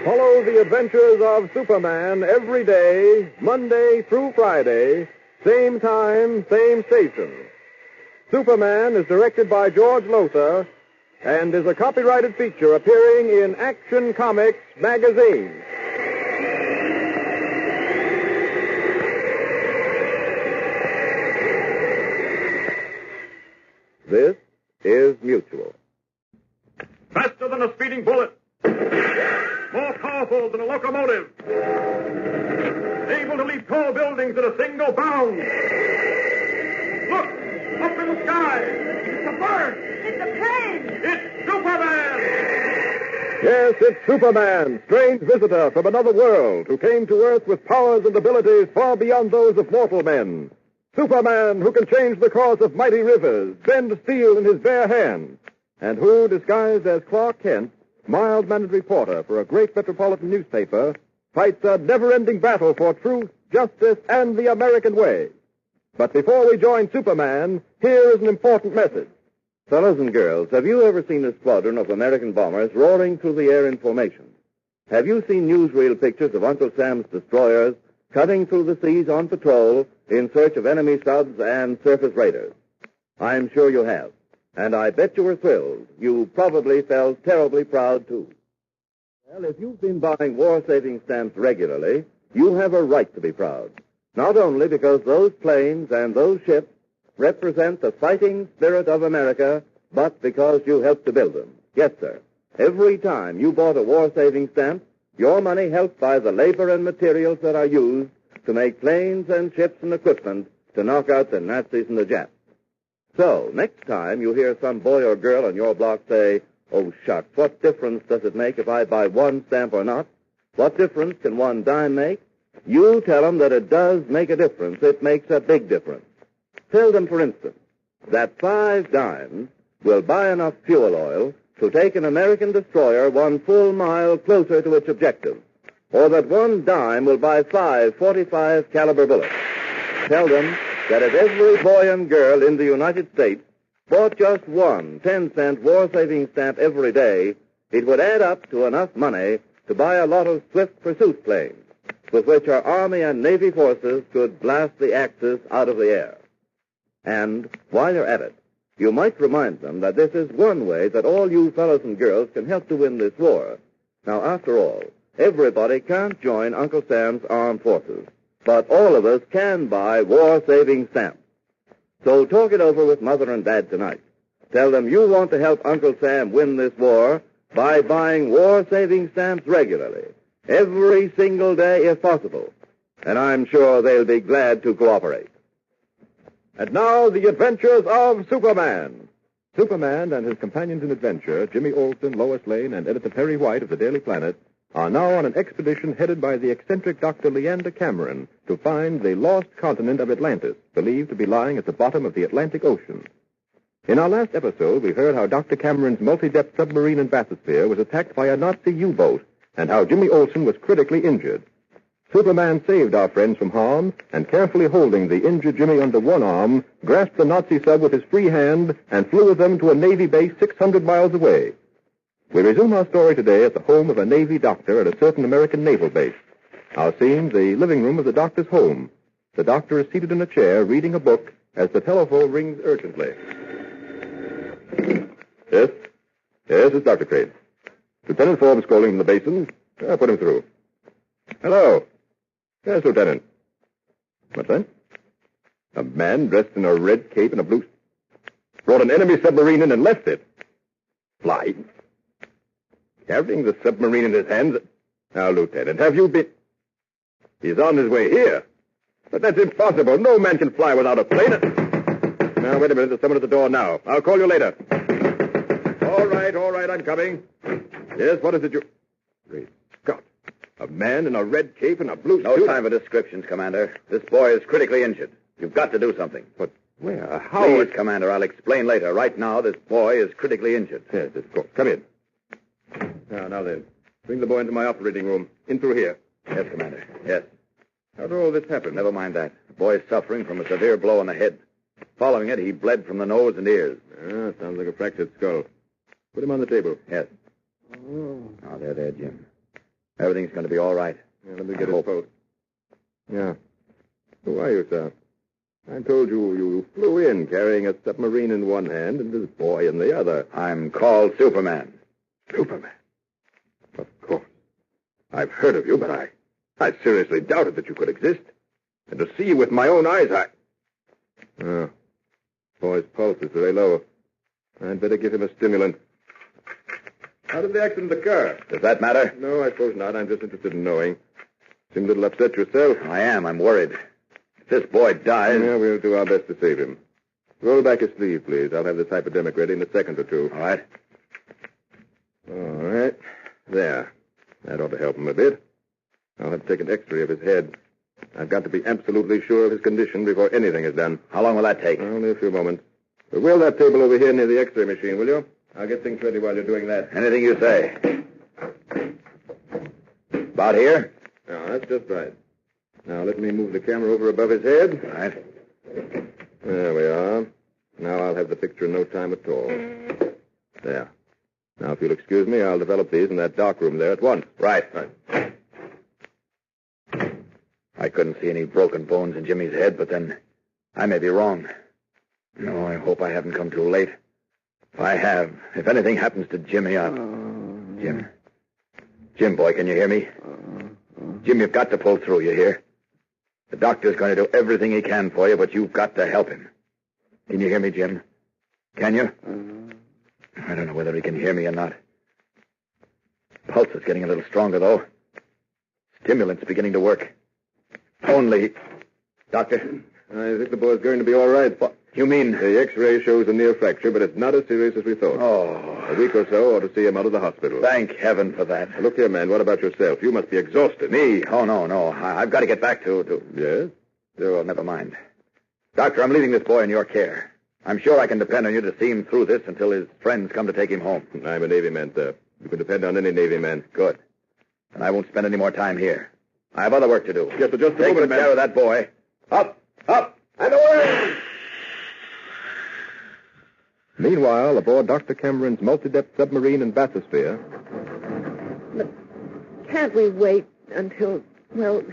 Follow the adventures of Superman every day, Monday through Friday, same time, same station. Superman is directed by George Lothar and is a copyrighted feature appearing in Action Comics magazine. This is Mutual. Faster than a speeding bullet. More powerful than a locomotive. Able to leap tall buildings at a single bound. Look! Up in the sky! It's a bird! It's a plane! It's Superman! Yes, it's Superman, strange visitor from another world who came to Earth with powers and abilities far beyond those of mortal men. Superman who can change the course of mighty rivers, bend steel in his bare hands, and who, disguised as Clark Kent, mild-mannered reporter for a great metropolitan newspaper, fights a never-ending battle for truth, justice, and the American way. But before we join Superman, here is an important message. Fellows and girls, have you ever seen a squadron of American bombers roaring through the air in formation? Have you seen newsreel pictures of Uncle Sam's destroyers cutting through the seas on patrol in search of enemy subs and surface raiders? I'm sure you have. And I bet you were thrilled. You probably felt terribly proud, too. Well, if you've been buying war-saving stamps regularly, you have a right to be proud. Not only because those planes and those ships represent the fighting spirit of America, but because you helped to build them. Yes, sir. Every time you bought a war-saving stamp, your money helped buy the labor and materials that are used to make planes and ships and equipment to knock out the Nazis and the Japs. So, next time you hear some boy or girl on your block say, "Oh, shucks, what difference does it make if I buy one stamp or not? What difference can one dime make?" You tell them that it does make a difference. It makes a big difference. Tell them, for instance, that 5 dimes will buy enough fuel oil to take an American destroyer 1 full mile closer to its objective, or that 1 dime will buy 5 .45 caliber bullets. Tell them that if every boy and girl in the United States bought just 1 10-cent war-saving stamp every day, it would add up to enough money to buy a lot of swift pursuit planes, with which our Army and Navy forces could blast the Axis out of the air. And while you're at it, you might remind them that this is one way that all you fellows and girls can help to win this war. Now, after all, everybody can't join Uncle Sam's armed forces, but all of us can buy war-saving stamps. So talk it over with Mother and Dad tonight. Tell them you want to help Uncle Sam win this war by buying war-saving stamps regularly, every single day if possible. And I'm sure they'll be glad to cooperate. And now, the adventures of Superman. Superman and his companions in adventure, Jimmy Olsen, Lois Lane, and editor Perry White of the Daily Planet, are now on an expedition headed by the eccentric Dr. Leander Cameron to find the lost continent of Atlantis, believed to be lying at the bottom of the Atlantic Ocean. In our last episode, we heard how Dr. Cameron's multi-depth submarine in bathysphere was attacked by a Nazi U-boat, and how Jimmy Olsen was critically injured. Superman saved our friends from harm, and carefully holding the injured Jimmy under one arm, grasped the Nazi sub with his free hand and flew with them to a Navy base 600 miles away. We resume our story today at the home of a Navy doctor at a certain American naval base. Our scene, the living room of the doctor's home. The doctor is seated in a chair reading a book as the telephone rings urgently. Yes? Yes, it's Dr. Crane. Lieutenant Forbes calling from the basin. I'll put him through. Hello. Yes, Lieutenant. What's that? A man dressed in a red cape and a blue... Brought an enemy submarine in and left it. Fly. Carrying the submarine in his hands? Now, Lieutenant, have you been... He's on his way here. But that's impossible. No man can fly without a plane. Now, wait a minute. There's someone at the door now. I'll call you later. All right, I'm coming. Yes, what is it you... Great Scott. A man in a red cape and a blue suit? No time for descriptions, Commander. This boy is critically injured. You've got to do something. But where? How? Please, Commander, I'll explain later. Right now, this boy is critically injured. Yes, of course. Come in. Now then. Bring the boy into my operating room. In through here. Yes, Commander. Yes. How did all this happen? Never mind that. The boy is suffering from a severe blow on the head. Following it, he bled from the nose and ears. Sounds like a fractured skull. Put him on the table. Yes. Oh, there, Jim. Everything's going to be all right. Yeah, let me get his pulse. Yeah. Who are you, sir? I told you flew in carrying a submarine in one hand and this boy in the other. I'm called Superman. Superman? Of course. I've heard of you, but I seriously doubted that you could exist. And to see you with my own eyes, boy's pulse is very low. I'd better give him a stimulant. How did the accident occur? Does that matter? No, I suppose not. I'm just interested in knowing. Seem a little upset yourself. I am. I'm worried. If this boy dies... Yeah, we'll do our best to save him. Roll back his sleeve, please. I'll have this hypodermic ready in a second or two. All right. All right. There. That ought to help him a bit. I'll have to take an x-ray of his head. I've got to be absolutely sure of his condition before anything is done. How long will that take? Only a few moments. Wheel that table over here near the x-ray machine, will you? I'll get things ready while you're doing that. Anything you say. About here? No, that's just right. Now, let me move the camera over above his head. All right. There we are. Now I'll have the picture in no time at all. There. Now, if you'll excuse me, I'll develop these in that dark room there at once. Right. I couldn't see any broken bones in Jimmy's head, but then I may be wrong. No, I hope I haven't come too late. If I have, if anything happens to Jimmy, I'll... Jim, boy, can you hear me? Jim, you've got to pull through, you hear? The doctor's going to do everything he can for you, but you've got to help him. Can you hear me, Jim? Can you? I don't know whether he can hear me or not. Pulse is getting a little stronger, though. Stimulant's beginning to work. Only... Doctor? I think the boy's going to be all right. What? You mean... The x-ray shows a near fracture, but it's not as serious as we thought. Oh. A week or so ought to see him out of the hospital. Thank heaven for that. Now, look here, man. What about yourself? You must be exhausted. Me? Oh, no. I've got to get back to... Yes? Oh, never mind. Doctor, I'm leaving this boy in your care. I'm sure I can depend on you to see him through this until his friends come to take him home. I'm a Navy man, sir. You can depend on any Navy man. Good. And I won't spend any more time here. I have other work to do. Yes, but just a Take moment, good man. care of that boy. Up, and away! Meanwhile, aboard Dr. Cameron's multi-depth submarine in bathysphere... But can't we wait until, well,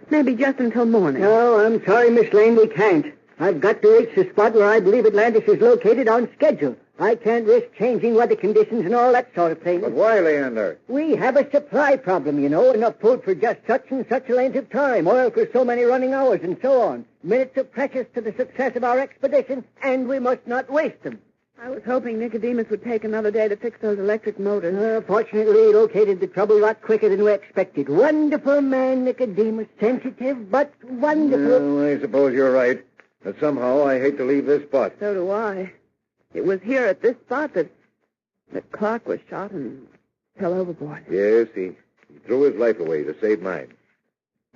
maybe just until morning? No, I'm sorry, Miss Lane, we can't. I've got to reach the spot where I believe Atlantis is located on schedule. I can't risk changing weather conditions and all that sort of thing. But why, Leander? We have a supply problem, you know, enough food for just such and such a length of time, oil for so many running hours, and so on. Minutes are precious to the success of our expedition, and we must not waste them. I was hoping Nicodemus would take another day to fix those electric motors. Fortunately, he located the trouble a lot quicker than we expected. Wonderful man, Nicodemus. Sensitive, but wonderful. No, I suppose you're right. But somehow I hate to leave this spot. So do I. It was here at this spot that Clark was shot and fell overboard. Yes, he threw his life away to save mine.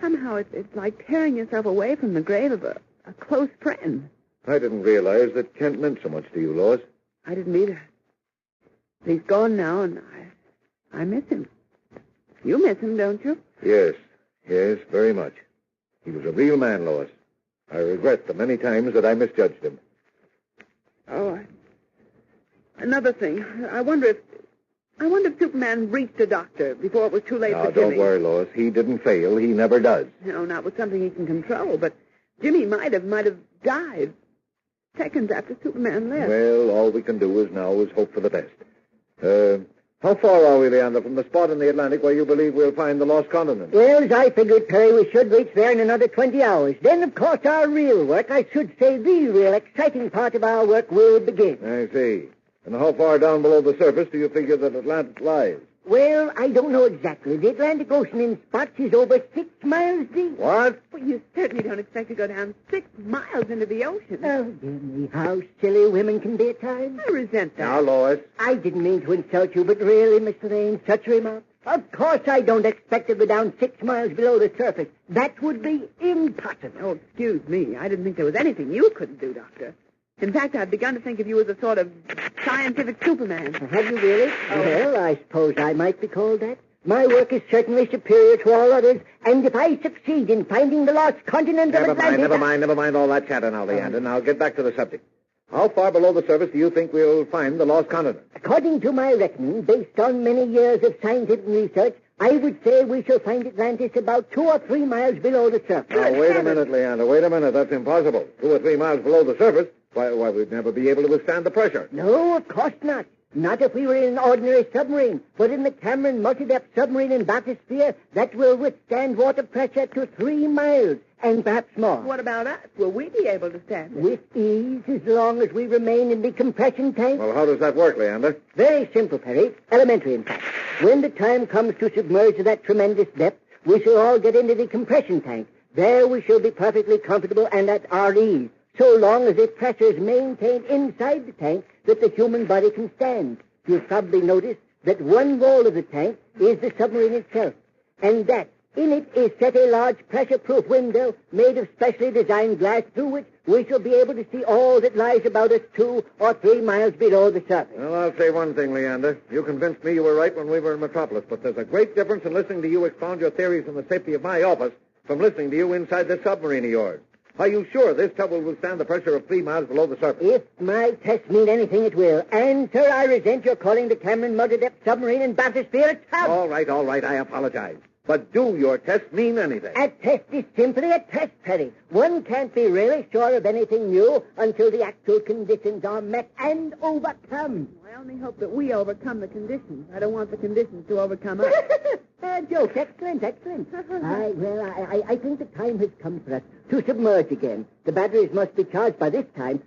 Somehow it's like tearing yourself away from the grave of a close friend. I didn't realize that Kent meant so much to you, Lois. I didn't either. He's gone now, and I miss him. You miss him, don't you? Yes, very much. He was a real man, Lois. I regret the many times that I misjudged him. Oh, another thing. I wonder if Superman reached a doctor before it was too late for Jimmy. Don't worry, Lois. He didn't fail. He never does. No, not with something he can control, but Jimmy might have died seconds after Superman left. Well, all we can do now is hope for the best. How far are we, Leander, from the spot in the Atlantic where you believe we'll find the lost continent? Well, as I figured, Perry, we should reach there in another 20 hours. Then, of course, our real work, I should say the real exciting part of our work, will begin. I see. And how far down below the surface do you figure that Atlantis lies? Well, I don't know exactly. The Atlantic Ocean in spots is over 6 miles deep. What? Well, you certainly don't expect to go down 6 miles into the ocean. Oh, dear me, how silly women can be at times. I resent that. Now, Lois. I didn't mean to insult you, but really, Mr. Lane, such remarks. Of course I don't expect to go down 6 miles below the surface. That would be impossible. Oh, excuse me. I didn't think there was anything you couldn't do, Doctor. In fact, I'd begun to think of you as a sort of scientific Superman. Have you really? Well, I suppose I might be called that. My work is certainly superior to all others, and if I succeed in finding the lost continent of Atlantis... Never mind all that chatter now, Leander. Now, get back to the subject. How far below the surface do you think we'll find the lost continent? According to my reckoning, based on many years of scientific research, I would say we shall find Atlantis about 2 or 3 miles below the surface. Now, wait a minute, Leander. Wait a minute. That's impossible. 2 or 3 miles below the surface? Why, we'd never be able to withstand the pressure. No, of course not. Not if we were in an ordinary submarine, but in the Cameron multi-depth submarine in bathysphere, that will withstand water pressure to 3 miles, and perhaps more. What about us? Will we be able to stand it? With ease, as long as we remain in the compression tank. Well, how does that work, Leander? Very simple, Perry. Elementary, in fact. When the time comes to submerge to that tremendous depth, we shall all get into the compression tank. There we shall be perfectly comfortable and at our ease, so long as the pressure is maintained inside the tank that the human body can stand. You've probably noticed that one wall of the tank is the submarine itself, and that in it is set a large pressure-proof window made of specially designed glass through which we shall be able to see all that lies about us 2 or 3 miles below the surface. Well, I'll say one thing, Leander. You convinced me you were right when we were in Metropolis, but there's a great difference in listening to you expound your theories in the safety of my office from listening to you inside this submarine of yours. Are you sure this tub will withstand the pressure of 3 miles below the surface? If my tests mean anything, it will. And, sir, I resent your calling the Cameron multi-depth submarine in bathysphere a tub. All right. I apologize. But do your tests mean anything? A test is simply a test, Perry. One can't be really sure of anything new until the actual conditions are met and overcome. I only hope that we overcome the conditions. I don't want the conditions to overcome us. Joke. Excellent. I think the time has come for us to submerge again. The batteries must be charged by this time.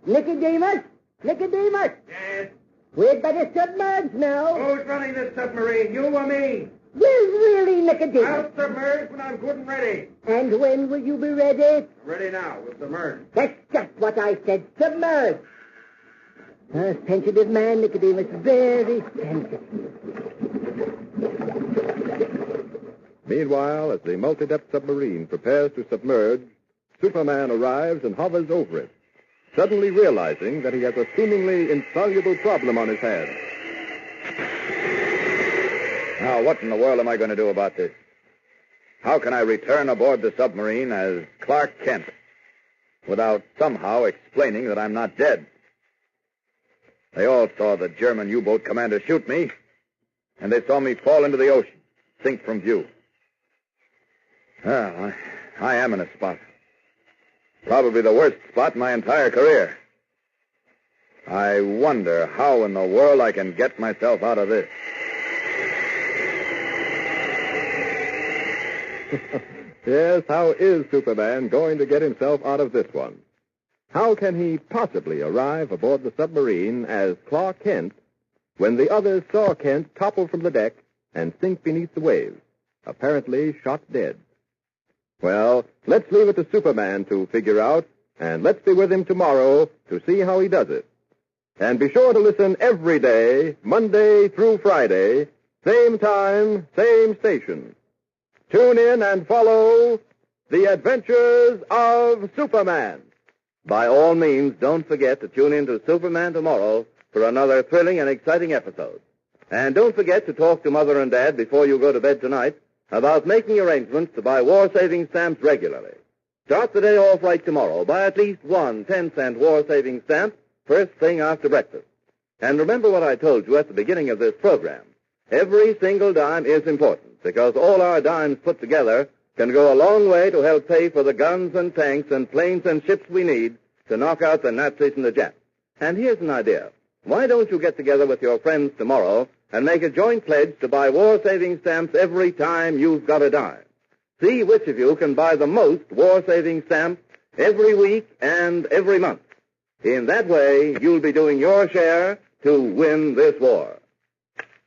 Nicodemus! Yes? We'd better submerge now. Who's running this submarine, you or me? Well, really, Nicodemus. I'll submerge when I'm good and ready. And when will you be ready? Ready now. We'll submerge. That's just what I said. Submerge. A sensitive man, Nicodemus. Very sensitive. Meanwhile, as the multi-depth submarine prepares to submerge, Superman arrives and hovers over it, suddenly realizing that he has a seemingly insoluble problem on his hands. Now, what in the world am I going to do about this? How can I return aboard the submarine as Clark Kent without somehow explaining that I'm not dead? They all saw the German U-boat commander shoot me, and they saw me fall into the ocean, sink from view. Well, I am in a spot. Probably the worst spot in my entire career. I wonder how in the world I can get myself out of this. Yes, how is Superman going to get himself out of this one? How can he possibly arrive aboard the submarine as Clark Kent when the others saw Kent topple from the deck and sink beneath the waves, apparently shot dead? Well, let's leave it to Superman to figure out, and let's be with him tomorrow to see how he does it. And be sure to listen every day, Monday through Friday, same time, same station. Tune in and follow The Adventures of Superman. By all means, don't forget to tune in to Superman tomorrow for another thrilling and exciting episode. And don't forget to talk to Mother and Dad before you go to bed tonight about making arrangements to buy war-saving stamps regularly. Start the day off right tomorrow. Buy at least one 10-cent war-saving stamp first thing after breakfast. And remember what I told you at the beginning of this program. Every single dime is important because all our dimes put together can go a long way to help pay for the guns and tanks and planes and ships we need to knock out the Nazis and the Japs. And here's an idea. Why don't you get together with your friends tomorrow and make a joint pledge to buy war-saving stamps every time you've got a dime? See which of you can buy the most war-saving stamps every week and every month. In that way, you'll be doing your share to win this war.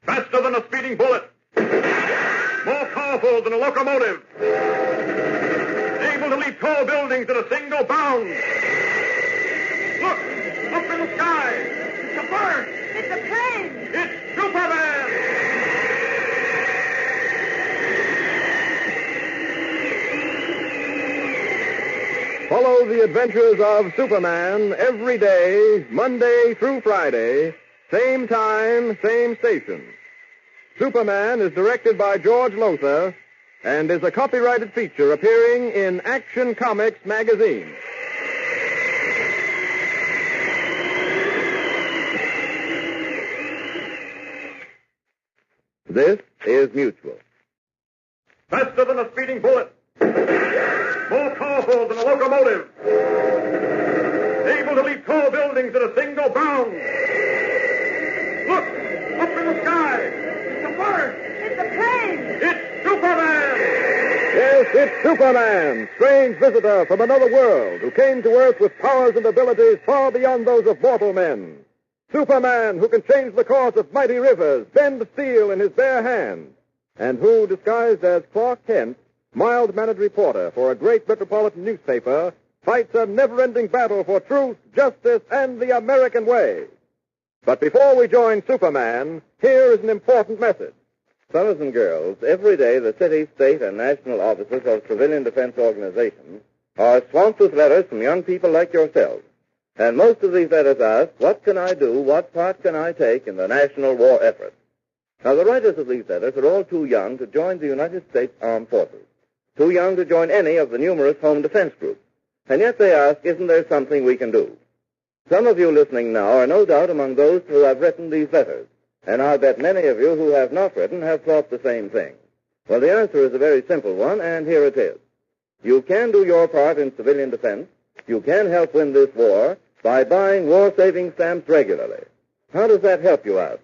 Faster than a speeding bullet. More powerful than a locomotive. Able to leap tall buildings at a single bound. Look! Up in the sky! It's a bird! It's a plane! It's Superman! Follow the adventures of Superman every day, Monday through Friday, same time, same station. Superman is directed by George Lothar and is a copyrighted feature appearing in Action Comics magazine. This is Mutual. Faster than a speeding bullet. More powerful than a locomotive. Able to leap tall buildings at a single bound. Look! Up in the sky! It's a bird! It's a plane! It's Superman! Yes, it's Superman, strange visitor from another world who came to Earth with powers and abilities far beyond those of mortal men. Superman who can change the course of mighty rivers, bend steel in his bare hands, and who, disguised as Clark Kent, mild-mannered reporter for a great metropolitan newspaper, fights a never-ending battle for truth, justice, and the American way. But before we join Superman, here is an important message. Fellows and girls, every day the city, state, and national offices of civilian defense organizations are swamped with letters from young people like yourselves. And most of these letters ask, what can I do, what part can I take in the national war effort? Now, the writers of these letters are all too young to join the United States Armed Forces, too young to join any of the numerous home defense groups. And yet they ask, isn't there something we can do? Some of you listening now are no doubt among those who have written these letters, and I'll bet many of you who have not written have thought the same thing. Well, the answer is a very simple one, and here it is. You can do your part in civilian defense. You can help win this war by buying war-saving stamps regularly. How does that help, you ask?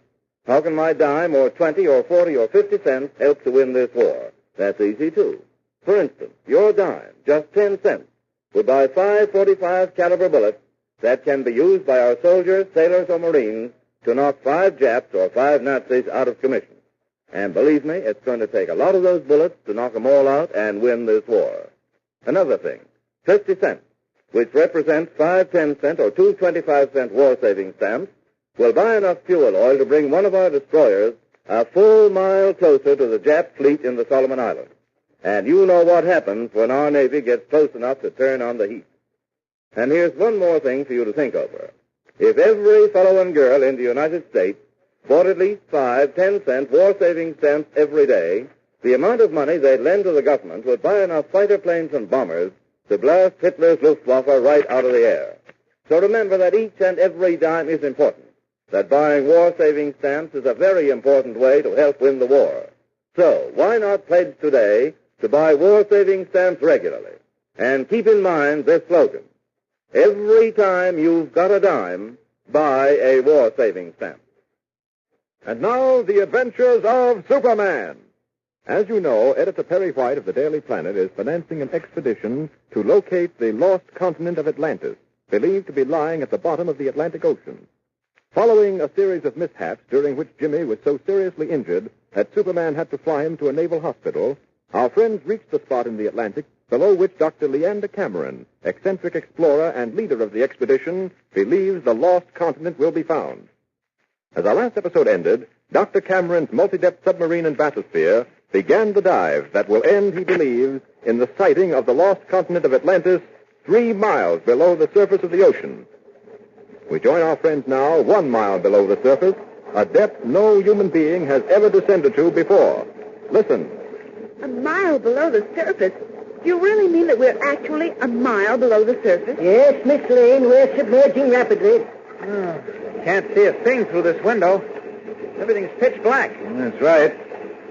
How can my dime or 20 or 40 or 50 cents help to win this war? That's easy, too. For instance, your dime, just 10 cents, would buy 5 .45 caliber bullets that can be used by our soldiers, sailors, or Marines to knock 5 Japs or 5 Nazis out of commission. And believe me, it's going to take a lot of those bullets to knock them all out and win this war. Another thing, 50 cents, which represents 5 10-cent or 2 25-cent war-saving stamps, will buy enough fuel oil to bring one of our destroyers a full mile closer to the Jap fleet in the Solomon Islands. And you know what happens when our Navy gets close enough to turn on the heat. And here's one more thing for you to think over. If every fellow and girl in the United States bought at least 5 10-cent war-saving stamps every day, the amount of money they'd lend to the government would buy enough fighter planes and bombers to blast Hitler's Luftwaffe right out of the air. So remember that each and every dime is important, that buying war-saving stamps is a very important way to help win the war. So why not pledge today to buy war-saving stamps regularly? And keep in mind this slogan. Every time you've got a dime, buy a war-saving stamp. And now, the adventures of Superman. As you know, Editor Perry White of the Daily Planet is financing an expedition to locate the lost continent of Atlantis, believed to be lying at the bottom of the Atlantic Ocean. Following a series of mishaps during which Jimmy was so seriously injured that Superman had to fly him to a naval hospital, our friends reached the spot in the Atlantic below which Dr. Leander Cameron, eccentric explorer and leader of the expedition, believes the lost continent will be found. As our last episode ended, Dr. Cameron's multi-depth submarine and bathysphere began the dive that will end, he believes, in the sighting of the lost continent of Atlantis 3 miles below the surface of the ocean. We join our friends now 1 mile below the surface, a depth no human being has ever descended to before. Listen. A mile below the surface? Do you really mean that we're actually a mile below the surface? Yes, Miss Lane, we're submerging rapidly. Can't see a thing through this window. Everything's pitch black. That's right.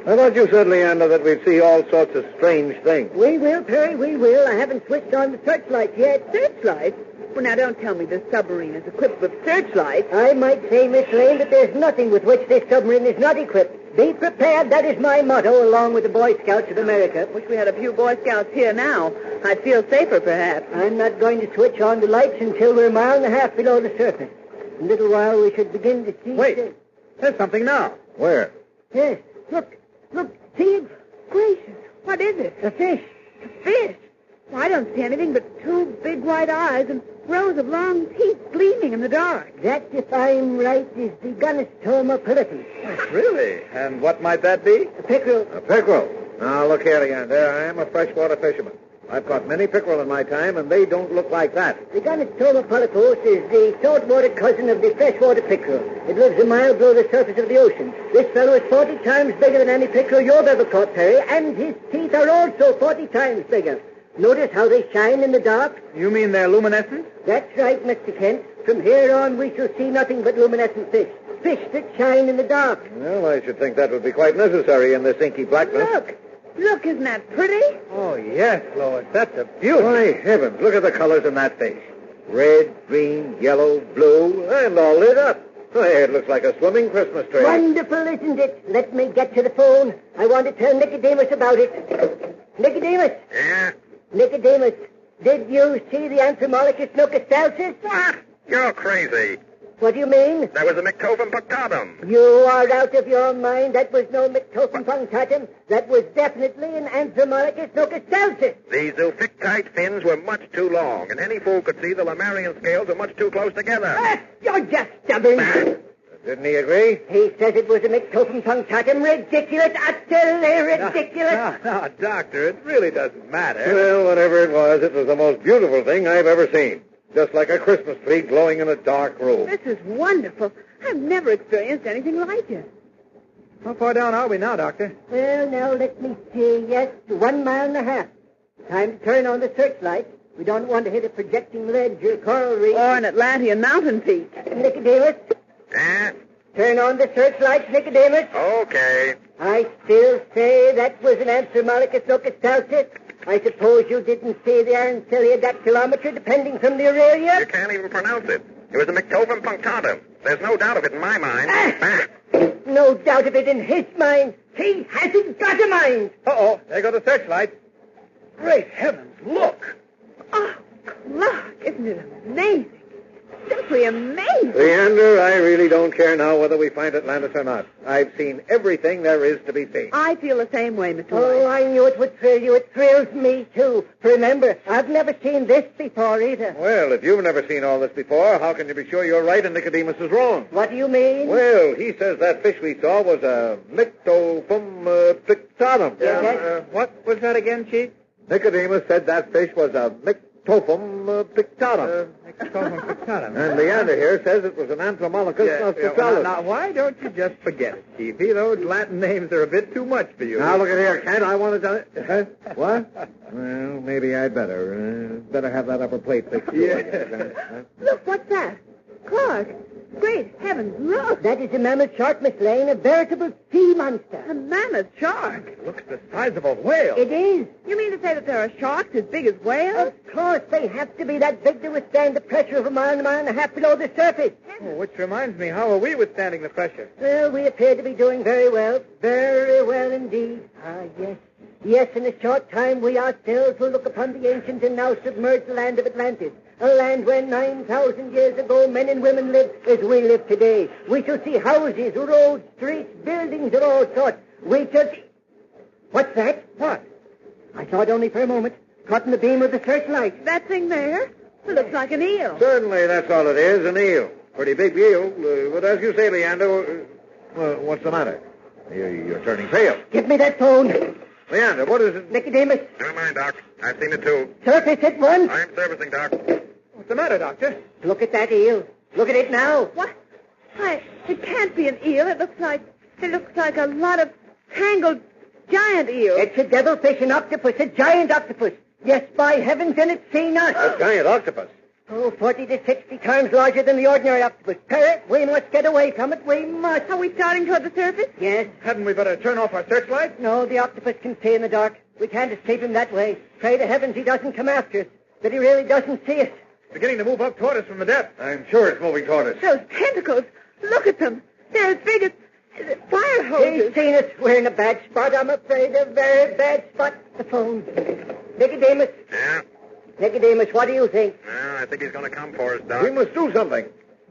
I thought you said, Leander, that we'd see all sorts of strange things. We will, Perry, we will. I haven't switched on the searchlight yet. Searchlight? Well, now, don't tell me this submarine is equipped with searchlights. I might say, Miss Lane, that there's nothing with which this submarine is not equipped. Be prepared, that is my motto, along with the Boy Scouts of America. Wish we had a few Boy Scouts here now. I'd feel safer, perhaps. I'm not going to switch on the lights until we're 1.5 miles below the surface. In a little while, we should begin to see... Wait, there's something now. Where? Yes. Look. See it? Gracious, what is it? A fish. A fish? Well, I don't see anything but two big white eyes and rows of long teeth gleaming in the dark. That, if I'm right, is the Gonostoma pileatus. Really? And what might that be? A pickerel. A pickerel. Now, look here, Leander. I am a freshwater fisherman. I've caught many pickerel in my time, and they don't look like that. The Gonostoma pileatus is the saltwater cousin of the freshwater pickerel. It lives a mile below the surface of the ocean. This fellow is 40 times bigger than any pickerel you've ever caught, Perry, and his teeth are also 40 times bigger. Notice how they shine in the dark? You mean they're luminescent? That's right, Mr. Kent. From here on, we shall see nothing but luminescent fish. Fish that shine in the dark. Well, I should think that would be quite necessary in this inky blackness. Look, isn't that pretty? Oh, yes, Lois. That's a beauty. My heavens, look at the colors in that fish. Red, green, yellow, blue, and all lit up. Why, it looks like a swimming Christmas tree. Wonderful, isn't it? Let me get to the phone. I want to tell Nicodemus about it. Nicodemus? Yeah? Nicodemus, did you see the Anthropomorphus locustalsis? What? You're crazy. What do you mean? That was a Myctophum punctatum. You are out of your mind. That was no Myctophum punctatum. That was definitely an Anthropomorphus locustalsis. These zoophictite fins were much too long, and any fool could see the Lamarian scales were much too close together. You're just stubborn. Didn't he agree? He says it was a Myctophum punctatum. Ridiculous, utterly ridiculous. No, Doctor, it really doesn't matter. Well, whatever it was the most beautiful thing I've ever seen. Just like a Christmas tree glowing in a dark room. This is wonderful. I've never experienced anything like it. How far down are we now, Doctor? Well, now, let me see. Yes, 1.5 miles. Time to turn on the searchlight. We don't want to hit a projecting ledge or coral reef. Or an Atlantean mountain peak. Nicodemus? Eh? Turn on the searchlights, Nicodemus. Okay. I still say that was an Anthropomorphus locustalsis. I suppose you didn't see the Arancilia dactylometer depending from the Aurelia? You can't even pronounce it. It was a Myctophum punctatum. There's no doubt of it in my mind. No doubt of it in his mind. He hasn't got a mind. Uh-oh, there go the searchlights. Great heavens, look. Oh, Clark, isn't it amazing? Simply amazing. Leander, I really don't care now whether we find Atlantis or not. I've seen everything there is to be seen. I feel the same way, Mr. Oh, I knew it would thrill you. It thrills me, too. Remember, I've never seen this before, either. Well, if you've never seen all this before, how can you be sure you're right and Nicodemus is wrong? What do you mean? Well, he says that fish we saw was a Myctophum punctatum. What was that again, Chief? Nicodemus said that fish was a Myctophum punctatum. And Leander here says it was an Anthropomorphus australis. Now, why don't you just forget it, Chiefy? Those Latin names are a bit too much for you. Now, look at here, Kent. I want to tell you... What? Well, maybe I'd better. Better have that upper plate fixed. Look, what's that? Clark, great heavens, look. That is a mammoth shark, Miss Lane, a veritable sea monster. A mammoth shark? It looks the size of a whale. It is. You mean to say that there are sharks as big as whales? Of course, they have to be that big to withstand the pressure of a mile and a half below the surface. Oh, which reminds me, how are we withstanding the pressure? Well, we appear to be doing very well. Very well indeed. Ah, yes. Yes, in a short time we ourselves will look upon the ancient and now submerged land of Atlantis. A land where 9,000 years ago men and women lived as we live today. We shall see houses, roads, streets, buildings of all sorts. We shall see... What's that? What? I saw it only for a moment. Caught in the beam of the searchlight. That thing there? It looks like an eel. Certainly, that's all it is, an eel. Pretty big eel. But as you say, Leander, what's the matter? You're turning pale. Give me that phone. Leander, what is it? Nicodemus. Never mind, Doc. I've seen it, too. Surface at once. I'm servicing, Doc. What's the matter, Doctor? Look at that eel. Look at it now. What? Why, it can't be an eel. It looks like a lot of tangled giant eels. It's a devilfish, an octopus, a giant octopus. Yes, by heavens, and it's seen us. A giant octopus? Oh, 40 to 60 times larger than the ordinary octopus. Parrot, we must get away from it. We must. Are we starting toward the surface? Yes. Hadn't we better turn off our searchlight? No, the octopus can stay in the dark. We can't escape him that way. Pray to heavens he doesn't come after us, that he really doesn't see us. It's beginning to move up toward us from the depths. I'm sure it's moving toward us. Those tentacles. Look at them. They're as big as fire hoses. He's seen us. We're in a bad spot, I'm afraid. A very bad spot. The phone. Nicodemus. Yeah? Nicodemus, what do you think? Well, I think he's going to come for us, Doc. We must do something.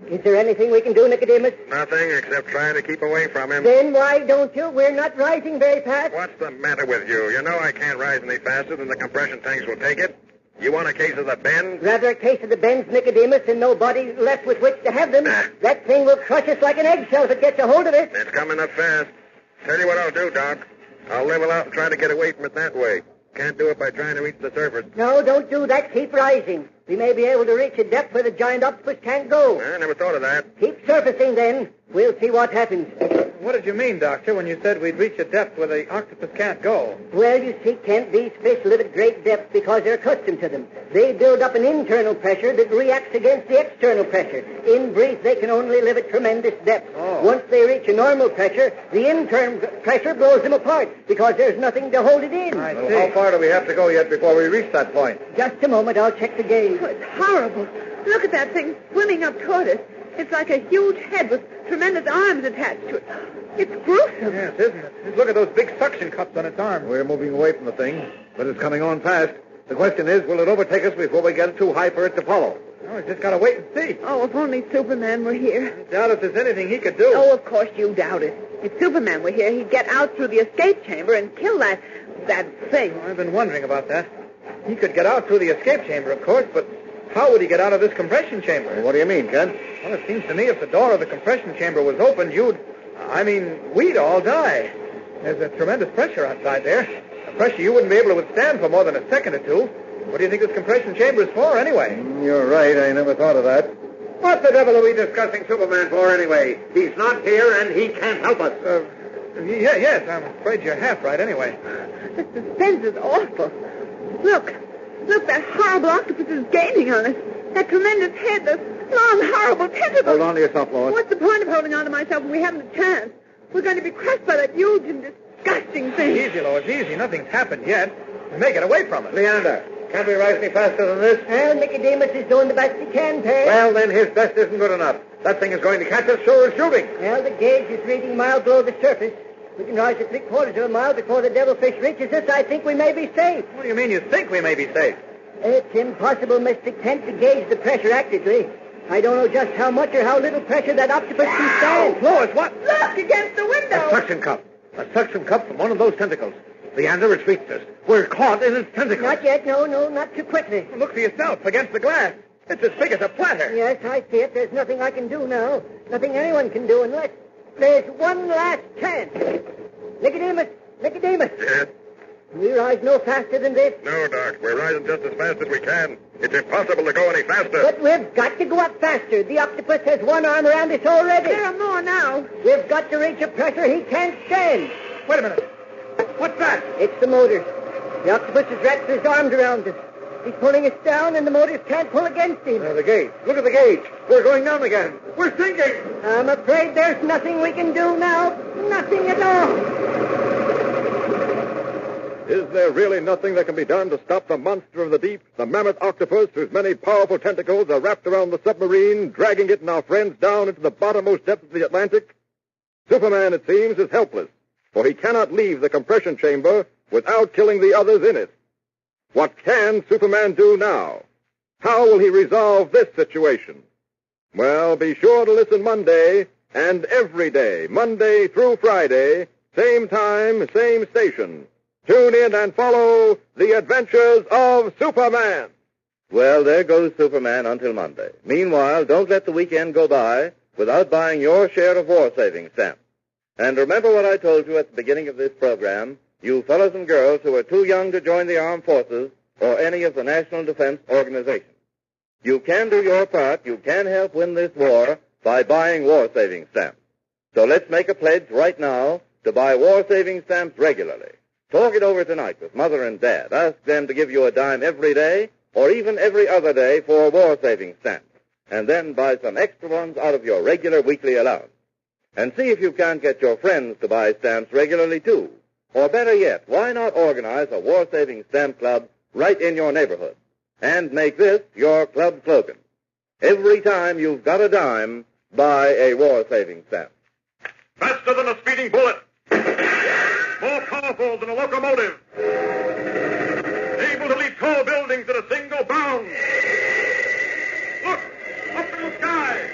Is there anything we can do, Nicodemus? Nothing except trying to keep away from him. Then why don't you? We're not rising very fast. What's the matter with you? You know I can't rise any faster than the compression tanks will take it. You want a case of the bends? Rather a case of the bends, Nicodemus, and no body left with which to have them. That thing will crush us like an eggshell if it gets a hold of it. It's coming up fast. Tell you what I'll do, Doc. I'll level out and try to get away from it that way. Can't do it by trying to reach the surface. No, don't do that. Keep rising. We may be able to reach a depth where the giant octopus can't go. I never thought of that. Keep surfacing, then. We'll see what happens. What did you mean, Doctor, when you said we'd reach a depth where the octopus can't go? Well, you see, Kent, these fish live at great depths because they're accustomed to them. They build up an internal pressure that reacts against the external pressure. In brief, they can only live at tremendous depths. Once they reach a normal pressure, the internal pressure blows them apart because there's nothing to hold it in. How far do we have to go yet before we reach that point? Just a moment. I'll check the gauge. Oh, it's horrible. Look at that thing swimming up toward us. It's like a huge head with tremendous arms attached to it. It's gruesome. Yes, isn't it? Look at those big suction cups on its arms. We're moving away from the thing, but it's coming on fast. The question is, will it overtake us before we get too high for it to follow? Oh, we just got to wait and see. Oh, if only Superman were here. I doubt if there's anything he could do. Oh, of course you doubt it. If Superman were here, he'd get out through the escape chamber and kill that thing. Oh, I've been wondering about that. He could get out through the escape chamber, of course, but how would he get out of this compression chamber? Well, what do you mean, Kent? Well, it seems to me if the door of the compression chamber was open, we'd all die. There's a tremendous pressure outside there. A pressure you wouldn't be able to withstand for more than a second or two. What do you think this compression chamber is for, anyway? You're right. I never thought of that. What the devil are we discussing Superman for, anyway? He's not here, and he can't help us. Yes, I'm afraid you're half right, anyway. The suspense is awful. Look, that horrible octopus is gaining on us. That tremendous head, those long, horrible tentacles. Hold on to yourself, Lois. What's the point of holding on to myself when we haven't a chance? We're going to be crushed by that huge and disgusting thing. Easy, Lois, easy. Nothing's happened yet. We may get away from it. Leander, can't we rise any faster than this? Well, Nicodemus is doing the best he can, Perry. Well, then his best isn't good enough. That thing is going to catch us, so is shooting. Well, the gauge is reading miles below the surface. We can rise to 3/4 of a mile before the devilfish reaches us. I think we may be safe. What do you mean you think we may be safe? It's impossible, Mr. Kent, to gauge the pressure accurately. I don't know just how much or how little pressure that octopus can stand. Lois, what? Look, against the window. A suction cup. A suction cup from one of those tentacles. Leander, it's reached us. We're caught in its tentacles. Not yet. No, not too quickly. Look for yourself against the glass. It's as big as a platter. Yes, I see it. There's nothing I can do now. Nothing anyone can do unless there's one last chance. Nicodemus! Yes? Can we rise no faster than this? No, Doc. We're rising just as fast as we can. It's impossible to go any faster. But we've got to go up faster. The octopus has one arm around us already. There are more now. We've got to reach a pressure he can't stand. Wait a minute. What's that? It's the motor. The octopus has wrapped his arms around us. He's pulling us down, and the motors can't pull against him. The gauge. Look at the gauge. We're going down again. We're sinking. I'm afraid there's nothing we can do now. Nothing at all. Is there really nothing that can be done to stop the monster of the deep, the mammoth octopus whose many powerful tentacles are wrapped around the submarine, dragging it and our friends down into the bottommost depths of the Atlantic? Superman, it seems, is helpless, for he cannot leave the compression chamber without killing the others in it. What can Superman do now? How will he resolve this situation? Well, be sure to listen Monday and every day, Monday through Friday, same time, same station. Tune in and follow the adventures of Superman. Well, there goes Superman until Monday. Meanwhile, don't let the weekend go by without buying your share of war savings stamps. And remember what I told you at the beginning of this program, you fellows and girls who are too young to join the armed forces or any of the national defense organizations. You can do your part. You can help win this war by buying war savings stamps. So let's make a pledge right now to buy war savings stamps regularly. Talk it over tonight with Mother and Dad. Ask them to give you a dime every day or even every other day for war savings stamps. And then buy some extra ones out of your regular weekly allowance. And see if you can't get your friends to buy stamps regularly, too. Or better yet, why not organize a war savings stamp club right in your neighborhood? And make this your club slogan. Every time you've got a dime, buy a war savings stamp. Faster than a speeding bullet. More powerful than a locomotive. Able to leap tall buildings at a single bound. Look, up in the sky.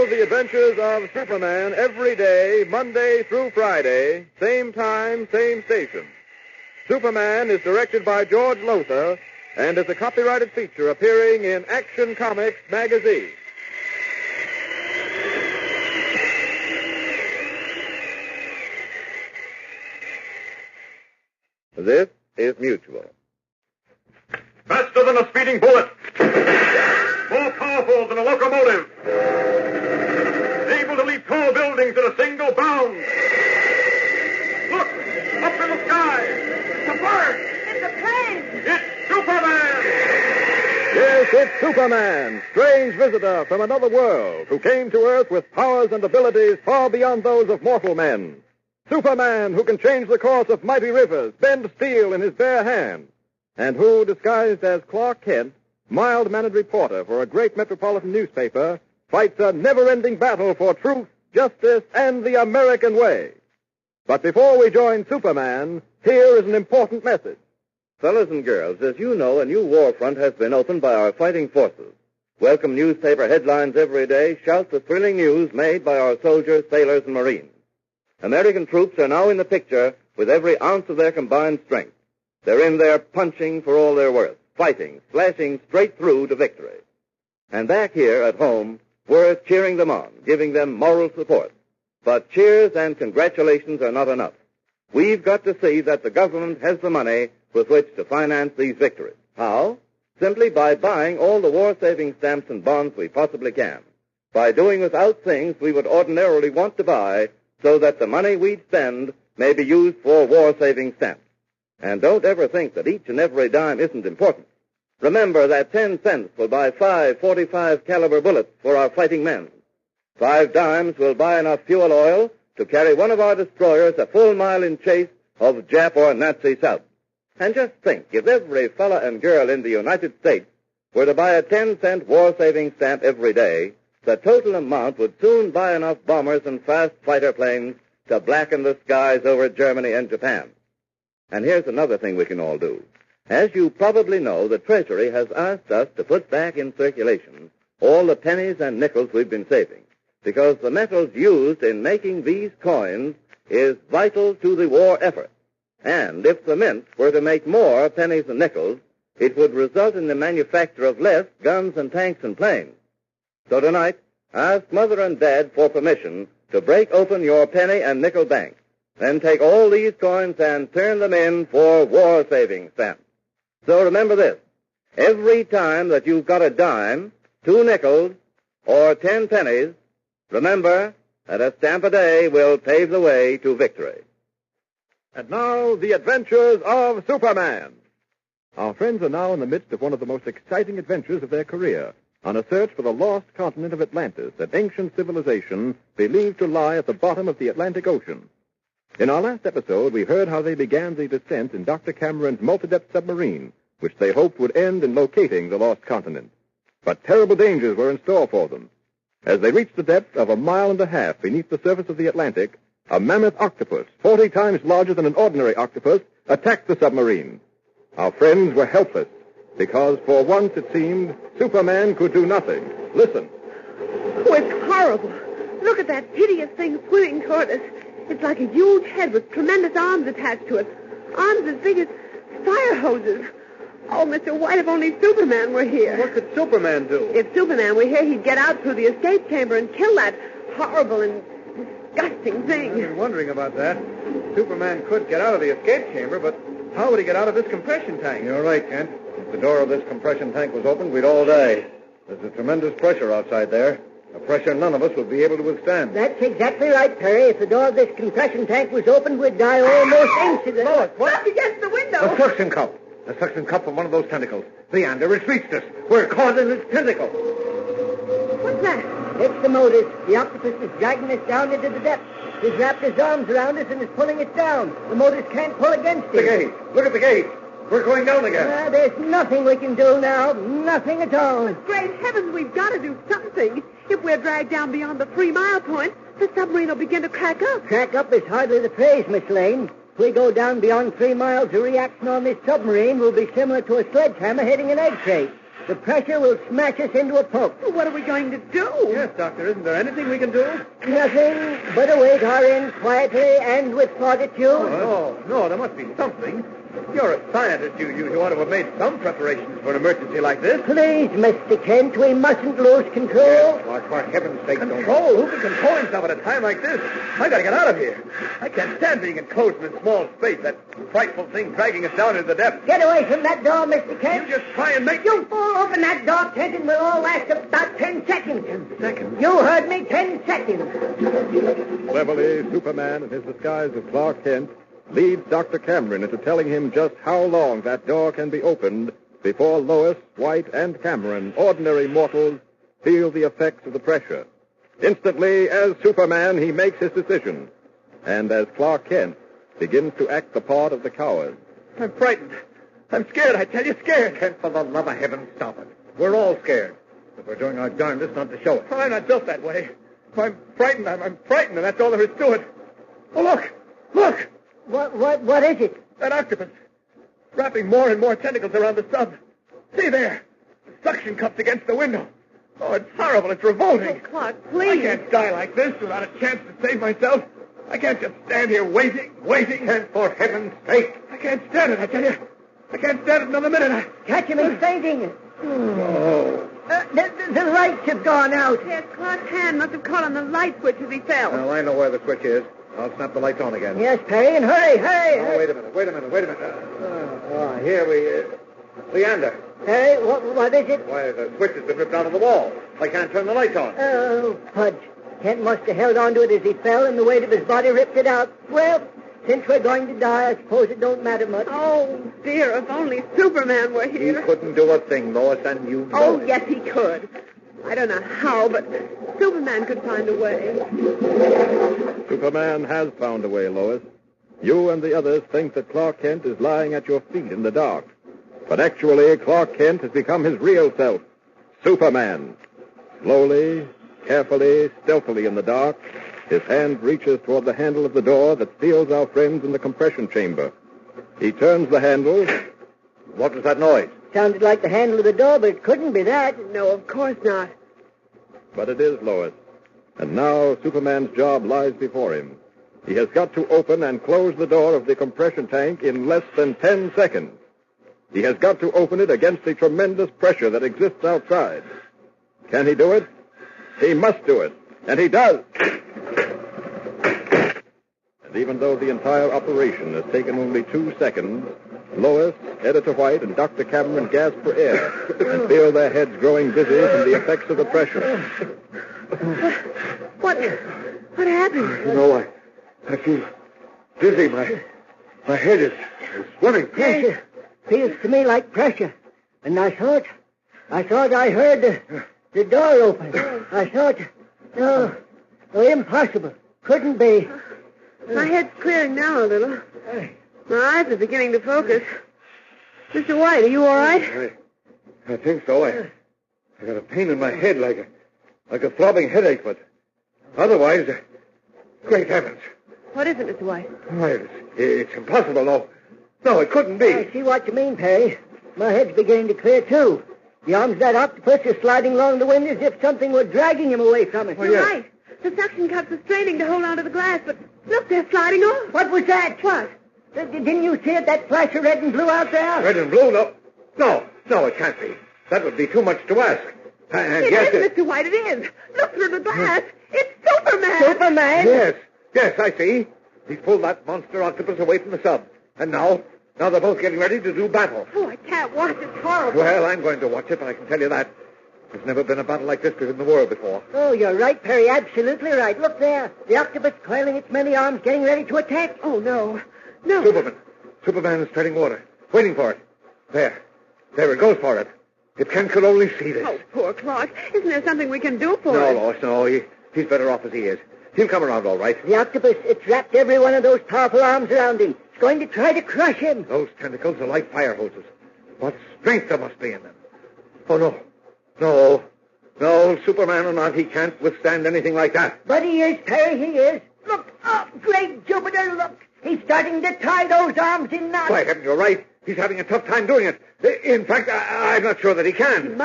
Follow the adventures of Superman every day, Monday through Friday, same time, same station. Superman is directed by George Lothar and is a copyrighted feature appearing in Action Comics magazine. This is Mutual. Faster than a speeding bullet. More powerful than a locomotive. Able to leap tall buildings at a single bound. Look! Up in the sky! It's a bird! It's a plane! It's Superman! Yes, it's Superman, strange visitor from another world who came to Earth with powers and abilities far beyond those of mortal men. Superman who can change the course of mighty rivers, bend steel in his bare hand, and who, disguised as Clark Kent, mild-mannered reporter for a great metropolitan newspaper, fights a never-ending battle for truth, justice, and the American way. But before we join Superman, here is an important message. Fellas and girls, as you know, a new war front has been opened by our fighting forces. Welcome newspaper headlines every day shout the thrilling news made by our soldiers, sailors, and Marines. American troops are now in the picture with every ounce of their combined strength. They're in there punching for all they're worth, fighting, slashing straight through to victory. And back here at home, we're cheering them on, giving them moral support. But cheers and congratulations are not enough. We've got to see that the government has the money with which to finance these victories. How? Simply by buying all the war-saving stamps and bonds we possibly can. By doing without things we would ordinarily want to buy so that the money we'd spend may be used for war-saving stamps. And don't ever think that each and every dime isn't important. Remember that 10 cents will buy 5 .45 caliber bullets for our fighting men. 5 dimes will buy enough fuel oil to carry one of our destroyers a full mile in chase of Jap or Nazi South. And just think, if every fella and girl in the United States were to buy a 10-cent war-saving stamp every day, the total amount would soon buy enough bombers and fast fighter planes to blacken the skies over Germany and Japan. And here's another thing we can all do. As you probably know, the Treasury has asked us to put back in circulation all the pennies and nickels we've been saving, because the metals used in making these coins is vital to the war effort. And if the mint were to make more pennies and nickels, it would result in the manufacture of less guns and tanks and planes. So tonight, ask Mother and Dad for permission to break open your penny and nickel bank. Then take all these coins and turn them in for war-saving stamps. So remember this. Every time that you've got a dime, 2 nickels, or 10 pennies, remember that a stamp a day will pave the way to victory. And now, the adventures of Superman. Our friends are now in the midst of one of the most exciting adventures of their career, on a search for the lost continent of Atlantis, an ancient civilization believed to lie at the bottom of the Atlantic Ocean. In our last episode, we heard how they began the descent in Dr. Cameron's multi-depth submarine, which they hoped would end in locating the lost continent. But terrible dangers were in store for them. As they reached the depth of 1.5 miles beneath the surface of the Atlantic, a mammoth octopus, 40 times larger than an ordinary octopus, attacked the submarine. Our friends were helpless, because for once it seemed Superman could do nothing. Listen. Oh, it's horrible. Look at that hideous thing swimming toward us. It's like a huge head with tremendous arms attached to it. Arms as big as fire hoses. Oh, Mr. White, if only Superman were here. What could Superman do? If Superman were here, he'd get out through the escape chamber and kill that horrible and disgusting thing. I've been wondering about that. Superman could get out of the escape chamber, but how would he get out of this compression tank? You're right, Kent. If the door of this compression tank was opened, we'd all die. There's a tremendous pressure outside there. A pressure none of us would be able to withstand. That's exactly right, Perry. If the door of this compression tank was opened, we'd die almost instantly. Lois, up against the window. A suction cup. A suction cup from one of those tentacles. Leander, it's reached us. We're caught in its tentacle. What's that? It's the motors. The octopus is dragging us down into the depths. He's wrapped his arms around us and is pulling us down. The motors can't pull against it. The gate. Look at the gate. We're going down again. There's nothing we can do now. Nothing at all. Great heavens, we've got to do something. If we're dragged down beyond the 3-mile point, the submarine will begin to crack up. Crack up is hardly the phrase, Miss Lane. If we go down beyond 3 miles, the reaction on this submarine will be similar to a sledgehammer hitting an egg crate. The pressure will smash us into a pulp. Well, what are we going to do? Yes, Doctor, isn't there anything we can do? Nothing but await our end quietly and with fortitude. Oh, no, there must be something. You're a scientist. You ought to have made some preparations for an emergency like this. Please, Mr. Kent, we mustn't lose control. Yes, for heaven's sake, control? Who can control himself at a time like this? I gotta get out of here. I can't stand being enclosed in a small space, that frightful thing dragging us down into the depths. Get away from that door, Mr. Kent. You just try and make... You fool, open that door, Kent, and we'll all last about 10 seconds. 10 seconds? You heard me, 10 seconds. Cleverly, Superman, in his disguise of Clark Kent, leads Dr. Cameron into telling him just how long that door can be opened before Lois, White, and Cameron, ordinary mortals, feel the effects of the pressure. Instantly, as Superman, he makes his decision. And as Clark Kent begins to act the part of the coward. I'm frightened. I'm scared, I tell you, scared. Kent, for the love of heaven, stop it. We're all scared. But we're doing our darndest not to show it. I'm not built that way. I'm frightened. I'm frightened, and that's all there is to it. Oh, look! Look! What is it? That octopus. Wrapping more and more tentacles around the sub. See there. The suction cups against the window. Oh, it's horrible. It's revolting. Oh, Clark, please. I can't die like this without a chance to save myself. I can't just stand here waiting. And for heaven's sake. I can't stand it, I tell you. I can't stand it another minute. Catch him, he's fainting. Oh. The lights have gone out. Yes, Clark's hand must have caught on the light switch as he fell. Well, I know where the switch is. I'll snap the lights on again. Yes, Perry, and hurry. Oh, wait a minute. Here Leander. Hey, what is it? Why, the switch has been ripped out of the wall. I can't turn the lights on. Oh, fudge. Kent must have held onto it as he fell, and the weight of his body ripped it out. Well, since we're going to die, I suppose it don't matter much. Oh, dear, if only Superman were here. He couldn't do a thing, Lois, and you know Oh, it. yes, he could. I don't know how, but Superman could find a way. Superman has found a way, Lois. You and the others think that Clark Kent is lying at your feet in the dark. But actually, Clark Kent has become his real self, Superman. Slowly, carefully, stealthily in the dark, his hand reaches toward the handle of the door that seals our friends in the compression chamber. He turns the handle. What was that noise? Sounded like the handle of the door, but it couldn't be that. No, of course not. But it is, Lois. And now Superman's job lies before him. He has got to open and close the door of the compression tank in less than 10 seconds. He has got to open it against the tremendous pressure that exists outside. Can he do it? He must do it. And he does. And even though the entire operation has taken only 2 seconds, Lois, Editor White, and Dr. Cameron gasp for air and feel their heads growing dizzy from the effects of the pressure. What happened? You know, I feel dizzy. My head is swimming. Pressure. Feels to me like pressure. And I thought I heard the door open. I thought, no, impossible. Couldn't be. My head's clearing now a little. My eyes are beginning to focus. Mr. White, are you all right? I think so. I got a pain in my head like a throbbing headache, but otherwise, great heavens. What is it, Mr. White? Why, it's impossible. No, it couldn't be. I see what you mean, Perry. My head's beginning to clear, too. The arms of that octopus are sliding along the wind as if something were dragging him away from it. You're right. The suction cups are straining to hold onto the glass, but look, they're sliding off. What was that? What? Didn't you see it, that flash of red and blue out there? Red and blue? No, it can't be. That would be too much to ask. It is, Mr. White, it is. Look through the glass. It's Superman. Superman? Yes, I see. He pulled that monster octopus away from the sub. And now they're both getting ready to do battle. Oh, I can't watch. It's horrible. Well, I'm going to watch it, but I can tell you that. There's never been a battle like this in the world before. Oh, you're right, Perry. Absolutely right. Look there. The octopus coiling its many arms, getting ready to attack. Oh, no. Superman is treading water, waiting for it. There it goes for it. If Ken could only see this. Oh, poor Clark. Isn't there something we can do for No, him? Lois, no. He's better off as he is. He'll come around all right. The octopus, it's wrapped every one of those powerful arms around him. It's going to try to crush him. Those tentacles are like fire hoses. What strength there must be in them. Oh, no, Superman or not, he can't withstand anything like that. But he is, Perry, he is. Look, oh, great Jupiter, look. He's starting to tie those arms in knots. Why, heaven, you're right. He's having a tough time doing it. In fact, I'm not sure that he can.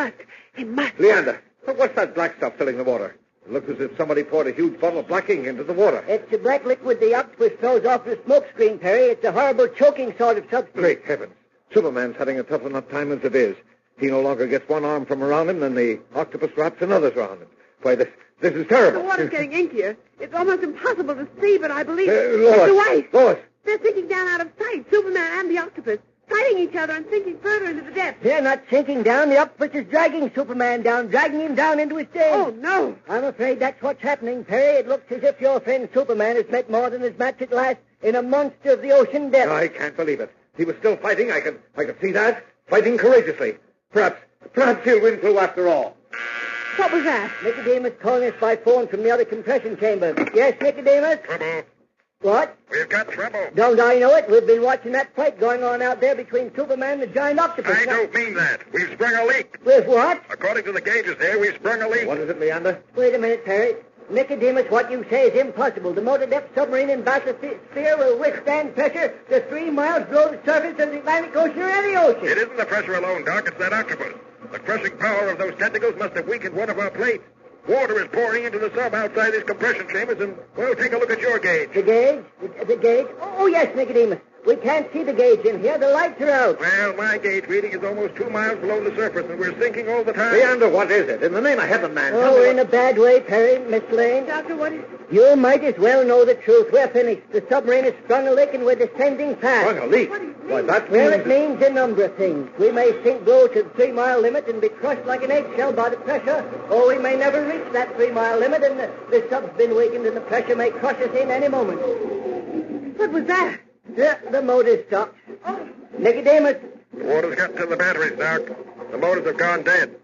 He must. Leander, what's that black stuff filling the water? It looks as if somebody poured a huge bottle of black ink into the water. It's the black liquid the octopus throws off the smoke screen, Perry. It's a horrible choking sort of substance. Great heavens. Superman's having a tough enough time as it is. He no longer gets one arm from around him, and the octopus wraps another's around him. Why, this is terrible. The water's getting inkier. It's almost impossible to see, but I believe Lois, it's the way. Lois. They're sinking down out of sight, Superman and the octopus, fighting each other and sinking further into the depths. They're not sinking down. The octopus is dragging Superman down, dragging him down into his den. Oh, no. I'm afraid that's what's happening, Perry. It looks as if your friend Superman has met more than his match at last in a monster of the ocean depths. I can't believe it. He was still fighting. I could see that. Fighting courageously. Perhaps he'll win through after all. What was that? Nicodemus calling us by phone from the other compression chamber. Yes, Nicodemus? Trouble. What? We've got trouble. Don't I know it? We've been watching that fight going on out there between Superman and the giant octopus. I don't mean that. We've sprung a leak. With what? According to the gauges here, we've sprung a leak. What is it, Leander? Wait a minute, Perry. Nicodemus, what you say is impossible. The motor-depth submarine in bathysphere will withstand pressure to 3 miles below the surface of the Atlantic Ocean or any ocean. It isn't the pressure alone, Doc. It's that octopus. The crushing power of those tentacles must have weakened one of our plates. Water is pouring into the sub outside these compression chambers, and, well, take a look at your gauge. The gauge? The gauge? Oh, yes, Nicodemus. We can't see the gauge in here. The lights are out. Well, my gauge reading is almost 2 miles below the surface, and we're sinking all the time. Leander, what is it? In the name of heaven, man. Oh, we're in a bad way, Perry, Miss Lane. Doctor, what is... You might as well know the truth. We're finished. The submarine has sprung a leak, and we're descending fast. Sprung a leak? Why, that means... Well, it means a number of things. We may sink below to the 3-mile limit and be crushed like an eggshell by the pressure, or we may never reach that 3-mile limit, and the sub's been weakened, and the pressure may crush us in any moment. What was that? The motor's stopped. Oh. Nicodemus. The water's got to the batteries, Doc. The motors have gone dead.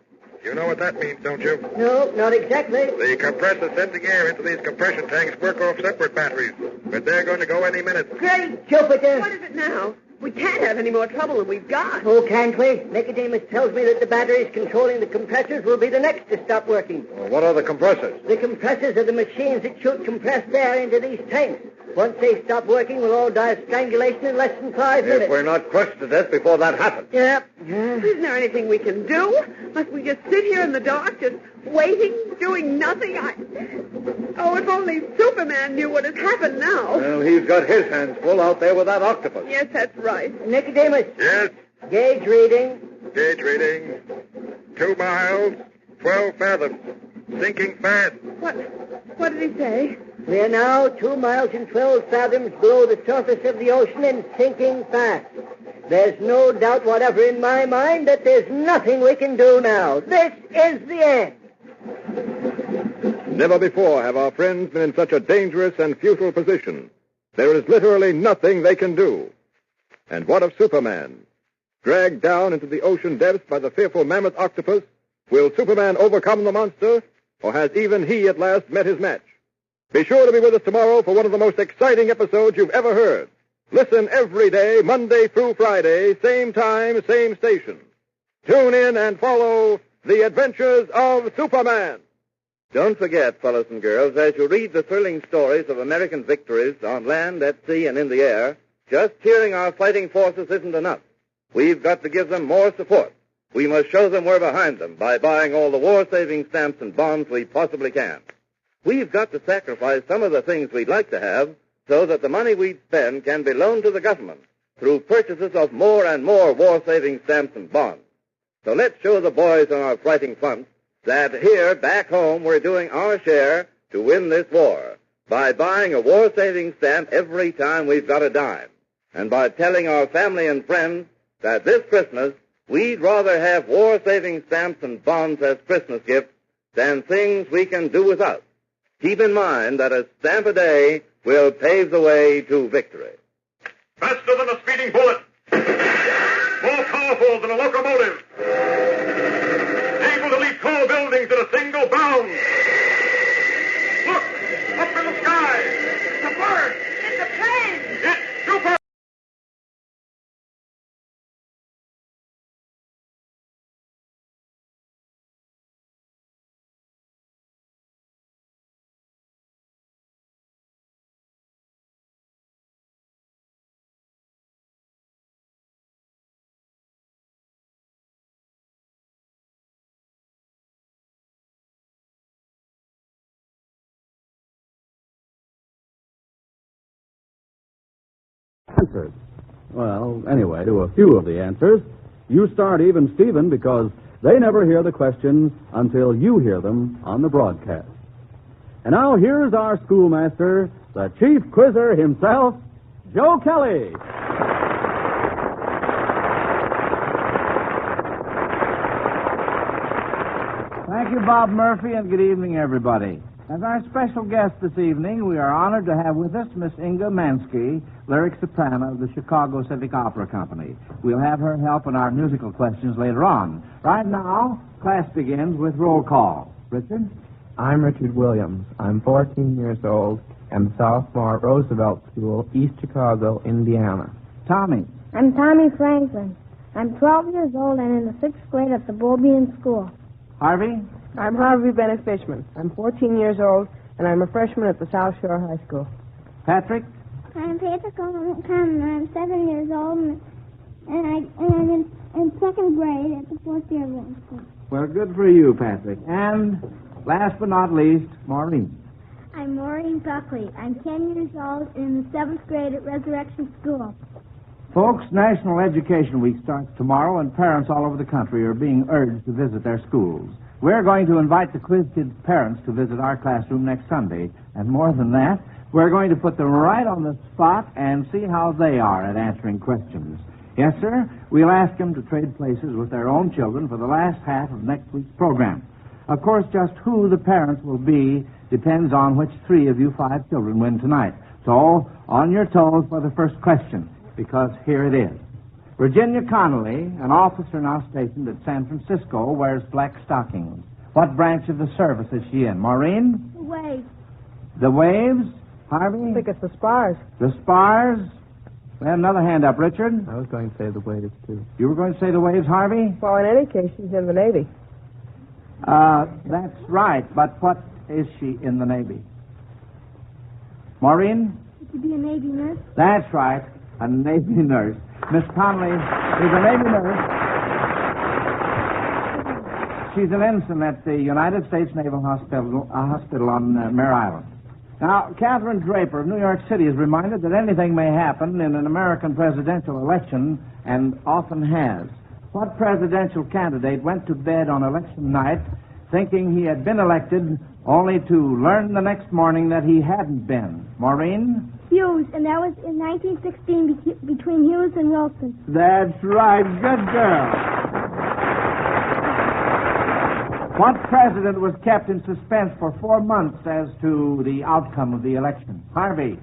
You know what that means, don't you? No, not exactly. The compressors sending air into these compression tanks work off separate batteries, but they're going to go any minute. Great Jupiter! What is it now? We can't have any more trouble than we've got. Oh, can't we? Nicodemus tells me that the batteries controlling the compressors will be the next to stop working. Well, what are the compressors? The compressors are the machines that shoot compressed air into these tanks. Once they stop working, we'll all die of strangulation in less than 5 minutes. If we're not crushed to death before that happens. Yeah. Isn't there anything we can do? Must we just sit here in the dark, just waiting, doing nothing? Oh, if only Superman knew what has happened now. Well, he's got his hands full out there with that octopus. Yes, that's right. Nicodemus. Yes? Gauge reading. Gauge reading. 2 miles, 12 fathoms. Sinking fast. What did he say? We are now 2 miles and 12 fathoms below the surface of the ocean and sinking fast. There's no doubt whatever in my mind that there's nothing we can do now. This is the end. Never before have our friends been in such a dangerous and futile position. There is literally nothing they can do. And what of Superman? Dragged down into the ocean depths by the fearful mammoth octopus, will Superman overcome the monster, or has even he at last met his match? Be sure to be with us tomorrow for one of the most exciting episodes you've ever heard. Listen every day, Monday through Friday, same time, same station. Tune in and follow The Adventures of Superman. Don't forget, fellows and girls, as you read the thrilling stories of American victories on land, at sea, and in the air, just cheering our fighting forces isn't enough. We've got to give them more support. We must show them we're behind them by buying all the war-saving stamps and bonds we possibly can. We've got to sacrifice some of the things we'd like to have so that the money we'd spend can be loaned to the government through purchases of more and more war-saving stamps and bonds. So let's show the boys on our fighting front that here, back home, we're doing our share to win this war by buying a war-saving stamp every time we've got a dime, and by telling our family and friends that this Christmas we'd rather have war-saving stamps and bonds as Christmas gifts than things we can do without. Keep in mind that a stamp a day will pave the way to victory. Faster than a speeding bullet. More powerful than a locomotive. Able to leap tall buildings at a single bound. Look, up in the sky. It's a bird. It's a plane. It's Super. answers. Well, anyway, to a few of the answers. You start even Steven because they never hear the questions until you hear them on the broadcast. And now here's our schoolmaster, the chief quizzer himself, Joe Kelly. Thank you, Bob Murphy, and good evening, everybody. As our special guest this evening, we are honored to have with us Miss Inga Mansky, lyric soprano of the Chicago Civic Opera Company. We'll have her help in our musical questions later on. Right now, class begins with roll call. Richard? I'm Richard Williams. I'm 14 years old and sophomore at Roosevelt School, East Chicago, Indiana. Tommy? I'm Tommy Franklin. I'm 12 years old and in the 6th grade at the Bobbian School. Harvey? I'm Harvey Bennett Fishman. I'm 14 years old, and I'm a freshman at the South Shore High School. Patrick? I'm Patrick O'Connor. I'm 7 years old, and I'm in 2nd grade at the 4th year of school. Well, good for you, Patrick. And last but not least, Maureen. I'm Maureen Buckley. I'm 10 years old and in the 7th grade at Resurrection School. Folks, National Education Week starts tomorrow, and parents all over the country are being urged to visit their schools. We're going to invite the Quiz Kids' parents to visit our classroom next Sunday. And more than that, we're going to put them right on the spot and see how they are at answering questions. Yes, sir, we'll ask them to trade places with their own children for the last half of next week's program. Of course, just who the parents will be depends on which 3 of you 5 children win tonight. So, on your toes for the first question, because here it is. Virginia Connolly, an officer now stationed at San Francisco, wears black stockings. What branch of the service is she in? Maureen? The Waves. The Waves? Harvey? I think it's the Spars. The Spars? We have another hand up, Richard. I was going to say the Waves, too. You were going to say the Waves, Harvey? Well, in any case, she's in the Navy. That's right, but what is she in the Navy? Maureen? To be a Navy nurse. That's right, a Navy nurse. Miss Connolly is a Navy nurse. She's an ensign at the United States Naval Hospital on Mare Island. Now, Catherine Draper of New York City is reminded that anything may happen in an American presidential election, and often has. What presidential candidate went to bed on election night thinking he had been elected, only to learn the next morning that he hadn't been? Maureen? Hughes, and that was in 1916 between Hughes and Wilson. That's right. Good girl. What president was kept in suspense for 4 months as to the outcome of the election? Harvey.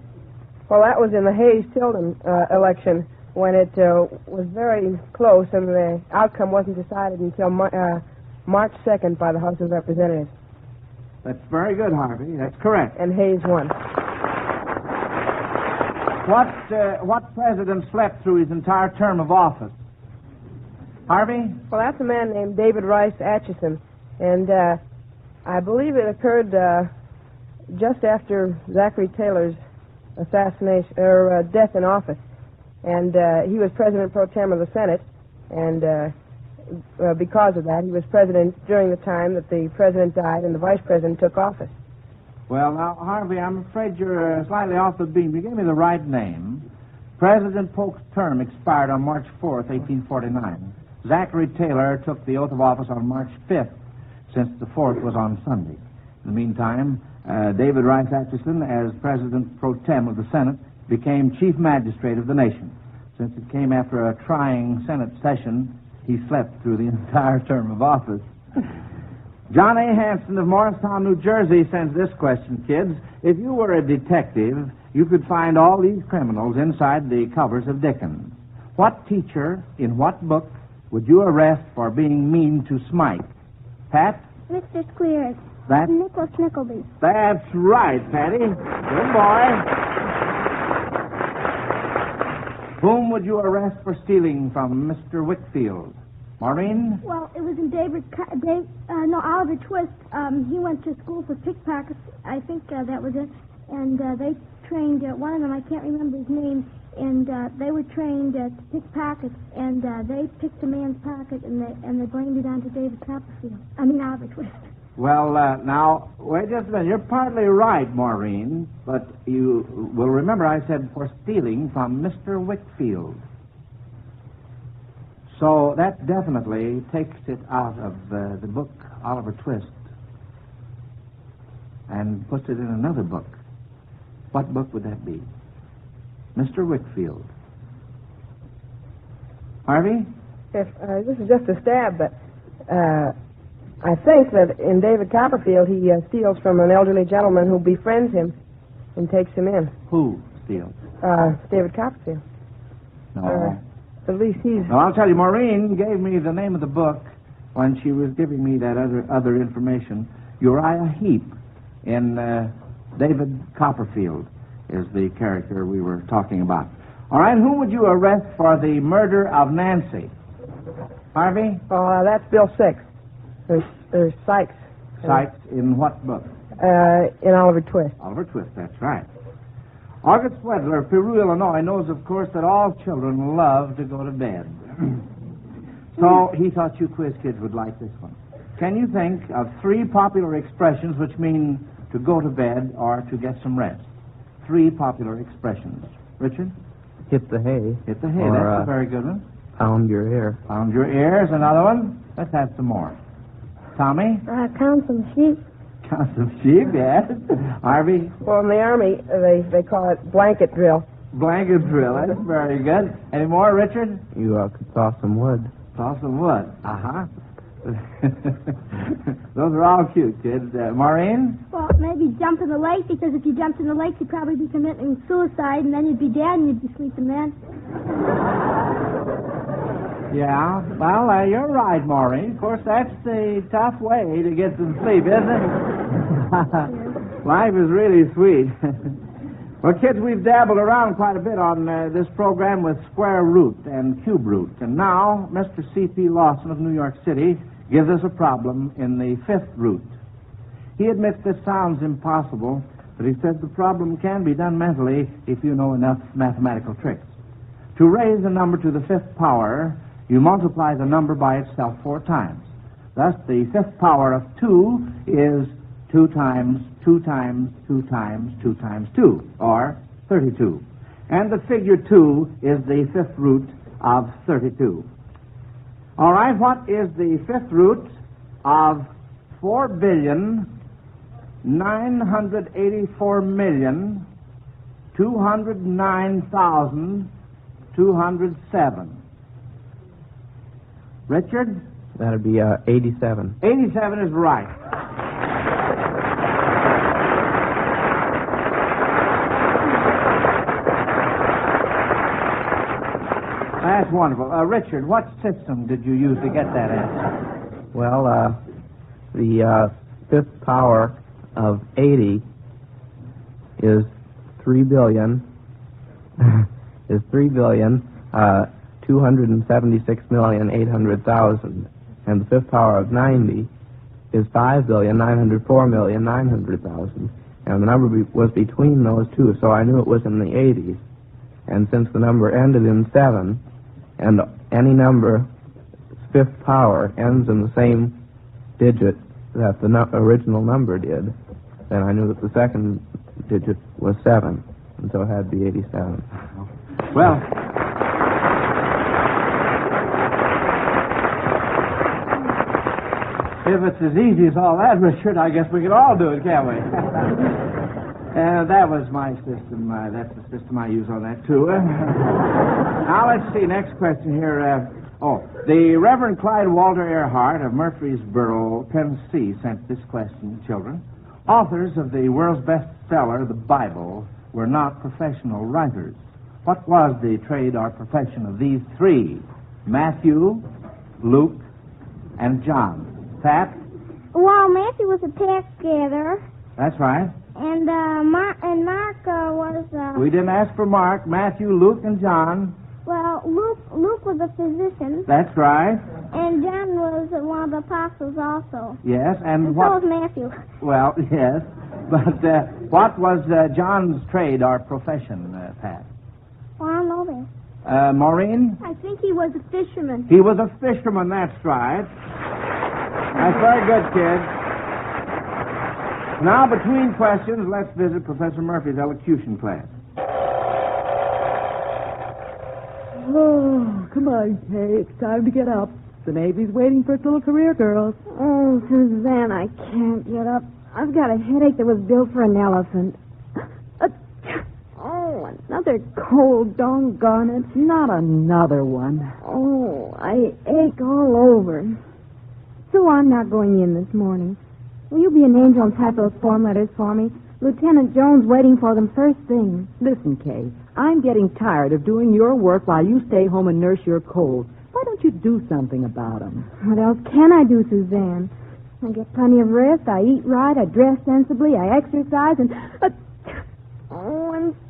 Well, that was in the Hayes-Tilden election when it was very close and the outcome wasn't decided until March 2nd by the House of Representatives. That's very good, Harvey. That's correct. And Hayes won. What president slept through his entire term of office? Harvey? Well, that's a man named David Rice Atchison. And I believe it occurred just after Zachary Taylor's assassination or death in office. And he was President Pro Tem of the Senate. And because of that, he was president during the time that the president died and the vice president took office. Well, now, Harvey, I'm afraid you're slightly off the beam. You gave me the right name. President Polk's term expired on March 4th, 1849. Zachary Taylor took the oath of office on March 5th, since the 4th was on Sunday. In the meantime, David Rice Atchison, as President Pro Tem of the Senate, became Chief Magistrate of the nation. Since it came after a trying Senate session, he slept through the entire term of office. John A. Hanson of Morristown, New Jersey, sends this question, kids. If you were a detective, you could find all these criminals inside the covers of Dickens. What teacher, in what book, would you arrest for being mean to Smike? Pat? Mr. Squeers. That's Nicholas Nickleby. That's right, Patty. Good boy. Whom would you arrest for stealing from Mr. Whitfield? Maureen? Well, it was in Oliver Twist. He went to school for pickpockets. I think that was it. And they trained one of them, I can't remember his name, and they were trained to pick pockets, and they picked a man's pocket, and they blamed it onto David Copperfield. Oliver Twist. Well, now, wait just a minute. You're partly right, Maureen, but you will remember I said for stealing from Mr. Wickfield. So that definitely takes it out of the book Oliver Twist and puts it in another book. What book would that be? Mr. Wickfield. Harvey? Yes, this is just a stab, but I think that in David Copperfield he steals from an elderly gentleman who befriends him and takes him in. Who steals? David Copperfield. No. At least he's... Well, I'll tell you, Maureen gave me the name of the book when she was giving me that other information. Uriah Heep in David Copperfield is the character we were talking about. All right, who would you arrest for the murder of Nancy? Harvey? Oh, that's Bill Six. There's Sykes. Sykes in what book? In Oliver Twist. Oliver Twist, that's right. August Wedler of Peru, Illinois, knows, of course, that all children love to go to bed. So he thought you quiz kids would like this one. Can you think of 3 popular expressions which mean to go to bed or to get some rest? 3 popular expressions. Richard? Hit the hay. Hit the hay. Or, that's a very good one. Pound your ear. Pound your ear is another one. Let's have some more. Tommy? Count some sheep. Count some sheep, yes. Harvey? Well, in the Army, they call it blanket drill. Blanket drill. That's very good. Any more, Richard? You could saw some wood. Saw some wood. Uh-huh. Those are all cute, kids. Maureen? Well, maybe jump in the lake, because if you jumped in the lake, you'd probably be committing suicide, and then you'd be dead, and you'd be sleeping then. Yeah, well, you're right, Maureen. Of course, that's the tough way to get some sleep, isn't it? Life is really sweet. Well, kids, we've dabbled around quite a bit on this program with square root and cube root. And now, Mr. C.P. Lawson of New York City gives us a problem in the 5th root. He admits this sounds impossible, but he says the problem can be done mentally if you know enough mathematical tricks. To raise a number to the 5th power, you multiply the number by itself 4 times. Thus, the 5th power of 2 is 2 times 2 times 2 times 2 times 2, or 32. And the figure 2 is the 5th root of 32. All right, what is the 5th root of 4,984,209,207? Richard? That'd be 87. 87 is right. That's wonderful. Richard, what system did you use to get that answer? Well, the 5th power of 80 is 3 billion. is 3,276,800,000, and the 5th power of 90 is 5,904,900,000, and the number was between those two, so I knew it was in the 80s. And since the number ended in 7, and any number, 5th power, ends in the same digit that the original number did, then I knew that the second digit was 7, and so it had to be 87. Well, if it's as easy as all that, Richard, I guess we could all do it, can't we? That was my system. That's the system I use on that, too. Now, let's see. Next question here. The Reverend Clyde Walter Earhart of Murfreesboro, Tennessee, sent this question, children. Authors of the world's bestseller, the Bible, were not professional writers. What was the trade or profession of these 3? Matthew, Luke, and John. Pat? Well, Matthew was a tax gatherer. That's right. And Mark was... We didn't ask for Mark. Matthew, Luke, and John. Well, Luke was a physician. That's right. And John was one of the apostles also. Yes, and what... so was Matthew. Well, yes. But what was John's trade or profession, Pat? Well, I don't know that. Maureen? I think he was a fisherman. He was a fisherman, that's right. That's very good, kid. Now, between questions, let's visit Professor Murphy's elocution class. Oh, come on, Kay. It's time to get up. The Navy's waiting for its little career girls. Oh, Suzanne, I can't get up. I've got a headache that was built for an elephant. Oh, another cold, doggone it. Not another one. Oh, I ache all over. So I'm not going in this morning. Will you be an angel and type those form letters for me? Lieutenant Jones waiting for them first thing. Listen, Kay, I'm getting tired of doing your work while you stay home and nurse your colds. Why don't you do something about them? What else can I do, Suzanne? I get plenty of rest, I eat right, I dress sensibly, I exercise, and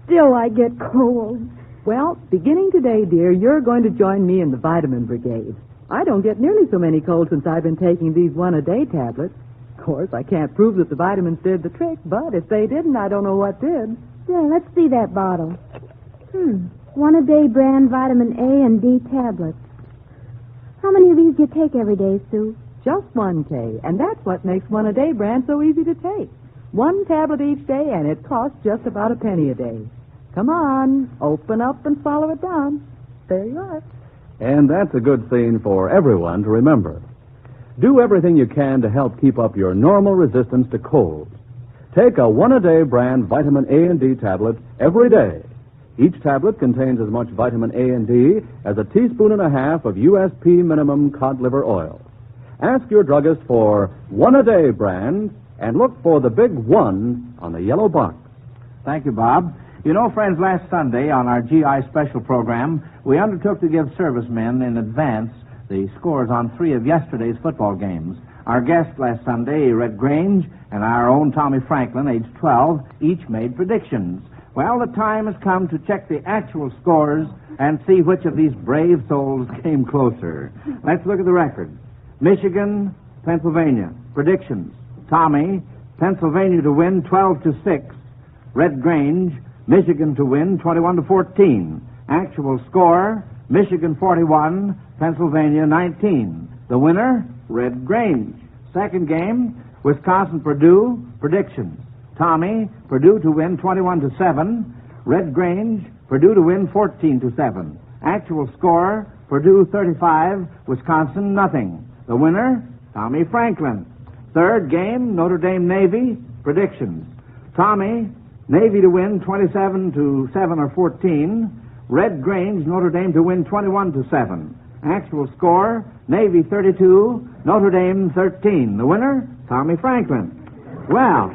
still I get colds. Well, beginning today, dear, you're going to join me in the vitamin brigade. I don't get nearly so many colds since I've been taking these one-a-day tablets. Of course, I can't prove that the vitamins did the trick, but if they didn't, I don't know what did. Yeah, let's see that bottle. One-a-day brand vitamin A and D tablets. How many of these do you take every day, Sue? Just one, Kay, and that's what makes one-a-day brand so easy to take. One tablet each day, and it costs just about a penny a day. Come on, open up and swallow it down. There you are. And that's a good thing for everyone to remember. Do everything you can to help keep up your normal resistance to colds. Take a one-a-day brand vitamin A and D tablet every day. Each tablet contains as much vitamin A and D as a teaspoon and a half of USP minimum cod liver oil. Ask your druggist for one-a-day brand and look for the big one on the yellow box. Thank you, Bob. You know, friends, last Sunday on our GI special program, we undertook to give servicemen in advance the scores on 3 of yesterday's football games. Our guest last Sunday, Red Grange, and our own Tommy Franklin, age 12, each made predictions. Well, the time has come to check the actual scores and see which of these brave souls came closer. Let's look at the record. Michigan, Pennsylvania. Predictions. Tommy, Pennsylvania to win 12-6. Red Grange, Michigan to win 21-14. Actual score, Michigan 41, Pennsylvania 19. The winner, Red Grange. Second game, Wisconsin-Purdue. Predictions. Tommy, Purdue to win 21-7. Red Grange, Purdue to win 14-7. Actual score, Purdue 35, Wisconsin nothing. The winner, Tommy Franklin. Third game, Notre Dame Navy. Predictions. Tommy, Navy to win 27-7 or 14. Red Grange, Notre Dame to win 21-7. Actual score, Navy 32, Notre Dame 13. The winner, Tommy Franklin. Well,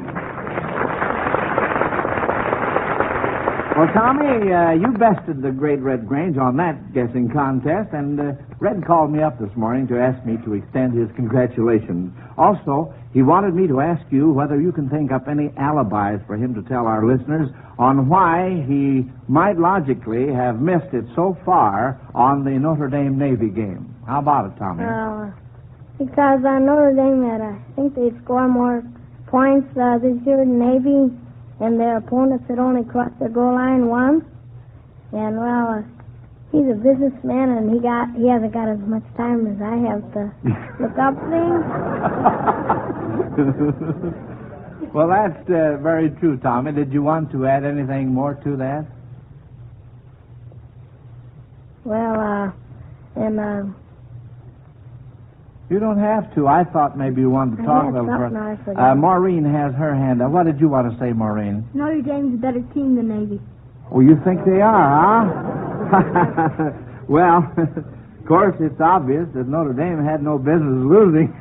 Tommy, you bested the great Red Grange on that guessing contest, and Red called me up this morning to ask me to extend his congratulations. Also, he wanted me to ask you whether you can think up any alibis for him to tell our listeners on why he might logically have missed it so far on the Notre Dame Navy game. How about it, Tommy? Because Notre Dame had, I think they'd score more points this year than Navy, and their opponents had only crossed the goal line once. And, well, he's a businessman, and he hasn't got as much time as I have to look up things. Well, that's very true, Tommy. Did you want to add anything more to that? Well, you don't have to. I thought maybe you wanted to talk a little further. Maureen has her hand up. What did you want to say, Maureen? Notre Dame's a better team than Navy. Oh, you think they are, huh? Well, of course, it's obvious that Notre Dame had no business losing.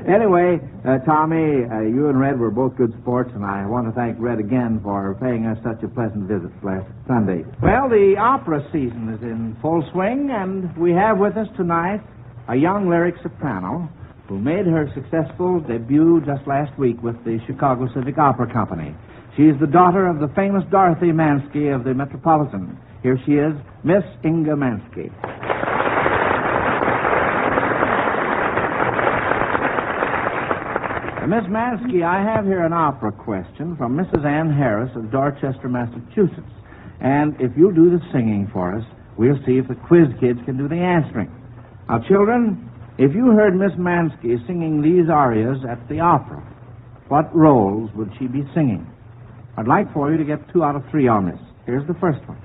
Anyway, Tommy, you and Red were both good sports, and I want to thank Red again for paying us such a pleasant visit last Sunday. Well, the opera season is in full swing, and we have with us tonight a young lyric soprano who made her successful debut just last week with the Chicago Civic Opera Company. She is the daughter of the famous Dorothy Mansky of the Metropolitan. Here she is, Miss Inga Mansky. Miss Mansky, I have here an opera question from Mrs. Ann Harris of Dorchester, Massachusetts. And if you'll do the singing for us, we'll see if the quiz kids can do the answering. Now, children, if you heard Miss Mansky singing these arias at the opera, what roles would she be singing? I'd like for you to get 2 out of 3 on this. Here's the first one.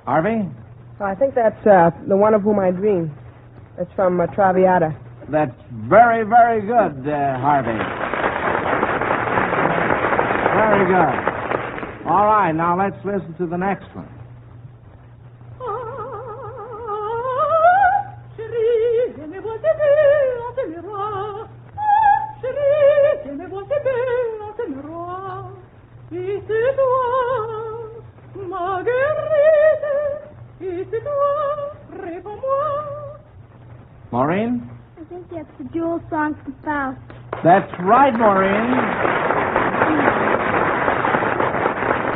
Harvey? I think that's The One of Whom I Dream. That's from Traviata. That's very, very good, Harvey. Very good. All right, now let's listen to the next one. Maureen? I think that's the Jewel song from Faust. That's right, Maureen.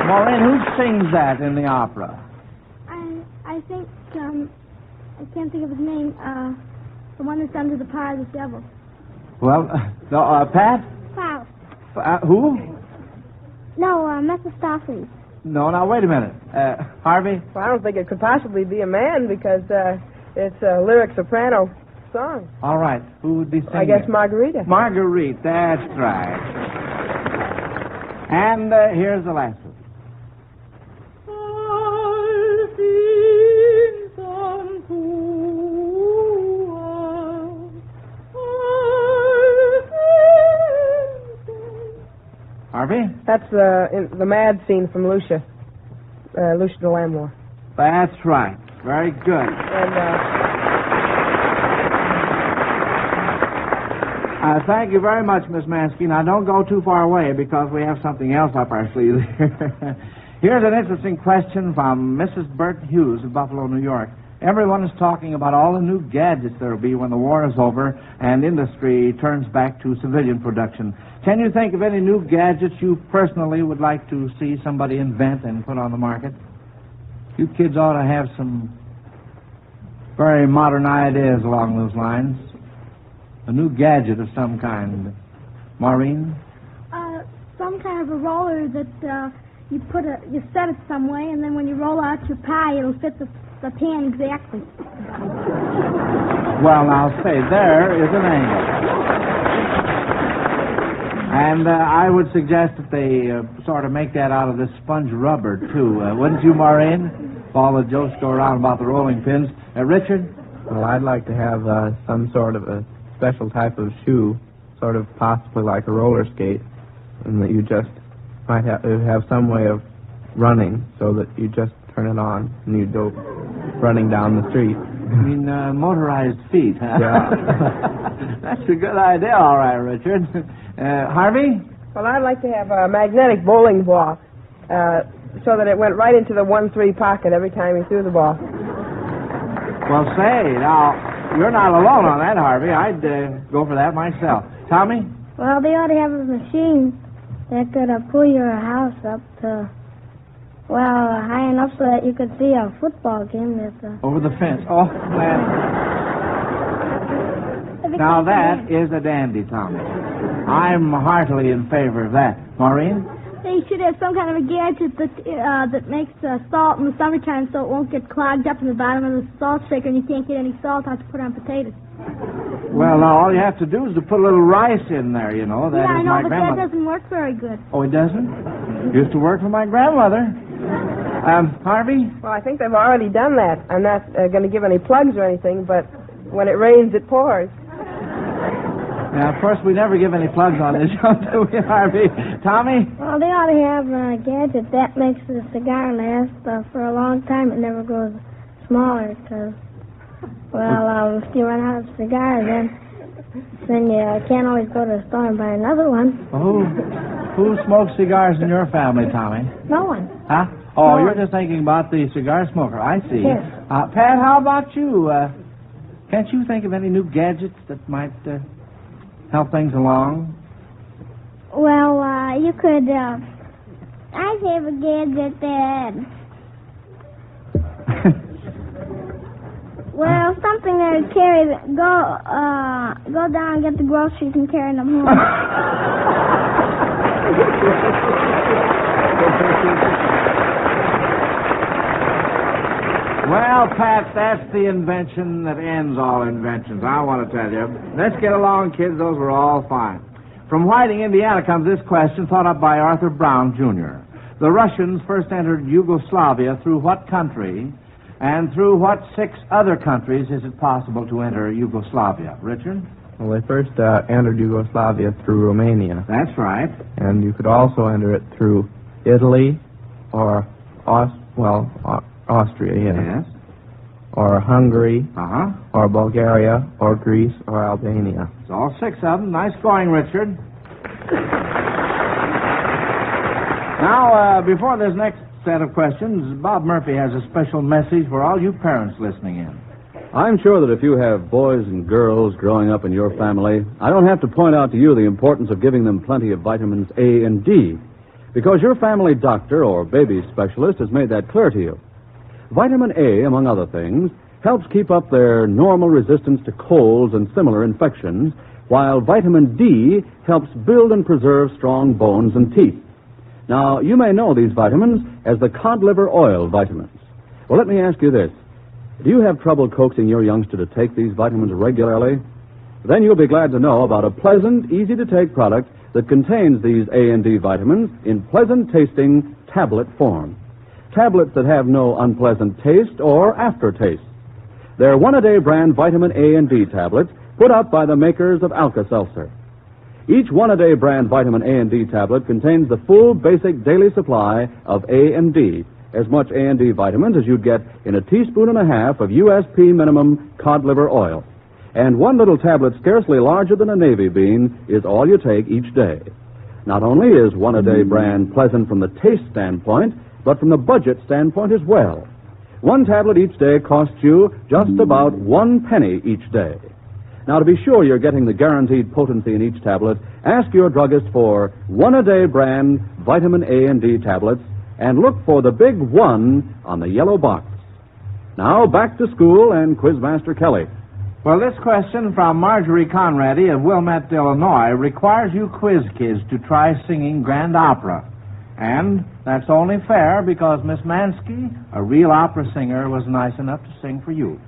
Maureen, who sings that in the opera? I think, I can't think of his name, the one that's under the power of the devil. Well, Pat? Faust. Who? No, Mephistopheles. No, now, wait a minute. Harvey? Well, I don't think it could possibly be a man because it's a lyric soprano song. All right. Who would be singing? I guess Margarita. Marguerite, that's right. And here's the last one. Harvey? That's the mad scene from Lucia de Lammermoor. That's right. Very good. And thank you very much, Miss Mansky. Now, don't go too far away because we have something else up our sleeve here. Here's an interesting question from Mrs. Bert Hughes of Buffalo, New York. Everyone is talking about all the new gadgets there will be when the war is over and industry turns back to civilian production. Can you think of any new gadgets you personally would like to see somebody invent and put on the market? You kids ought to have some very modern ideas along those lines. A new gadget of some kind. Maureen? Some kind of a roller that you set it some way, and then when you roll out your pie, it'll fit the pan exactly. Well, now, say, there is an angle. And I would suggest that they sort of make that out of this sponge rubber, too. Wouldn't you, Maureen? All the jokes go around about the rolling pins. Richard? Well, I'd like to have some sort of a special type of shoe, sort of possibly like a roller skate, and that you just might have some way of running so that you just turn it on and you go running down the street. You mean motorized feet, huh? Yeah. That's a good idea, all right, Richard. Harvey? Well, I'd like to have a magnetic bowling ball so that it went right into the 1-3 pocket every time you threw the ball. Well, say, now, you're not alone on that, Harvey. I'd go for that myself. Tommy? Well, they ought to have a machine that could pull your house up to, high enough so that you could see a football game. Over the fence. Oh, man. Now, that is a dandy, Tommy. I'm heartily in favor of that. Maureen? They should have some kind of a gadget that makes salt in the summertime so it won't get clogged up in the bottom of the salt shaker and you can't get any salt out to put on potatoes. Well, now, all you have to do is to put a little rice in there, you know. That is I know, my but grandmother. that doesn't work very good. Oh, it doesn't? Used to work for my grandmother. Harvey? Well, I think they've already done that. I'm not going to give any plugs or anything, but when it rains, it pours. Now, of course, we never give any plugs on this show, do we, Harvey? Tommy? Well, they ought to have a gadget that makes the cigar last for a long time. It never goes smaller because, if you run out of cigars, then you can't always go to the store and buy another one. Oh, who smokes cigars in your family, Tommy? No one. Huh? Oh, No you're one. just thinking about the cigar smoker. I see. Yes. Pat, how about you? Can't you think of any new gadgets that might help things along? Well, you could, I have a gadget that, something that Go down and get the groceries and carry them home. Well, Pat, that's the invention that ends all inventions, I want to tell you. Let's get along, kids. Those were all fine. From Whiting, Indiana, comes this question thought up by Arthur Brown, Jr. The Russians first entered Yugoslavia through what country, and through what 6 other countries is it possible to enter Yugoslavia? Richard? Well, they first entered Yugoslavia through Romania. That's right. And you could also enter it through Italy or Austria, yes. Or Hungary. Or Bulgaria, or Greece, or Albania. It's all 6 of them. Nice going, Richard. Now, before this next set of questions, Bob Murphy has a special message for all you parents listening in. I'm sure that if you have boys and girls growing up in your family, I don't have to point out to you the importance of giving them plenty of vitamins A and D, because your family doctor or baby specialist has made that clear to you. Vitamin A, among other things, helps keep up their normal resistance to colds and similar infections, while vitamin D helps build and preserve strong bones and teeth. Now, you may know these vitamins as the cod liver oil vitamins. Well, let me ask you this. Do you have trouble coaxing your youngster to take these vitamins regularly? Then you'll be glad to know about a pleasant, easy-to-take product that contains these A and D vitamins in pleasant-tasting tablet form. Tablets that have no unpleasant taste or aftertaste. They're one-a-day brand vitamin A and D tablets put out by the makers of Alka-Seltzer. Each one-a-day brand vitamin A and D tablet contains the full basic daily supply of A and D, as much A and D vitamins as you'd get in a teaspoon and a half of USP minimum cod liver oil. And one little tablet scarcely larger than a navy bean is all you take each day. Not only is one-a-day brand pleasant from the taste standpoint, but from the budget standpoint as well. One tablet each day costs you just about 1 penny each day. Now, to be sure you're getting the guaranteed potency in each tablet, ask your druggist for one-a-day brand vitamin A and D tablets, and look for the big 1 on the yellow box. Now, back to school and Quizmaster Kelly. Well, this question from Marjorie Conrady of Wilmette, Illinois, requires you quiz kids to try singing grand opera. And that's only fair because Miss Mansky, a real opera singer, was nice enough to sing for you.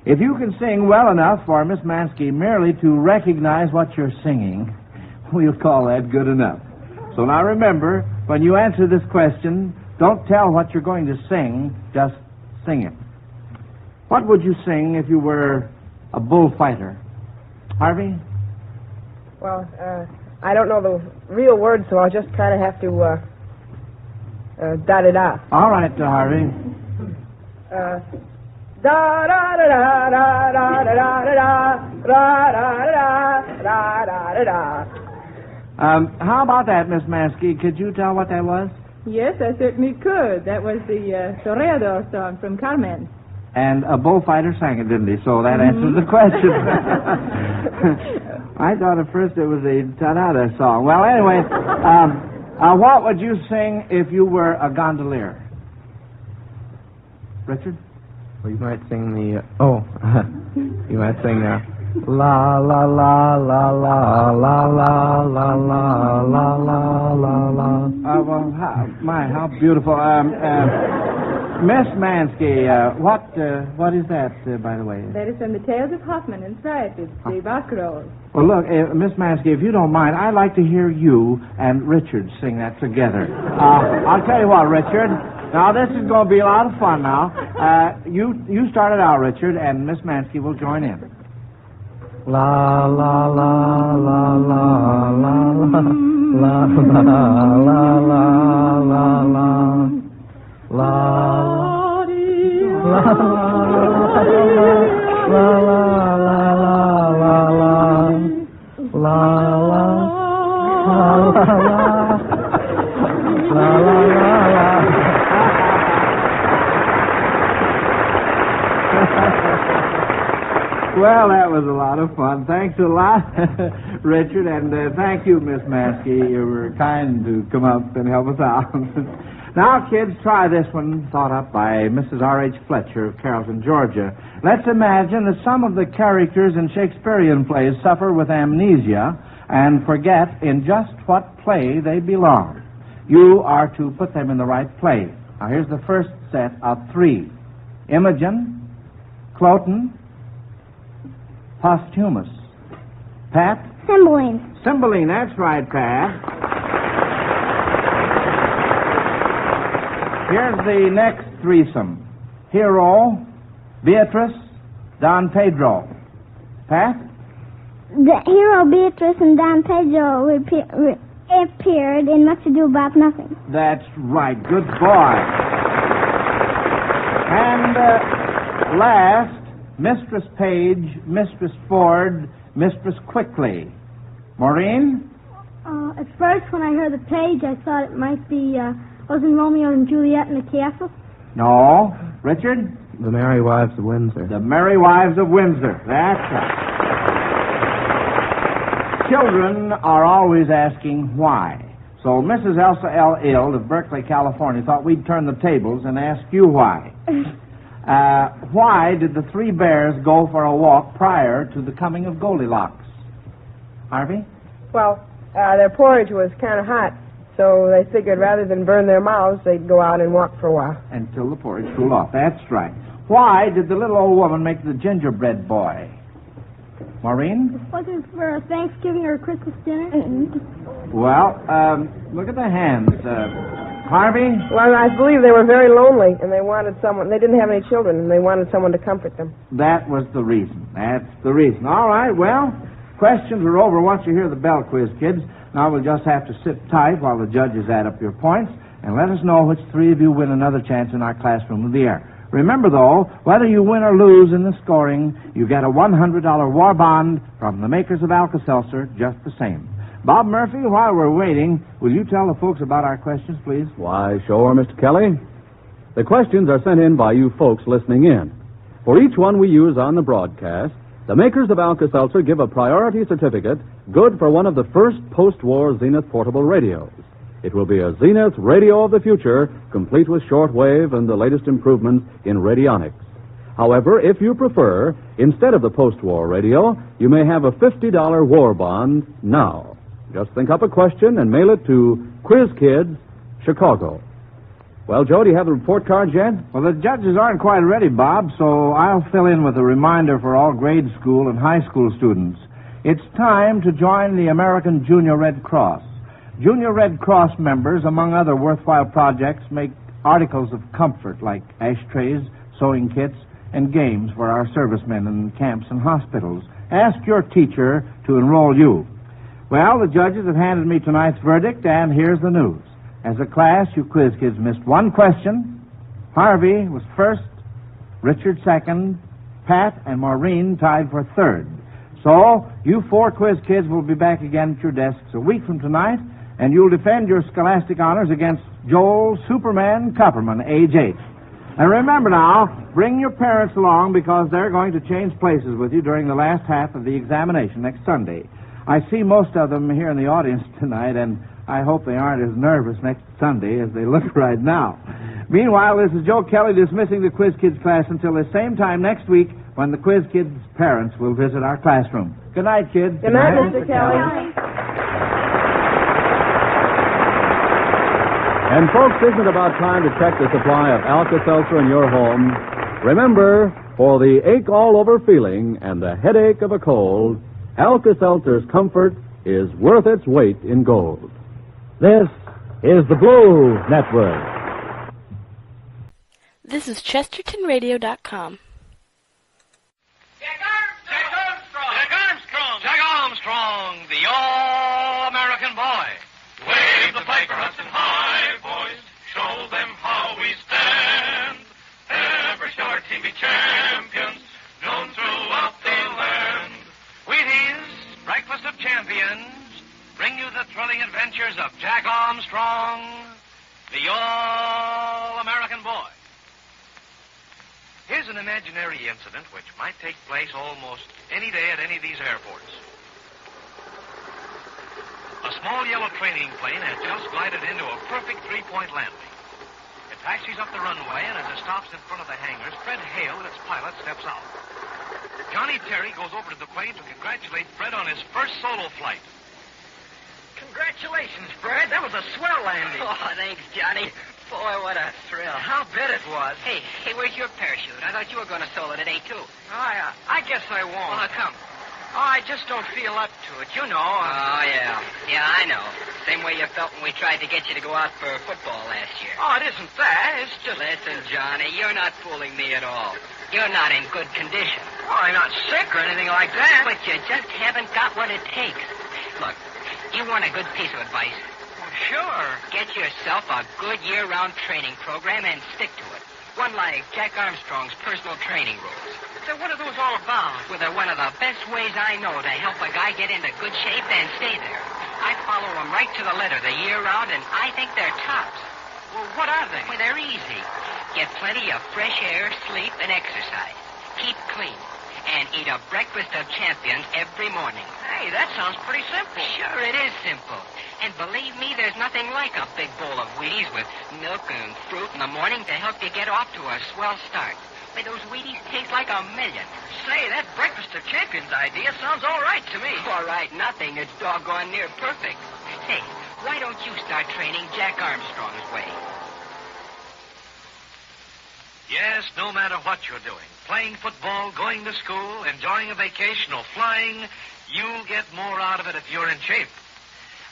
If you can sing well enough for Miss Mansky merely to recognize what you're singing, we'll call that good enough. So now remember, when you answer this question, don't tell what you're going to sing, just sing it. What would you sing if you were a bullfighter? Harvey? Well, I don't know the real words, so I'll just kind of have to dot it out. All right, Harvey. Da da da da da da da da da da da da. How about that, Miss Mansky? Could you tell what that was? Yes, I certainly could. That was the Toreador song from Carmen. And a bullfighter sang it, didn't he? So that answers the question. I thought at first it was a ta-da song. Well, anyway, what would you sing if you were a gondolier? Richard? Well, you might sing the... you might sing la la la la la la la la la la la la la. Well, how beautiful. Miss Mansky, what is that, by the way? That is from the Tales of Hoffman and Fright. It's the Bach roll. Well, look, Miss Mansky, if you don't mind, I'd like to hear you and Richard sing that together. I'll tell you what, Richard. Now, this is going to be a lot of fun now. You start it out, Richard, and Miss Mansky will join in. La la la la la la la la la la la la la Well, that was a lot of fun. Thanks a lot, Richard, and thank you, Miss Maskey. You were kind to come up and help us out. Now, kids, try this one, thought up by Mrs. R.H. Fletcher of Carrollton, Georgia. Let's imagine that some of the characters in Shakespearean plays suffer with amnesia and forget in just what play they belong. You are to put them in the right play. Now, here's the first set of 3. Imogen, Cloten, Posthumus. Pat? Cymbeline. Cymbeline, that's right, Pat. Here's the next threesome. Hero, Beatrice, Don Pedro. Pat? The hero Beatrice and Don Pedro appeared in Much Ado About Nothing. That's right. Good boy. And last, Mistress Page, Mistress Ford, Mistress Quickly. Maureen? At first, when I heard the page, I thought it might be, wasn't Romeo and Juliet in the castle? No. Richard? The Merry Wives of Windsor. The Merry Wives of Windsor. That's right. Children are always asking why. So Mrs. Elsa L. Ild of Berkeley, California, thought we'd turn the tables and ask you why. Why did the 3 bears go for a walk prior to the coming of Goldilocks? Harvey? Well, their porridge was kind of hot, so they figured rather than burn their mouths, they'd go out and walk for a while. Until the porridge cooled off. That's right. Why did the little old woman make the gingerbread boy? Maureen? Was it for a Thanksgiving or a Christmas dinner? Well, look at the hands. Harvey? Well, I believe they were very lonely, and they wanted someone. They didn't have any children, and they wanted someone to comfort them. That was the reason. That's the reason. All right, well, questions are over once you hear the bell quiz, kids. Now we'll just have to sit tight while the judges add up your points, and let us know which 3 of you win another chance in our classroom of the air. Remember, though, whether you win or lose in the scoring, you get a $100 war bond from the makers of Alka-Seltzer just the same. Bob Murphy, while we're waiting, will you tell the folks about our questions, please? Why, sure, Mr. Kelly. The questions are sent in by you folks listening in. For each one we use on the broadcast, the makers of Alka-Seltzer give a priority certificate good for one of the first post-war Zenith portable radios. It will be a Zenith radio of the future, complete with shortwave and the latest improvements in radionics. However, if you prefer, instead of the post-war radio, you may have a $50 war bond now. Just think up a question and mail it to Quiz Kids, Chicago. Well, Joe, do you have the report cards yet? Well, the judges aren't quite ready, Bob, so I'll fill in with a reminder for all grade school and high school students. It's time to join the American Junior Red Cross. Junior Red Cross members, among other worthwhile projects, make articles of comfort like ashtrays, sewing kits, and games for our servicemen in camps and hospitals. Ask your teacher to enroll you. Well, the judges have handed me tonight's verdict, and here's the news. As a class, you quiz kids missed 1 question. Harvey was first, Richard second, Pat and Maureen tied for third. So, you 4 quiz kids will be back again at your desks a week from tonight, and you'll defend your scholastic honors against Joel Superman Copperman, age 8. And remember now, bring your parents along because they're going to change places with you during the last half of the examination next Sunday. I see most of them here in the audience tonight, and I hope they aren't as nervous next Sunday as they look right now. Meanwhile, this is Joe Kelly dismissing the Quiz Kids class until the same time next week when the Quiz Kids' parents will visit our classroom. Good night, kids. Good night, Mr. Kelly. And, folks, isn't it about time to check the supply of Alka-Seltzer in your home? Remember, for the ache-all-over feeling and the headache of a cold, Alka-Seltzer's comfort is worth its weight in gold. This is the Blue Network. This is ChestertonRadio.com. Jack Armstrong, the all-American boy. Wave the flag for us in high voice. Show them how we stand. Ever shall our team be champions, known throughout the land. Wheaties, breakfast of champions, bring you the thrilling adventures of Jack Armstrong, the all-American boy. Here's an imaginary incident which might take place almost any day at any of these airports. A small yellow training plane had just glided into a perfect 3-point landing. taxis up the runway, and as it stops in front of the hangars, Fred Hale and its pilot steps out. Johnny Terry goes over to the plane to congratulate Fred on his first solo flight. Congratulations, Fred. That was a swell landing. Oh, thanks, Johnny. Boy, what a thrill. How bad it was. Hey, where's your parachute? I thought you were going to solo today, too. I guess I won't. Well, how come? I just don't feel up to it. You know. Oh, yeah. Yeah, I know. Same way you felt when we tried to get you to go out for football last year. Oh, it isn't that. It's just... Listen, Johnny, you're not fooling me at all. You're not in good condition. Oh, I'm not sick or anything like that. But you just haven't got what it takes. Look, you want a good piece of advice? Sure. Get yourself a good year-round training program and stick to it. One like Jack Armstrong's personal training rules. So what are those all about? Well, they're one of the best ways I know to help a guy get into good shape and stay there. I follow them right to the letter the year round, and I think they're tops. Well, what are they? Well, they're easy. Get plenty of fresh air, sleep, and exercise. Keep clean. And eat a breakfast of champions every morning. Hey, that sounds pretty simple. Sure, it is simple. And believe me, there's nothing like a big bowl of Wheaties with milk and fruit in the morning to help you get off to a swell start. Why, those Wheaties taste like a million. Say, that breakfast of champions idea sounds all right to me. All right, nothing. It's doggone near perfect. Say, why don't you start training Jack Armstrong's way? Yes, no matter what you're doing, playing football, going to school, enjoying a vacation, or flying, you'll get more out of it if you're in shape.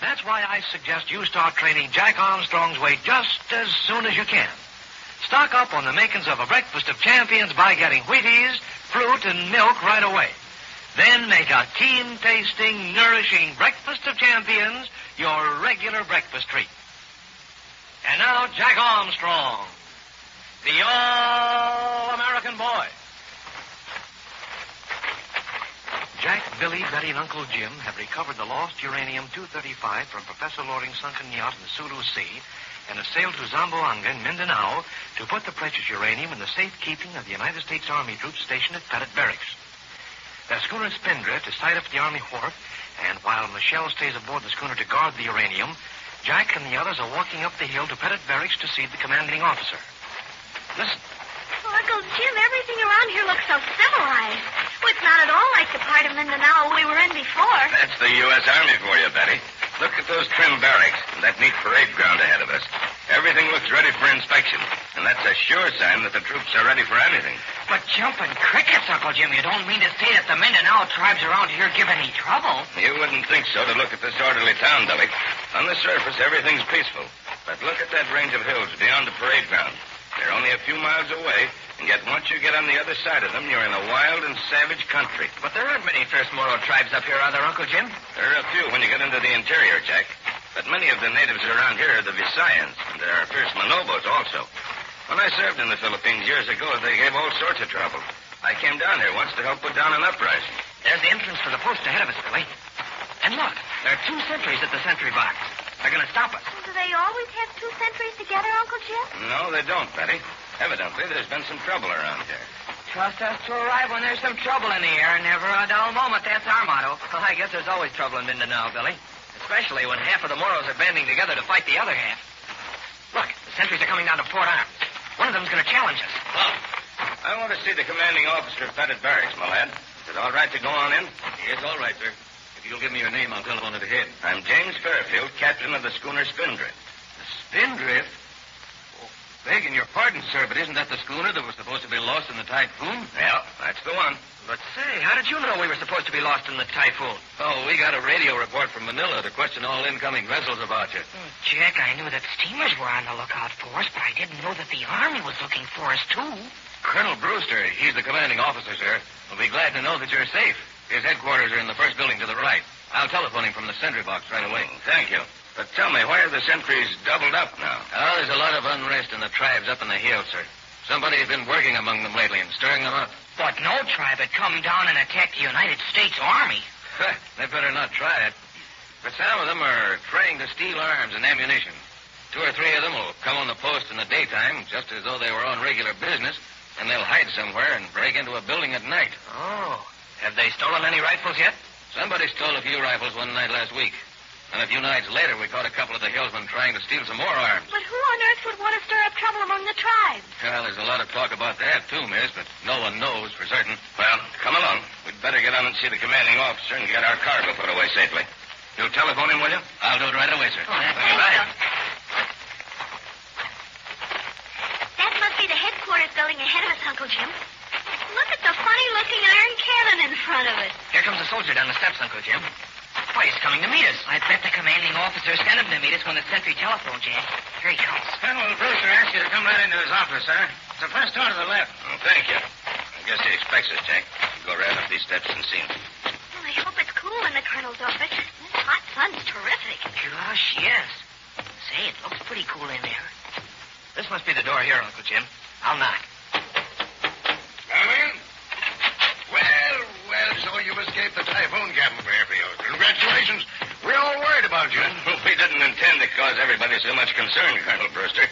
That's why I suggest you start training Jack Armstrong's way just as soon as you can. Stock up on the makings of a breakfast of champions by getting Wheaties, fruit, and milk right away. Then make a keen-tasting, nourishing breakfast of champions your regular breakfast treat. And now, Jack Armstrong, the All-American Boy. Jack, Billy, Betty, and Uncle Jim have recovered the lost uranium-235 from Professor Loring's sunken yacht in the Sulu Sea and have sailed to Zamboanga in Mindanao to put the precious uranium in the safekeeping of the United States Army troops stationed at Pettit Barracks. Their schooner Spindrift is tied up at the Army wharf, and while Michelle stays aboard the schooner to guard the uranium, Jack and the others are walking up the hill to Pettit Barracks to see the commanding officer. Listen. Oh, Uncle Jim, everything around here looks so civilized. Well, it's not at all like the part of Mindanao we were in before. That's the U.S. Army for you, Betty. Look at those trim barracks and that neat parade ground ahead of us. Everything looks ready for inspection, and that's a sure sign that the troops are ready for anything. But jumping crickets, Uncle Jim, you don't mean to say that the Mindanao tribes around here give any trouble? You wouldn't think so to look at this orderly town, Billy. On the surface, everything's peaceful. But look at that range of hills beyond the parade ground. They're only a few miles away, and yet once you get on the other side of them, you're in a wild and savage country. But there aren't many First Moro tribes up here, are there, Uncle Jim? There are a few when you get into the interior, Jack. But many of the natives around here are the Visayans, and there are First Manobos also. When I served in the Philippines years ago, they gave all sorts of trouble. I came down here once to help put down an uprising. There's the entrance for the post ahead of us, Billy. And look, there are 2 sentries at the sentry box. They're going to stop us. Do they always have 2 sentries together, Uncle Jim? No, they don't, Betty. Evidently, there's been some trouble around here. Trust us to arrive when there's some trouble in the air. Never a dull moment. That's our motto. Well, I guess there's always trouble in Mindanao, Billy. Especially when half of the Moros are banding together to fight the other half. Look, the sentries are coming down to Port Arms. One of them's going to challenge us. Well, I want to see the commanding officer of Pettit Barracks, my lad. Is it all right to go on in? Yes, all right, sir. If you'll give me your name, I'll telephone it ahead. I'm James Fairfield, captain of the schooner Spindrift. The Spindrift? Oh, begging your pardon, sir, but isn't that the schooner that was supposed to be lost in the typhoon? Yeah, that's the one. But say, how did you know we were supposed to be lost in the typhoon? Oh, we got a radio report from Manila to question all incoming vessels about you. Jack, I knew that steamers were on the lookout for us, but I didn't know that the Army was looking for us, too. Colonel Brewster, he's the commanding officer, sir. We'll be glad to know that you're safe. His headquarters are in the first building to the right. I'll telephone him from the sentry box right away. Thank you. But tell me, why are the sentries doubled up now? Oh, there's a lot of unrest in the tribes up in the hills, sir. Somebody's been working among them lately and stirring them up. But no tribe had come down and attacked the United States Army. They better not try it. But some of them are trying to steal arms and ammunition. 2 or 3 of them will come on the post in the daytime, just as though they were on regular business, and they'll hide somewhere and break into a building at night. Oh. Have they stolen any rifles yet? Somebody stole a few rifles one night last week. And a few nights later, we caught a couple of the hillsmen trying to steal some more arms. But who on earth would want to stir up trouble among the tribes? Well, there's a lot of talk about that, too, miss, but no one knows for certain. Well, come along. We'd better get on and see the commanding officer and get our cargo put away safely. You'll telephone him, will you? I'll do it right away, sir. Oh, that's right. That must be the headquarters building ahead of us, Uncle Jim. Look at the funny-looking iron cannon in front of it. Here comes a soldier down the steps, Uncle Jim. Why, he's coming to meet us. I bet the commanding officer sent him to meet us when the sentry telephoned, Jack. Here he comes. Colonel Brewster asked you to come right into his office, sir. It's the first door to the left. Oh, thank you. I guess he expects us, Jack. We'll go right up these steps and see him. Well, I hope it's cool in the colonel's office. This hot sun's terrific. Gosh, yes. Say, it looks pretty cool in there. This must be the door here, Uncle Jim. I'll knock. Come in. Well, so you've escaped the typhoon, Captain Fairfield. Congratulations. We're all worried about you. Well, we didn't intend to cause everybody so much concern, Colonel Brewster.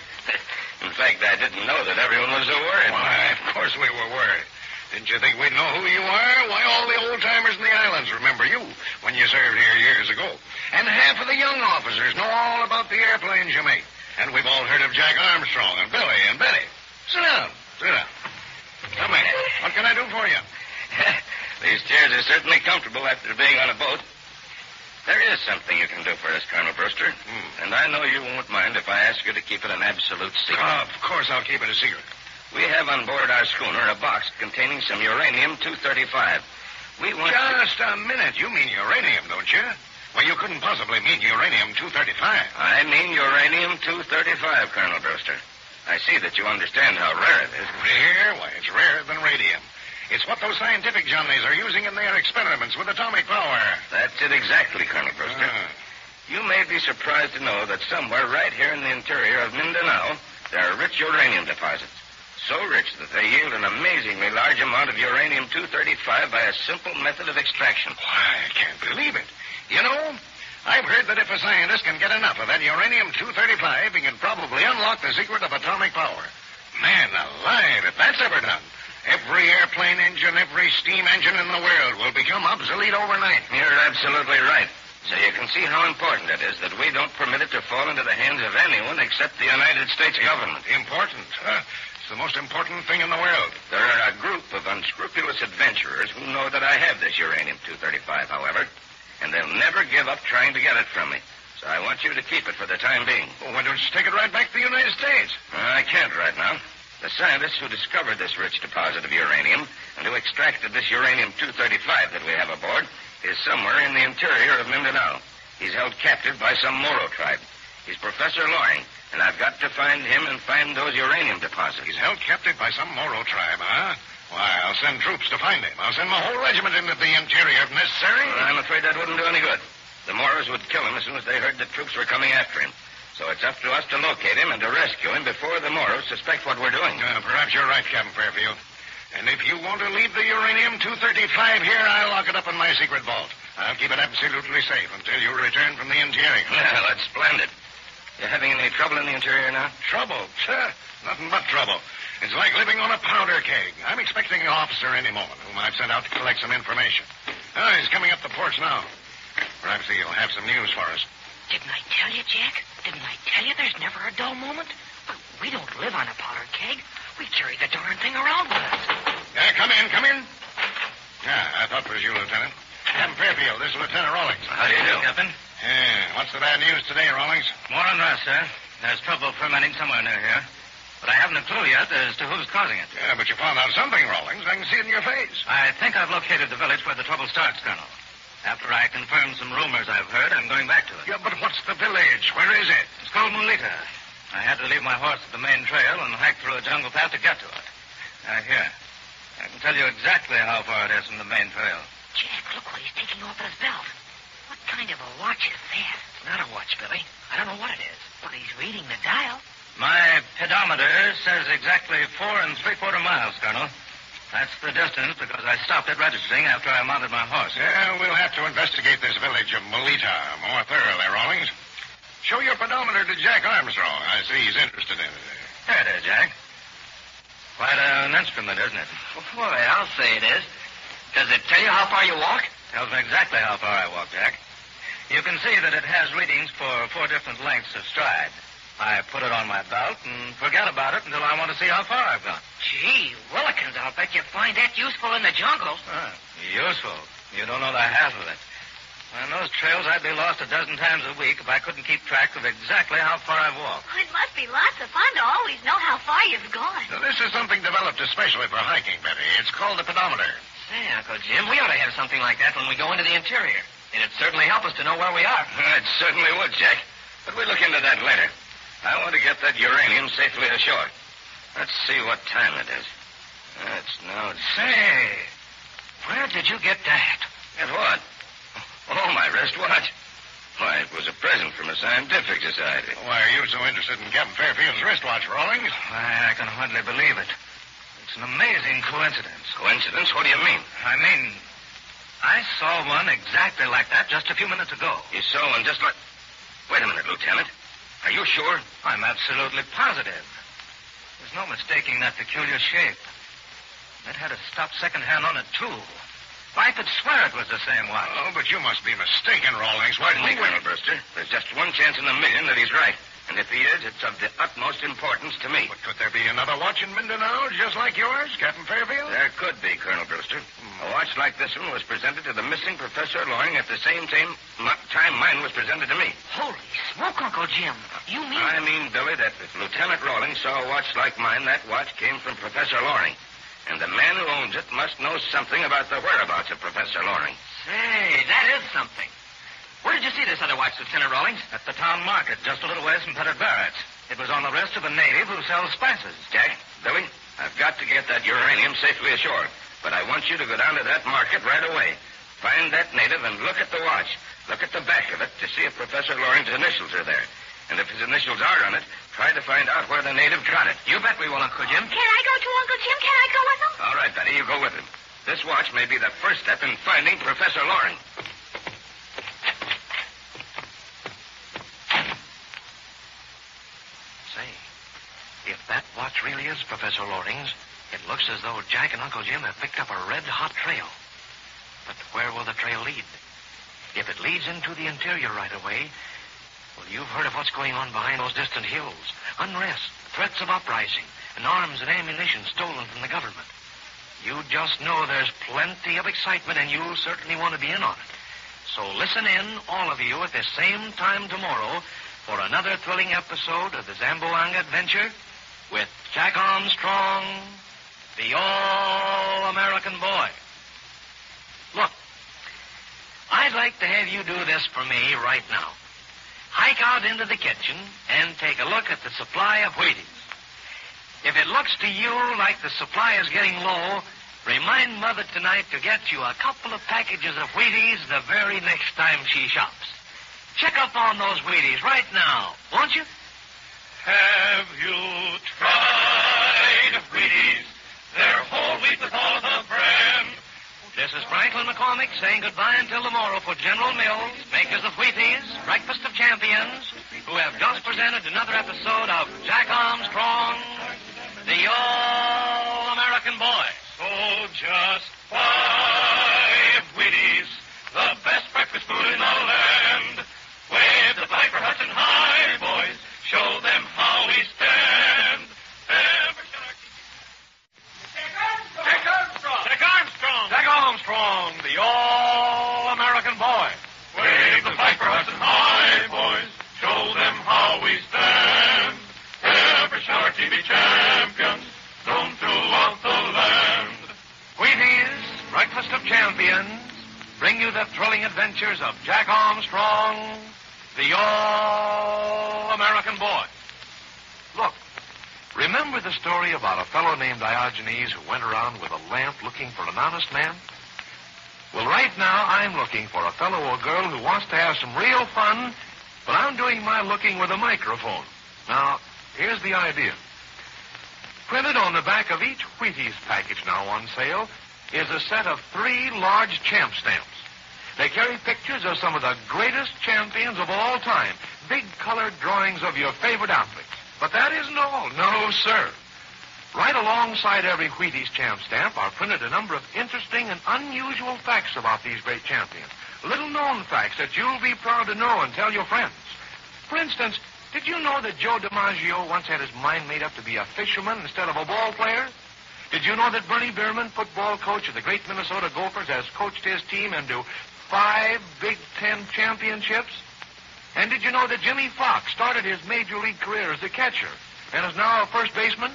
In fact, I didn't know that everyone was so worried. Why, of course we were worried. Didn't you think we'd know who you are? Why, all the old-timers in the islands remember you when you served here years ago. And half of the young officers know all about the airplanes you make. And we've all heard of Jack Armstrong and Billy and Betty. Sit down. Come in. What can I do for you? These chairs are certainly comfortable after being on a boat. There is something you can do for us, Colonel Brewster. And I know you won't mind if I ask you to keep it an absolute secret. Of course I'll keep it a secret. We have on board our schooner a box containing some uranium-235. We want Just a minute. You mean uranium, don't you? Well, you couldn't possibly mean uranium-235. I mean uranium-235, Colonel Brewster. I see that you understand how rare it is. Rare? Why, it's rarer than radium. It's what those scientific Johnnies are using in their experiments with atomic power. That's it exactly, Colonel Brewster. You may be surprised to know that somewhere right here in the interior of Mindanao, there are rich uranium deposits. So rich that they yield an amazingly large amount of uranium-235 by a simple method of extraction. Why, I can't believe it. You know, I've heard that if a scientist can get enough of that uranium-235, he can probably unlock the secret of atomic power. Man alive, if that's ever done, every airplane engine, every steam engine in the world will become obsolete overnight. You're absolutely right. So you can see how important it is that we don't permit it to fall into the hands of anyone except the United States government. Important, huh? It's the most important thing in the world. There are a group of unscrupulous adventurers who know that I have this uranium-235, however, and they'll never give up trying to get it from me. So I want you to keep it for the time being. Well, why don't you take it right back to the United States? I can't right now. The scientist who discovered this rich deposit of uranium and who extracted this uranium-235 that we have aboard is somewhere in the interior of Mindanao. He's held captive by some Moro tribe. He's Professor Loring, and I've got to find him and find those uranium deposits. He's held captive by some Moro tribe, huh? Why, I'll send troops to find him. I'll send my whole regiment into the interior if necessary. Well, I'm afraid that wouldn't do any good. The Moros would kill him as soon as they heard that troops were coming after him. So it's up to us to locate him and to rescue him before the Moros suspect what we're doing. Perhaps you're right, Captain Fairfield. And if you want to leave the uranium-235 here, I'll lock it up in my secret vault. I'll keep it absolutely safe until you return from the interior. Well, that's splendid. You having any trouble in the interior now? Trouble? Nothing but trouble. It's like living on a powder keg. I'm expecting an officer any moment whom I've sent out to collect some information. He's coming up the porch now. Perhaps he'll have some news for us. Didn't I tell you, Jack? Didn't I tell you there's never a dull moment? We don't live on a powder keg. We carry the darn thing around with us. Come in. I thought it was you, Lieutenant. Captain Fairfield, this is Lieutenant Rawlings. How do you do, Captain? What's the bad news today, Rawlings? More unrest, sir. There's trouble fermenting somewhere near here. But I haven't a clue yet as to who's causing it. Yeah, but you found out something, Rawlings. I can see it in your face. I think I've located the village where the trouble starts, Colonel. After I confirm some rumors I've heard, I'm going back to it. Yeah, but what's the village? Where is it? It's called Mulita. I had to leave my horse at the main trail and hike through a jungle path to get to it. Here. I can tell you exactly how far it is from the main trail. Jack, look what he's taking off his belt. What kind of a watch is that? It's not a watch, Billy. I don't know what it is. But he's reading the dial. My pedometer says exactly 4 3/4 miles, Colonel. That's the distance because I stopped it registering after I mounted my horse. Yeah, we'll have to investigate this village of Mulita more thoroughly, Rawlings. Show your pedometer to Jack Armstrong. I see he's interested in it. There it is, Jack. Quite an instrument, isn't it? Boy, I'll say it is. Does it tell you how far you walk? Tells me exactly how far I walk, Jack. You can see that it has readings for 4 different lengths of stride. I put it on my belt and forget about it until I want to see how far I've gone. Gee, Willikins, I'll bet you find that useful in the jungle. Useful. You don't know the half of it. On those trails, I'd be lost a dozen times a week if I couldn't keep track of exactly how far I've walked. It must be lots of fun to always know how far you've gone. Now, this is something developed especially for hiking, Betty. It's called the pedometer. Say, Uncle Jim, we ought to have something like that when we go into the interior. It'd certainly help us to know where we are. It certainly would, Jack. But we'll look into that later. I want to get that uranium safely ashore. Let's see what time it is. It's now... Say, where did you get that? Get what? Oh, my wristwatch. Why, it was a present from a scientific society. Why are you so interested in Captain Fairfield's wristwatch, Rawlings? I can hardly believe it. It's an amazing coincidence. Coincidence? What do you mean? I mean, I saw one exactly like that just a few minutes ago. You saw one just like... Wait a minute, Lieutenant. Are you sure? I'm absolutely positive. There's no mistaking that peculiar shape. It had a stop second hand on it, too. I could swear it was the same watch. Oh, but you must be mistaken, Rawlings. Pardon me, Colonel Brewster. There's just one chance in a million that he's right. And if he is, it's of the utmost importance to me. But could there be another watch in Mindanao just like yours, Captain Fairfield? There could be, Colonel Brewster. A watch like this one was presented to the missing Professor Loring at the same time mine was presented to me. Holy smoke, Uncle Jim. You mean... I mean, Billy, that if Lieutenant Rawlings saw a watch like mine, that watch came from Professor Loring. And the man who owns it must know something about the whereabouts of Professor Loring. Say, that is something. Where did you see this other watch, Lieutenant Rawlings? At the town market, just a little ways from Pettit Barrett's. It was on the wrist of a native who sells spices. Jack, Billy, I've got to get that uranium safely ashore. But I want you to go down to that market right away. Find that native and look at the watch. Look at the back of it to see if Professor Loring's initials are there. And if his initials are on it, try to find out where the native got it. You bet we will, Uncle Jim. Can I go too, Uncle Jim? Can I go with him? All right, Betty, you go with him. This watch may be the first step in finding Professor Loring. Say, if that watch really is Professor Loring's, it looks as though Jack and Uncle Jim have picked up a red-hot trail. But where will the trail lead? If it leads into the interior right away, well, you've heard of what's going on behind those distant hills. Unrest, threats of uprising, and arms and ammunition stolen from the government. You just know there's plenty of excitement, and you'll certainly want to be in on it. So listen in, all of you, at the same time tomorrow for another thrilling episode of the Zamboanga Adventure with Jack Armstrong, the All-American Boy. Look, I'd like to have you do this for me right now. Hike out into the kitchen and take a look at the supply of Wheaties. If it looks to you like the supply is getting low, remind Mother tonight to get you a couple of packages of Wheaties the very next time she shops. Check up on those Wheaties right now, won't you? Have you tried Wheaties? They're whole wheat with all of the bran. This is Franklin McCormick saying goodbye until tomorrow for General Mills, makers of Wheaties, Breakfast of Champions, who have just presented another episode of Jack Armstrong, the All-American Boy. So just 5 Wheaties, the best breakfast food in the land. Wave the Piper Hudson high, boys. Show them how we stand. Ever shall our Jack Armstrong! Jack Armstrong! Jack Armstrong, the All-American Boy. Wave the Piper Hudson high, boys. Show them how we stand. Ever shall our team be champions, known throughout the land. Wheaties, Breakfast of Champions, bring you the thrilling adventures of Jack Armstrong, the All-American Boy. Look, remember the story about a fellow named Diogenes who went around with a lamp looking for an honest man? Well, right now I'm looking for a fellow or girl who wants to have some real fun, but I'm doing my looking with a microphone. Now, here's the idea. Printed on the back of each Wheaties package now on sale is a set of 3 large champ stamps. They carry pictures of some of the greatest champions of all time, big colored drawings of your favorite outfits. But that isn't all. No, sir. Right alongside every Wheaties champ stamp are printed a number of interesting and unusual facts about these great champions. little-known facts that you'll be proud to know and tell your friends. For instance, did you know that Joe DiMaggio once had his mind made up to be a fisherman instead of a ball player? Did you know that Bernie Bierman, football coach of the great Minnesota Gophers, has coached his team into 5 Big Ten championships? And did you know that Jimmy Fox started his major league career as a catcher and is now a first baseman?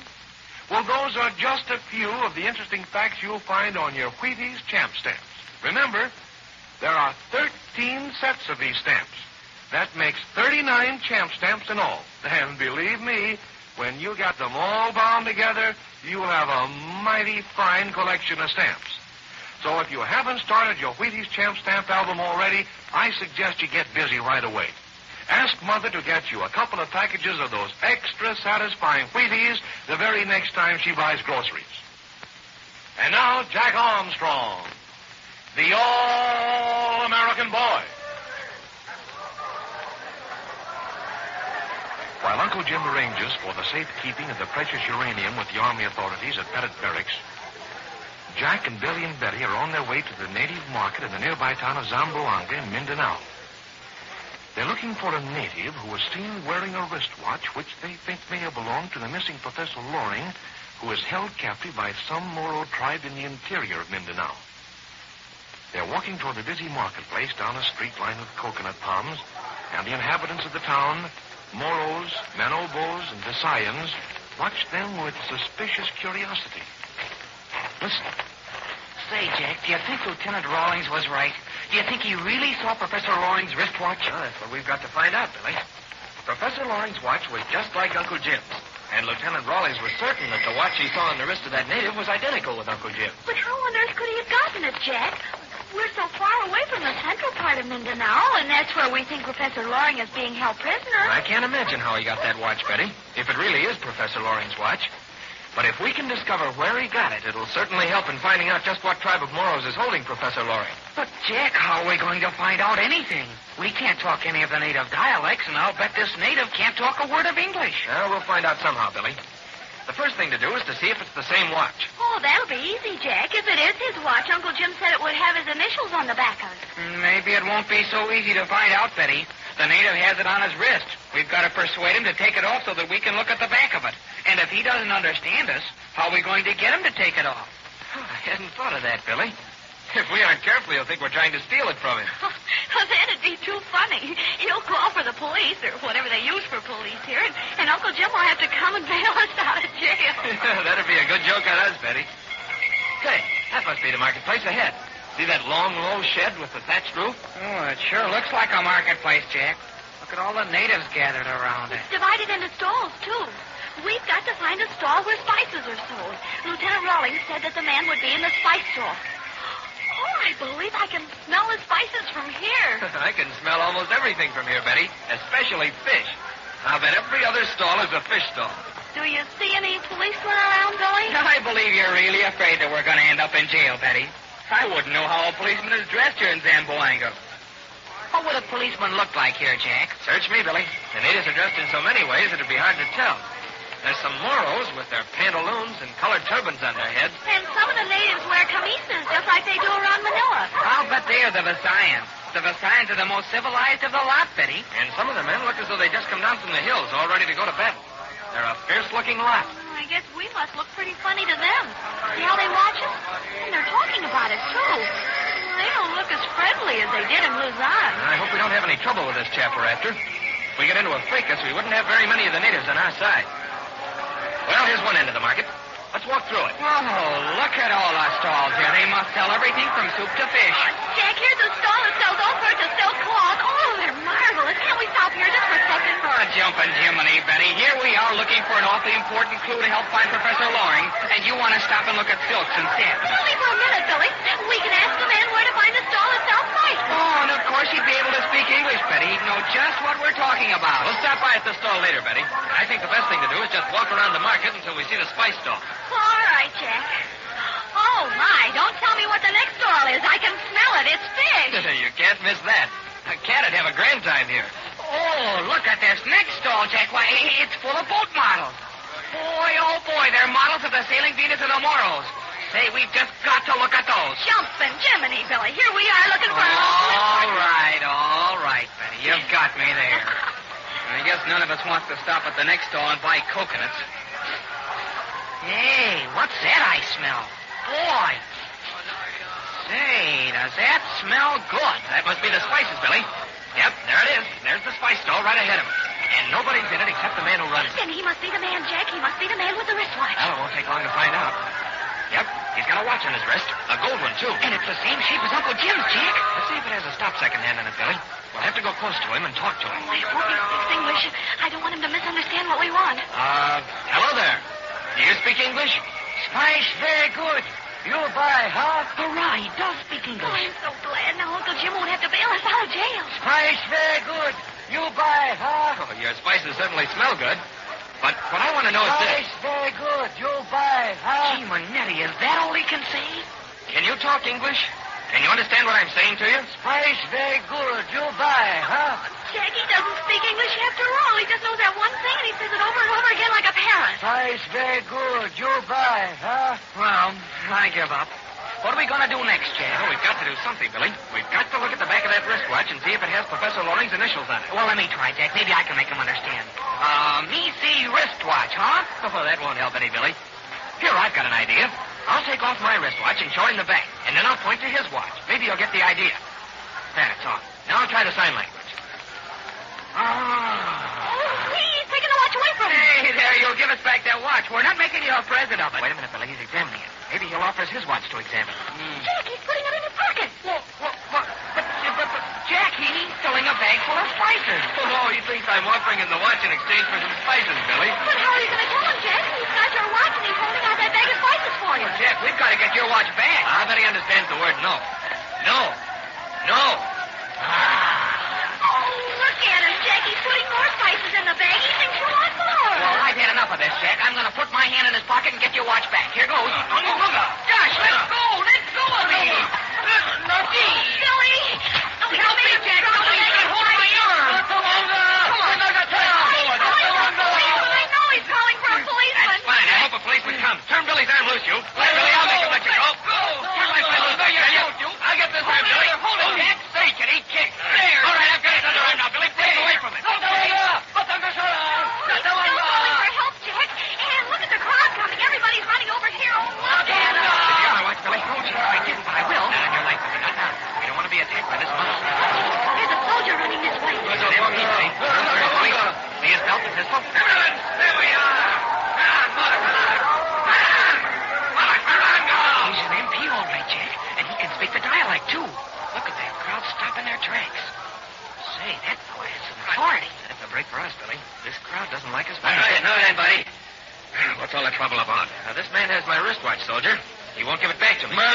Well, those are just a few of the interesting facts you'll find on your Wheaties champ stamps. Remember, there are 13 sets of these stamps. That makes 39 champ stamps in all. And believe me, when you got them all bound together, you'll have a mighty fine collection of stamps. So if you haven't started your Wheaties champ stamp album already, I suggest you get busy right away. Ask Mother to get you a couple of packages of those extra satisfying Wheaties the very next time she buys groceries. And now, Jack Armstrong, the All-American Boy. While Uncle Jim arranges for the safekeeping of the precious uranium with the Army authorities at Pettit Barracks, Jack and Billy and Betty are on their way to the native market in the nearby town of Zamboanga in Mindanao. They're looking for a native who was seen wearing a wristwatch which they think may have belonged to the missing Professor Loring, who is held captive by some Moro tribe in the interior of Mindanao. They're walking toward the busy marketplace down a street lined with coconut palms, and the inhabitants of the town, Moros, Manobos, and Visayans, watch them with suspicious curiosity. Listen. Say, Jack, do you think Lieutenant Rawlings was right? Do you think he really saw Professor Loring's wristwatch? That's what we've got to find out, Billy. Professor Loring's watch was just like Uncle Jim's. And Lieutenant Rawlings was certain that the watch he saw on the wrist of that native was identical with Uncle Jim's. But how on earth could he have gotten it, Jack? We're so far away from the central part of Mindanao, and that's where we think Professor Loring is being held prisoner. I can't imagine how he got that watch, Betty, if it really is Professor Loring's watch. But if we can discover where he got it, it'll certainly help in finding out just what tribe of Moros is holding Professor Loring. But, Jack, how are we going to find out anything? We can't talk any of the native dialects, and I'll bet this native can't talk a word of English. Well, we'll find out somehow, Billy. The first thing to do is to see if it's the same watch. Oh, that'll be easy, Jack. If it is his watch, Uncle Jim said it would have his initials on the back of it. Maybe it won't be so easy to find out, Betty. The native has it on his wrist. We've got to persuade him to take it off so that we can look at the back of it. And if he doesn't understand us, how are we going to get him to take it off? I hadn't thought of that, Billy. If we aren't careful, he'll think we're trying to steal it from him. Oh, that'd be too funny. He'll call for the police, or whatever they use for police here, and Uncle Jim will have to come and bail us out of jail. That'd be a good joke on us, Betty. Say, that must be the marketplace ahead. See that long, low shed with the thatched roof? Oh, it sure looks like a marketplace, Jack. Look at all the natives gathered around it. It's divided into stalls, too. We've got to find a stall where spices are sold. Lieutenant Rawlings said that the man would be in the spice store. Oh, I believe I can smell the spices from here. I can smell almost everything from here, Betty, especially fish. I'll bet every other stall is a fish stall. Do you see any policemen around, Billy? I believe you're really afraid that we're going to end up in jail, Betty. I wouldn't know how a policeman is dressed here in Zamboanga. What would a policeman look like here, Jack? Search me, Billy. The natives are dressed in so many ways it'd be hard to tell. There's some Moros with their pantaloons and colored turbans on their heads. And some of the natives wear camisas just like they do around Manila. I'll bet they are the Visayans. The Visayans are the most civilized of the lot, Betty. And some of the men look as though they just come down from the hills, all ready to go to bed. They're a fierce-looking lot. I guess we must look pretty funny to them. See how they watch us? And they're talking about us, too. They don't look as friendly as they did in Luzon. I hope we don't have any trouble with this chap we're after. If we get into a fracas, we wouldn't have very many of the natives on our side. Well, here's one end of the market. Let's walk through it. Oh, look at all our stalls here. They must sell everything from soup to fish. Jack, here's a stall that sells all sorts of silk cloth. Oh, they're marvelous. Can't we stop here just for a second? Oh, jumping Jiminy, Betty. Here we are looking for an awfully important clue to help find Professor Loring, and you want to stop and look at silks and satins. Only for a minute, Billy. We can ask the man where to find the stall that sells spice. Oh, and of course he'd be able to speak English, Betty. He'd know just what we're talking about. We'll stop by at the stall later, Betty. I think the best thing to do is just walk around the market until we see the spice stall. All right, Jack. Oh, my. Don't tell me what the next stall is. I can smell it. It's fish. You can't miss that. A cat'd have a grand time here. Oh, look at this next stall, Jack. Why, it's full of boat models. Boy, oh, boy, they're models of the sailing Venus and the Moros. Say, we've just got to look at those. Jumping Jiminy, Billy. Here we are looking for... Oh, guess none of us wants to stop at the next stall and buy coconuts. Hey, what's that I smell? Boy. Say, does that smell good? That must be the spices, Billy. Yep, there it is. There's the spice store right ahead of him. And nobody's in it except the man who runs it. Then he must be the man, Jack. He must be the man with the wristwatch. Well, it won't take long to find out. Yep, he's got a watch on his wrist. A gold one, too. And it's the same shape as Uncle Jim's, Jack. Let's see if it has a stop second hand on it, Billy. We'll have to go close to him and talk to him. Oh, I hope he speaks English. I don't want him to misunderstand what we want. Hello there. Do you speak English? Spice very good. You buy, huh? Hurrah, he does speak English. Oh, I'm so glad. Now Uncle Jim won't have to bail us out of jail. Spice very good. You buy, huh? Oh, your spices certainly smell good. But what I want to know is this. Spice very good. You buy, huh? Gee, Manetti, is that all he can say? Can you talk English? Can you understand what I'm saying to you? Spice very good. You buy, huh? Jackie doesn't speak English after all. He just knows that one thing, and he says it over and over again like a parrot. Spice very good. You buy, huh? Well, I give up. What are we going to do next, Jack? Well, we've got to do something, Billy. We've got to look at the back of that wristwatch and see if it has Professor Loring's initials on it. Well, let me try, Jack. Maybe I can make him understand. Me see wristwatch, huh? Oh, that won't help any, Billy. Here, I've got an idea. I'll take off my wristwatch and show him the back, and then I'll point to his watch. Maybe he'll get the idea. There, it's on. Now I'll try the sign language. Oh, he's taking the watch away from him. Hey, there, you'll give us back that watch. We're not making you a present of it. Wait a minute, Billy. He's examining it. Maybe he'll offer us his watch to examine. Jack, he's putting it in his pocket. But, Jack, he's filling a bag full of spices. Oh, he thinks I'm offering him the watch in exchange for some spices, Billy. But how are you going to tell him, Jack? He's got your watch and he's holding out that bag of spices for you. Well, Jack, we've got to get your watch back. I bet he understands the word no. No. No. Oh, look at him, Jack. He's putting more spices in the bag. He thinks you want more. Well, I've had enough of this, Jack. I'm going to put my hand in his pocket and get your watch back. Here goes. Josh, let go. Let go of me. Billy. Help me, Jack. Help me. Hold my arm. Come on. I know he's calling for a policeman. That's fine. I hope a policeman comes. Turn Billy's arm loose, you. Billy, I'll make him let you go. Turn my arm loose. I'll get this arm, Billy. Hold it, Jack. Say, can he kick? There. All right, I've got his other arm now, Billy. Break away from it. He's calling for help, Jack. And look at the crowd coming. Everybody's running over here. Oh, look at him. Did you hear my watch, Billy? Oh, gee, I didn't, but I will. Not on your life, Billy. Not now. We don't want to be attacked by this monster. There's a soldier running this way. Good, so easy. See his belt and pistol? There we are. He's an MP, all right, Jack. And he can speak the dialect, too. Look at that crowd stopping their tracks. Say, that boy has some authority. That's a break for us, Billy. This crowd doesn't like us. All right, now then, buddy. What's all the trouble about? Now, this man has my wristwatch, soldier. He won't give it back to me. I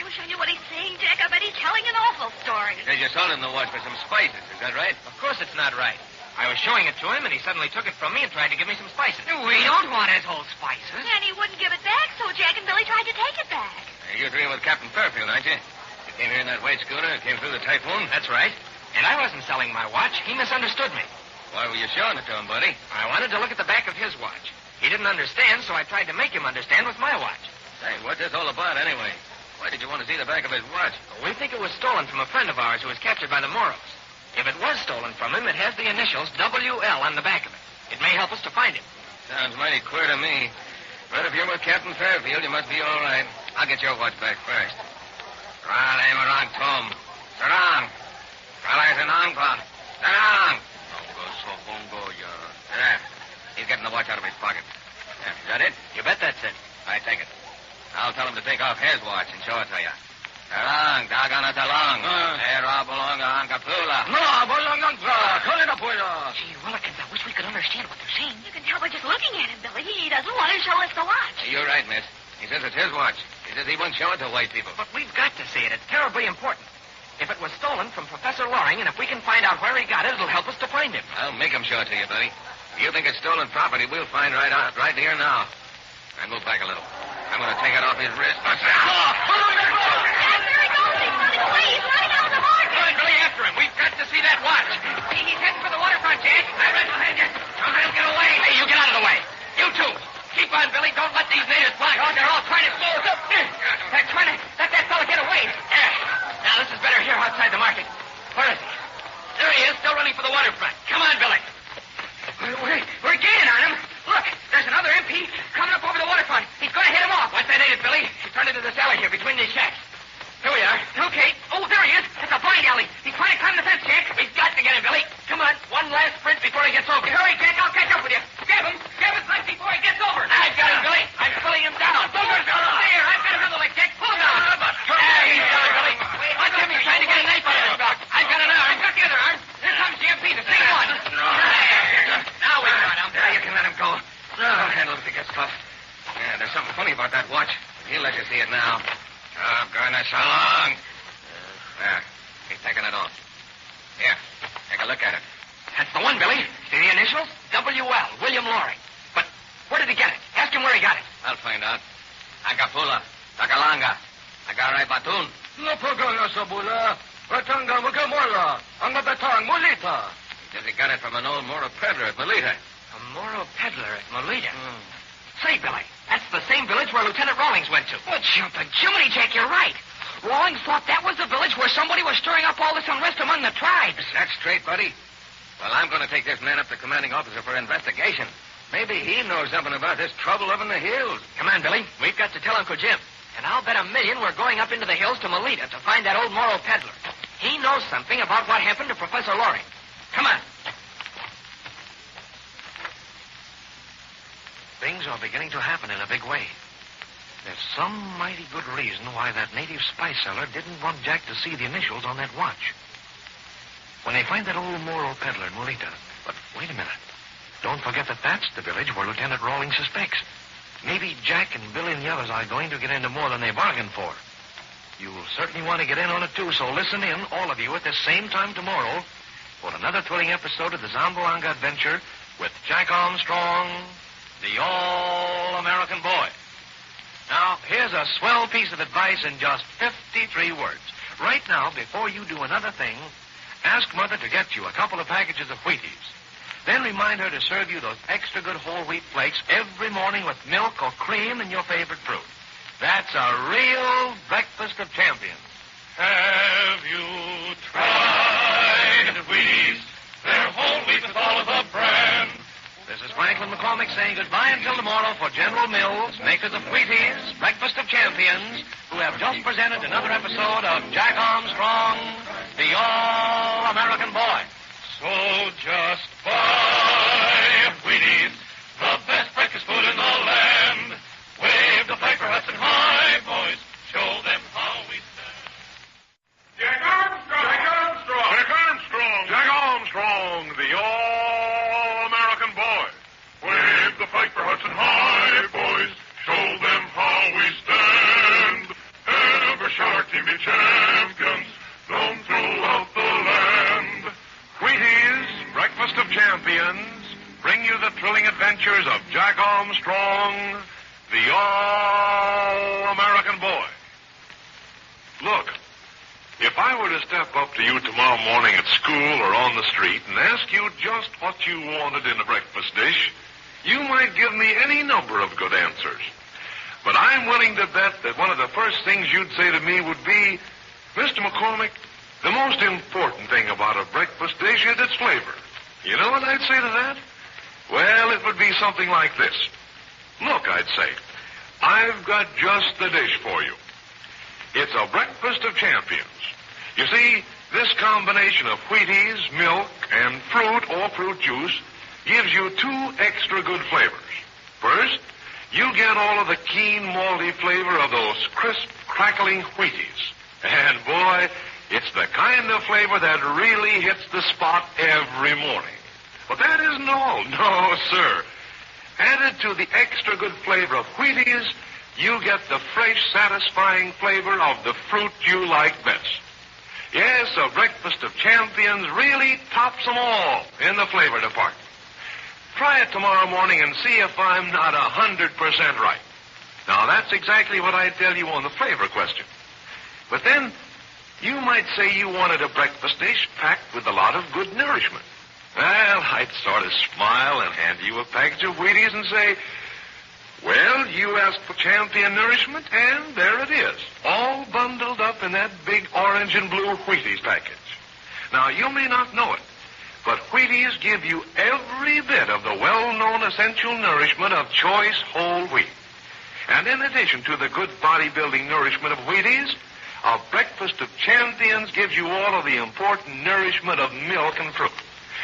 wish I knew what he's saying, Jack. I bet he's telling an awful story. Because you sold him the watch for some spices, is that right? Of course it's not right. I was showing it to him, and he suddenly took it from me and tried to give me some spices. We don't want his whole spices. And he wouldn't give it back, so Jack and Billy tried to take it back. You're dealing with Captain Fairfield, aren't you? You came here in that white schooner and came through the typhoon? That's right. And I wasn't selling my watch. He misunderstood me. Why were you showing it to him, buddy? I wanted to look at the back of his watch. He didn't understand, so I tried to make him understand with my watch. Say, what's this all about, anyway? Why did you want to see the back of his watch? We think it was stolen from a friend of ours who was captured by the Moros. If it was stolen from him, it has the initials WL on the back of it. It may help us to find him. Sounds mighty queer to me. But if you're with Captain Fairfield, you must be all right. I'll get your watch back first. Rale marang tom. Sarang. Rale zanangpa. Sarang. There. He's getting the watch out of his pocket. Yeah, is that it? You bet that's it. I take it. I'll tell him to take off his watch and show it to you. Sarang, dagana talong. Era bolonga angapula. Gee, Willikins, I wish we could understand what they're saying. You can tell by just looking at him, Billy. He doesn't want to show us the watch. You're right, miss. He says it's his watch. He says he won't show it to white people. But we've got to see it. It's terribly important. If it was stolen from Professor Loring, and if we can find out where he got it, it'll help us to find him. I'll make him show it to you, buddy. If you think it's stolen property, we'll find right out, right here now. And move back a little. I'm going to take it off his wrist. There he goes. He's running away. He's running out of the market. Come on, Billy, after him. We've got to see that watch. He's heading for the waterfront, Jack. All right, behind you. Don't let him get away. Hey, you get out of the way. You too. Keep on, Billy. Don't let these natives block out. They're all trying to slow us up. They're trying to let that fella get away. Now, this is better here outside the market. Where is he? turned into this alley here between these shacks. Here we are. Okay. Oh, there he is. It's a blind alley. He's trying to climb the fence, Jack. We've got to get him, Billy. Come on. One last sprint before he gets over. Hurry, Jack. I'll catch up with you. Grab him. Grab his leg before he gets over. I've got him, Billy. I'm pulling him down. There. I've got another leg, Jack. Pull him down. He's got it, Billy. Watch him. He's trying to get a knife out of his back. I've got an arm. I've got the other arm. Here comes GMP, the same one. Now we got him. Now you can let him go. I'll handle it if he gets tough. Yeah, there's something funny about that watch. He'll let you see it now. Oh, goodness, so long. There. He's taking it off. Here, take a look at it. That's the one, Billy. See the initials? W.L., William Loring. But where did he get it? Ask him where he got it. I'll find out. Agapula, Tagalanga, Agaray Batun. No pagana sa bula. Ratanga magamola. Ang mabatang Molita. He says he got it from an old Moro peddler at Melita. A Moro peddler at Melita? Say, Billy, that's the same village where Lieutenant Rawlings went to. Oh, jumping Jiminy, Jack, you're right. Rawlings thought that was the village where somebody was stirring up all this unrest among the tribes. That's straight, buddy. Well, I'm going to take this man up to commanding officer for investigation. Maybe he knows something about this trouble up in the hills. Come on, Billy. We've got to tell Uncle Jim. And I'll bet $1,000,000 we're going up into the hills to Melita to find that old Moro peddler. He knows something about what happened to Professor Loring. Come on. Things are beginning to happen in a big way. There's some mighty good reason why that native spice seller didn't want Jack to see the initials on that watch. When they find that old Moro peddler in Melita. But wait a minute. Don't forget that that's the village where Lieutenant Rawlings suspects. Maybe Jack and Billy and the others are going to get into more than they bargained for. You'll certainly want to get in on it, too, so listen in, all of you, at the same time tomorrow for another thrilling episode of the Zamboanga Adventure with Jack Armstrong, the All-American Boy. Now, here's a swell piece of advice in just 53 words. Right now, before you do another thing, ask Mother to get you a couple of packages of Wheaties. Then remind her to serve you those extra good whole wheat flakes every morning with milk or cream and your favorite fruit. That's a real breakfast of champions. Have you tried Wheaties? They're whole wheat with all of the bran. This is Franklin McCormick saying goodbye until tomorrow for General Mills, makers of Wheaties, Breakfast of Champions, who have just presented another episode of Jack Armstrong, the All-American Boy. So just buy Wheaties, the best breakfast food in the land. Wave the flag for Hudson High, boys. Show them how we stand. Jack Armstrong! Jack Armstrong! Jack Armstrong! Jack Armstrong, the All-American Boy. Wave the flag for Hudson High, boys. Show them how we stand. Ever sure team be champions, known throughout the land. Wheaties, Breakfast of Champions, bring you the thrilling adventures of Jack Armstrong, the All-American Boy. Look, if I were to step up to you tomorrow morning at school or on the street and ask you just what you wanted in a breakfast dish, you might give me any number of good answers. But I'm willing to bet that one of the first things you'd say to me would be, Mr. McCormick, the most important thing about a breakfast dish is its flavor. You know what I'd say to that? Well, it would be something like this. Look, I'd say, I've got just the dish for you. It's a breakfast of champions. You see, this combination of Wheaties, milk, and fruit or fruit juice gives you two extra good flavors. First, you get all of the keen, malty flavor of those crisp, crackling Wheaties. And, boy, it's the kind of flavor that really hits the spot every morning. But that isn't all. No, sir. Added to the extra good flavor of Wheaties, you get the fresh, satisfying flavor of the fruit you like best. Yes, a breakfast of champions really tops them all in the flavor department. Try it tomorrow morning and see if I'm not 100% right. Now, that's exactly what I tell you on the flavor question. But then, you might say you wanted a breakfast dish packed with a lot of good nourishment. Well, I'd sort of smile and hand you a package of Wheaties and say, well, you asked for champion nourishment, and there it is, all bundled up in that big orange and blue Wheaties package. Now, you may not know it, but Wheaties give you every bit of the well-known essential nourishment of choice whole wheat. And in addition to the good bodybuilding nourishment of Wheaties, a breakfast of champions gives you all of the important nourishment of milk and fruit.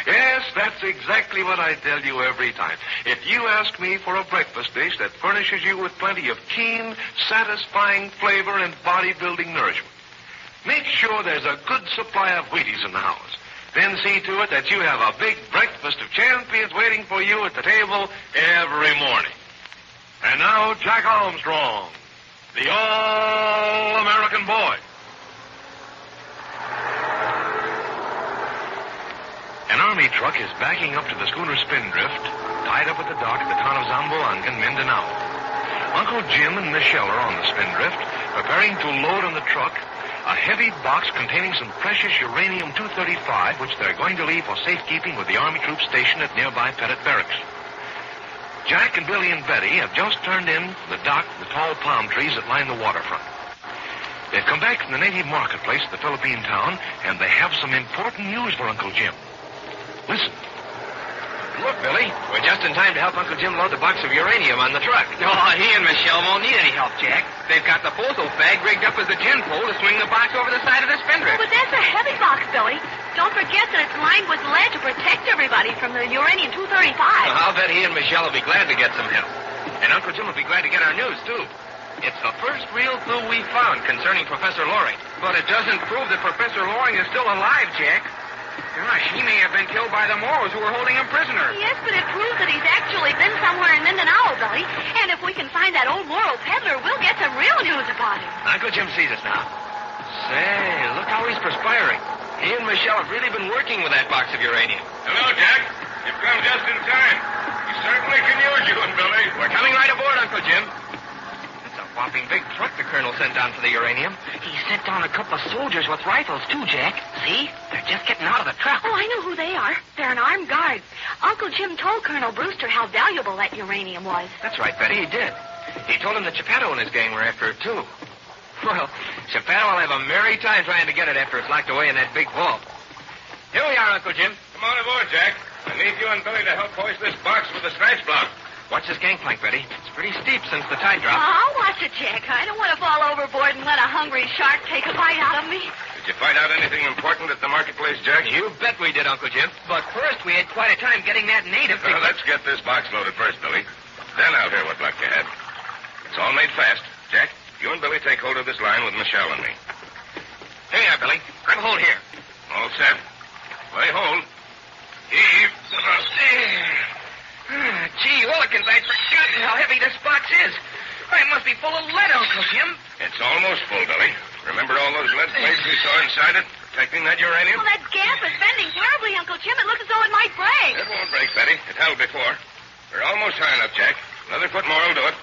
Yes, that's exactly what I tell you every time. If you ask me for a breakfast dish that furnishes you with plenty of keen, satisfying flavor and bodybuilding nourishment, make sure there's a good supply of Wheaties in the house. Then see to it that you have a big breakfast of champions waiting for you at the table every morning. And now, Jack Armstrong, the All-American Boy. An army truck is backing up to the schooner Spindrift, tied up at the dock at the town of Zamboanga, Mindanao. Uncle Jim and Michelle are on the Spindrift, preparing to load on the truck a heavy box containing some precious uranium-235, which they're going to leave for safekeeping with the Army troops stationed at nearby Pettit Barracks. Jack and Billy and Betty have just turned in from the dock the tall palm trees that line the waterfront. They've come back from the native marketplace at the Philippine town, and they have some important news for Uncle Jim. Listen. Look, Billy, we're just in time to help Uncle Jim load the box of uranium on the truck. Oh, he and Michelle won't need any help, Jack. They've got the photo bag rigged up as a gin pole to swing the box over the side of the Spindrift. Oh, but that's a heavy box, Billy. Don't forget that it's lined with lead to protect everybody from the uranium-235. I'll bet he and Michelle will be glad to get some help. And Uncle Jim will be glad to get our news, too. It's the first real clue we found concerning Professor Loring. But it doesn't prove that Professor Loring is still alive, Jack. Gosh, he may have been killed by the Moros who were holding him prisoner. Yes, but it proves that he's actually been somewhere in Mindanao, Billy. And if we can find that old Moro peddler, we'll get some real news about him. Uncle Jim sees us now. Say, look how he's perspiring. He and Michelle have really been working with that box of uranium. Hello, Jack. You've come just in time. We certainly can use you and Billy. We're coming right aboard, Uncle Jim. That's a whopping big truck the Colonel sent down for the uranium. He sent down a couple of soldiers with rifles, too, Jack. See? They're just getting out of the truck. Oh, I know who they are. They're an armed guard. Uncle Jim told Colonel Brewster how valuable that uranium was. That's right, Betty, he did. He told him that Geppetto and his gang were after it, too. Well, Geppetto will have a merry time trying to get it after it's locked away in that big vault. Here we are, Uncle Jim. Come on aboard, Jack. I need you and Billy to help hoist this box with the stretch block. Watch this gangplank, Betty. It's pretty steep since the tide dropped. I'll watch it, Jack. I don't want to fall overboard and let a hungry shark take a bite out of me. Did you find out anything important at the marketplace, Jack? You bet we did, Uncle Jim. But first, we had quite a time getting that native Well, let's get this box loaded first, Billy. Then I'll hear what luck you had. It's all made fast. Jack, you and Billy take hold of this line with Michelle and me. Here you are, Billy. Grab a hold here. All set. Lay hold. Heave. Gee, Willikins, I'd forgotten how heavy this box is. It must be full of lead, Uncle Jim. It's almost full, Billy. Remember all those lead plates we saw inside it, protecting that uranium? Well, that gap is bending terribly, Uncle Jim. It looks as though it might break. It won't break, Betty. It held before. We're almost high enough, Jack. Another foot more will do it.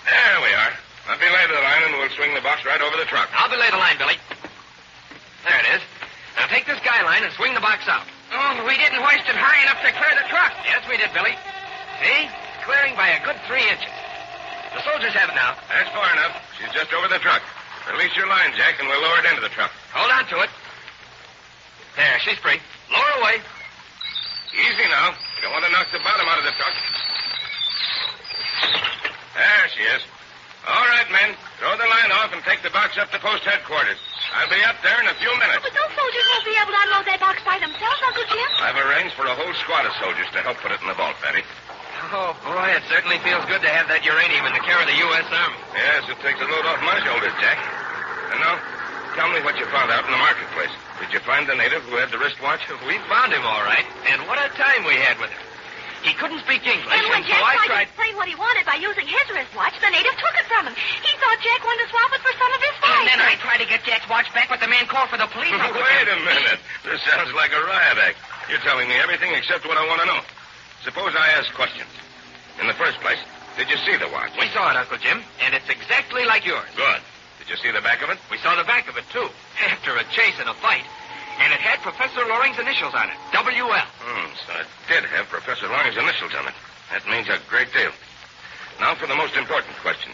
There we are. I'll belay the line, and we'll swing the box right over the truck. I'll belay the line, Billy. There it is. Now take this guy line and swing the box out. Oh, we didn't hoist it high enough to clear the truck. Yes, we did, Billy. See? Clearing by a good 3 inches. The soldiers have it now. That's far enough. She's just over the truck. Release your line, Jack, and we'll lower it into the truck. Hold on to it. There, she's free. Lower away. Easy now. You don't want to knock the bottom out of the truck. There she is. All right, men. Throw the line off and take the box up to post headquarters. I'll be up there in a few minutes. But those soldiers won't be able to unload that box by themselves, Uncle Jim. I've arranged for a whole squad of soldiers to help put it in the vault, Betty. Oh, boy, it certainly feels good to have that uranium in the care of the U.S. Army. Yes, it takes a load off my shoulders, Jack. And now, tell me what you found out in the marketplace. Did you find the native who had the wristwatch? We found him, all right. And what a time we had with him. He couldn't speak English, and when so Jack I tried to explain what he wanted by using his wristwatch, the native took it from him. He thought Jack wanted to swap it for some of his spice. And then I tried to get Jack's watch back, but the man called for the police. Wait a minute. This sounds like a riot act. You're telling me everything except what I want to know. Suppose I ask questions. In the first place, did you see the watch? We saw it, Uncle Jim, and it's exactly like yours. Good. Did you see the back of it? We saw the back of it, too, after a chase and a fight. And it had Professor Loring's initials on it, W.L. So it did have Professor Loring's initials on it. That means a great deal. Now for the most important question.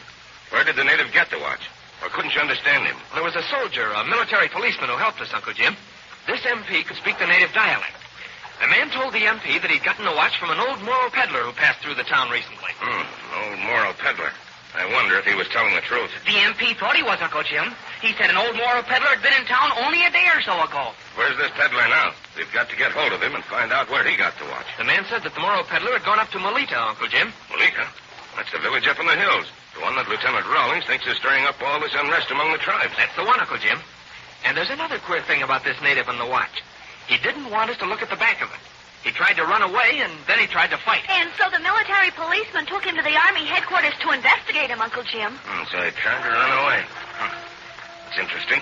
Where did the native get the watch? Or couldn't you understand him? There was a soldier, a military policeman who helped us, Uncle Jim. This MP could speak the native dialect. The man told the MP that he'd gotten the watch from an old Moro peddler who passed through the town recently. An old Moro peddler. I wonder if he was telling the truth. The MP thought he was, Uncle Jim. He said an old Moro peddler had been in town only a day or so ago. Where's this peddler now? We've got to get hold of him and find out where he got the watch. The man said that the Moro peddler had gone up to Melita, Uncle Jim. Melita? That's the village up in the hills. The one that Lieutenant Rawlings thinks is stirring up all this unrest among the tribes. That's the one, Uncle Jim. And there's another queer thing about this native on the watch. He didn't want us to look at the back of it. He tried to run away, and then he tried to fight. And so the military policeman took him to the Army headquarters to investigate him, Uncle Jim. So he tried to run away. It's interesting.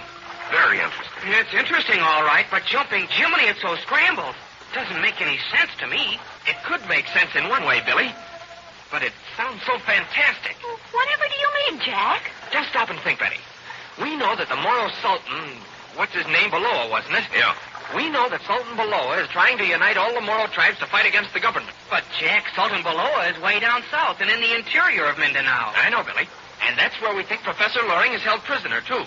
Very interesting. It's interesting, all right, but jumping Jiminy, it's so scrambled. Doesn't make any sense to me. It could make sense in one way, Billy. But it sounds so fantastic. Whatever do you mean, Jack? Just stop and think, Betty. We know that the Moro Sultan, what's his name, Baloa, wasn't it? Yeah. We know that Sultan Baloa is trying to unite all the Moro tribes to fight against the government. But, Jack, Sultan Baloa is way down south and in the interior of Mindanao. I know, Billy. And that's where we think Professor Loring is held prisoner, too.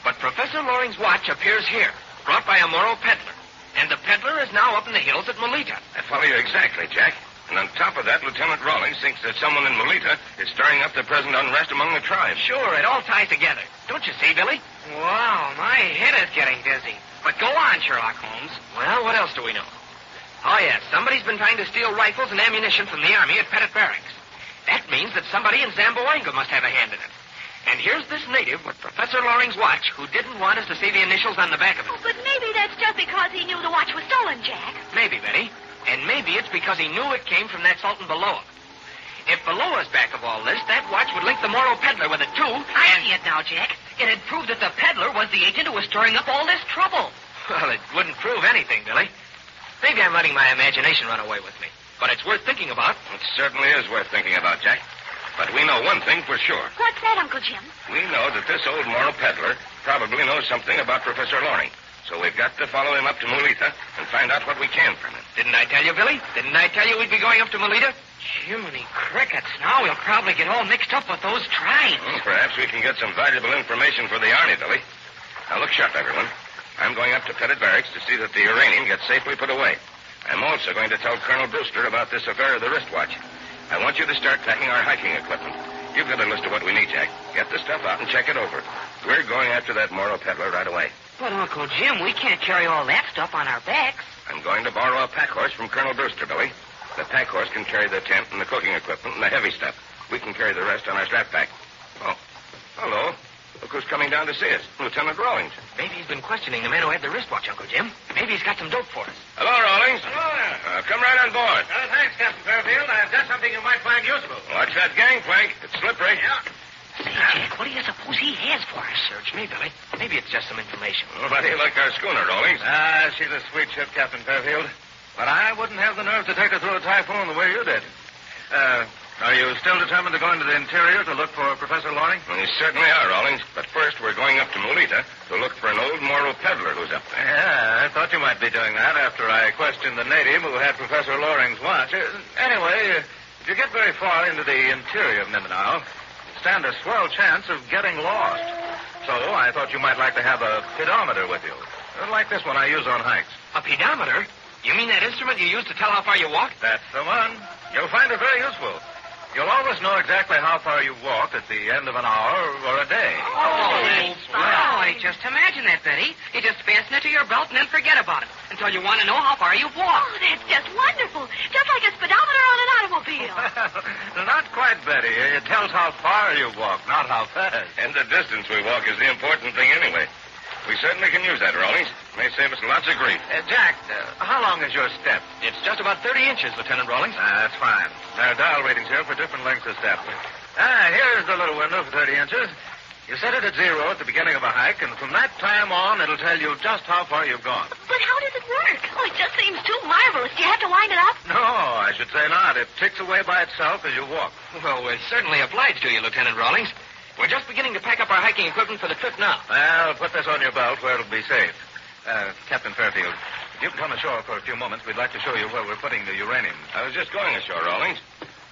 But Professor Loring's watch appears here, brought by a Moro peddler. And the peddler is now up in the hills at Melita. I follow you exactly, Jack. And on top of that, Lieutenant Rawlings thinks that someone in Melita is stirring up the present unrest among the tribes. Sure, it all ties together. Don't you see, Billy? Wow, my head is getting dizzy. But go on, Sherlock Holmes. Well, what else do we know? Oh, yes, somebody's been trying to steal rifles and ammunition from the Army at Pettit Barracks. That means that somebody in Zamboanga must have a hand in it. And here's this native with Professor Loring's watch who didn't want us to see the initials on the back of it. Oh, but maybe that's just because he knew the watch was stolen, Jack. Maybe, Betty. And maybe it's because he knew it came from that Sultan Baloa. If Baloa's back of all this, that watch would link the Moro peddler with it, too. I see it now, Jack. It had proved that the peddler was the agent who was stirring up all this trouble. Well, it wouldn't prove anything, Billy. Maybe I'm letting my imagination run away with me. But it's worth thinking about. It certainly is worth thinking about, Jack. But we know one thing for sure. What's that, Uncle Jim? We know that this old Moro peddler probably knows something about Professor Loring. So we've got to follow him up to Melita and find out what we can from him. Didn't I tell you, Billy? Didn't I tell you we'd be going up to Melita? Jiminy crickets. Now we'll probably get all mixed up with those tribes. Well, perhaps we can get some valuable information for the Army, Billy. Now look sharp, everyone. I'm going up to Pettit Barracks to see that the uranium gets safely put away. I'm also going to tell Colonel Brewster about this affair of the wristwatch. I want you to start packing our hiking equipment. You've got a list of what we need, Jack. Get the stuff out and check it over. We're going after that Moro peddler right away. But, Uncle Jim, we can't carry all that stuff on our backs. I'm going to borrow a pack horse from Colonel Brewster, Billy. The pack horse can carry the tent and the cooking equipment and the heavy stuff. We can carry the rest on our strap pack. Oh, hello. Look who's coming down to see us. Lieutenant Rawlings. Maybe he's been questioning the man who had the wristwatch, Uncle Jim. Maybe he's got some dope for us. Hello, Rawlings. Hello there. Come right on board. Thanks, Captain Fairfield. I've got something you might find useful. Watch that gangplank. It's slippery. Yeah. Say, Jack, what do you suppose he has for us? Search me, Billy. Maybe it's just some information. Well, how do you like our schooner, Rawlings? She's a sweet ship, Captain Fairfield. But I wouldn't have the nerve to take her through a typhoon the way you did. Are you still determined to go into the interior to look for Professor Loring? Well, you certainly are, Rawlings. But first, we're going up to Melita to look for an old Moro peddler who's up there. Yeah, I thought you might be doing that after I questioned the native who had Professor Loring's watch. Anyway, if you get very far into the interior of Mindanao, you stand a swell chance of getting lost. So I thought you might like to have a pedometer with you. Like this one I use on hikes. A pedometer? You mean that instrument you use to tell how far you walked? That's the one. You'll find it very useful. You'll always know exactly how far you've walked at the end of an hour or a day. Oh, that's fine. Just imagine that, Betty. You just fasten it to your belt and then forget about it until you want to know how far you've walked. Oh, that's just wonderful. Just like a speedometer on an automobile. Not quite, Betty. It tells how far you've walked, not how fast. And the distance we walk is the important thing anyway. We certainly can use that, Rawlings. May save us lots of grief. Jack, how long is your step? It's just about 30 inches, Lieutenant Rawlings. That's fine. There are dial readings here for different lengths of step. Here's the little window for 30 inches. You set it at 0 at the beginning of a hike, and from that time on, it'll tell you just how far you've gone. But how does it work? Oh, it just seems too marvelous. Do you have to wind it up? No, I should say not. It ticks away by itself as you walk. Well, we're certainly obliged to you, Lieutenant Rawlings. We're just beginning to pack up our hiking equipment for the trip now. Well, put this on your belt where it'll be safe. Captain Fairfield, if you can come ashore for a few moments, we'd like to show you where we're putting the uranium. I was just going ashore, Rawlings.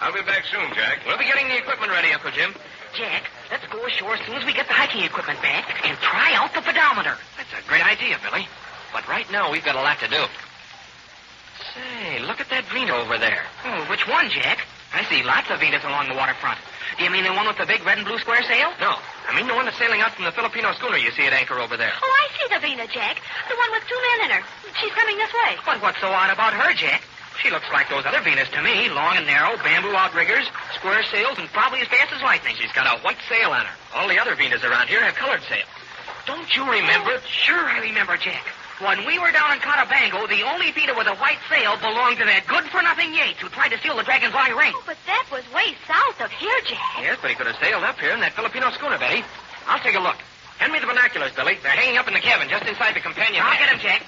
I'll be back soon, Jack. We'll be getting the equipment ready, Uncle Jim. Jack, let's go ashore as soon as we get the hiking equipment back and try out the pedometer. That's a great idea, Billy. But right now, we've got a lot to do. Say, look at that green over there. Oh, which one, Jack? I see lots of Venus along the waterfront. Do you mean the one with the big red and blue square sail? No. I mean the one that's sailing out from the Filipino schooner you see at anchor over there. Oh, I see the Vina, Jack. The one with 2 men in her. She's coming this way. But what's so odd about her, Jack? She looks like those other Venus to me. Long and narrow, bamboo outriggers, square sails, and probably as fast as lightning. She's got a white sail on her. All the other Venus around here have colored sails. Don't you remember? Sure I remember, Jack. When we were down in Cotabango, the only Vina with a white sail belonged to that good-for-nothing Yates who tried to steal the Dragonfly ring. Oh, but that was way south of here, Jack. Yes, but he could have sailed up here in that Filipino schooner, Betty. I'll take a look. Hand me the binoculars, Billy. They're hanging up in the cabin just inside the companion. I'll get them, Jack.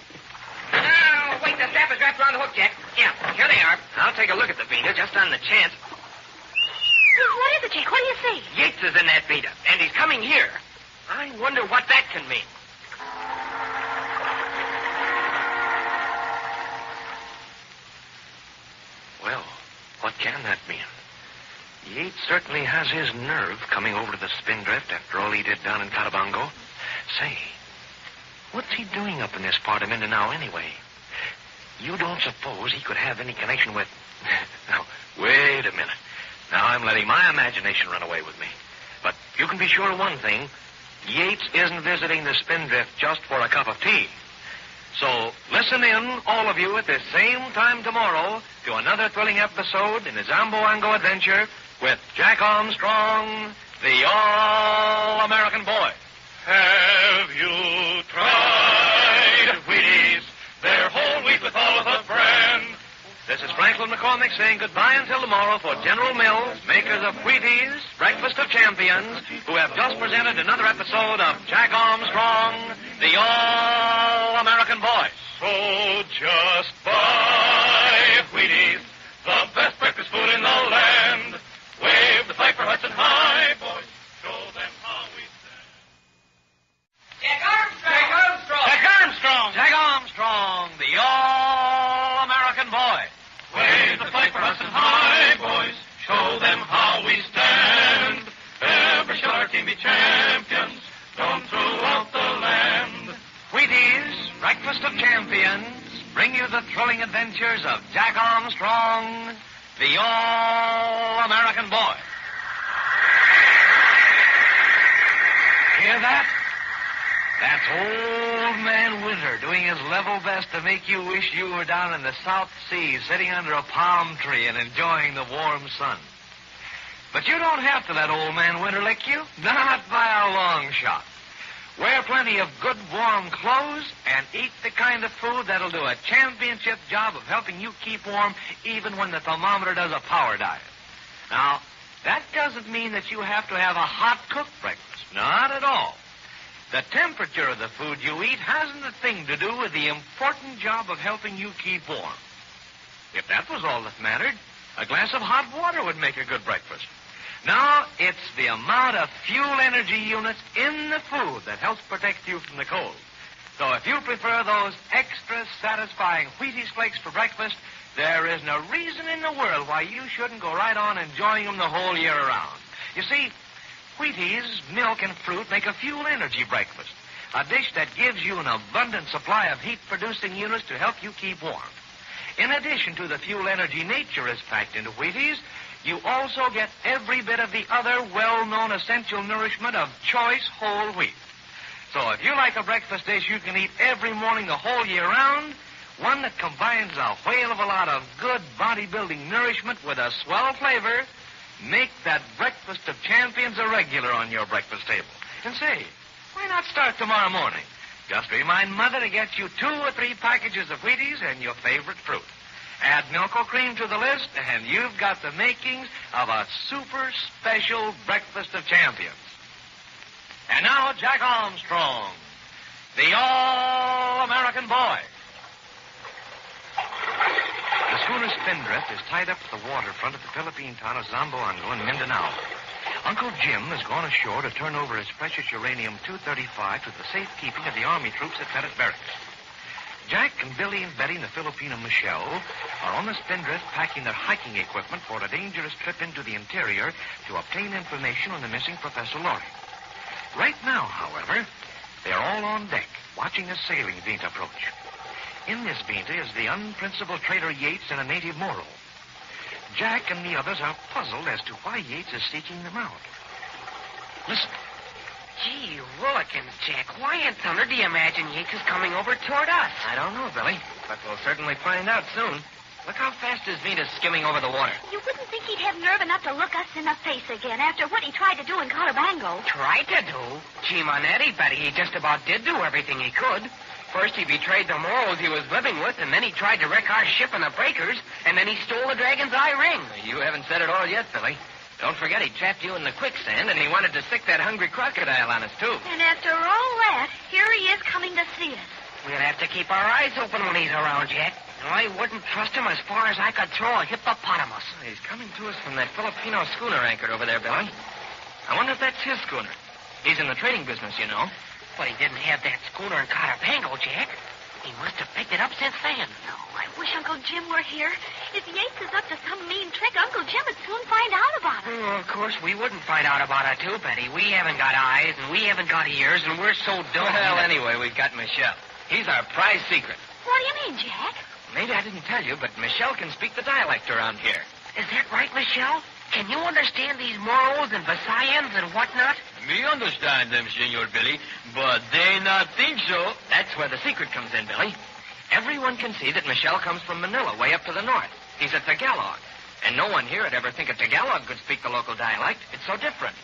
Oh, wait, the strap is wrapped around the hook, Jack. Yeah, here they are. I'll take a look at the Vina just on the chance. What is it, Jack? What do you see? Yates is in that Vina, and he's coming here. I wonder what that can mean. Well, what can that mean? Yates certainly has his nerve coming over to the Spindrift after all he did down in Cotabango. Say, what's he doing up in this part of Mindanao anyway? You don't suppose he could have any connection with... Now, wait a minute. Now I'm letting my imagination run away with me. But you can be sure of one thing. Yates isn't visiting the Spindrift just for a cup of tea. So listen in, all of you, at this same time tomorrow to another thrilling episode in the Zamboango Adventure with Jack Armstrong, the All-American Boy. Have you tried Wheaties? They're whole wheat with all of a brand. This is Franklin McCormick saying goodbye until tomorrow for General Mills, makers of Wheaties, Breakfast of Champions, who have just presented another episode of Jack Armstrong, the All-American Boy. So just buy Wheaties, the best breakfast food in the land. Wave the flag for Hudson High, boys. Show them how we stand. Jack Armstrong! Jack Armstrong! Jack Armstrong, the All-American Boy. Wave the flag for Hudson High, boys. Show them how we stand. Ever shall our team be champions. Don't throw out the land. Wheaties, Breakfast of Champions, bring you the thrilling adventures of Jack Armstrong, the All-American Boy. Hear that? That's Old Man Winter doing his level best to make you wish you were down in the South Sea, sitting under a palm tree and enjoying the warm sun. But you don't have to let Old Man Winter lick you. Not by a long shot. Wear plenty of good warm clothes and eat the kind of food that'll do a championship job of helping you keep warm even when the thermometer does a power dive. Now, that doesn't mean that you have to have a hot-cooked breakfast. Not at all. The temperature of the food you eat hasn't a thing to do with the important job of helping you keep warm. If that was all that mattered, a glass of hot water would make a good breakfast. Now, it's the amount of fuel energy units in the food that helps protect you from the cold. So if you prefer those extra satisfying Wheaties flakes for breakfast, there isn't a reason in the world why you shouldn't go right on enjoying them the whole year around. You see, Wheaties, milk, and fruit make a fuel energy breakfast, a dish that gives you an abundant supply of heat-producing units to help you keep warm. In addition to the fuel energy nature is packed into Wheaties, you also get every bit of the other well-known essential nourishment of choice whole wheat. So if you like a breakfast dish you can eat every morning the whole year round, one that combines a whale of a lot of good bodybuilding nourishment with a swell flavor, make that Breakfast of Champions a regular on your breakfast table. And say, why not start tomorrow morning? Just remind Mother to get you 2 or 3 packages of Wheaties and your favorite fruit. Add milk or cream to the list, and you've got the makings of a super special Breakfast of Champions. And now, Jack Armstrong, the All-American Boy. The schooner Spindrift is tied up at the waterfront at the Philippine town of Zamboango in Mindanao. Uncle Jim has gone ashore to turn over his precious uranium-235 to the safekeeping of the Army troops at Pettit Barracks. Jack and Billy and Betty and the Filipino Michelle are on the Spindrift packing their hiking equipment for a dangerous trip into the interior to obtain information on the missing Professor Loring. Right now, however, they're all on deck, watching a sailing Vinta approach. In this Vinta is the unprincipled trader Yates and a native Moro. Jack and the others are puzzled as to why Yates is seeking them out. Listen. Gee willikins, Jack. Why in thunder do you imagine Yates is coming over toward us? I don't know, Billy, but we'll certainly find out soon. Look how fast his feet is skimming over the water. You wouldn't think he'd have nerve enough to look us in the face again after what he tried to do in Catabango. Tried to do? Gee, Manetti, Betty, he just about did do everything he could. First, he betrayed the morals he was living with, and then he tried to wreck our ship in the breakers, and then he stole the Dragon's Eye ring. You haven't said it all yet, Billy. Don't forget, he trapped you in the quicksand, and he wanted to sick that hungry crocodile on us, too. And after all that, here he is coming to see us. We'll have to keep our eyes open when he's around, Jack. I wouldn't trust him as far as I could throw a hippopotamus. He's coming to us from that Filipino schooner anchored over there, Billy. I wonder if that's his schooner. He's in the trading business, you know. But he didn't have that schooner in Catabango, Jack. He must have picked it up since then. Oh, I wish Uncle Jim were here. If Yates is up to some mean trick, Uncle Jim would soon find out about it. Oh, of course, we wouldn't find out about it, too, Betty. We haven't got eyes, and we haven't got ears, and we're so dumb. Well, anyway, we've got Michelle. He's our prize secret. What do you mean, Jack? Maybe I didn't tell you, but Michelle can speak the dialect around here. Is that right, Michelle? Can you understand these Moros and Visayans and whatnot? Me understand them, Senor Billy, but they not think so. That's where the secret comes in, Billy. Everyone can see that Michelle comes from Manila, way up to the north. He's a Tagalog. And no one here would ever think a Tagalog could speak the local dialect. It's so different.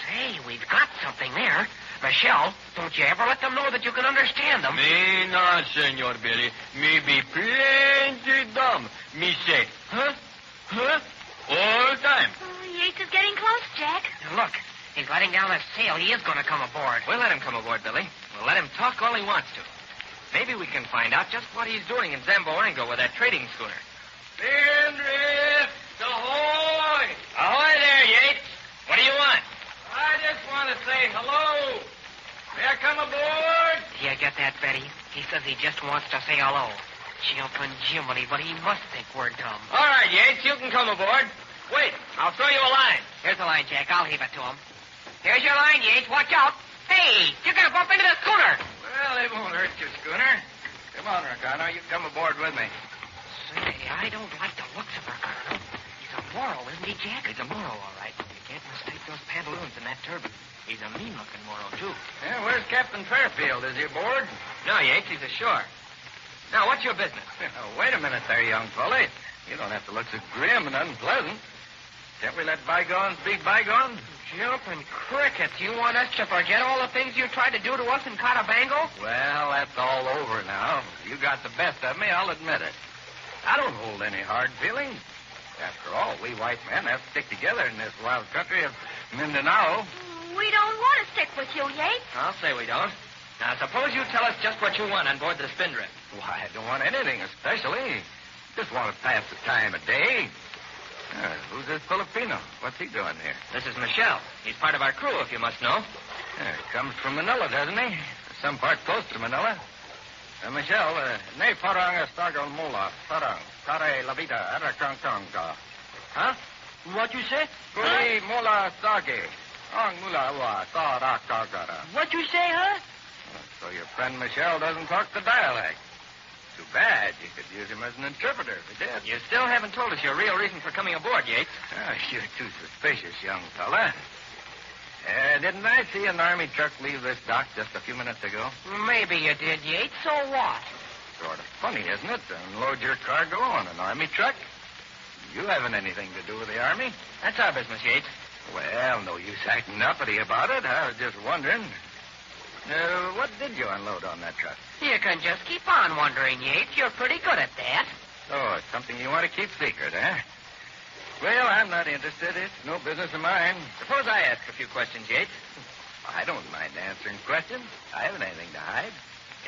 Say, we've got something there. Michelle, don't you ever let them know that you can understand them. Me not, Senor Billy. Me be plenty dumb. Me say, huh? Huh? All the time. Yates is getting close, Jack. Look, he's letting down that sail. He is going to come aboard. We'll let him come aboard, Billy. We'll let him talk all he wants to. Maybe we can find out just what he's doing in Zamboanga with that trading schooner. Spindrift, ahoy! Ahoy there, Yates. What do you want? I just want to say hello. May I come aboard? Do you get that, Betty? He says he just wants to say hello. Jumpin' Jiminy, but he must think we're dumb. All right, Yates, you can come aboard. Wait, I'll throw you a line. Here's the line, Jack. I'll heave it to him. Here's your line, Yates. Watch out. Hey, you're going to bump into the schooner. Well, it won't hurt your schooner. Come on, Ricardo. You come aboard with me. Say, I don't like the looks of Ricardo. He's a Moro, isn't he, Jack? He's a Moro, all right. You can't mistake those pantaloons and that turban. He's a mean-looking Moro, too. Yeah, where's Captain Fairfield? Is he aboard? No, Yates. He's ashore. Now, what's your business? Wait a minute there, young fella. You don't have to look so grim and unpleasant. Can't we let bygones be bygones? Jumping crickets. You want us to forget all the things you tried to do to us in Catabango? Well, that's all over now. You got the best of me, I'll admit it. I don't hold any hard feelings. After all, we white men have to stick together in this wild country of Mindanao. We don't want to stick with you, Yates. I'll say we don't. Now, suppose you tell us just what you want on board the Spindrift. Why, I don't want anything especially. Just want to pass the time of day. Who's this Filipino? What's he doing here? This is Michelle. He's part of our crew, if you must know. Comes from Manila, doesn't he? Some part close to Manila. Michelle, ne parang estagal mula, parang, pare la vida, ara kang ka. Huh? What you say? Kuli mula sage. Ang mula wa, sa ra kagara. What you say, huh? So your friend Michelle doesn't talk the dialect. Too bad. You could use him as an interpreter if he did. You still haven't told us your real reason for coming aboard, Yates. You're too suspicious, young fella. Didn't I see an army truck leave this dock just a few minutes ago? Maybe you did, Yates. So what? Sort of funny, isn't it, to unload your cargo on an army truck? You haven't anything to do with the army. That's our business, Yates. Well, no use acting uppity about it. I was just wondering. What did you unload on that truck? You can just keep on wondering, Yates. You're pretty good at that. Oh, it's something you want to keep secret, huh? Well, I'm not interested. It's no business of mine. Suppose I ask a few questions, Yates. I don't mind answering questions. I haven't anything to hide.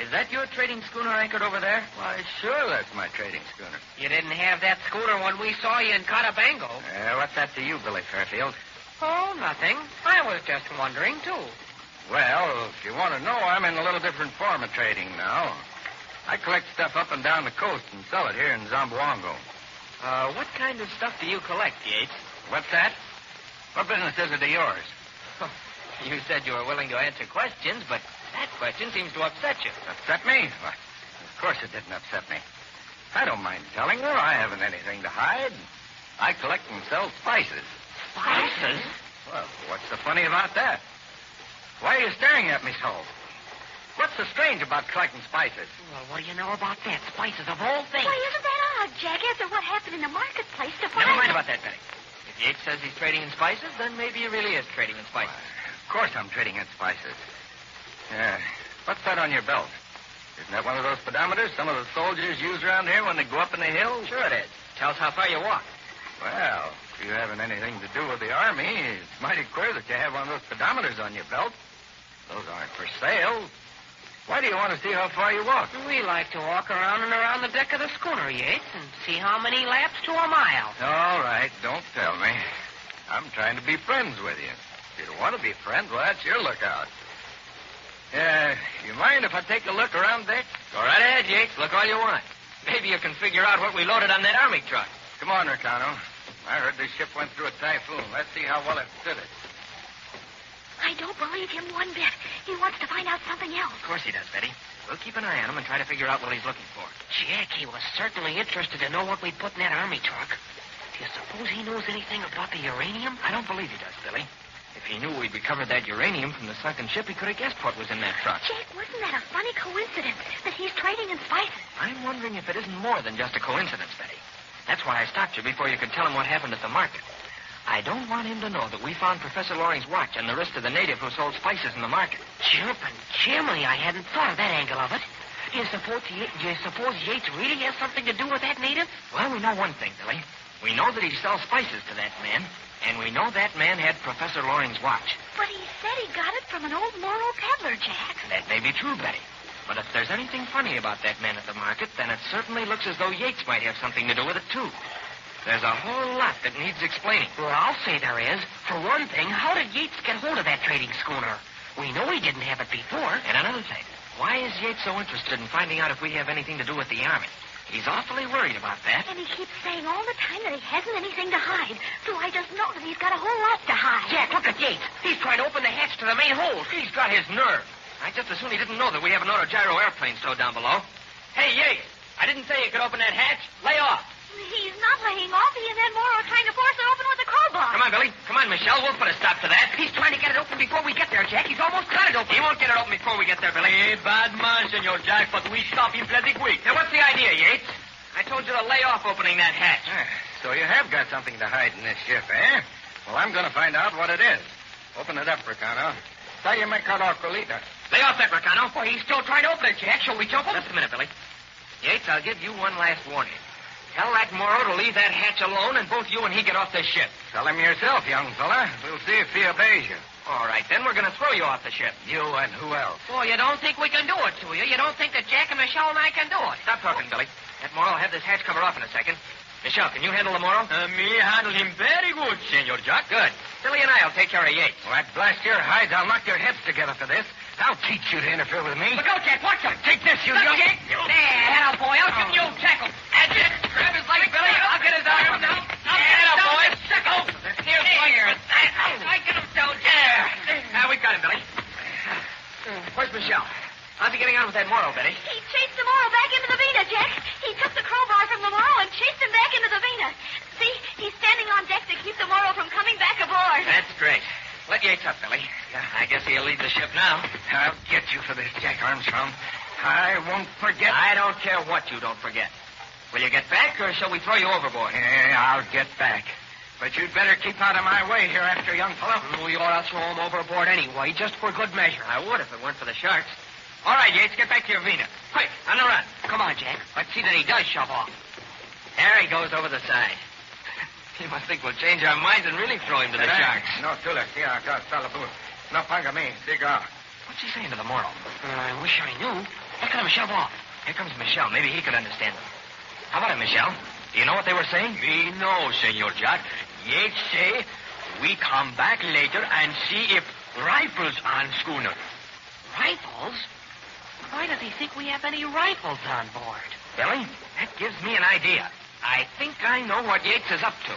Is that your trading schooner anchored over there? Why, sure, that's my trading schooner. You didn't have that schooner when we saw you in Catabango. What's that to you, Billy Fairfield? Oh, nothing. I was just wondering, too. Well, if you want to know, I'm in a little different form of trading now. I collect stuff up and down the coast and sell it here in Zamboanga. What kind of stuff do you collect, Yates? What's that? What business is it of yours? You said you were willing to answer questions, but that question seems to upset you. Upset me? Well, of course it didn't upset me. I don't mind telling you. I haven't anything to hide. I collect and sell spices. Spices? Well, what's so funny about that? Why are you staring at me so? What's so strange about collecting spices? Well, what do you know about that? Spices of all things. Why, isn't that odd, Jack, after what happened in the marketplace to find... Never mind about that, Betty. If Yates says he's trading in spices, then maybe he really is trading in spices. Of course I'm trading in spices. What's that on your belt? Isn't that one of those pedometers some of the soldiers use around here when they go up in the hills? Sure it is. Tells how far you walk. Well, if you haven't anything to do with the Army, it's mighty queer that you have one of those pedometers on your belt. Those aren't for sale. Why do you want to see how far you walk? We like to walk around and around the deck of the schooner, Yates, and see how many laps to a mile. All right, don't tell me. I'm trying to be friends with you. If you don't want to be friends, well, that's your lookout. You mind if I take a look around deck? Go right ahead, Yates. Look all you want. Maybe you can figure out what we loaded on that Army truck. Come on, Ricano. I heard this ship went through a typhoon. Let's see how well it stood it. I don't believe him one bit. He wants to find out something else. Of course he does, Betty. We'll keep an eye on him and try to figure out what he's looking for. Jack, he was certainly interested to know what we put in that Army truck. Do you suppose he knows anything about the uranium? I don't believe he does, Billy. If he knew we'd recovered that uranium from the sunken ship, he could have guessed what was in that truck. Jack, wasn't that a funny coincidence that he's trading in spices? I'm wondering if it isn't more than just a coincidence, Betty. That's why I stopped you before you could tell him what happened at the market. I don't want him to know that we found Professor Loring's watch and the wrist of the native who sold spices in the market. Jumping Jiminy, I hadn't thought of that angle of it. Do you suppose Yates really has something to do with that native? Well, we know one thing, Billy. We know that he sells spices to that man, and we know that man had Professor Loring's watch. But he said he got it from an old Moro peddler, Jack. That may be true, Betty. But if there's anything funny about that man at the market, then it certainly looks as though Yates might have something to do with it, too. There's a whole lot that needs explaining. Well, I'll say there is. For one thing, how did Yates get hold of that trading schooner? We know he didn't have it before. And another thing, why is Yates so interested in finding out if we have anything to do with the Army? He's awfully worried about that. And he keeps saying all the time that he hasn't anything to hide. So I just know that he's got a whole lot to hide. Jack, look at Yates. He's trying to open the hatch to the main hold. He's got his nerve. I just as soon he didn't know that we have an autogyro airplane stowed down below. Hey, Yates, I didn't say you could open that hatch. Lay off. He's not laying off. He and that Moro are trying to force it open with a crowbar. Come on, Billy. Come on, Michelle. We'll put a stop to that. He's trying to get it open before we get there, Jack. He's almost got it open. He won't get it open before we get there, Billy. Bad man, Senor Jack, but we stop him plenty quick. Now, what's the idea, Yates? I told you to lay off opening that hatch. So you have got something to hide in this ship, eh? Well, I'm going to find out what it is. Open it up, Ricano. Say you make out Colita. Lay off that, Ricano. Boy, he's still trying to open it, Jack. Shall we jump him? Just a minute, Billy. Yates, I'll give you one last warning. Tell that Moro to leave that hatch alone, and both you and he get off this ship. Tell him yourself, young fella. We'll see if he obeys you. All right, then we're going to throw you off the ship. You and who else? Boy, you don't think we can do it, do you? You don't think that Jack and Michelle and I can do it? Stop talking, Billy. That Moro will have this hatch cover off in a second. Michelle, can you handle the Moro? Me handle him very good, Senor Jack. Good. Billy and I will take care of Yates. Well, that blast your hides. I'll knock your heads together for this. I'll teach you to interfere with me. Look out, Jack. Watch out. Take this, you Look, young... Jack. There, boy. I'll give you a tackle. That's it. Grab his leg, Billy. I'll get his arm. Now. Yeah, boy. Go. Here's Fire. I get him down. There. Now, we've got him, Billy. Where's Michelle? How's he getting on with that Moro, Betty? He chased the Moro back into the Venus, Jack. He took the crowbar from the Moro and chased him back into the Venus. See, he's standing on deck to keep the Moro from coming back aboard. That's great. Let Yates up, Billy. Yeah, I guess he'll leave the ship now. I'll get you for this, Jack Armstrong. I won't forget. I don't care what you don't forget. Will you get back, or shall we throw you overboard? Yeah, I'll get back. But you'd better keep out of my way hereafter, young fellow. We ought to throw him overboard anyway, just for good measure. I would if it weren't for the sharks. All right, Yates, get back to your Venus. Quick, on the run. Come on, Jack. Let's see that he does shove off. There he goes over the side. He must think we'll change our minds and really throw him to the sharks. No, tula, no panga me, cigar. What's he saying to the Moro? I wish I knew. Look at him shove off. Here comes Michelle. Maybe he could understand them. How about it, Michelle? Do you know what they were saying? Me know, Senor Jack. Yates say we come back later and see if rifles on schooner. Rifles? Why does he think we have any rifles on board? Billy, that gives me an idea. I think I know what Yates is up to.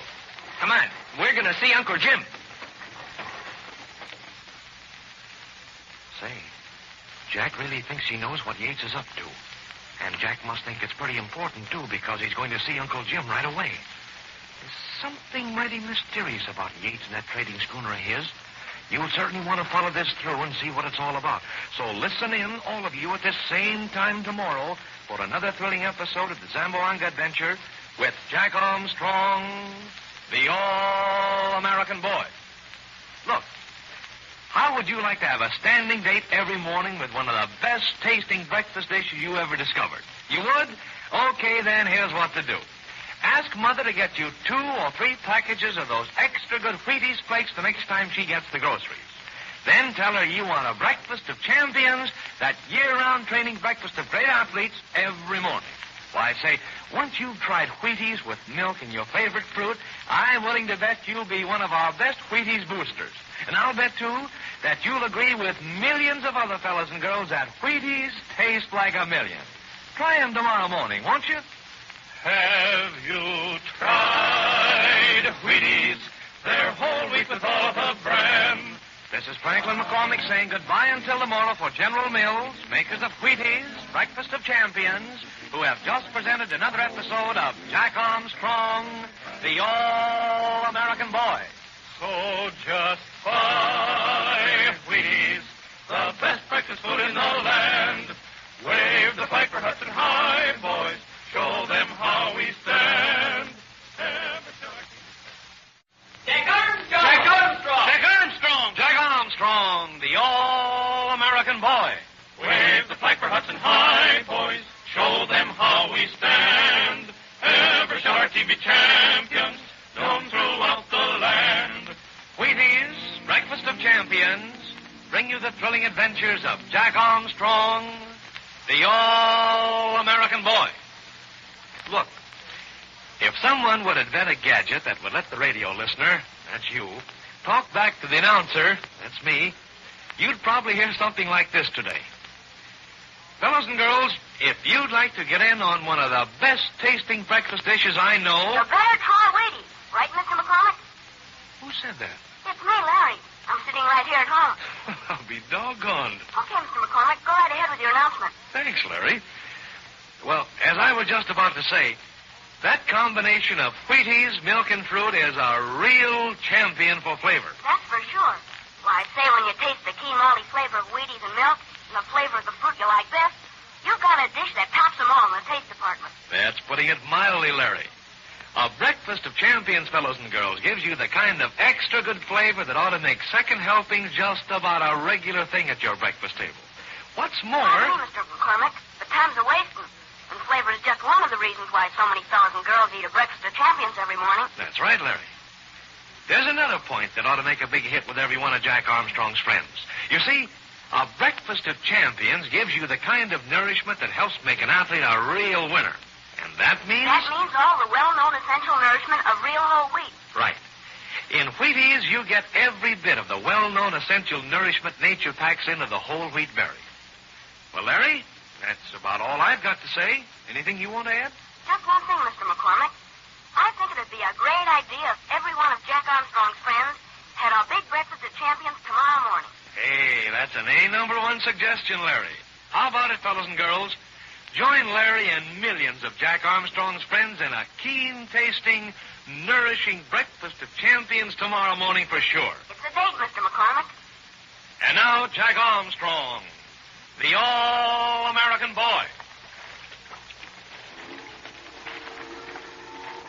Come on, we're going to see Uncle Jim. Say, Jack really thinks he knows what Yates is up to. And Jack must think it's pretty important, too, because he's going to see Uncle Jim right away. There's something mighty mysterious about Yates and that trading schooner of his. You'll certainly want to follow this through and see what it's all about. So listen in, all of you, at this same time tomorrow for another thrilling episode of the Zamboanga Adventure with Jack Armstrong, the All-American Boy. Look, how would you like to have a standing date every morning with one of the best-tasting breakfast dishes you ever discovered? You would? Okay, then, here's what to do. Ask Mother to get you 2 or 3 packages of those extra good Wheaties flakes the next time she gets the groceries. Then tell her you want a breakfast of champions, that year-round training breakfast of great athletes every morning. Why, say, once you've tried Wheaties with milk and your favorite fruit, I'm willing to bet you'll be one of our best Wheaties boosters. And I'll bet, too, that you'll agree with millions of other fellas and girls that Wheaties taste like a million. Try them tomorrow morning, won't you? Have you tried Wheaties? They're whole wheat with all of the bran. This is Franklin McCormick saying goodbye until tomorrow for General Mills, makers of Wheaties, Breakfast of Champions, who have just presented another episode of Jack Armstrong, the All-American Boy. So just buy Wheaties, the best breakfast food in the land. Wave the flag for Hudson High, boys. Show them how we stand. Jack Armstrong! Jack Armstrong! Jack Armstrong! Jack Armstrong, the All-American Boy. Wave the flag for Hudson High, boys. Show them how we stand. Ever shall our team be champions, known throughout the land. Wheaties, Breakfast of Champions, bring you the thrilling adventures of Jack Armstrong, the All-American Boy. Look, if someone would invent a gadget that would let the radio listener, that's you, talk back to the announcer, that's me, you'd probably hear something like this today. Fellows and girls, if you'd like to get in on one of the best-tasting breakfast dishes I know... You better try Wheaties. Right, Mr. McCormick? Who said that? It's me, Larry. I'm sitting right here at home. I'll be doggoned. Okay, Mr. McCormick, go right ahead with your announcement. Thanks, Larry. Well, as I was just about to say, that combination of Wheaties, milk, and fruit is a real champion for flavor. That's for sure. Why, I say when you taste the key malty flavor of Wheaties and milk and the flavor of the fruit you like best, you've got a dish that tops them all in the taste department. That's putting it mildly, Larry. A breakfast of champions, fellows and girls, gives you the kind of extra good flavor that ought to make second helpings just about a regular thing at your breakfast table. What's more... I agree, Mr. McCormick, but time's a wasting. And flavor is just one of the reasons why so many fellas and girls eat a breakfast of champions every morning. That's right, Larry. There's another point that ought to make a big hit with every one of Jack Armstrong's friends. You see, a breakfast of champions gives you the kind of nourishment that helps make an athlete a real winner. And that means... That means all the well-known essential nourishment of real whole wheat. Right. In Wheaties, you get every bit of the well-known essential nourishment nature packs into the whole wheat berry. Well, Larry, that's about all I've got to say. Anything you want to add? Just one thing, Mr. McCormick. I think it'd be a great idea if every one of Jack Armstrong's friends had a big breakfast of champions tomorrow morning. Hey, that's an A1 suggestion, Larry. How about it, fellows and girls? Join Larry and millions of Jack Armstrong's friends in a keen-tasting, nourishing breakfast of champions tomorrow morning for sure. It's a date, Mr. McCormick. And now, Jack Armstrong, the All-American Boy.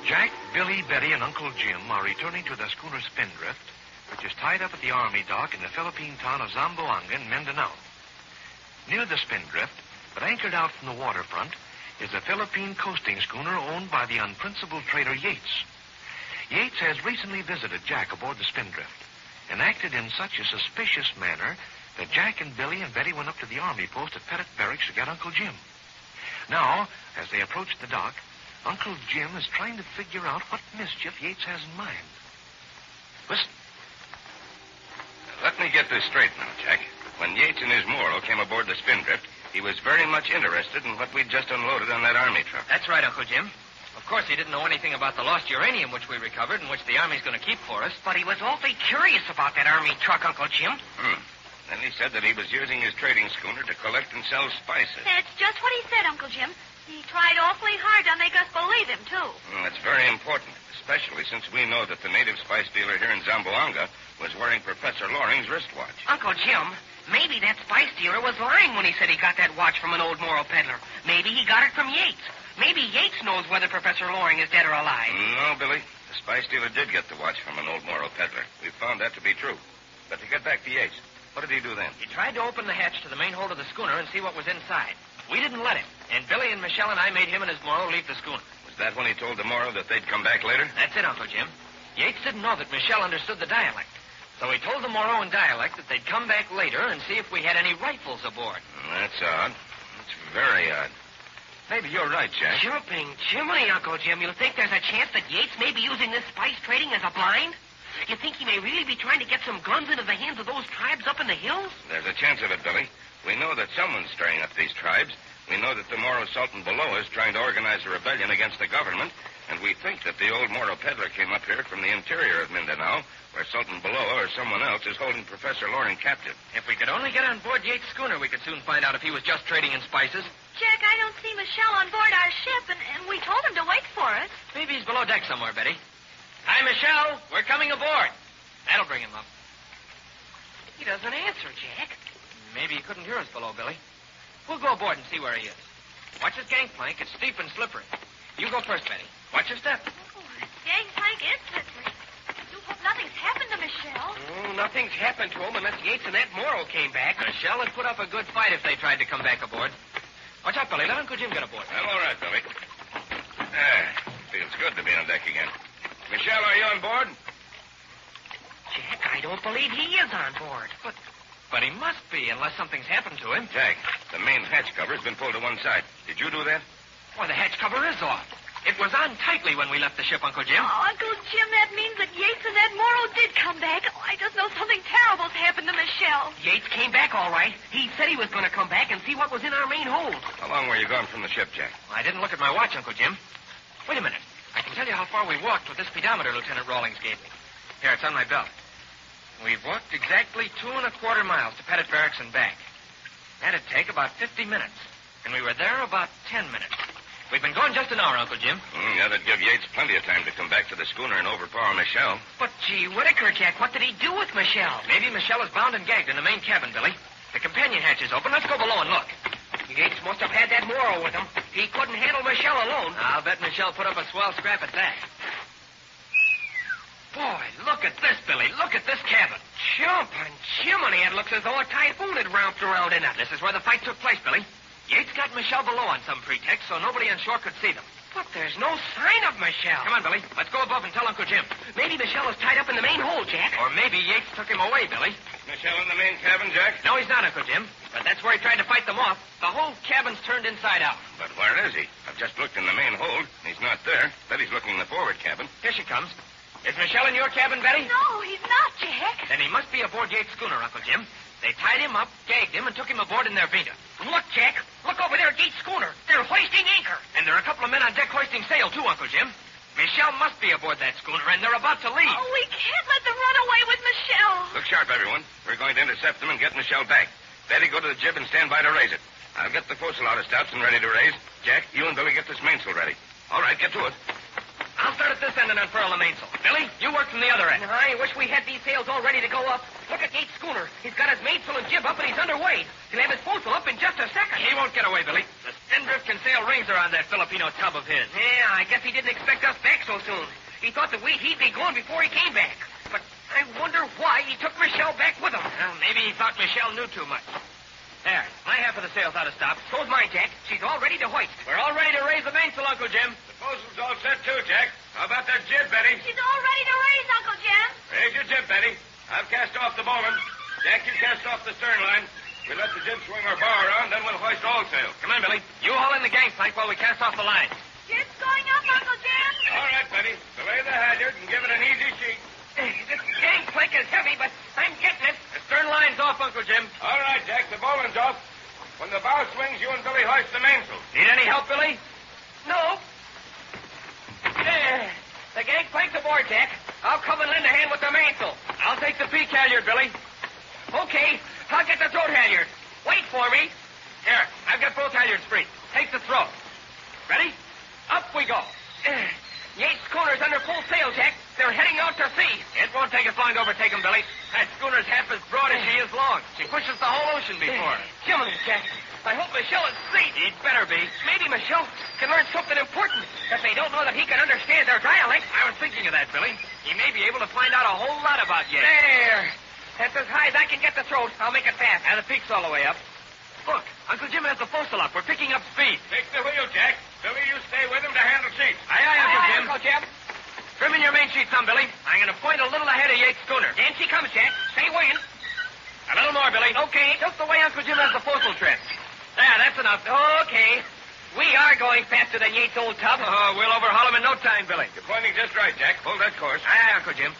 Jack, Billy, Betty, and Uncle Jim are returning to the schooner Spindrift, which is tied up at the Army dock in the Philippine town of Zamboanga in Mindanao. Near the Spindrift, but anchored out from the waterfront, is a Philippine coasting schooner owned by the unprincipled trader Yates. Yates has recently visited Jack aboard the Spindrift and acted in such a suspicious manner that Jack and Billy and Betty went up to the Army post at Pettit Barracks to get Uncle Jim. Now, as they approach the dock, Uncle Jim is trying to figure out what mischief Yates has in mind. Listen. Let me get this straight now, Jack. When Yates and his moral came aboard the Spindrift, he was very much interested in what we'd just unloaded on that Army truck. That's right, Uncle Jim. Of course, he didn't know anything about the lost uranium which we recovered and which the Army's going to keep for us. But he was awfully curious about that Army truck, Uncle Jim. Then he said that he was using his trading schooner to collect and sell spices. That's just what he said, Uncle Jim. He tried awfully hard to make us believe him, too. That's very important. Especially since we know that the native spice dealer here in Zamboanga was wearing Professor Loring's wristwatch. Uncle Jim, maybe that spice dealer was lying when he said he got that watch from an old Moro peddler. Maybe he got it from Yates. Maybe Yates knows whether Professor Loring is dead or alive. No, Billy. The spice dealer did get the watch from an old Moro peddler. We found that to be true. But to get back to Yates, what did he do then? He tried to open the hatch to the main hold of the schooner and see what was inside. We didn't let him, and Billy and Michelle and I made him and his Moro leave the schooner. Was that when he told the Moro that they'd come back later? That's it, Uncle Jim. Yates didn't know that Michelle understood the dialect. So he told the Moro in dialect that they'd come back later and see if we had any rifles aboard. That's odd. That's very odd. Maybe you're right, Jack. Jumping Jiminy, Uncle Jim. You think there's a chance that Yates may be using this spice trading as a blind? You think he may really be trying to get some guns into the hands of those tribes up in the hills? There's a chance of it, Billy. We know that someone's stirring up these tribes. We know that the Moro Sultan below is trying to organize a rebellion against the government, and we think that the old Moro peddler came up here from the interior of Mindanao, where Sultan below or someone else is holding Professor Loring captive. If we could only get on board Yates' schooner, we could soon find out if he was just trading in spices. Jack, I don't see Michelle on board our ship, and we told him to wait for us. Maybe he's below deck somewhere, Betty. Hi, Michelle. We're coming aboard. That'll bring him up. He doesn't answer, Jack. Maybe he couldn't hear us below, Billy. We'll go aboard and see where he is. Watch his gangplank. It's steep and slippery. You go first, Betty. Watch your step. Oh, the gangplank is slippery. I do hope nothing's happened to Michelle. Oh, nothing's happened to him unless Yates and that Moro came back. Michelle would put up a good fight if they tried to come back aboard. Watch out, Billy. Let Uncle Jim get aboard. I'm all right, Billy. Feels good to be on deck again. Michelle, are you on board? Jack, I don't believe he is on board. But he must be, unless something's happened to him. Jack, the main hatch cover has been pulled to one side. Did you do that? Why, the hatch cover is off. It was on tightly when we left the ship, Uncle Jim. Oh, Uncle Jim, that means that Yates and that Moro did come back. Oh, I just know something terrible's happened to Michelle. Yates came back all right. He said he was going to come back and see what was in our main hold. How long were you gone from the ship, Jack? I didn't look at my watch, Uncle Jim. Wait a minute. I can tell you how far we walked with this speedometer Lieutenant Rawlings gave me. Here, it's on my belt. We've walked exactly 2.25 miles to Pettit Barracks and back. That'd take about 50 minutes. And we were there about 10 minutes. We've been going just an hour, Uncle Jim. That'd give Yates plenty of time to come back to the schooner and overpower Michelle. But, gee, Whitaker, Jack, what did he do with Michelle? Maybe Michelle is bound and gagged in the main cabin, Billy. The companion hatch is open. Let's go below and look. Yates must have had that Moro with him. He couldn't handle Michelle alone. I'll bet Michelle put up a swell scrap at that. Boy, look at this, Billy. Look at this cabin. Jumping Jiminy, it looks as though a typhoon had ramped around in it. This is where the fight took place, Billy. Yates got Michelle below on some pretext so nobody on shore could see them. But there's no sign of Michelle. Come on, Billy. Let's go above and tell Uncle Jim. Maybe Michelle is tied up in the main hold, Jack. Or maybe Yates took him away, Billy. Is Michelle in the main cabin, Jack? No, he's not, Uncle Jim. But that's where he tried to fight them off. The whole cabin's turned inside out. But where is he? I've just looked in the main hold. He's not there. Bet he's looking in the forward cabin. Here she comes. Is Michelle in your cabin, Betty? No, he's not, Jack. Then he must be aboard Yates' schooner, Uncle Jim. They tied him up, gagged him, and took him aboard in their Vita. Look, Jack. Look over there at Yates' schooner. They're hoisting anchor. And there are a couple of men on deck hoisting sail, too, Uncle Jim. Michelle must be aboard that schooner, and they're about to leave. Oh, we can't let them run away with Michelle. Look sharp, everyone. We're going to intercept them and get Michelle back. Betty, go to the jib and stand by to raise it. I'll get the foresail out of stops and ready to raise. Jack, you and Billy get this mainsail ready. All right, get to it. I'll start at this end and unfurl the mainsail. Billy, you work from the other end. I wish we had these sails all ready to go up. Look at Yates' schooner. He's got his mainsail and jib up, and he's underway. He'll have his foresail up in just a second. He won't get away, Billy. The spindrift can sail rings around that Filipino tub of his. Yeah, I guess he didn't expect us back so soon. He thought that he'd be gone before he came back. But I wonder why he took Michelle back with him. Well, maybe he thought Michelle knew too much. There, my half of the sail's out of stop. So's mine, Jack. She's all ready to hoist. We're all ready to raise the mainsail, Uncle Jim. The foresail's all set, too, Jack. How about that jib, Betty? She's all ready to raise, Uncle Jim. Raise your jib, Betty. I'll cast off the bowline. Jack, you cast off the stern line. We let the jib swing our bar around, then we'll hoist all sail. Come on, Billy. You haul in the gangplank while we cast off the line. Jib's going up, Uncle Jim. All right, Betty. Belay the halyard and give it an easy sheet. This gangplank is heavy, but I'm getting it. The stern line's off, Uncle Jim. All right, Jack. The bowline's off. When the bow swings, you and Billy hoist the mainsail. Need any help, Billy? No. There. The gangplank's aboard, Jack. I'll come and lend a hand with the mainsail. I'll take the peak halyard, Billy. Okay. I'll get the throat halyard. Wait for me. Here, I've got both halyards free. Take the throat. Ready? Up we go. Yates' schooner's under full They're heading out to sea. It won't take us long to overtake them, Billy. That schooner's half as broad as she is long. She pushes the whole ocean before her. Jiminy, Jack. I hope Michelle is asleep. He'd better be. Maybe Michelle can learn something important if they don't know that he can understand their dialect. I was thinking of that, Billy. He may be able to find out a whole lot about Yates. There. That's as high as I can get the throat. I'll make it fast. And the peak's all the way up. Look, Uncle Jim has the forecastle up. We're picking up speed. Take the wheel, Jack. Billy, you stay with him to handle seats. Aye, aye, Uncle Jim. Trim in your main sheet some, Billy. I'm going to point a little ahead of Yates' schooner. In she comes, Jack. Stay weighing. A little more, Billy. Okay. Just the way Uncle Jim has the forecastle trimmed. There, that's enough. Okay. We are going faster than Yates' old tub. Oh, we'll overhaul him in no time, Billy. You're pointing just right, Jack. Hold that course. Aye, Uncle Jim.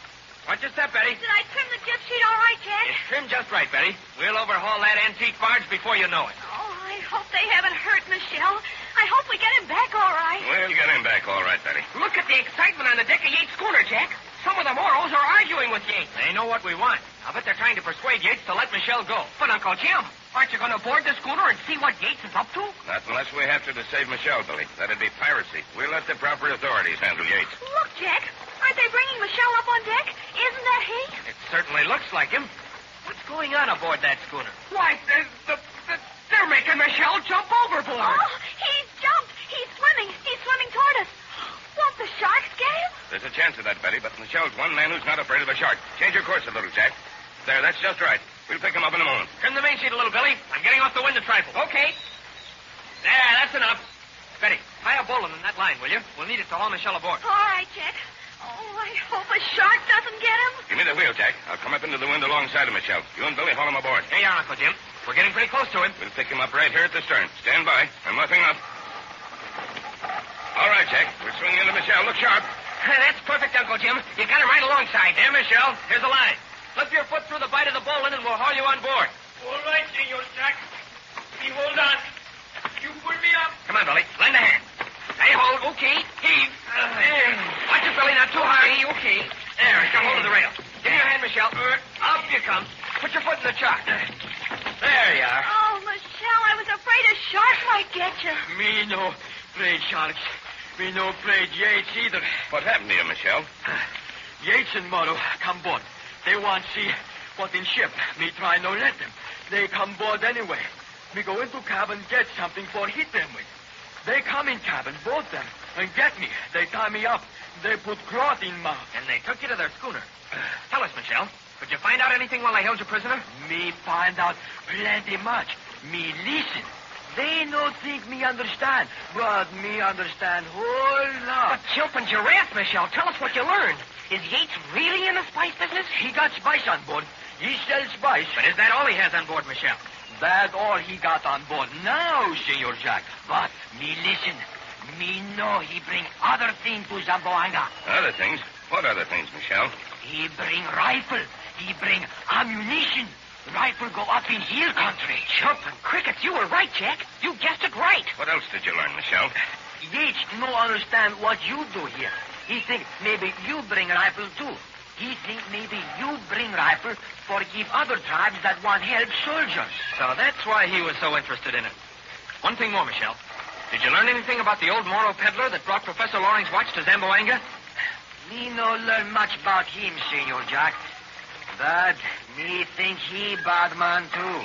Watch your step, Betty. Did I trim the jib sheet all right, Jack? It's trimmed just right, Betty. We'll overhaul that antique barge before you know it. Oh, I hope they haven't hurt Michelle. I hope we get him back all right. We'll get him back all right, Betty. Look at the excitement on the deck of Yates' schooner, Jack. Some of the Moros are arguing with Yates. They know what we want. I bet they're trying to persuade Yates to let Michelle go. But, Uncle Jim, aren't you going to board the schooner and see what Yates is up to? Not unless we have to save Michelle, Billy. That'd be piracy. We'll let the proper authorities handle Yates. Look, Jack. Aren't they bringing Michelle up on deck? Isn't that he? It certainly looks like him. What's going on aboard that schooner? Why, they're making Michelle jump overboard. Oh, he's jumped. He's swimming. He's swimming toward us. Won't the sharks get him? There's a chance of that, Betty, but Michelle's one man who's not afraid of a shark. Change your course a little, Jack. There, that's just right. We'll pick him up in a moment. Trim the main sheet a little, Billy. I'm getting off the wind a trifle. Okay. There, that's enough. Betty, tie a bowline in that line, will you? We'll need it to haul Michelle aboard. All right, Jack. Oh, I hope a shark doesn't get him. Give me the wheel, Jack. I'll come up into the wind alongside of Michelle. You and Billy haul him aboard. Here you are, Uncle Jim. We're getting pretty close to him. We'll pick him up right here at the stern. Stand by. I'm muffing up. All right, Jack. We're swinging into Michelle. Look sharp. That's perfect, Uncle Jim. You got him right alongside. Here, Michelle. Here's a line. Slip your foot through the bight of the bowline and we'll haul you on board. All right, Senor Jack. Me hold on. You pull me up. Come on, Billy. Lend a hand. Hey, hold. Okay. Heave. There. Watch it, Billy. Not too hard. Okay. There. Got hold of the rail. Give me your hand, Michelle. Up you come. Put your foot in the chart. There you are. Oh, Michelle, I was afraid a shark might get you. Me no afraid sharks. Me no afraid Yates either. What happened to you, Michelle? Yates and Moro come board. They want see what in ship. Me try no let them. They come board anyway. Me go into cabin get something for hit them with. They come in cabin, both them, and get me. They tie me up. They put cloth in mouth. And they took you to their schooner. Tell us, Michelle. Did you find out anything while they held you prisoner? Me find out plenty much. Me listen. They no think me understand, but me understand whole lot. But jumping giraffe, Michelle, tell us what you learned. Is Yates really in the spice business? He got spice on board. He sells spice. But is that all he has on board, Michelle? That's all he got on board now, Senor Jack. But me listen. Me know he bring other things to Zamboanga. Other things? What other things, Michelle? He bring rifle. He bring ammunition. Rifle go up in hill country. Jumping crickets, you were right, Jack. You guessed it right. What else did you learn, Michelle? Yates no understand what you do here. He think maybe you bring rifle too. He think maybe you bring rifle for give other tribes that want help soldiers. So that's why he was so interested in it. One thing more, Michelle. Did you learn anything about the old Moro peddler that brought Professor Loring's watch to Zamboanga? Me no learn much about him, Senor Jack. But me think he bad man too.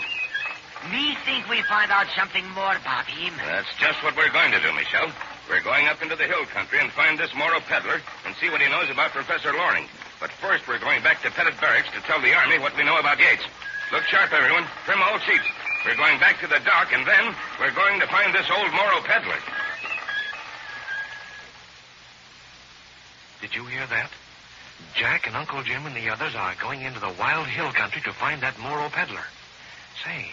Me think we find out something more about him. That's just what we're going to do, Michelle. We're going up into the hill country and find this Moro peddler and see what he knows about Professor Loring. But first, we're going back to Pettit Barracks to tell the Army what we know about Yates. Look sharp, everyone. Trim all sheets. We're going back to the dock, and then we're going to find this old Moro peddler. Did you hear that? Jack and Uncle Jim and the others are going into the wild hill country to find that Moro peddler. Say,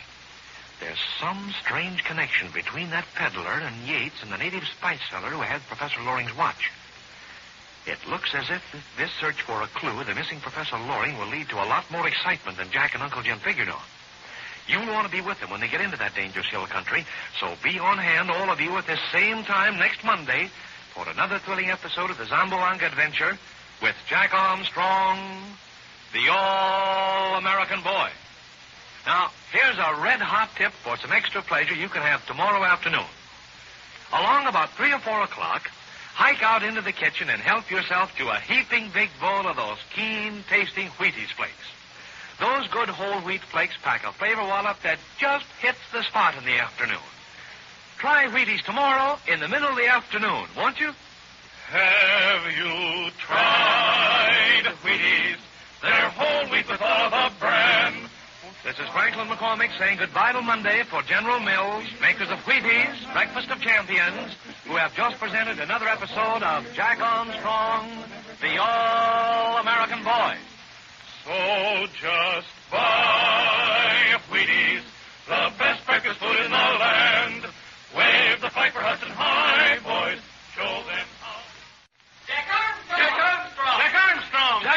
there's some strange connection between that peddler and Yates and the native spice seller who had Professor Loring's watch. It looks as if this search for a clue, the missing Professor Loring, will lead to a lot more excitement than Jack and Uncle Jim figured on. You'll want to be with them when they get into that dangerous hill country, so be on hand, all of you, at this same time next Monday for another thrilling episode of the Zamboanga Adventure with Jack Armstrong, the All-American Boy. Now, here's a red-hot tip for some extra pleasure you can have tomorrow afternoon. Along about 3 or 4 o'clock, hike out into the kitchen and help yourself to a heaping big bowl of those keen-tasting Wheaties flakes. Those good whole wheat flakes pack a flavor wallop that just hits the spot in the afternoon. Try Wheaties tomorrow in the middle of the afternoon, won't you? Have you tried Wheaties? They're whole wheat with all the bran. This is Franklin McCormick saying goodbye till Monday for General Mills, makers of Wheaties, Breakfast of Champions, who have just presented another episode of Jack Armstrong, the All-American Boy. So just buy Wheaties, the best breakfast food in the land. Wave the flag for Hudson High, boys. Show them how. Jack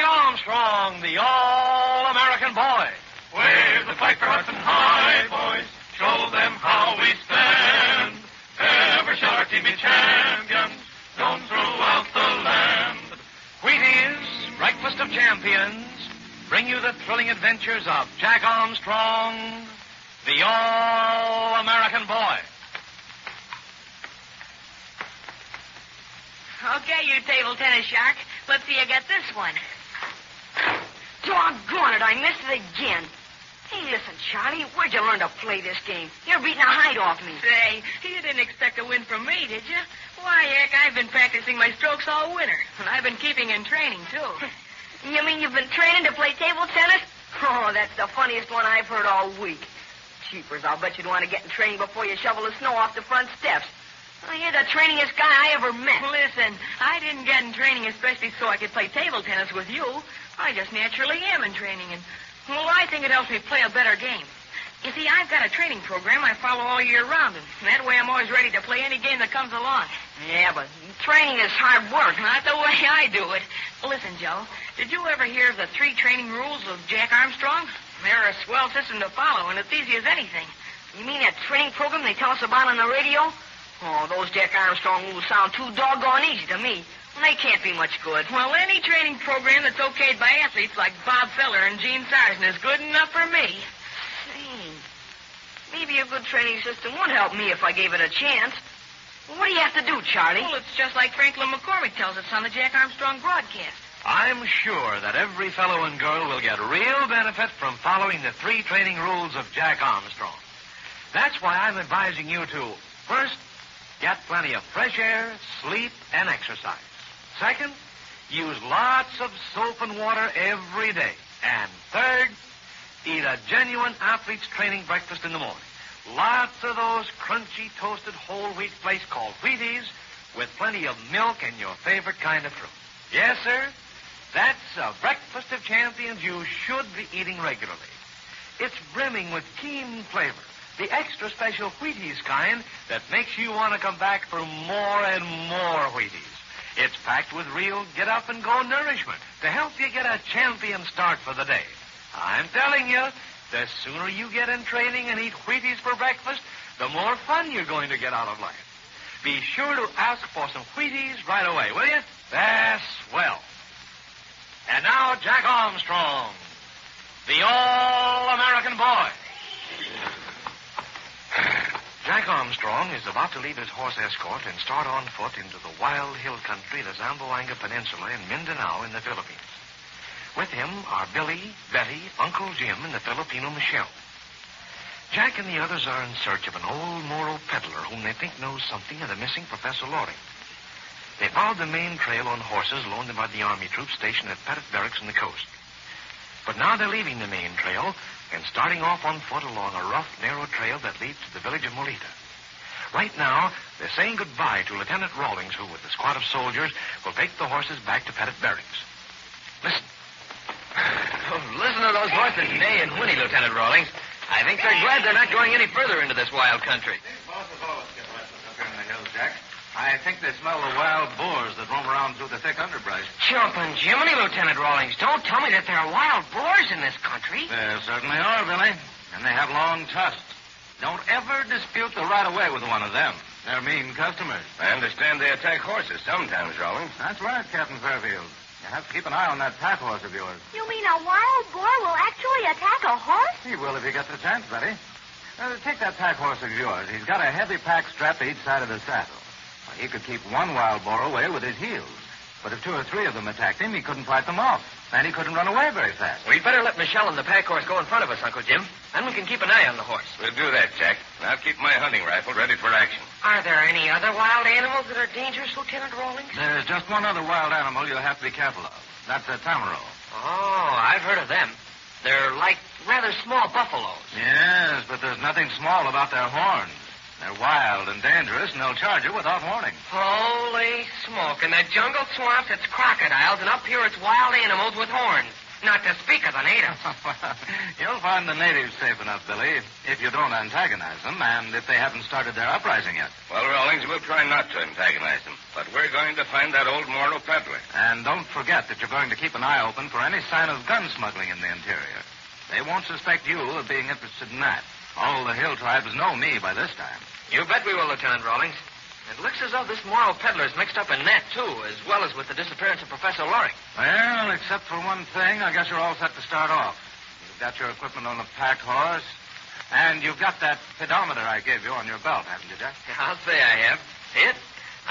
Armstrong, the All-American Boy. Wave the flag for Hudson High, boys. Show them how we stand. Ever shall our team be champions, known throughout the land. Wheaties, Breakfast of Champions, bring you the thrilling adventures of Jack Armstrong, the All-American Boy. Okay, you table tennis shark. Let's see you get this one. Doggone it, I missed it again. Hey, listen, Charlie, where'd you learn to play this game? You're beating a hide off me. Say, you didn't expect a win from me, did you? Why, heck, I've been practicing my strokes all winter. And I've been keeping in training, too. You mean you've been training to play table tennis? Oh, that's the funniest one I've heard all week. Cheapers, I'll bet you'd want to get in training before you shovel the snow off the front steps. Oh, you're the trainingest guy I ever met. Listen, I didn't get in training especially so I could play table tennis with you. I just naturally am in training, and, well, I think it helps me play a better game. You see, I've got a training program I follow all year round, and that way I'm always ready to play any game that comes along. Yeah, but training is hard work. Not the way I do it. Listen, Joe, did you ever hear of the 3 training rules of Jack Armstrong? They're a swell system to follow, and it's easy as anything. You mean that training program they tell us about on the radio? Oh, those Jack Armstrong rules sound too doggone easy to me. They can't be much good. Well, any training program that's okayed by athletes like Bob Feller and Gene Sargent is good enough for me. Maybe a good training system would help me if I gave it a chance. What do you have to do, Charlie? Well, it's just like Franklin McCormick tells us on the Jack Armstrong broadcast. I'm sure that every fellow and girl will get real benefit from following the 3 training rules of Jack Armstrong. That's why I'm advising you to, first, get plenty of fresh air, sleep, and exercise. Second, use lots of soap and water every day. And third, eat a genuine athlete's training breakfast in the morning. Lots of those crunchy, toasted whole wheat flakes called Wheaties with plenty of milk and your favorite kind of fruit. Yes, sir, that's a breakfast of champions you should be eating regularly. It's brimming with keen flavor, the extra special Wheaties kind that makes you want to come back for more and more Wheaties. It's packed with real get-up-and-go nourishment to help you get a champion start for the day. I'm telling you, the sooner you get in training and eat Wheaties for breakfast, the more fun you're going to get out of life. Be sure to ask for some Wheaties right away, will you? That's swell. And now, Jack Armstrong, the All-American Boy. Jack Armstrong is about to leave his horse escort and start on foot into the wild hill country, the Zamboanga Peninsula, in Mindanao in the Philippines. With him are Billy, Betty, Uncle Jim, and the Filipino Michelle. Jack and the others are in search of an old Moro peddler whom they think knows something of the missing Professor Loring. They followed the main trail on horses loaned by the Army troops stationed at Pettit Barracks on the coast. But now they're leaving the main trail and starting off on foot along a rough, narrow trail that leads to the village of Molita. Right now, they're saying goodbye to Lieutenant Rawlings, who, with a squad of soldiers, will take the horses back to Pettit Barracks. Listen. Oh, listen to those horses neigh and whinny, Lieutenant Rawlings. I think they're glad they're not going any further into this wild country. Jack. I think they smell the wild boars that roam around through the thick underbrush. Jumping Jiminy, Lieutenant Rawlings. Don't tell me that there are wild boars in this country. There certainly are, Billy. And they have long tusks. Don't ever dispute the right-of-way with one of them. They're mean customers. I understand they attack horses sometimes, Rawlings. That's right, Captain Fairfield. You have to keep an eye on that pack horse of yours. You mean a wild boar will actually attack a horse? He will if he gets the chance, Betty. Take that pack horse of yours. He's got a heavy pack strapped to each side of the saddle. He could keep one wild boar away with his heels. But if 2 or 3 of them attacked him, he couldn't fight them off. And he couldn't run away very fast. We'd better let Michelle and the pack horse go in front of us, Uncle Jim. Then we can keep an eye on the horse. We'll do that, Jack. And I'll keep my hunting rifle ready for action. Are there any other wild animals that are dangerous, Lieutenant Rawlings? There's just one other wild animal you'll have to be careful of. That's a tamaro. Oh, I've heard of them. They're like rather small buffaloes. Yes, but there's nothing small about their horns. They're wild and dangerous, and they'll charge you without warning. Holy smoke. In the jungle swamps, it's crocodiles, and up here it's wild animals with horns. Not to speak of the natives. You'll find the natives safe enough, Billy, if you don't antagonize them, and if they haven't started their uprising yet. Well, Rawlings, we'll try not to antagonize them. But we're going to find that old Moro peddler. And don't forget that you're going to keep an eye open for any sign of gun smuggling in the interior. They won't suspect you of being interested in that. All the hill tribes know me by this time. You bet we will, Lieutenant Rawlings. It looks as though this Moro peddler's mixed up in that, too, as well as with the disappearance of Professor Loring. Well, except for one thing, I guess you're all set to start off. You've got your equipment on the pack horse, and you've got that pedometer I gave you on your belt, haven't you, Jack? I'll say I have. See it?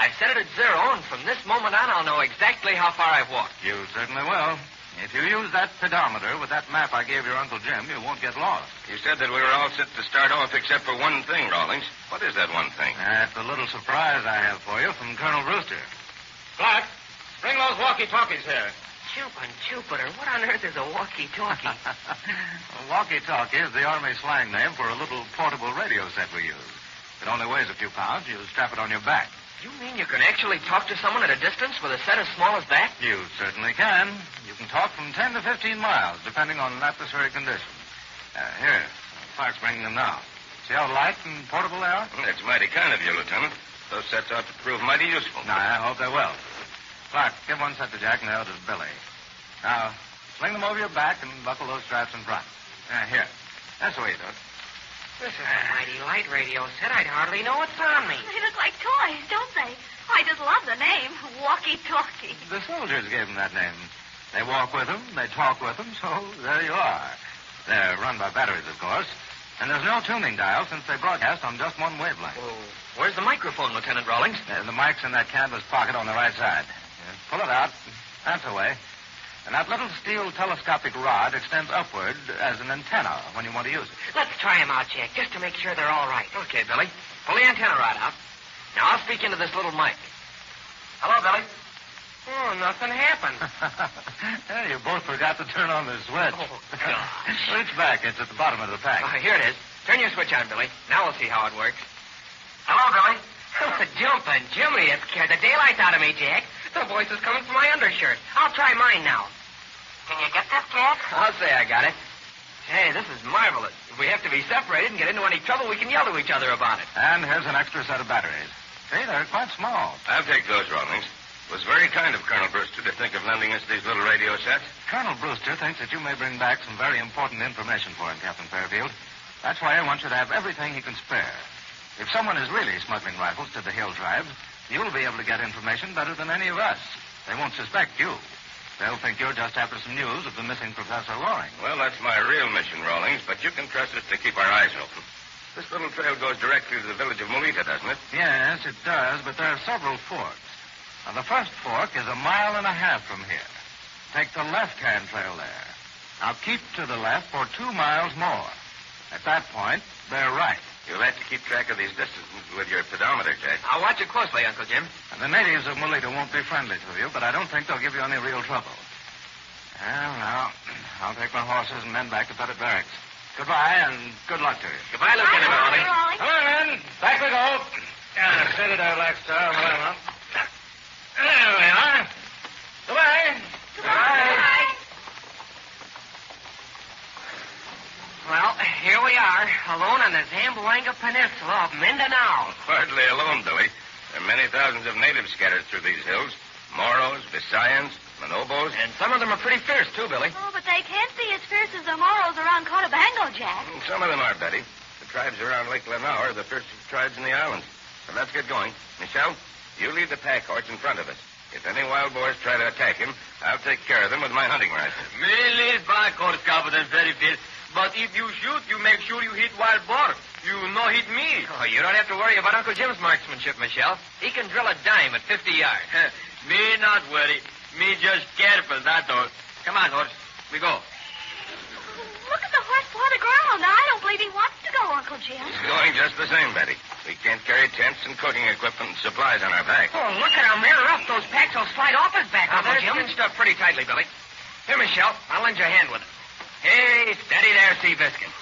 I've set it at 0, and from this moment on, I'll know exactly how far I've walked. You certainly will. If you use that pedometer with that map I gave your Uncle Jim, you won't get lost. You said that we were all set to start off except for one thing, Rawlings. What is that one thing? That's a little surprise I have for you from Colonel Brewster. Black, bring those walkie-talkies here. Chupin, Jupiter, what on earth is a walkie-talkie? A walkie-talkie is the Army slang name for a little portable radio set we use. It only weighs a few pounds. You strap it on your back. You mean you can actually talk to someone at a distance with a set as small as that? You certainly can. You can talk from 10 to 15 miles, depending on atmospheric conditions. Here, Clark's bringing them now. See how light and portable they are? That's mighty kind of you, Lieutenant. Those sets ought to prove mighty useful. I hope they will. Clark, give one set to Jack and the other to Billy. Now, sling them over your back and buckle those straps in front. Here. That's the way you do it. This is a mighty light radio set. I'd hardly know what's on me. They look like toys, don't they? I just love the name, walkie-talkie. The soldiers gave them that name. They walk with them, they talk with them, so there you are. They're run by batteries, of course. And there's no tuning dial since they broadcast on just one wavelength. Oh, where's the microphone, Lieutenant Rawlings? The mic's in that canvas pocket on the right side. Pull it out. That's the way. And that little steel telescopic rod extends upward as an antenna when you want to use it. Let's try them out, Jack, just to make sure they're all right. Okay, Billy. Pull the antenna rod out. Now, I'll speak into this little mic. Hello, Billy. Oh, nothing happened. Hey, you both forgot to turn on the switch. Oh, gosh. Reach back. It's at the bottom of the pack. Here it is. Turn your switch on, Billy. Now we'll see how it works. Hello, Billy. Jumping Jimmy, it scared the daylights out of me, Jack. The voice is coming from my undershirt. I'll try mine now. Can you get this, Jack? I'll say I got it. Hey, this is marvelous. If we have to be separated and get into any trouble, we can yell to each other about it. And here's an extra set of batteries. See, they're quite small. I'll take those, Rawlings. It was very kind of Colonel Brewster to think of lending us these little radio sets. Colonel Brewster thinks that you may bring back some very important information for him, Captain Fairfield. That's why I want you to have everything he can spare. If someone is really smuggling rifles to the hill tribes, you'll be able to get information better than any of us. They won't suspect you. They'll think you're just after some news of the missing Professor Loring. Well, that's my real mission, Rawlings, but you can trust us to keep our eyes open. This little trail goes directly to the village of Molita, doesn't it? Yes, it does, but there are several forks. Now, the first fork is 1.5 miles from here. Take the left-hand trail there. Now, keep to the left for 2 miles more. At that point, they're right. You'll have to keep track of these distances with your pedometer, Jack. I'll watch it closely, Uncle Jim. And the natives of Molita won't be friendly to you, but I don't think they'll give you any real trouble. Well, now, I'll take my horses and men back to Pettit Barracks. Goodbye, and good luck to you. Goodbye, Lieutenant Rawlings. Come on, men. Back we go. Steady there, Black Star. There we are. Goodbye. Goodbye. Well, here we are, alone on the Zamboanga Peninsula of Mindanao. Hardly alone, Billy. There are many thousands of natives scattered through these hills. Moros, Visayans, Manobos. And some of them are pretty fierce, too, Billy. Oh, but they can't be as fierce as the Moros around Cotabango, Jack. Some of them are, Betty. The tribes around Lake Lanao are the fiercest tribes in the islands. So let's get going. Michelle, you lead the pack horse in front of us. If any wild boars try to attack him, I'll take care of them with my hunting rifle. Me lead pack horse, Captain, very fierce. But if you shoot, you make sure you hit wild boar. You no hit me. Oh, you don't have to worry about Uncle Jim's marksmanship, Michelle. He can drill a dime at 50 yards. Me not worry. Me just careful, that all. Come on, horse. We go. Look at the horse for the ground. I don't believe he wants to go, Uncle Jim. It's going just the same, Betty. We can't carry tents and cooking equipment and supplies on our back. Oh, look at him. Rear up. Those packs will slide off his back, Uncle Jim. They're cinched up pretty tightly, Billy. Here, Michelle. I'll lend you a hand with it. Hey, steady there, Seabiscuit.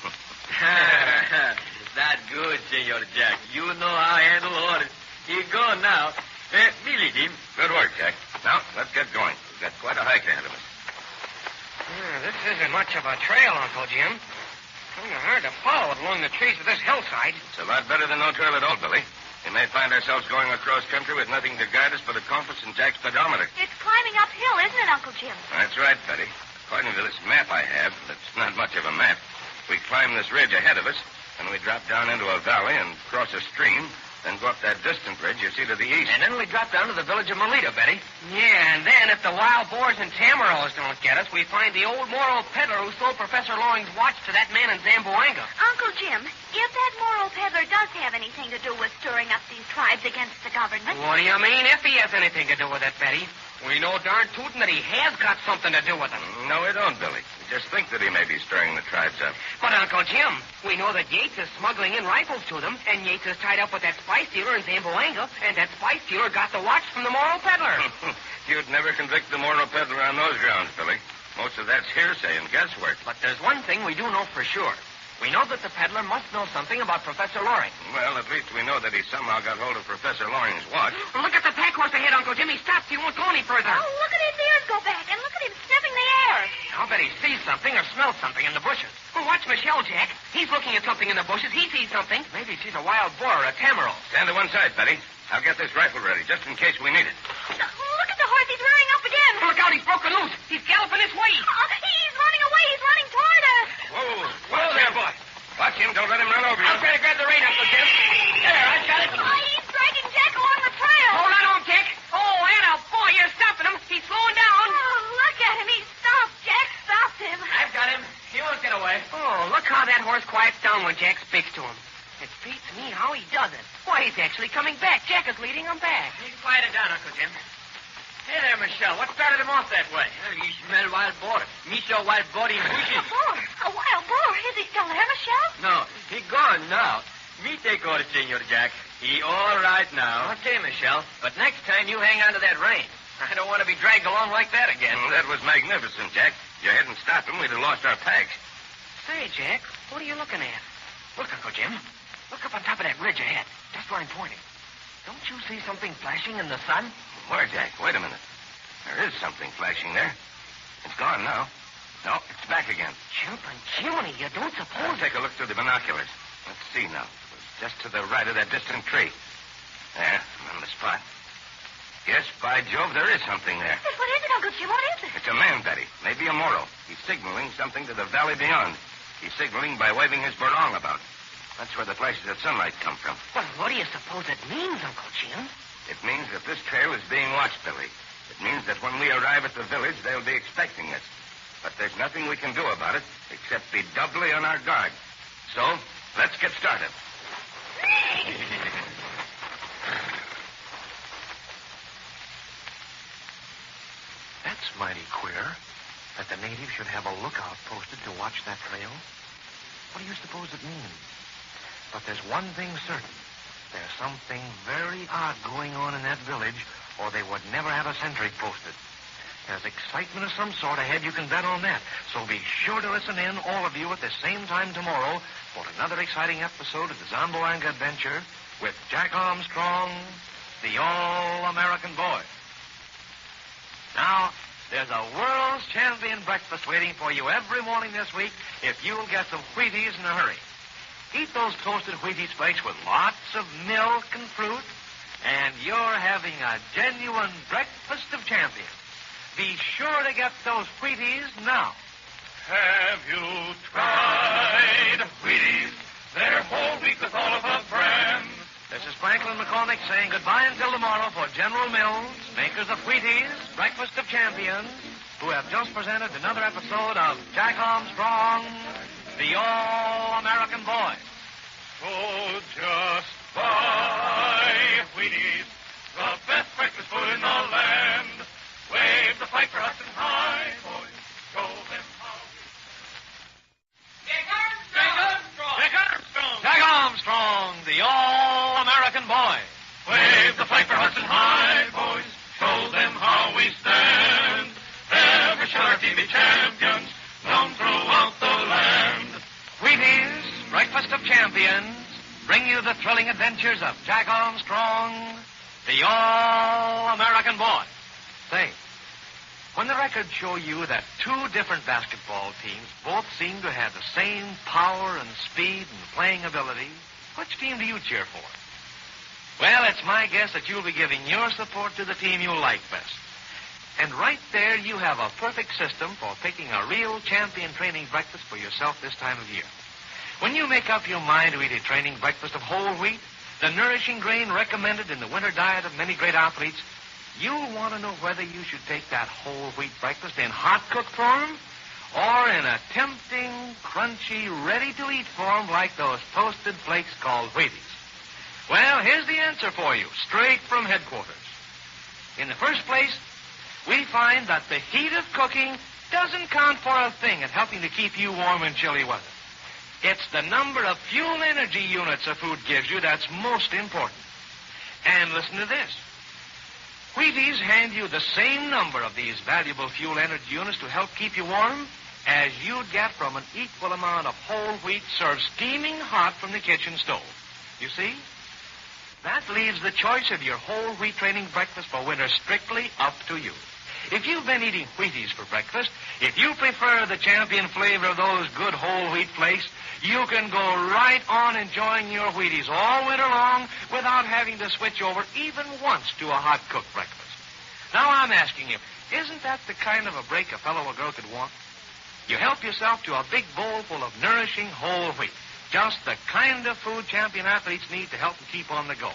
That good, Senor Jack. You know how I handle horses. He gone now. Me lead him. Good work, Jack. Now, let's get going. We've got quite a hike ahead of us. This isn't much of a trail, Uncle Jim. Kind of hard to follow it along the trees of this hillside. It's a lot better than no trail at all, Billy. We may find ourselves going across country with nothing to guide us but a compass and Jack's pedometer. It's climbing uphill, isn't it, Uncle Jim? That's right, Betty. According to this map I have, that's not much of a map. We climb this ridge ahead of us, and we drop down into a valley and cross a stream, then go up that distant ridge you see to the east. And then we drop down to the village of Melita, Betty. Yeah, and then if the wild boars and tamarillos don't get us, we find the old Moro peddler who sold Professor Loring's watch to that man in Zamboanga. Uncle Jim, if that Moro peddler does have anything to do with stirring up these tribes against the government... What do you mean, if he has anything to do with it, Betty? We know darn tootin' that he has got something to do with it. No, we don't, Billy. We just think that he may be stirring the tribes up. But, Uncle Jim, we know that Yates is smuggling in rifles to them, and Yates is tied up with that spice dealer in Zamboanga, and that spice dealer got the watch from the Moro peddler. You'd never convict the Moro peddler on those grounds, Billy. Most of that's hearsay and guesswork. But there's one thing we do know for sure. We know that the peddler must know something about Professor Loring. Well, at least we know that he somehow got hold of Professor Loring's watch. Look at the pack horse ahead, Uncle Jim. He stops. He won't go any further. Oh, look at his ears go back, and look at him sniffing the air. I'll bet he sees something or smells something in the bushes. Well, watch Michelle, Jack. He's looking at something in the bushes. He sees something. Maybe he sees a wild boar or a tamarill. Stand to one side, Betty. I'll get this rifle ready, just in case we need it. Look at the horse. He's rearing up again. Look out. He's broken loose. He's galloping this way. He's running away. He's running toward us. Whoa there, boy. Watch him. Don't let him run over you. I'll try to grab the rein, Uncle Jim. There, I got it. He's dragging Jack along the trail. Hold on to him, Jack. Oh, Anna, boy, you're stopping him. He's slowing down. Oh, look at him. He stopped. Jack stopped him. I've got him. He won't get away. Oh, look how that horse quiets down when Jack speaks to him. It beats me how he does it. Why, he's actually coming back. Jack is leading him back. He's quieted down, Uncle Jim. Hey there, Michelle. What started him off that way? You smell wild boar. Me saw wild boar in bushes. A boar? A wild boar? Is he still there, Michelle? No, he gone now. Me take order, Senor Jack. He all right now. Okay, Michelle. But next time you hang on to that rein. I don't want to be dragged along like that again. That was magnificent, Jack. If you hadn't stopped him, we'd have lost our packs. Say, Jack, what are you looking at? Look, Uncle Jim. Look up on top of that ridge ahead. Just where I'm pointing. Don't you see something flashing in the sun? Where, Jack? Wait a minute. There is something flashing there. It's gone now. No, it's back again. Jumping Jiminy, you don't suppose... I'll take a look through the binoculars. Let's see now. It's just to the right of that distant tree. There, I'm on the spot. Yes, by Jove, there is something there. What is it, Uncle Jim? What is it? It's a man, Betty. Maybe a Moro. He's signaling something to the valley beyond. He's signaling by waving his barong about. That's where the flashes of sunlight come from. Well, what do you suppose it means, Uncle Jim? It means that this trail is being watched, Billy. It means that when we arrive at the village, they'll be expecting us. But there's nothing we can do about it except be doubly on our guard. So, let's get started. That's mighty queer, that the natives should have a lookout posted to watch that trail. What do you suppose it means? But there's one thing certain. There's something very odd going on in that village, or they would never have a sentry posted. There's excitement of some sort ahead, you can bet on that. So be sure to listen in, all of you, at the same time tomorrow for another exciting episode of the Zamboanga Adventure with Jack Armstrong, the All-American Boy. Now, there's a world's champion breakfast waiting for you every morning this week if you'll get some Wheaties in a hurry. Eat those toasted Wheaties flakes with lots of milk and fruit, and you're having a genuine breakfast of champions. Be sure to get those Wheaties now. Have you tried Wheaties? They're whole wheat with all of the brands. This is Franklin McCormick saying goodbye until tomorrow for General Mills, makers of Wheaties, Breakfast of Champions, who have just presented another episode of Jack Armstrong, the All-American Boy. So Armstrong, the All-American Boy. Wave the flag for Hudson High, boys. Show them how we stand. Every shark team be champions, known throughout the land. Wheaties, breakfast of champions, bring you the thrilling adventures of Jack Armstrong, the All-American Boy. Say, when the records show you that two different basketball teams both seem to have the same power and speed and playing ability, which team do you cheer for? Well, it's my guess that you'll be giving your support to the team you like best. And right there you have a perfect system for picking a real champion training breakfast for yourself this time of year. When you make up your mind to eat a training breakfast of whole wheat, the nourishing grain recommended in the winter diet of many great athletes, you'll want to know whether you should take that whole wheat breakfast in hot-cooked form or in a tempting, crunchy, ready-to-eat form like those toasted flakes called Wheaties. Well, here's the answer for you, straight from headquarters. In the first place, we find that the heat of cooking doesn't count for a thing in helping to keep you warm in chilly weather. It's the number of fuel energy units a food gives you that's most important. And listen to this. Wheaties hand you the same number of these valuable fuel energy units to help keep you warm as you'd get from an equal amount of whole wheat served steaming hot from the kitchen stove. You see? That leaves the choice of your whole wheat training breakfast for winter strictly up to you. If you've been eating Wheaties for breakfast, if you prefer the champion flavor of those good whole wheat flakes, you can go right on enjoying your Wheaties all winter long without having to switch over even once to a hot-cooked breakfast. Now I'm asking you, isn't that the kind of a break a fellow or girl could want? You help yourself to a big bowl full of nourishing whole wheat, just the kind of food champion athletes need to help them keep on the go.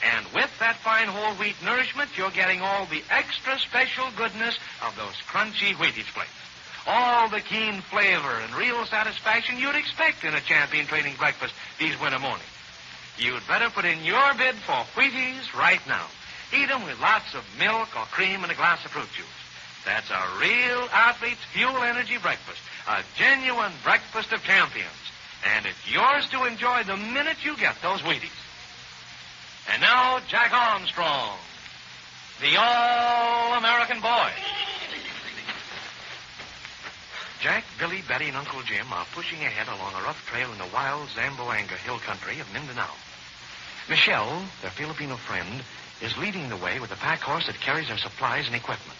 And with that fine whole wheat nourishment, you're getting all the extra special goodness of those crunchy Wheaties flakes. All the keen flavor and real satisfaction you'd expect in a champion training breakfast these winter mornings. You'd better put in your bid for Wheaties right now. Eat them with lots of milk or cream and a glass of fruit juice. That's a real athlete's fuel energy breakfast, a genuine breakfast of champions. And it's yours to enjoy the minute you get those Wheaties. And now, Jack Armstrong, the All-American Boy. Jack, Billy, Betty, and Uncle Jim are pushing ahead along a rough trail in the wild Zamboanga hill country of Mindanao. Michelle, their Filipino friend, is leading the way with a pack horse that carries their supplies and equipment.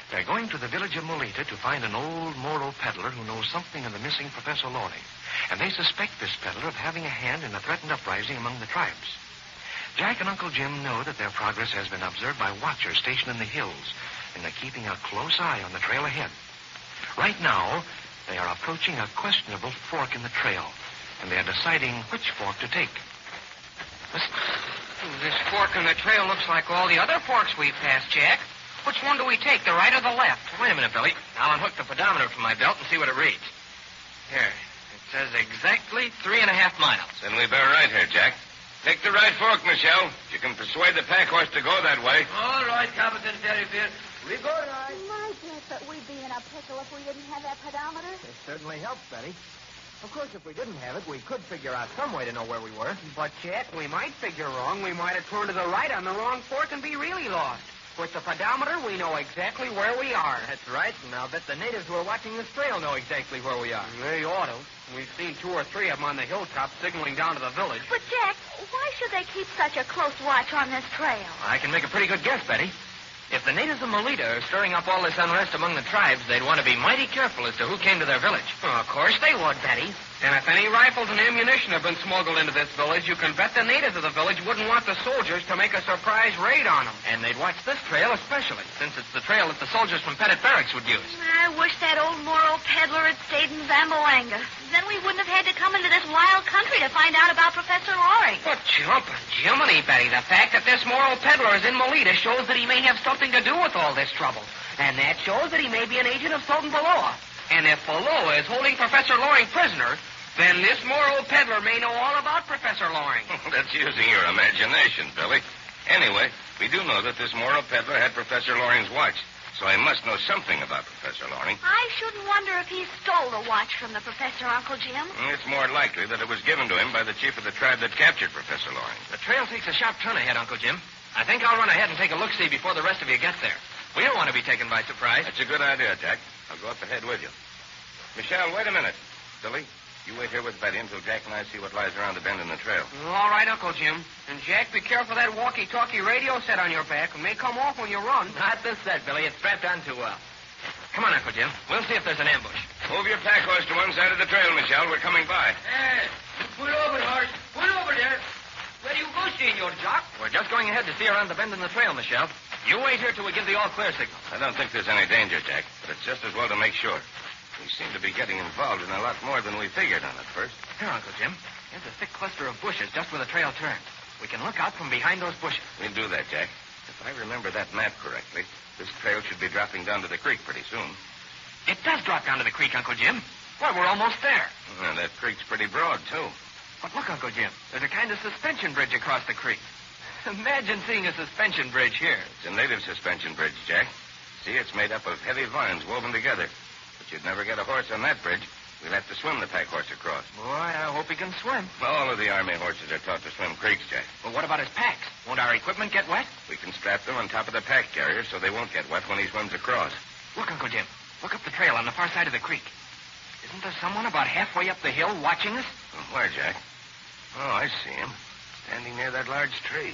They're going to the village of Molita to find an old Moro peddler who knows something of the missing Professor Loring, and they suspect this peddler of having a hand in a threatened uprising among the tribes. Jack and Uncle Jim know that their progress has been observed by watchers stationed in the hills, and they're keeping a close eye on the trail ahead. Right now, they are approaching a questionable fork in the trail, and they're deciding which fork to take. Listen. This fork in the trail looks like all the other forks we've passed, Jack. Which one do we take, the right or the left? Wait a minute, Billy. I'll unhook the pedometer from my belt and see what it reads. Here. It says exactly 3.5 miles. Then we bear right here, Jack. Take the right fork, Michelle. You can persuade the pack horse to go that way. All right, Captain Terryfield. We go right. My guess that we'd be in a pickle if we didn't have that pedometer. It certainly helps, Betty. Of course, if we didn't have it, we could figure out some way to know where we were. But, Chet, we might figure wrong. We might have turned to the right on the wrong fork and be really lost. With the pedometer, we know exactly where we are. That's right, and I'll bet the natives who are watching this trail know exactly where we are. They ought to. We've seen 2 or 3 of them on the hilltop signaling down to the village. But, Jack, why should they keep such a close watch on this trail? I can make a pretty good guess, Betty. If the natives of Molita are stirring up all this unrest among the tribes, they'd want to be mighty careful as to who came to their village. Oh, of course they would, Betty. And if any rifles and ammunition have been smuggled into this village, you can bet the natives of the village wouldn't want the soldiers to make a surprise raid on them. And they'd watch this trail especially, since it's the trail that the soldiers from Pettit Barracks would use. I wish that old Moro peddler had stayed in Zamboanga. Then we wouldn't have had to come into this wild country to find out about Professor Loring. But Jiminy, Betty, the fact that this Moro peddler is in Molita shows that he may have something to do with all this trouble. And that shows that he may be an agent of Sultan Balloa. And if Balloa is holding Professor Loring prisoner, then this Moro peddler may know all about Professor Loring. That's using your imagination, Billy. Anyway, we do know that this Moro peddler had Professor Loring's watch. so he must know something about Professor Loring. I shouldn't wonder if he stole the watch from the professor, Uncle Jim. It's more likely that it was given to him by the chief of the tribe that captured Professor Loring. The trail takes a sharp turn ahead, Uncle Jim. I think I'll run ahead and take a look-see before the rest of you get there. We don't want to be taken by surprise. That's a good idea, Jack. I'll go up ahead with you. Michelle, wait a minute. Billy, you wait here with Betty until Jack and I see what lies around the bend in the trail. All right, Uncle Jim. And, Jack, be careful that walkie-talkie radio set on your back. It may come off when you run. Not this set, Billy. It's strapped on too well. Come on, Uncle Jim. We'll see if there's an ambush. Move your pack horse to one side of the trail, Michelle. We're coming by. Pull over, horse. Pull over there. Where do you go, Senor Jock? We're just going ahead to see around the bend in the trail, Michelle. You wait here till we give the all-clear signal. I don't think there's any danger, Jack, but it's just as well to make sure. We seem to be getting involved in a lot more than we figured on at first. Here, Uncle Jim. Here's a thick cluster of bushes just where the trail turns. We can look out from behind those bushes. We'll do that, Jack. If I remember that map correctly, this trail should be dropping down to the creek pretty soon. It does drop down to the creek, Uncle Jim. Why, we're almost there. Well, that creek's pretty broad, too. But look, Uncle Jim, there's a kind of suspension bridge across the creek. Imagine seeing a suspension bridge here. It's a native suspension bridge, Jack. See, it's made up of heavy vines woven together. But you'd never get a horse on that bridge. We'll have to swim the pack horse across. Boy, I hope he can swim. All of the Army horses are taught to swim creeks, Jack. Well, what about his packs? Won't our equipment get wet? We can strap them on top of the pack carrier so they won't get wet when he swims across. Look, Uncle Jim. Look up the trail on the far side of the creek. Isn't there someone about halfway up the hill watching us? Where, Jack? Oh, I see him. Standing near that large tree.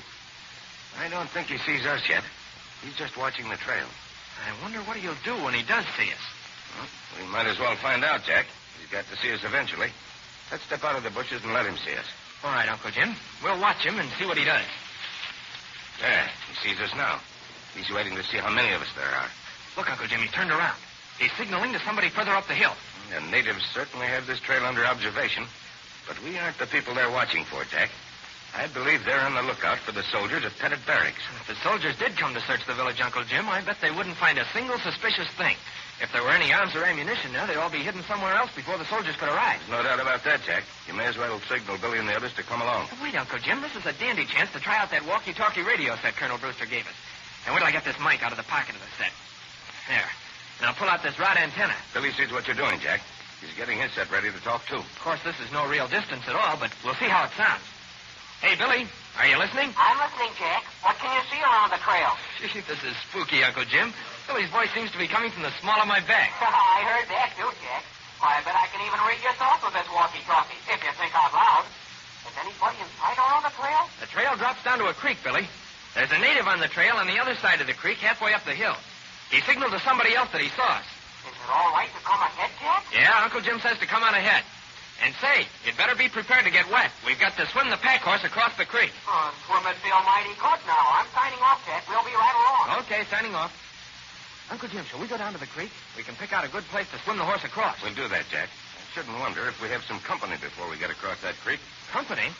I don't think he sees us yet. He's just watching the trail. I wonder what he'll do when he does see us. Well, we might as well find out, Jack. He's got to see us eventually. Let's step out of the bushes and let him see us. All right, Uncle Jim. We'll watch him and see what he does. There, he sees us now. He's waiting to see how many of us there are. Look, Uncle Jim, he turned around. He's signaling to somebody further up the hill. The natives certainly have this trail under observation, but we aren't the people they're watching for, Jack. I believe they're on the lookout for the soldiers at Pettit Barracks. If the soldiers did come to search the village, Uncle Jim, I bet they wouldn't find a single suspicious thing. If there were any arms or ammunition there, they'd all be hidden somewhere else before the soldiers could arrive. No doubt about that, Jack. You may as well signal Billy and the others to come along. But wait, Uncle Jim. This is a dandy chance to try out that walkie-talkie radio set Colonel Brewster gave us. And wait till I get this mic out of the pocket of the set. There. Now pull out this rod antenna. Billy sees what you're doing, Jack. He's getting his set ready to talk, too. Of course, this is no real distance at all, but we'll see how it sounds. Hey, Billy, are you listening? I'm listening, Jack. What can you see around the trail? Gee, this is spooky, Uncle Jim. Billy's voice seems to be coming from the small of my back. I heard that, too, Jack. Why, I bet I can even read your thoughts with this walkie-talkie, if you think out loud. Is anybody in sight around the trail? The trail drops down to a creek, Billy. There's a native on the trail on the other side of the creek, halfway up the hill. He signaled to somebody else that he saw us. Is it all right to come ahead, Jack? Yeah, Uncle Jim says to come on ahead. And say, you'd better be prepared to get wet. We've got to swim the pack horse across the creek. Swim it feel mighty good now. I'm signing off, Jack. We'll be right along. Okay, signing off. Uncle Jim, shall we go down to the creek? We can pick out a good place to swim the horse across. We'll do that, Jack. I shouldn't wonder if we have some company before we get across that creek. Company?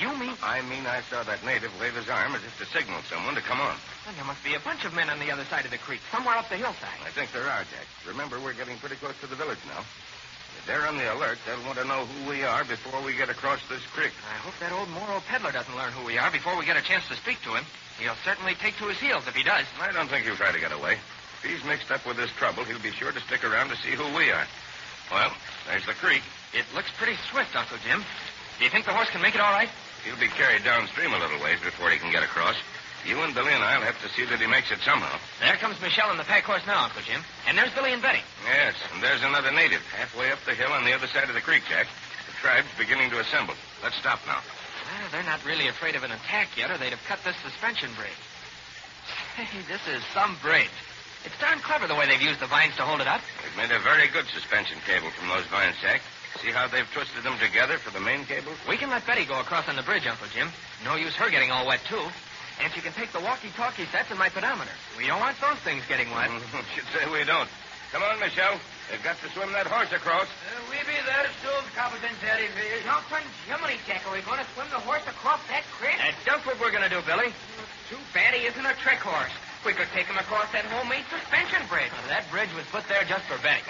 You mean? I mean, I saw that native wave his arm as if to signal someone to come on. Then there must be a bunch of men on the other side of the creek, somewhere up the hillside. I think there are, Jack. Remember, we're getting pretty close to the village now. If they're on the alert, they'll want to know who we are before we get across this creek. I hope that old Moro peddler doesn't learn who we are before we get a chance to speak to him. He'll certainly take to his heels if he does. I don't think he'll try to get away. If he's mixed up with this trouble, he'll be sure to stick around to see who we are. Well, there's the creek. It looks pretty swift, Uncle Jim. Do you think the horse can make it all right? He'll be carried downstream a little ways before he can get across. You and Billy and I'll have to see that he makes it somehow. There comes Michelle and the pack horse now, Uncle Jim. And there's Billy and Betty. Yes, and there's another native halfway up the hill on the other side of the creek, Jack. The tribe's beginning to assemble. Let's stop now. Well, they're not really afraid of an attack yet, or they'd have cut this suspension bridge. Hey, this is some bridge. It's darn clever the way they've used the vines to hold it up. They've made a very good suspension cable from those vines, Jack. See how they've twisted them together for the main cable? We can let Betty go across on the bridge, Uncle Jim. No use her getting all wet, too. And she can take the walkie-talkie sets and my pedometer. We don't want those things getting wet. Should say we don't. Come on, Michelle. They've got to swim that horse across. We be there soon, Captain Terry. Jumping Jiminy, Jack. Are we going to swim the horse across that creek? That's just what we're going to do, Billy. Too bad he isn't a trick horse. We could take him across that homemade suspension bridge. That bridge was put there just for Betty.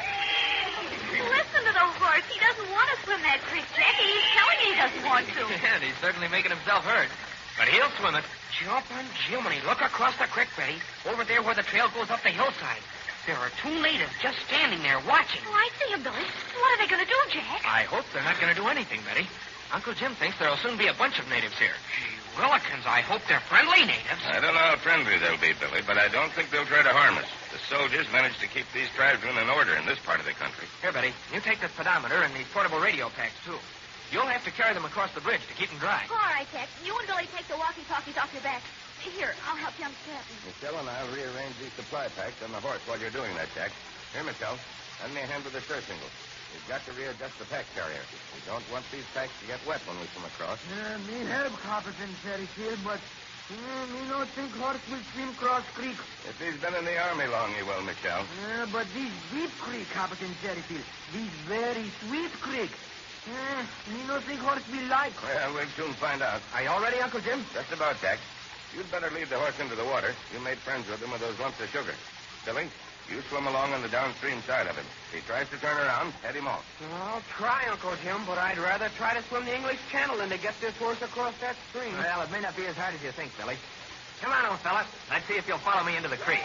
Listen to the horse. He doesn't want to swim that creek, Jackie. He's telling me he doesn't want to. Yeah, he's certainly making himself heard. But he'll swim it. Jumping Jiminy. Look across the creek, Betty. Over there where the trail goes up the hillside. There are 2 natives just standing there watching. Oh, I see him, Billy. What are they going to do, Jack? I hope they're not going to do anything, Betty. Uncle Jim thinks there'll soon be a bunch of natives here. Gee willikins, I hope they're friendly natives. I don't know how friendly they'll be, Billy, but I don't think they'll try to harm us. The soldiers managed to keep these tribesmen in order in this part of the country. Here, Betty, you take this pedometer and these portable radio packs, too. You'll have to carry them across the bridge to keep them dry. All right, Jack. You and Billy take the walkie-talkies off your back. Here, I'll help you unstrap them. Michelle and I'll rearrange these supply packs on the horse while you're doing that, Jack. Here, Michelle, lend me a hand with the stir single. We've got to readjust the pack carrier. We don't want these packs to get wet when we come across. Me help, Captain Cherryfield, but me not think horse will swim cross creek. If he's been in the army long, he will, Michelle. But this deep creek, Captain Cherryfield, this very sweet creek. Me not think horse will like. Well, we'll soon find out. Are you all ready, Uncle Jim? Just about, Jack. You'd better lead the horse into the water. You made friends with him with those lumps of sugar. Billy, you swim along on the downstream side of him. If he tries to turn around, head him off. I'll try, Uncle Jim, but I'd rather try to swim the English Channel than to get this horse across that stream. Well, it may not be as hard as you think, Billy. Come on, old fella. Let's see if you'll follow me into the creek.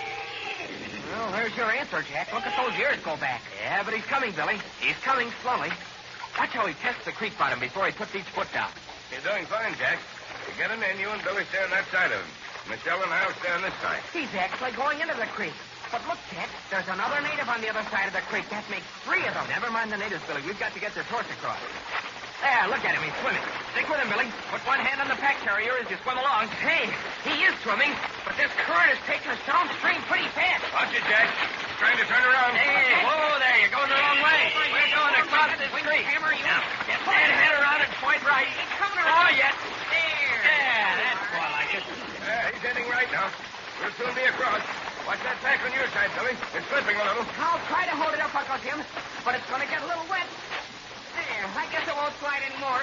Well, there's your answer, Jack. Look at those ears go back. Yeah, but he's coming, Billy. He's coming slowly. Watch how he tests the creek bottom before he puts each foot down. You're doing fine, Jack. You get him in, you and Billy stay on that side of him. Michelle and I'll stay on this side. He's actually going into the creek. But look, Jack, there's another native on the other side of the creek. That makes 3 of them. Never mind the natives, Billy. We've got to get this horse across. There, look at him. He's swimming. Stick with him, Billy. Put one hand on the pack carrier as you swim along. Hey, he is swimming, but this current is taking us downstream pretty fast. Watch it, Jack. He's trying to turn around. Hey, whoa there. You're going the wrong way. We're going across this creek. Now, get that head around and point right. He's coming around. Oh, yes. There. Yeah, that's more like it. He's heading right now. We'll soon be across. Watch that pack on your side, Billy. It's slipping a little. I'll try to hold it up, Uncle Jim, but it's going to get a little wet. There, I guess it won't slide anymore.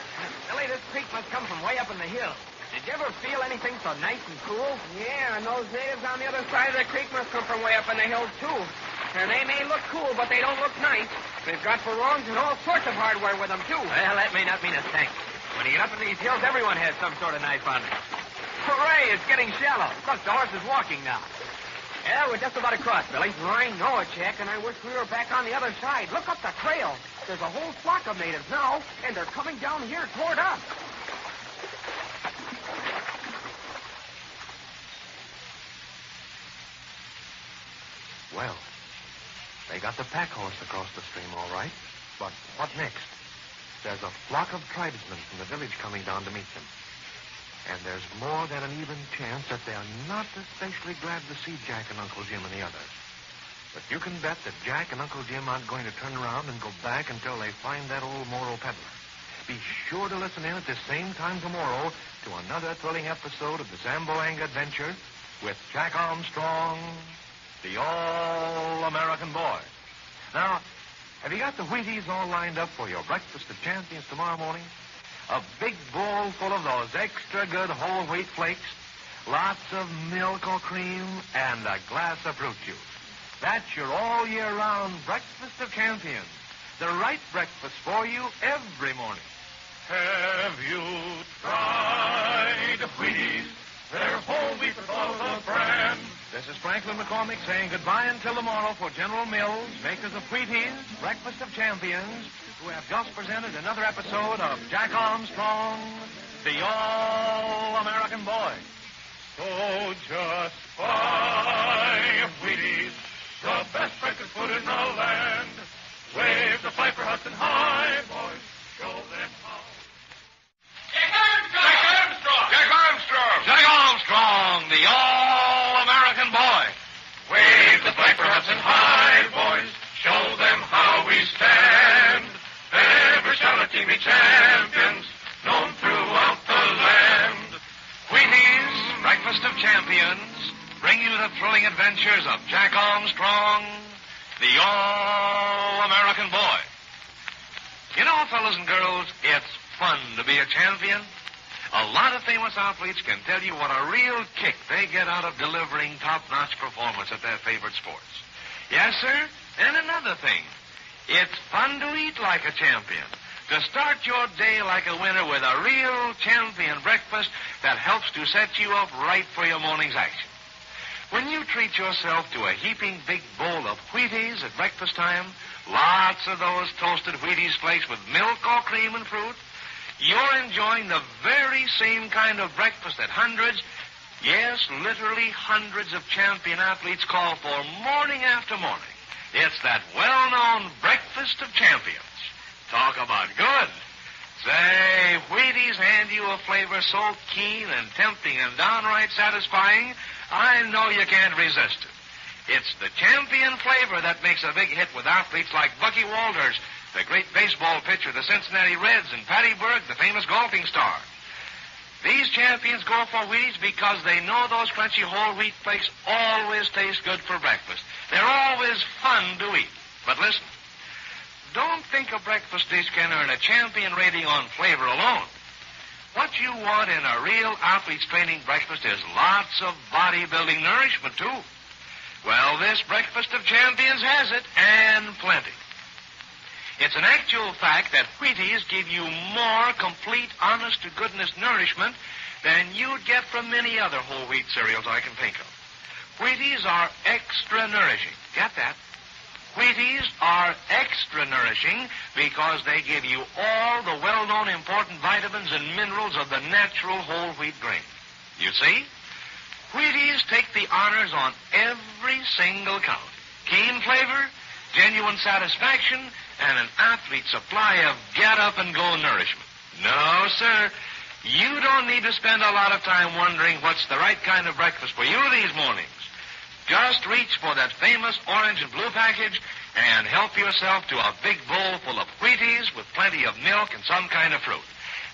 Billy, this creek must come from way up in the hills. Did you ever feel anything so nice and cool? Yeah, and those natives on the other side of the creek must come from way up in the hills, too. And they may look cool, but they don't look nice. They've got barongs and all sorts of hardware with them, too. Well, that may not mean a thing. When you get up in these hills, everyone has some sort of knife on them. Hooray, it's getting shallow. Look, the horse is walking now. Yeah, we're just about across, Billy. I know it, Jack, and I wish we were back on the other side. Look up the trail. There's a whole flock of natives now, and they're coming down here toward us. Well, they got the pack horse across the stream all right. But what next? There's a flock of tribesmen from the village coming down to meet them. And there's more than an even chance that they're not especially glad to see Jack and Uncle Jim and the others. But you can bet that Jack and Uncle Jim aren't going to turn around and go back until they find that old Moro peddler. Be sure to listen in at this same time tomorrow to another thrilling episode of the Zamboanga Adventure with Jack Armstrong, the All-American Boy. Now, have you got the Wheaties all lined up for your breakfast of champions tomorrow morning? A big bowl full of those extra good whole wheat flakes, lots of milk or cream, and a glass of fruit juice. That's your all-year-round breakfast of champions. The right breakfast for you every morning. Have you tried Wheaties? They're whole wheat with all the brand. This is Franklin McCormick saying goodbye until tomorrow for General Mills, makers of Wheaties, Breakfast of Champions, who have just presented another episode of Jack Armstrong, the All-American Boy. So just buy Wheaties, the best breakfast food in the land. Wave the flag for Hudson High, boys. Show them how. Jack Armstrong, the All-American Boy. Wave the flag for Hudson High, boys. Show them how we stand. Ever shall our team be champions, known throughout the land. Wheaties, Breakfast of Champions, bring you the thrilling adventures of Jack Armstrong, the All-American Boy. You know, fellas and girls, it's fun to be a champion. A lot of famous athletes can tell you what a real kick they get out of delivering top-notch performance at their favorite sports. Yes, sir? And another thing. It's fun to eat like a champion. To start your day like a winner with a real champion breakfast that helps to set you up right for your morning's action. When you treat yourself to a heaping big bowl of Wheaties at breakfast time, lots of those toasted Wheaties flakes with milk or cream and fruit, you're enjoying the very same kind of breakfast that hundreds, yes, literally hundreds of champion athletes call for morning after morning. It's that well-known breakfast of champions. Talk about good. Say, Wheaties hand you a flavor so keen and tempting and downright satisfying, I know you can't resist it. It's the champion flavor that makes a big hit with athletes like Bucky Walters, the great baseball pitcher, the Cincinnati Reds, and Patty Berg, the famous golfing star. These champions go for Wheaties because they know those crunchy whole wheat flakes always taste good for breakfast. They're always fun to eat. But listen, don't think a breakfast dish can earn a champion rating on flavor alone. What you want in a real athlete's training breakfast is lots of bodybuilding nourishment, too. Well, this breakfast of champions has it, and plenty. It's an actual fact that Wheaties give you more complete, honest-to-goodness nourishment than you'd get from many other whole wheat cereals I can think of. Wheaties are extra nourishing. Get that? Wheaties are extra nourishing because they give you all the well-known important vitamins and minerals of the natural whole wheat grain. You see? Wheaties take the honors on every single count. Keen flavor, genuine satisfaction, and an athlete's supply of get-up-and-go nourishment. No, sir. You don't need to spend a lot of time wondering what's the right kind of breakfast for you these mornings. Just reach for that famous orange and blue package and help yourself to a big bowl full of Wheaties with plenty of milk and some kind of fruit.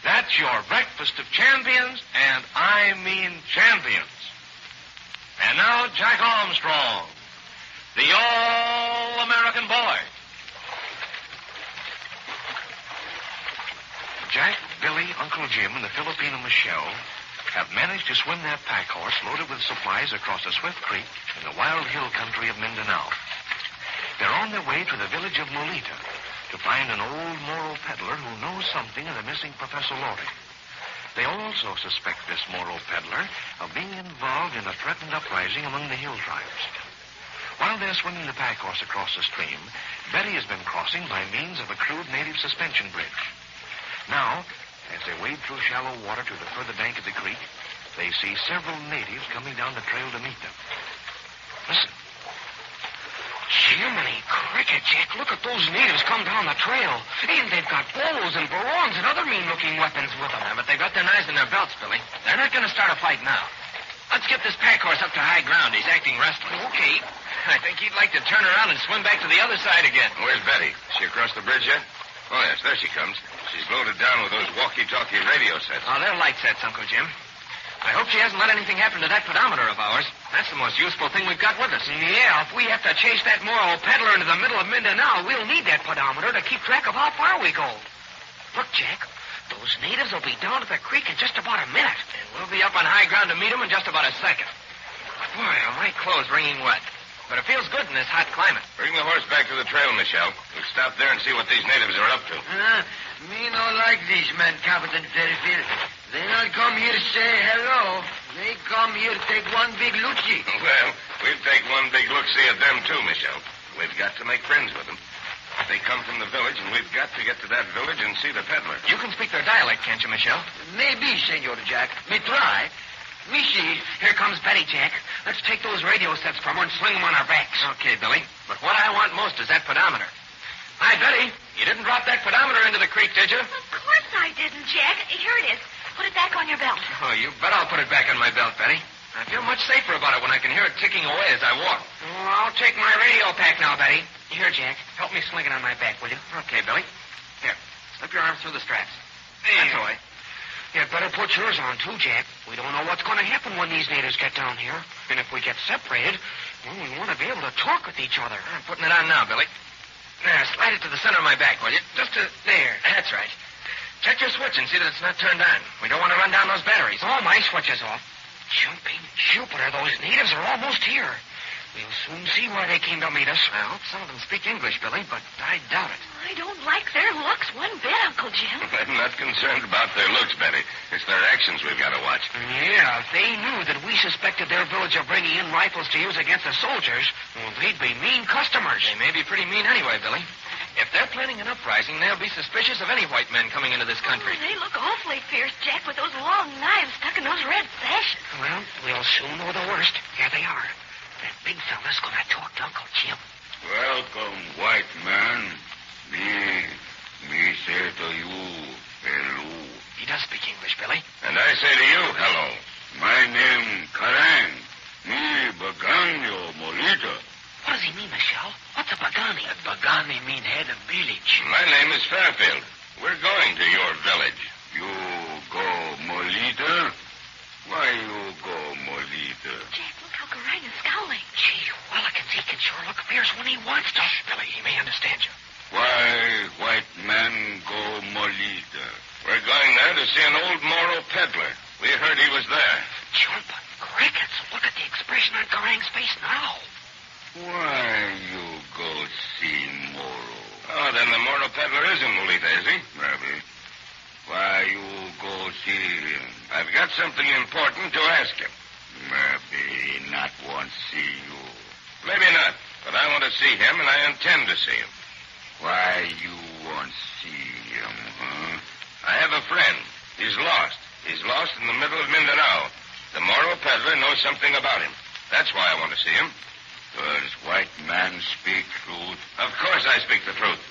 That's your breakfast of champions, and I mean champions. And now, Jack Armstrong, the All-American Boy. Jack, Billy, Uncle Jim, and the Filipino Michelle have managed to swim their pack horse loaded with supplies across a swift creek in the wild hill country of Mindanao. They're on their way to the village of Molita to find an old Moro peddler who knows something of the missing Professor Loring. They also suspect this Moro peddler of being involved in a threatened uprising among the hill tribes. While they're swinging the pack horse across the stream, Betty has been crossing by means of a crude native suspension bridge. Now, as they wade through shallow water to the further bank of the creek, they see several natives coming down the trail to meet them. Listen. Jiminy cricket, Jack. Look at those natives come down the trail. And they've got bows and barongs and other mean-looking weapons with them. Yeah, but they've got their knives in their belts, Billy. They're not going to start a fight now. Let's get this pack horse up to high ground. He's acting restless. Okay. I think he'd like to turn around and swim back to the other side again. Where's Betty? Is she across the bridge yet? Oh, yes, there she comes. She's loaded down with those walkie-talkie radio sets. Oh, they're light sets, Uncle Jim. I hope she hasn't let anything happen to that pedometer of ours. That's the most useful thing we've got with us. Yeah, if we have to chase that Moro peddler into the middle of Mindanao, we'll need that pedometer to keep track of how far we go. Look, Jack, those natives will be down at the creek in just about a minute. And we'll be up on high ground to meet them in just about a second. Boy, are my clothes wringing wet. But it feels good in this hot climate. Bring the horse back to the trail, Michelle. We'll stop there and see what these natives are up to. Me not like these men, Captain Fairfield. They not come here to say hello. They come here to take one big look-see. Well, we'll take one big look-see at them, too, Michelle. We've got to make friends with them. They come from the village, and we've got to get to that village and see the peddler. You can speak their dialect, can't you, Michelle? Maybe, Senor Jack. Me try. Me see. Here comes Betty, Jack. Let's take those radio sets from her and sling them on our backs. Okay, Billy. But what I want most is that pedometer. Hi, Betty. You didn't drop that pedometer into the creek, did you? Of course I didn't, Jack. Here it is. Put it back on your belt. Oh, you bet I'll put it back on my belt, Betty. I feel much safer about it when I can hear it ticking away as I walk. Oh, I'll take my radio pack now, Betty. Here, Jack. Help me sling it on my back, will you? Okay, Billy. Here, slip your arms through the straps. There. That's the way. You'd better put yours on, too, Jack. We don't know what's going to happen when these natives get down here. And if we get separated, well, we want to be able to talk with each other. I'm putting it on now, Billy. There, slide it to the center of my back, will you? Just to... There. That's right. Check your switch and see that it's not turned on. We don't want to run down those batteries. Oh, my switch is off. Jumping Jupiter, those natives are almost here. We'll soon see why they came to meet us. I hope some of them speak English, Billy, but I doubt it. I don't like their looks one bit, Uncle Jim. I'm not concerned about their looks, Betty. It's their actions directions we've got to watch. Yeah, if they knew that we suspected their village of bringing in rifles to use against the soldiers, well, they'd be mean customers. They may be pretty mean anyway, Billy. If they're planning an uprising, they'll be suspicious of any white men coming into this country. Oh, they look awfully fierce, Jack, with those long knives stuck in those red sashes. Well, we'll soon know the worst. Here they are. That big fella's going to talk to Uncle Jim. Welcome, white man. Me say to you, hello. He does speak English, Billy. And I say to you, hello. My name Karang. Me Baganyo Molita. What does he mean, Michelle? What's a Bagani? A Bagani mean head of village. My name is Fairfield. We're going to your village. You go Molita? Why you go Molita? Jack, look how Garang is scowling. Gee, Willikins, he can sure look fierce when he wants to. Shh, Billy, he may understand you. Why white man go Molita? We're going there to see an old Moro peddler. We heard he was there. Jumping crickets. Look at the expression on Garang's face now. Why you go see Moro? Oh, then the Moro peddler is in Molita, is he? Maybe. Why you go see him? I've got something important to ask him. Maybe not want see you. Maybe not, but I want to see him, and I intend to see him. Why you want see him, huh? I have a friend. He's lost. He's lost in the middle of Mindanao. The Moro peddler knows something about him. That's why I want to see him. Does white man speak truth? Of course I speak the truth.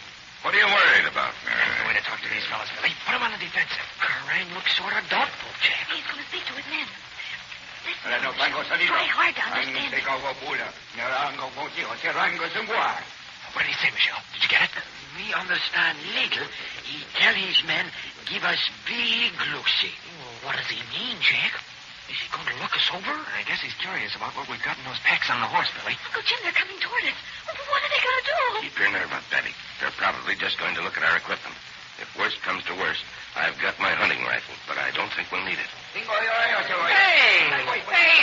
What are you worried about? That's the way to talk to these fellas, Billy. Put them on the defensive. Garang looks sort of doubtful, Jack. He's going to speak to his men. Try hard to understand it. What did he say, Michelle? Did you get it? Me understand little. He tell his men, give us big looksy. What does he mean, Jack? Is he going to look us over? I guess he's curious about what we've got in those packs on the horse, Billy. Uncle Jim, they're coming toward us. What are they going to do? Keep your nerve up, Betty. They're probably just going to look at our equipment. If worst comes to worst, I've got my hunting rifle, but I don't think we'll need it. Hey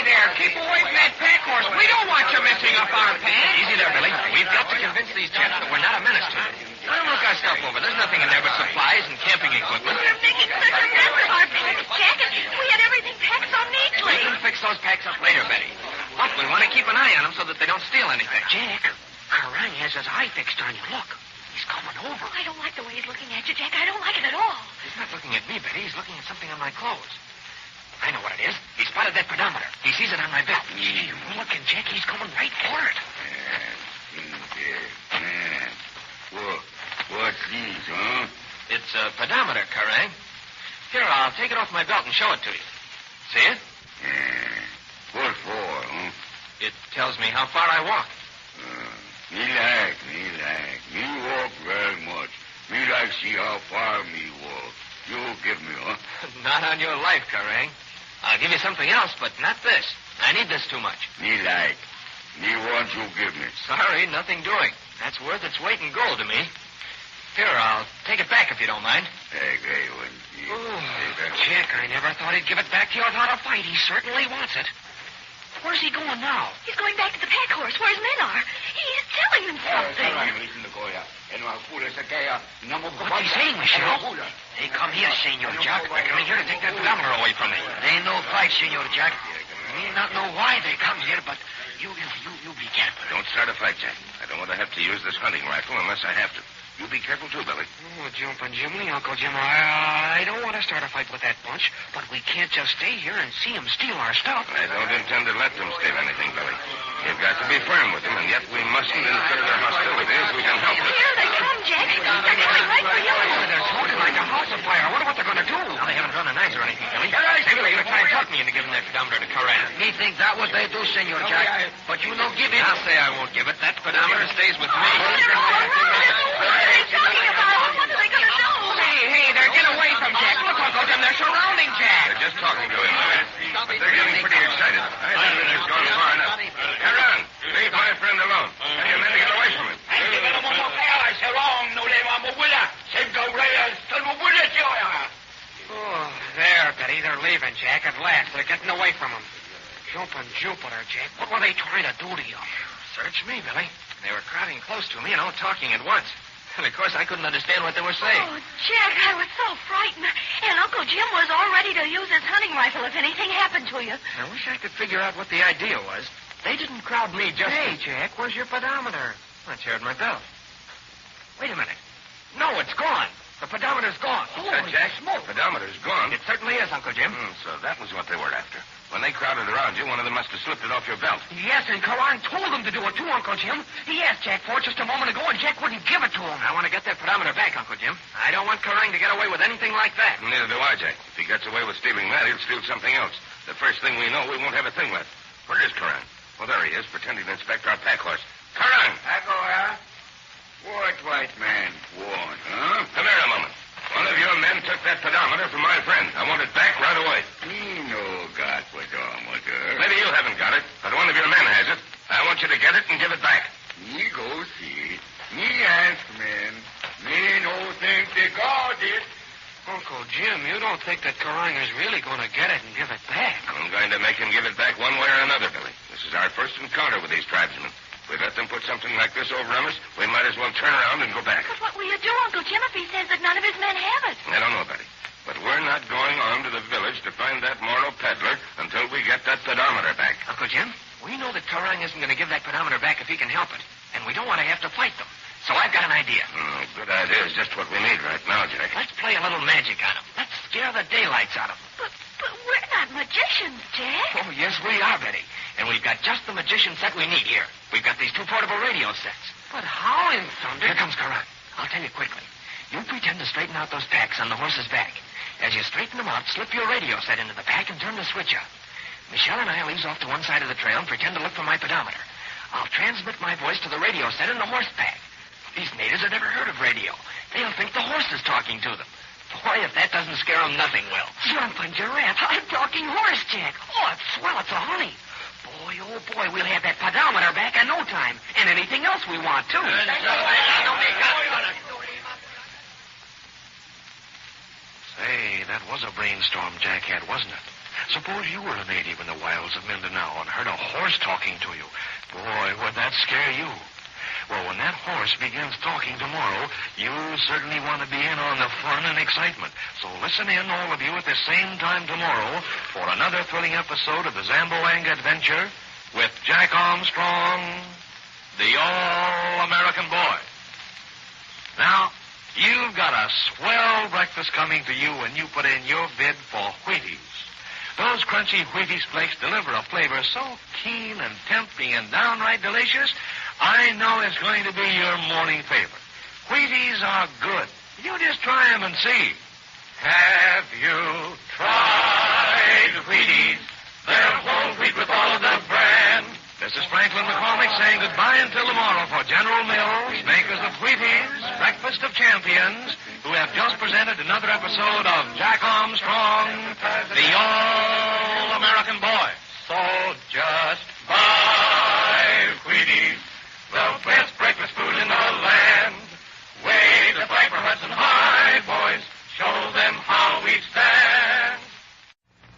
there, keep away from that pack horse. We don't want you messing up our pants. Easy there, Billy. We've got to convince these gents that we're not a menace to them. Let them look our stuff over. There's nothing in there but supplies and camping equipment. We're making such a mess of our packs, Jack, and we had everything packed so neatly. We can fix those packs up later, Betty. But we want to keep an eye on them so that they don't steal anything. Jack, Garang has his eye fixed on you. Look, he's coming over. I don't like the way he's looking at you, Jack. I don't like it at all. He's not looking at me, Betty. He's looking at something on my clothes. I know what it is. He spotted that pedometer. He sees it on my belt. Gee, looking, Jack, he's coming right for it. What's this, huh? It's a pedometer, Karang. Here, I'll take it off my belt and show it to you. See it? What for, huh? It tells me how far I walk. Me like. Me walk very much. Me like see how far me walk. You give me, huh? Not on your life, Karang. I'll give you something else, but not this. I need this too much. Me like. Me want you give me. Sorry, nothing doing. That's worth its weight in gold to me. Here, I'll take it back if you don't mind. Jack, I never thought he'd give it back to you without a fight. He certainly wants it. Where's he going now? He's going back to the pack horse where his men are. He's telling them something. What's he saying, Michelle? They come here, Senor Jack. They're coming here to take that pedometer away from me. They no fight, Senor Jack. Me not know why they come here, but you be careful. Don't start a fight, Jack. I don't want to have to use this hunting rifle unless I have to. You be careful, too, Billy. Oh, Jumpin' Jimmy, Uncle Jim, I don't want to start a fight with that bunch, but we can't just stay here and see them steal our stuff. I don't intend to let them steal anything, Billy. You've got to be firm with them, and yet we mustn't incur their hostilities. We can help it. Here they come, Jack. They're coming right for you. They're talking like a house of fire. I wonder what they're going to do. Now, they haven't drawn a knife or anything, Billy. Maybe they're going to try and talk me into giving that pedometer to Karang. Me think that what they do, Senor Jack. But you no give it. I'll say I won't give it. That pedometer stays with me. What are they talking about? What are they going to do? Hey, they're getting away from Jack. Look, Uncle Jim, they're surrounding Jack. They're just talking to him, but they're getting pretty excited. I think they've gone far enough. Karang, leave my friend alone. Tell your men to get away from him. Oh, there, Betty. They're leaving, Jack, at last. They're getting away from him. Jumping Jupiter, Jack. What were they trying to do to you? Search me, Billy. They were crowding close to me and all talking at once. And, of course, I couldn't understand what they were saying. Oh, Jack, I was so frightened. And Uncle Jim was all ready to use his hunting careful if anything happened to you. I wish I could figure out what the idea was. They didn't crowd me just... Hey, Jack, where's your pedometer? It's here at my belt. Wait a minute. No, it's gone. The pedometer's gone. Holy Jack? Smoke. The pedometer's gone. It certainly is, Uncle Jim. So that was what they were after. When they crowded around you, one of them must have slipped it off your belt. Yes, and Karan told them to do it too, Uncle Jim. He asked Jack for it just a moment ago, and Jack wouldn't give it to him. I want to get that pedometer back, Uncle Jim. I don't want Karan to get away with anything like that. Neither do I, Jack. If he gets away with stealing that, he'll steal something else. The first thing we know, we won't have a thing left. Where is Karan? Well, there he is, pretending to inspect our pack horse. Karan! Agora? What white man want, huh? Come here a moment. One of your men took that pedometer from my friend. I want it back right away. He no got pedometer. Maybe you haven't got it, but one of your men has it. I want you to get it and give it back. Me go see. Me ask men. Me no think they got it. Uncle Jim, you don't think that Karan is really going to get it and give it back? I'm going to make him give it back one way or another, Billy. This is our first encounter with these tribesmen. If we let them put something like this over on us, we might as well turn around and go back. But what will you do, Uncle Jim, if he says that none of his men have it? I don't know, Betty. But we're not going on to the village to find that Moro peddler until we get that pedometer back. Uncle Jim, we know that Karan isn't going to give that pedometer back if he can help it. And we don't want to have to fight them. So I've got an idea. Good idea is just what we need right now, Jack. Let's play a little magic on them. Let's scare the daylights out of them. But we're not magicians, Jack. Oh, yes, we are, Betty. And we've got just the magician set we need here. We've got these two portable radio sets. But how in thunder... Here comes Karan. I'll tell you quickly. You pretend to straighten out those packs on the horse's back. As you straighten them out, slip your radio set into the pack and turn the switch up. Michelle and I'll ease off to one side of the trail and pretend to look for my pedometer. I'll transmit my voice to the radio set in the horse pack. These natives have never heard of radio. They'll think the horse is talking to them. Boy, if that doesn't scare them, nothing will. Jumping giraffe. I'm talking horse, Jack. Oh, it's swell. It's a honey. Boy, oh, boy, we'll have that pedometer back in no time. And anything else we want, too. Say, that was a brainstorm Jack had, wasn't it? Suppose you were a native in the wilds of Mindanao and heard a horse talking to you. Boy, would that scare you. Well, when that horse begins talking tomorrow, you certainly want to be in on the fun and excitement. So listen in, all of you, at the same time tomorrow for another thrilling episode of the Zamboanga Adventure with Jack Armstrong, the All-American Boy. Now, you've got a swell breakfast coming to you when you put in your bid for Wheaties. Those crunchy Wheaties flakes deliver a flavor so keen and tempting and downright delicious, I know it's going to be your morning favorite. Wheaties are good. You just try them and see. Have you tried Wheaties? They're whole wheat with all of the brand. This is Franklin McCormick saying goodbye until tomorrow for General Mills, makers of Wheaties, Breakfast of Champions, who have just presented another episode of Jack Armstrong, the All-American Boy. So just buy Wheaties, the best breakfast food in the land. Way to fight for Hudson High, boys. Show them how we stand.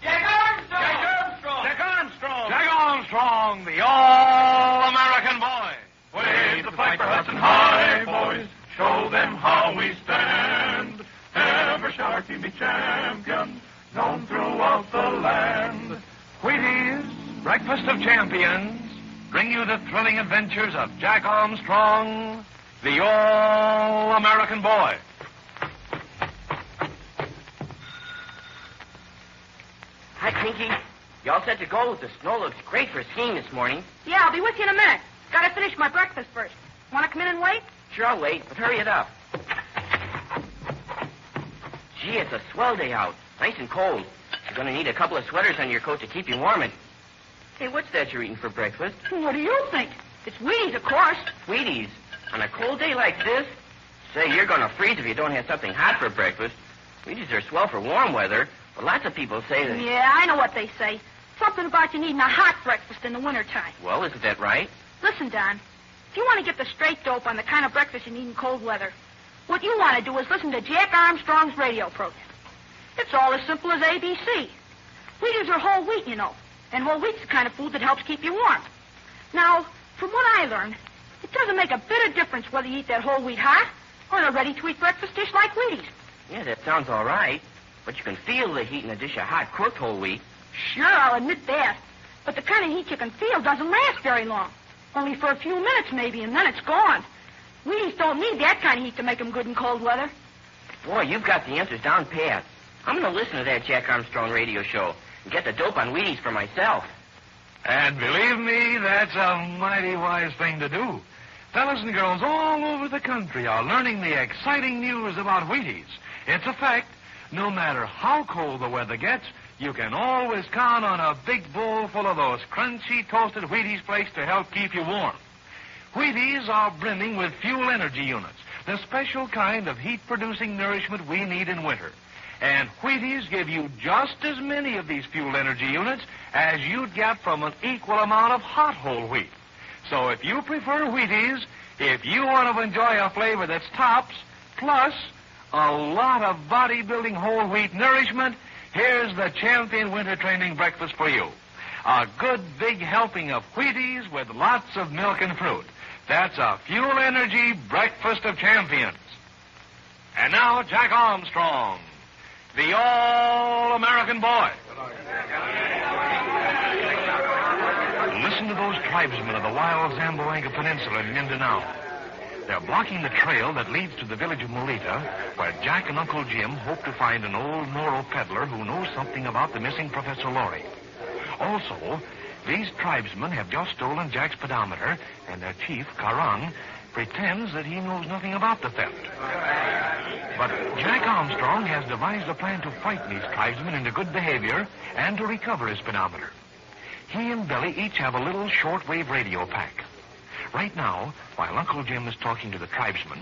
Jack Armstrong! Jack Armstrong! Jack Armstrong! Jack Armstrong, the All-American Boy. Way to fight for Hudson High, boys. Show them how we stand. Ever Sharky be champion, known throughout the land. Wheaties, Breakfast of Champions, bring you the thrilling adventures of Jack Armstrong, the All-American Boy. Hi, Pinky. You all set to go? The snow looks great for skiing this morning. Yeah, I'll be with you in a minute. Gotta finish my breakfast first. Want to come in and wait? Sure, I'll wait, but hurry it up. Gee, it's a swell day out. Nice and cold. You're going to need a couple of sweaters on your coat to keep you warm. And... Hey, what's that you're eating for breakfast? What do you think? It's Wheaties, of course. Wheaties? On a cold day like this? Say, you're going to freeze if you don't have something hot for breakfast. Wheaties are swell for warm weather, but lots of people say that... Yeah, I know what they say. Something about you needing a hot breakfast in the wintertime. Well, isn't that right? Listen, Don. If you want to get the straight dope on the kind of breakfast you need in cold weather, what you want to do is listen to Jack Armstrong's radio program. It's all as simple as ABC. Wheaties are whole wheat, you know. And whole wheat's the kind of food that helps keep you warm. Now, from what I learned, it doesn't make a bit of difference whether you eat that whole wheat hot or in a ready-to-eat breakfast dish like Wheaties. Yeah, that sounds all right. But you can feel the heat in a dish of hot cooked whole wheat. Sure, I'll admit that. But the kind of heat you can feel doesn't last very long. Only for a few minutes, maybe, and then it's gone. Wheaties don't need that kind of heat to make them good in cold weather. Boy, you've got the answers down pat. I'm going to listen to that Jack Armstrong radio show and get the dope on Wheaties for myself. And believe me, that's a mighty wise thing to do. Fellas and girls all over the country are learning the exciting news about Wheaties. It's a fact. No matter how cold the weather gets, you can always count on a big bowl full of those crunchy, toasted Wheaties flakes to help keep you warm. Wheaties are brimming with fuel energy units, the special kind of heat-producing nourishment we need in winter. And Wheaties give you just as many of these fuel energy units as you'd get from an equal amount of hot whole wheat. So if you prefer Wheaties, if you want to enjoy a flavor that's tops, plus a lot of bodybuilding whole wheat nourishment, here's the Champion Winter Training Breakfast for you. A good big helping of Wheaties with lots of milk and fruit. That's a fuel energy breakfast of champions. And now, Jack Armstrong, the all-American boy. Listen to those tribesmen of the wild Zamboanga Peninsula in Mindanao. They're blocking the trail that leads to the village of Melita, where Jack and Uncle Jim hope to find an old Moro peddler who knows something about the missing Professor Loring. Also, these tribesmen have just stolen Jack's pedometer, and their chief, Karang, pretends that he knows nothing about the theft. But Jack Armstrong has devised a plan to frighten these tribesmen into good behavior and to recover his pedometer. He and Billy each have a little shortwave radio pack. Right now, while Uncle Jim is talking to the tribesmen,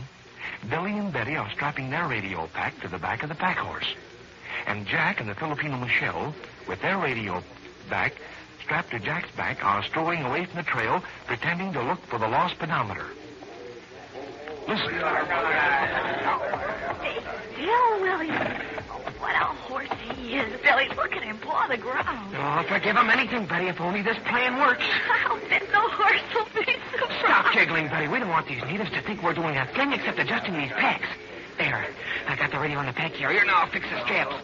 Billy and Betty are strapping their radio pack to the back of the pack horse. And Jack and the Filipino Michelle, with their radio back strapped to Jack's back, are strolling away from the trail, pretending to look for the lost pedometer. Listen. Bill Williams. What a horse he is, Billy. Look at him paw the ground. Oh, forgive him anything, Betty, if only this plan works. I'll bet the horse will be surprised. Stop giggling, Betty. We don't want these natives to think we're doing a thing except adjusting these packs. There. I got the radio on the pack carrier. Now I'll fix the straps.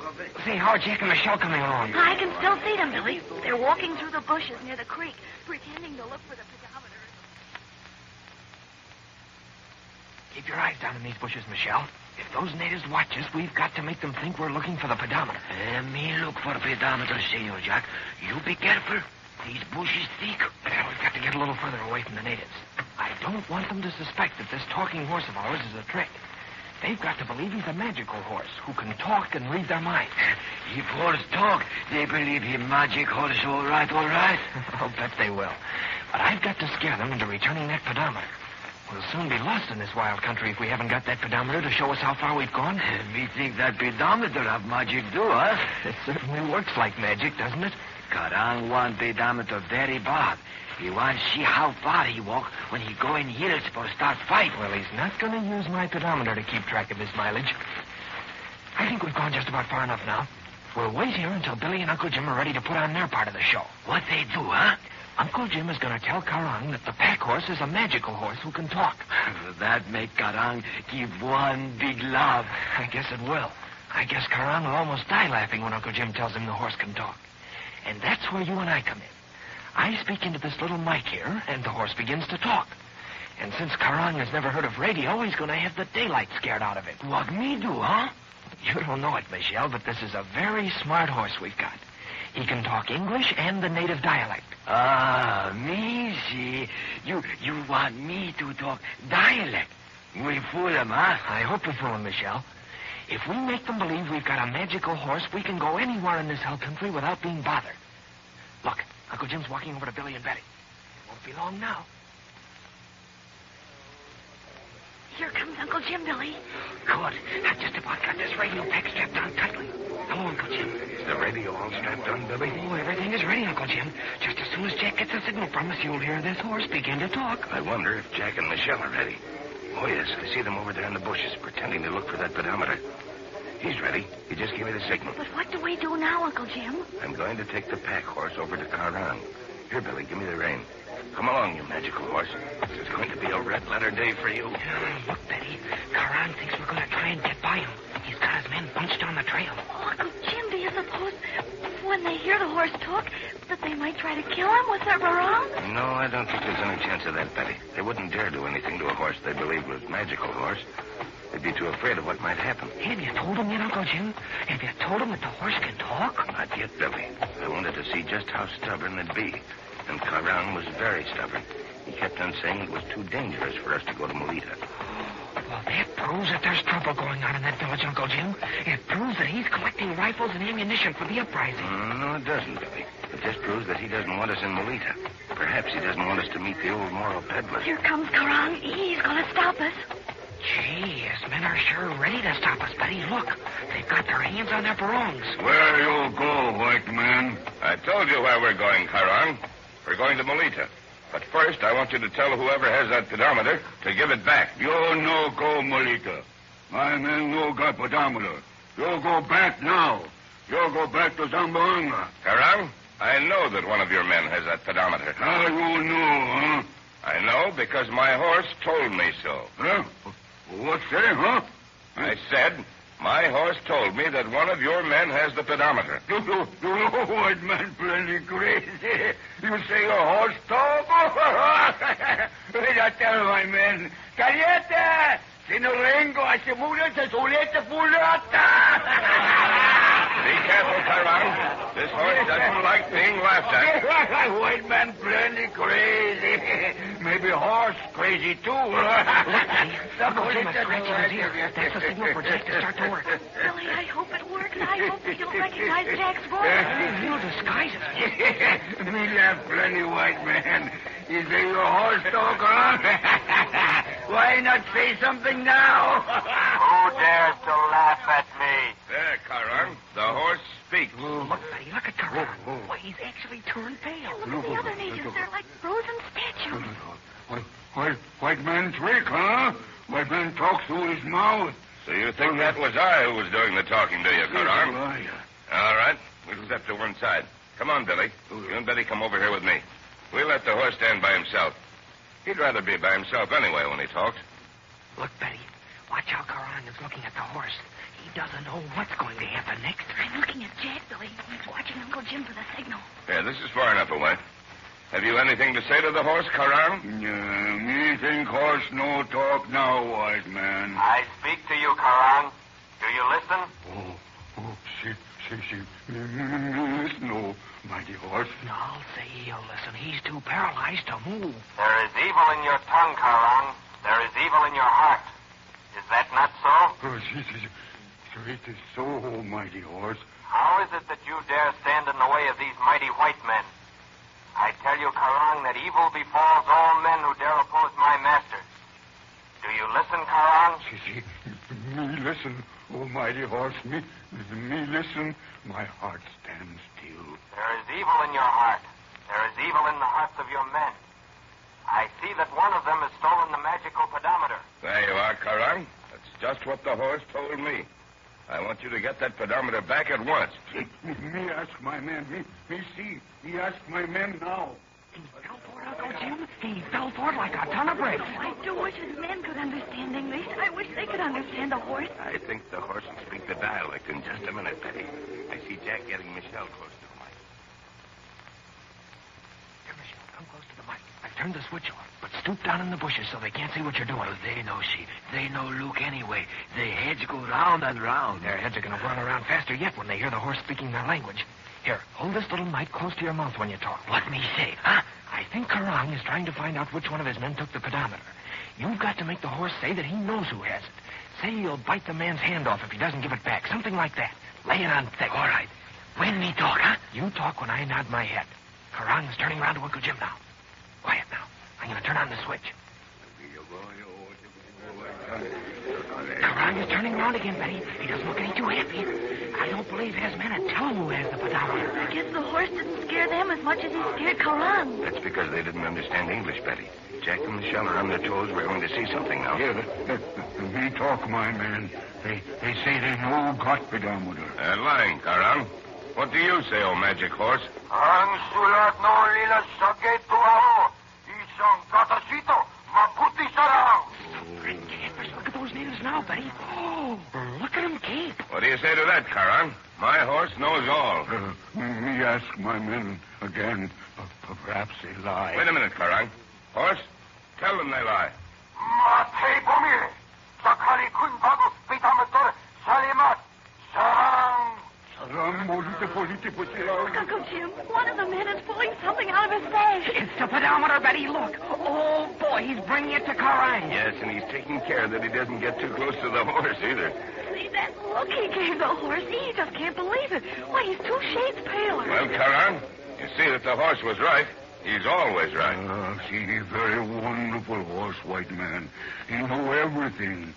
Say, how are Jack and Michelle coming along? I can still see them, Billy. They're walking through the bushes near the creek, pretending to look for the pedometer. Keep your eyes down in these bushes, Michelle. If those natives watch us, we've got to make them think we're looking for the pedometer. Me look for pedometer, Senor Jack. You be careful. These bushes thick. Well, we've got to get a little further away from the natives. I don't want them to suspect that this talking horse of ours is a trick. They've got to believe he's a magical horse who can talk and read their minds. If horse talk, they believe him magic horse, all right, all right? I'll bet they will. But I've got to scare them into returning that pedometer. We'll soon be lost in this wild country if we haven't got that pedometer to show us how far we've gone. Me think that pedometer have magic too, huh? It certainly works like magic, doesn't it? Karang want pedometer very bad. He wants to see how far he walk when he go in hills for start fight. Well, he's not going to use my pedometer to keep track of his mileage. I think we've gone just about far enough now. We'll wait here until Billy and Uncle Jim are ready to put on their part of the show. What they do, huh? Uncle Jim is going to tell Karang that the pack horse is a magical horse who can talk. That make Karang give one big laugh. I guess it will. I guess Karang will almost die laughing when Uncle Jim tells him the horse can talk. And that's where you and I come in. I speak into this little mic here, and the horse begins to talk. And since Karang has never heard of radio, he's going to have the daylight scared out of it. What me do, huh? You don't know it, Michelle, but this is a very smart horse we've got. He can talk English and the native dialect. Ah, me see. You want me to talk dialect. We fool him, huh? I hope we fool him, Michelle. If we make them believe we've got a magical horse, we can go anywhere in this hell country without being bothered. Look, Uncle Jim's walking over to Billy and Betty. It won't be long now. Here comes Uncle Jim, Billy. Good. I've just about got this radio pack strapped on tightly. Hello, Uncle Jim. Is the radio all strapped on, Billy? Oh, everything is ready, Uncle Jim. Just as soon as Jack gets a signal from us, you'll hear this horse begin to talk. I wonder if Jack and Michelle are ready. Oh, yes, I see them over there in the bushes, pretending to look for that pedometer. He's ready. He just gave me the signal. But what do we do now, Uncle Jim? I'm going to take the pack horse over to Karang. Here, Billy, give me the rein. Come along, you magical horse. This is going to be a red-letter day for you. Look, Betty. Karang thinks we're going to try and get by him. He's got his men bunched on the trail. Oh, Uncle when they hear the horse talk, that they might try to kill him? Was that wrong? No, I don't think there's any chance of that, Betty. They wouldn't dare do anything to a horse they believed was magical horse. They'd be too afraid of what might happen. Have you told him yet, Uncle Jim? Have you told him that the horse can talk? Not yet, Billy. I wanted to see just how stubborn it'd be. And Carang was very stubborn. He kept on saying it was too dangerous for us to go to Melita. Well, that proves that there's trouble going on in that village, Uncle Jim. It proves that he's collecting rifles and ammunition for the uprising. No, it doesn't, Billy. It just proves that he doesn't want us in Melita. Perhaps he doesn't want us to meet the old moral peddler. Here comes Carang. He's going to stop us. Gee, his men are sure ready to stop us, Betty. Look, they've got their hands on their barongs. Where you go, white man? I told you where we're going, Carang. We're going to Melita. But first, I want you to tell whoever has that pedometer to give it back. You no go, Melita. My men no got pedometer. You go back now. You go back to Zamboanga. Carang, I know that one of your men has that pedometer. How you know, huh? I know because my horse told me so. Huh? What's that, huh? I said, my horse told me that one of your men has the pedometer. You white man plenty crazy. You say your horse talk? Wait, I tell my men. Caliente! Si no vengo a se mura, se solete fulata. Be careful, Carang. This horse doesn't like being laughed at. White man plenty crazy. Maybe horse crazy, too. Uncle Jim is scratching his ear. That's the signal for Jack to start to work. Billy, I hope it works. I hope we don't recognize Jack's voice. He'll disguise it. Me laugh plenty, white man. You say your horse talk, huh? Why not say something now? Who dares to laugh at me? There, Carang. The horse speaks. Look, Betty, look at Carang. Why, he's actually turned pale. Look at the other natives. They're like frozen statues. White man trick, huh? White man talks through his mouth. So you think that was I who was doing the talking, do you, Carang? All right. We'll step to one side. Come on, Billy. You and Betty come over here with me. We'll let the horse stand by himself. He'd rather be by himself anyway when he talks. Look, Betty. Watch how Carang is looking at the horse. He doesn't know what's going to happen next. I'm looking at Jack, Billy. He's watching Uncle Jim for the signal. Yeah, this is far enough away. Have you anything to say to the horse, Carang? Me think horse no talk now, white man. I speak to you, Carang. Do you listen? She. No, mighty horse. I'll say he'll listen. He's too paralyzed to move. There is evil in your tongue, Carang. There is evil in your heart. Is that not so? It is so, mighty horse. How is it that you dare stand in the way of these mighty white men? I tell you, Carang, that evil befalls all men who dare oppose my masters. Do you listen, Carang? Me listen, oh mighty horse. Me listen. My heart stands still. There is evil in your heart. There is evil in the hearts of your men. I see that one of them has stolen the magical pedometer. There you are, Carang. That's just what the horse told me. I want you to get that pedometer back at once. Me ask my men. Me see. He ask my men now. He fell for it, Uncle Jim. He fell for it like a ton of bricks. I do wish his men could understand English. I wish they could understand the horse. I think the horse will speak the dialect in just a minute, Betty. I see Jack getting Michelle close to the mic. Here, Michelle, come close to the mic. I've turned the switch off, but stoop down in the bushes so they can't see what you're doing. Well, they know, she. They know Luke anyway. Their heads go round and round. Their heads are going to whirl around faster yet when they hear the horse speaking their language. Here, hold this little mic close to your mouth when you talk. What me say, huh? I think Carang is trying to find out which one of his men took the pedometer. You've got to make the horse say that he knows who has it. Say he'll bite the man's hand off if he doesn't give it back. Something like that. Lay it on thick. All right. When me talk, huh? You talk when I nod my head. Carang is turning around to Uncle Jim now. Quiet now. I'm going to turn on the switch. Carang is turning around again, Betty. He doesn't look any too happy. I don't believe his men would tell him who has the pedometer. I guess the horse didn't scare them as much as he scared Carang. That's because they didn't understand English, Betty. Jack and Michelle are on their toes. We're going to see something now. Me talk, my man. They say they know got pedometer. Lying, Carang. What do you say, oh magic horse? Ang sulat no lila sagay tuao. Isang katasito. Mabuti sarang. Look at those natives now, Betty. Oh, look at them cape. What do you say to that, Carang? My horse knows all. Me ask my men again. Perhaps they lie. Wait a minute, Karang. Horse, tell them they lie. Mate pomire. Sakali kun bago pitamator. Salimat. Sarang. Look, Uncle Jim. One of the men is pulling something out of his bag. It's the pedometer, Betty. Look. Oh, boy, he's bringing it to Karang. Yes, and he's taking care that he doesn't get too close to the horse either. See that look he gave the horse? He just can't believe it. Why, he's 2 shades paler. Well, Karang, you see that the horse was right. He's always right. See, very wonderful horse, white man. He know everything.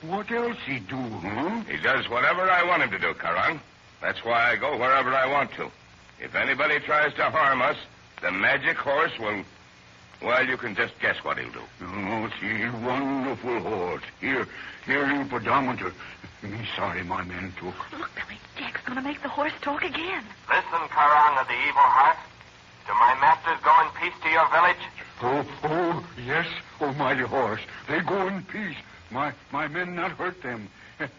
What else he do, huh? He does whatever I want him to do, Karang. That's why I go wherever I want to. If anybody tries to harm us, the magic horse will... Well, you can just guess what he'll do. Oh, see, wonderful horse. Here you pedometer. Me sorry my men took. Look, Billy, Jack's going to make the horse talk again. Listen, Karang of the evil heart. Do my masters go in peace to your village? Oh, yes, oh, mighty horse. They go in peace. My men not hurt them.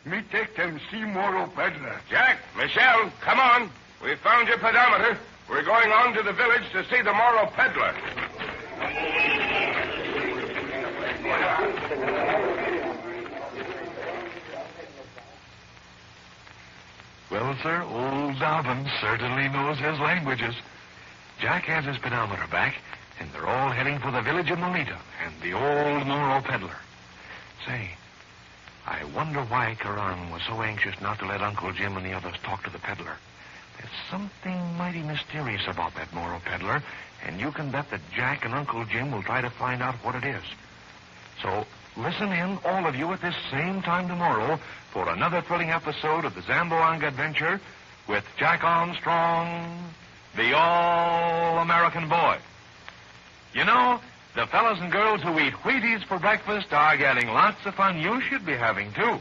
Me take them see Moro Peddler. Jack, Michelle, come on. We found your pedometer. We're going on to the village to see the Moro Peddler. Well, sir, old Dobbin certainly knows his languages. Jack has his pedometer back, and they're all heading for the village of Melita and the old Moro Peddler. Say, I wonder why Karang was so anxious not to let Uncle Jim and the others talk to the peddler. There's something mighty mysterious about that Moro Peddler, and you can bet that Jack and Uncle Jim will try to find out what it is. So, listen in, all of you, at this same time tomorrow for another thrilling episode of the Zamboanga Adventure with Jack Armstrong, the All-American Boy. You know, the fellows and girls who eat Wheaties for breakfast are getting lots of fun you should be having, too.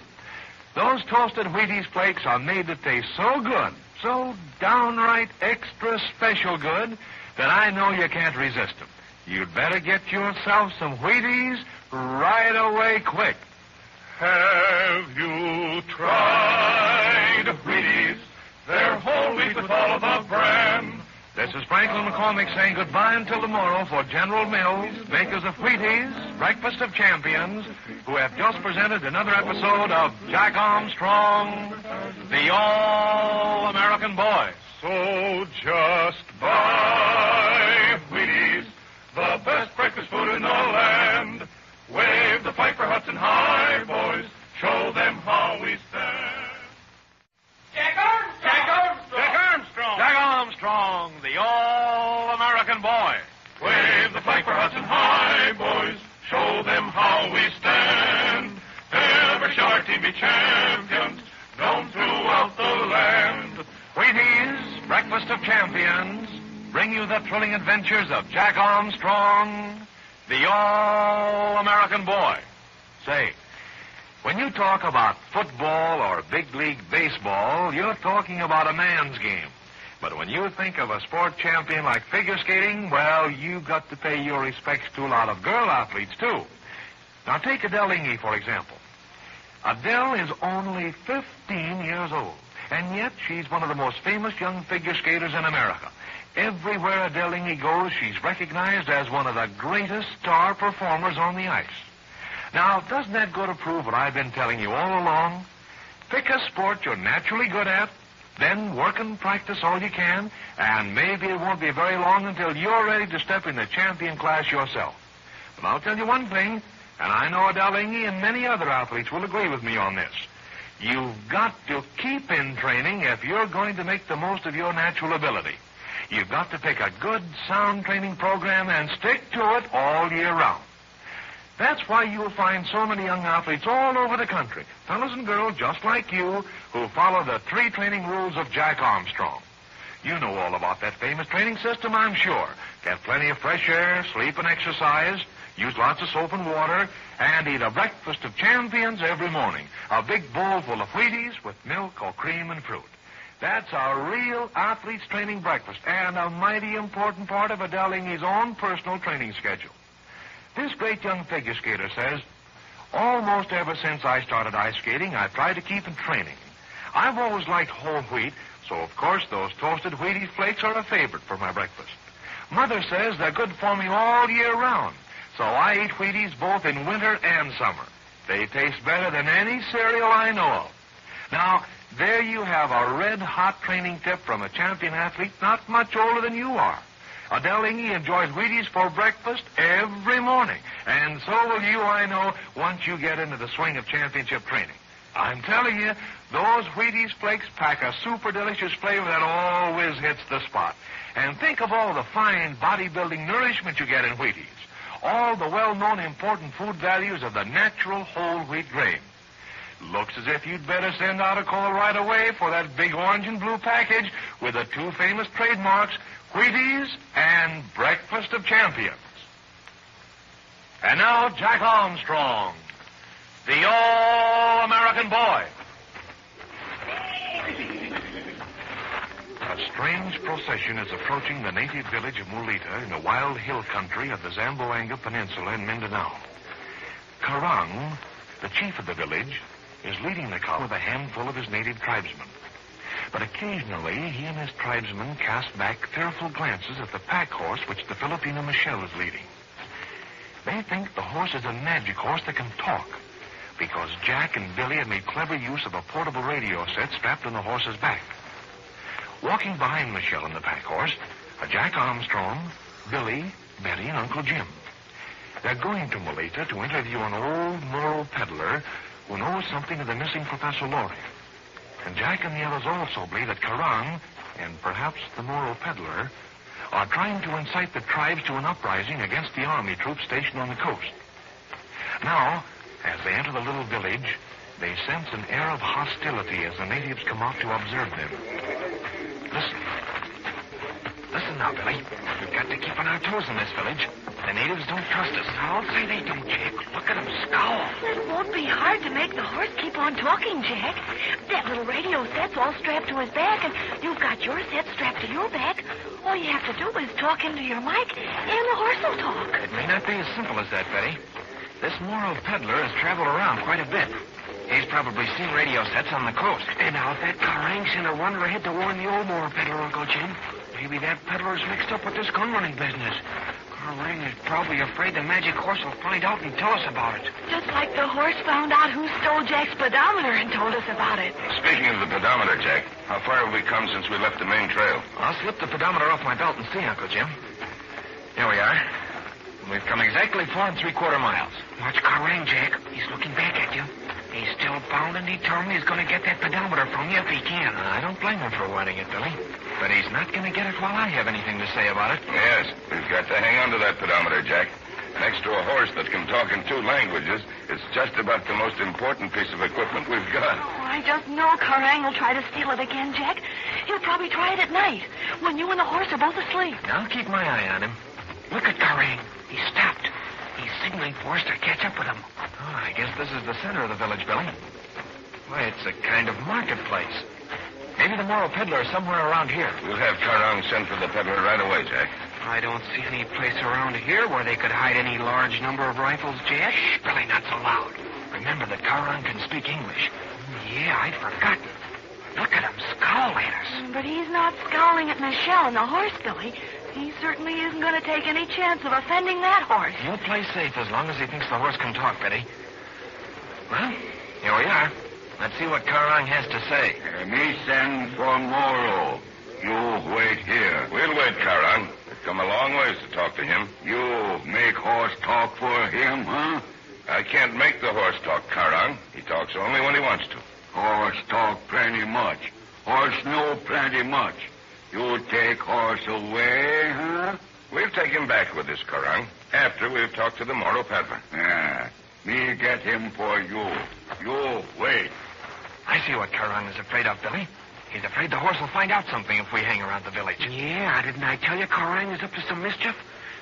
Those toasted Wheaties flakes are made to taste so good, so downright extra special good, that I know you can't resist them. You'd better get yourself some Wheaties right away quick. Have you tried Wheaties? They're whole wheat with all of the bran. This is Franklin McCormick saying goodbye until tomorrow for General Mills, makers of Wheaties, Breakfast of Champions, who have just presented another episode of Jack Armstrong, the All-American Boy. So just buy Wheaties, the best breakfast food in the land. Wave the Piper Hudson high, boys. Show them how we stand. Jack Armstrong! Jack Armstrong! Jack Armstrong! Jack Armstrong, the All-American Boy. Wave the Piper Hudson high, boys. Show them how we stand. Ever shall our team be champions, known throughout the land. Wheaties, Breakfast of Champions, bring you the thrilling adventures of Jack Armstrong, the All-American Boy. Say, when you talk about football or big league baseball, you're talking about a man's game. But when you think of a sport champion like figure skating, well, you've got to pay your respects to a lot of girl athletes, too. Now, take Adele Inge, for example. Adele is only 15 years old, and yet she's one of the most famous young figure skaters in America. Everywhere Adele Inge goes, she's recognized as one of the greatest star performers on the ice. Now, doesn't that go to prove what I've been telling you all along? Pick a sport you're naturally good at, then work and practice all you can, and maybe it won't be very long until you're ready to step in the champion class yourself. But I'll tell you one thing, and I know Adele Inge and many other athletes will agree with me on this. You've got to keep in training if you're going to make the most of your natural ability. You've got to pick a good, sound training program and stick to it all year round. That's why you'll find so many young athletes all over the country, fellas and girls just like you, who follow the 3 training rules of Jack Armstrong. You know all about that famous training system, I'm sure. Get plenty of fresh air, sleep and exercise, use lots of soap and water, and eat a breakfast of champions every morning. A big bowl full of Wheaties with milk or cream and fruit. That's a real athlete's training breakfast, and a mighty important part of Adele Inge's own personal training schedule. This great young figure skater says, almost ever since I started ice skating, I've tried to keep in training. I've always liked whole wheat, so of course those toasted Wheaties flakes are a favorite for my breakfast. Mother says they're good for me all year round, so I eat Wheaties both in winter and summer. They taste better than any cereal I know of. Now, there you have a red-hot training tip from a champion athlete not much older than you are. Adele Inge enjoys Wheaties for breakfast every morning, and so will you, I know, once you get into the swing of championship training. I'm telling you, those Wheaties flakes pack a super delicious flavor that always hits the spot. And think of all the fine bodybuilding nourishment you get in Wheaties. All the well-known important food values of the natural whole wheat grain. Looks as if you'd better send out a call right away for that big orange and blue package with the two famous trademarks, Wheaties and Breakfast of Champions. And now, Jack Armstrong, the All-American Boy. A strange procession is approaching the native village of Mulita in the wild hill country of the Zamboanga Peninsula in Mindanao. Karang, the chief of the village, is leading the car with a handful of his native tribesmen. But occasionally, he and his tribesmen cast back fearful glances at the pack horse which the Filipino Michelle is leading. They think the horse is a magic horse that can talk, because Jack and Billy have made clever use of a portable radio set strapped on the horse's back. Walking behind Michelle and the pack horse are Jack Armstrong, Billy, Betty, and Uncle Jim. They're going to Mulita to interview an old Moro peddler who knows something of the missing Professor Loring. And Jack and the others also believe that Karang, and perhaps the Moro peddler, are trying to incite the tribes to an uprising against the army troops stationed on the coast. Now, as they enter the little village, they sense an air of hostility as the natives come out to observe them. Listen. Listen now, Billy. We've got to keep on our toes in this village. The natives don't trust us. I'll say they don't, Jack. Look at them scowl. It won't be hard to make the horse keep on talking, Jack. That little radio set's all strapped to his back, and you've got your set strapped to your back. All you have to do is talk into your mic, and the horse will talk. It may not be as simple as that, Betty. This Moro peddler has traveled around quite a bit. He's probably seen radio sets on the coast. And now that Karang sent a runner ahead to warn the old Moro peddler, Uncle Jim. Maybe that peddler's mixed up with this gun running business. Karang is probably afraid the magic horse will find out and tell us about it. Just like the horse found out who stole Jack's pedometer and told us about it. Speaking of the pedometer, Jack, how far have we come since we left the main trail? I'll slip the pedometer off my belt and see, Uncle Jim. Here we are. We've come exactly 4 3/4 miles. Watch Karang, Jack. He's looking back at you. He's still bound and determined he's going to get that pedometer from you if he can. I don't blame him for wanting it, Billy. But he's not going to get it while I have anything to say about it. Yes, we've got to hang on to that pedometer, Jack. Next to a horse that can talk in 2 languages, it's just about the most important piece of equipment we've got. Oh, I just know Karang will try to steal it again, Jack. He'll probably try it at night, when you and the horse are both asleep. I'll keep my eye on him. Look at Karang. He stopped. He's signaling for us to catch up with him. Oh, I guess this is the center of the village, Billy. Why, it's a kind of marketplace. Maybe the Moro peddler is somewhere around here. We'll have Karang send for the peddler right away, Jack. I don't see any place around here where they could hide any large number of rifles, Jack. Shh, Billy, not so loud. Remember that Karang can speak English. Yeah, I'd forgotten. Look at him scowl at us. But he's not scowling at Michelle and the horse, Billy. He certainly isn't going to take any chance of offending that horse. He'll play safe as long as he thinks the horse can talk, Betty. Well, here we are. Let's see what Karang has to say. Me send for Moro. You wait here. We'll wait, Karang. We've come a long ways to talk to him. You make horse talk for him, huh? I can't make the horse talk, Karang. He talks only when he wants to. Horse talk plenty much. Horse know plenty much. You take horse away, huh? We'll take him back with us, Karang, after we've talked to the Moro peddler. Yeah. Me get him for you. You wait. I see what Karang is afraid of, Billy. He's afraid the horse will find out something if we hang around the village. Yeah, didn't I tell you Karang is up to some mischief?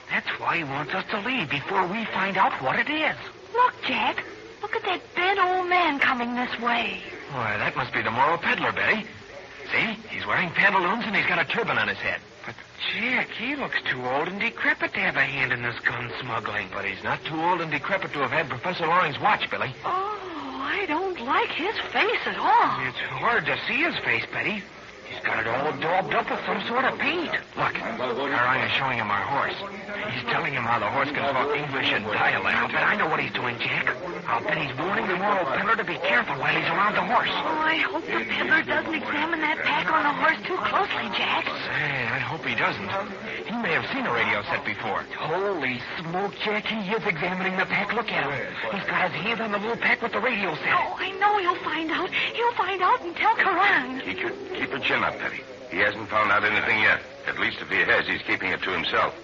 That's why he wants us to leave before we find out what it is. Look, Jack. Look at that bent old man coming this way. Why, that must be the Moro peddler, Betty. See? He's wearing pantaloons and he's got a turban on his head. But, Jack, he looks too old and decrepit to have a hand in this gun smuggling. But he's not too old and decrepit to have had Professor Loring's watch, Billy. Oh, I don't like his face at all. It's hard to see his face, Betty. He's got it all daubed up with some sort of paint. Look, Karang is showing him our horse. He's telling him how the horse can talk English and dialect. I'll bet I know what he's doing, Jack. I'll bet he's warning the moral peddler to be careful while he's around the horse. Oh, I hope the peddler doesn't examine that pack on the horse too closely, Jack. Say, I hope he doesn't. He may have seen a radio set before. Holy smoke, Jack. He is examining the pack. Look at him. He's got his hand on the little pack with the radio set. Oh, I know he'll find out. He'll find out and tell Karang. Keep your chin up, Petty. He hasn't found out anything yet. At least if he has, he's keeping it to himself.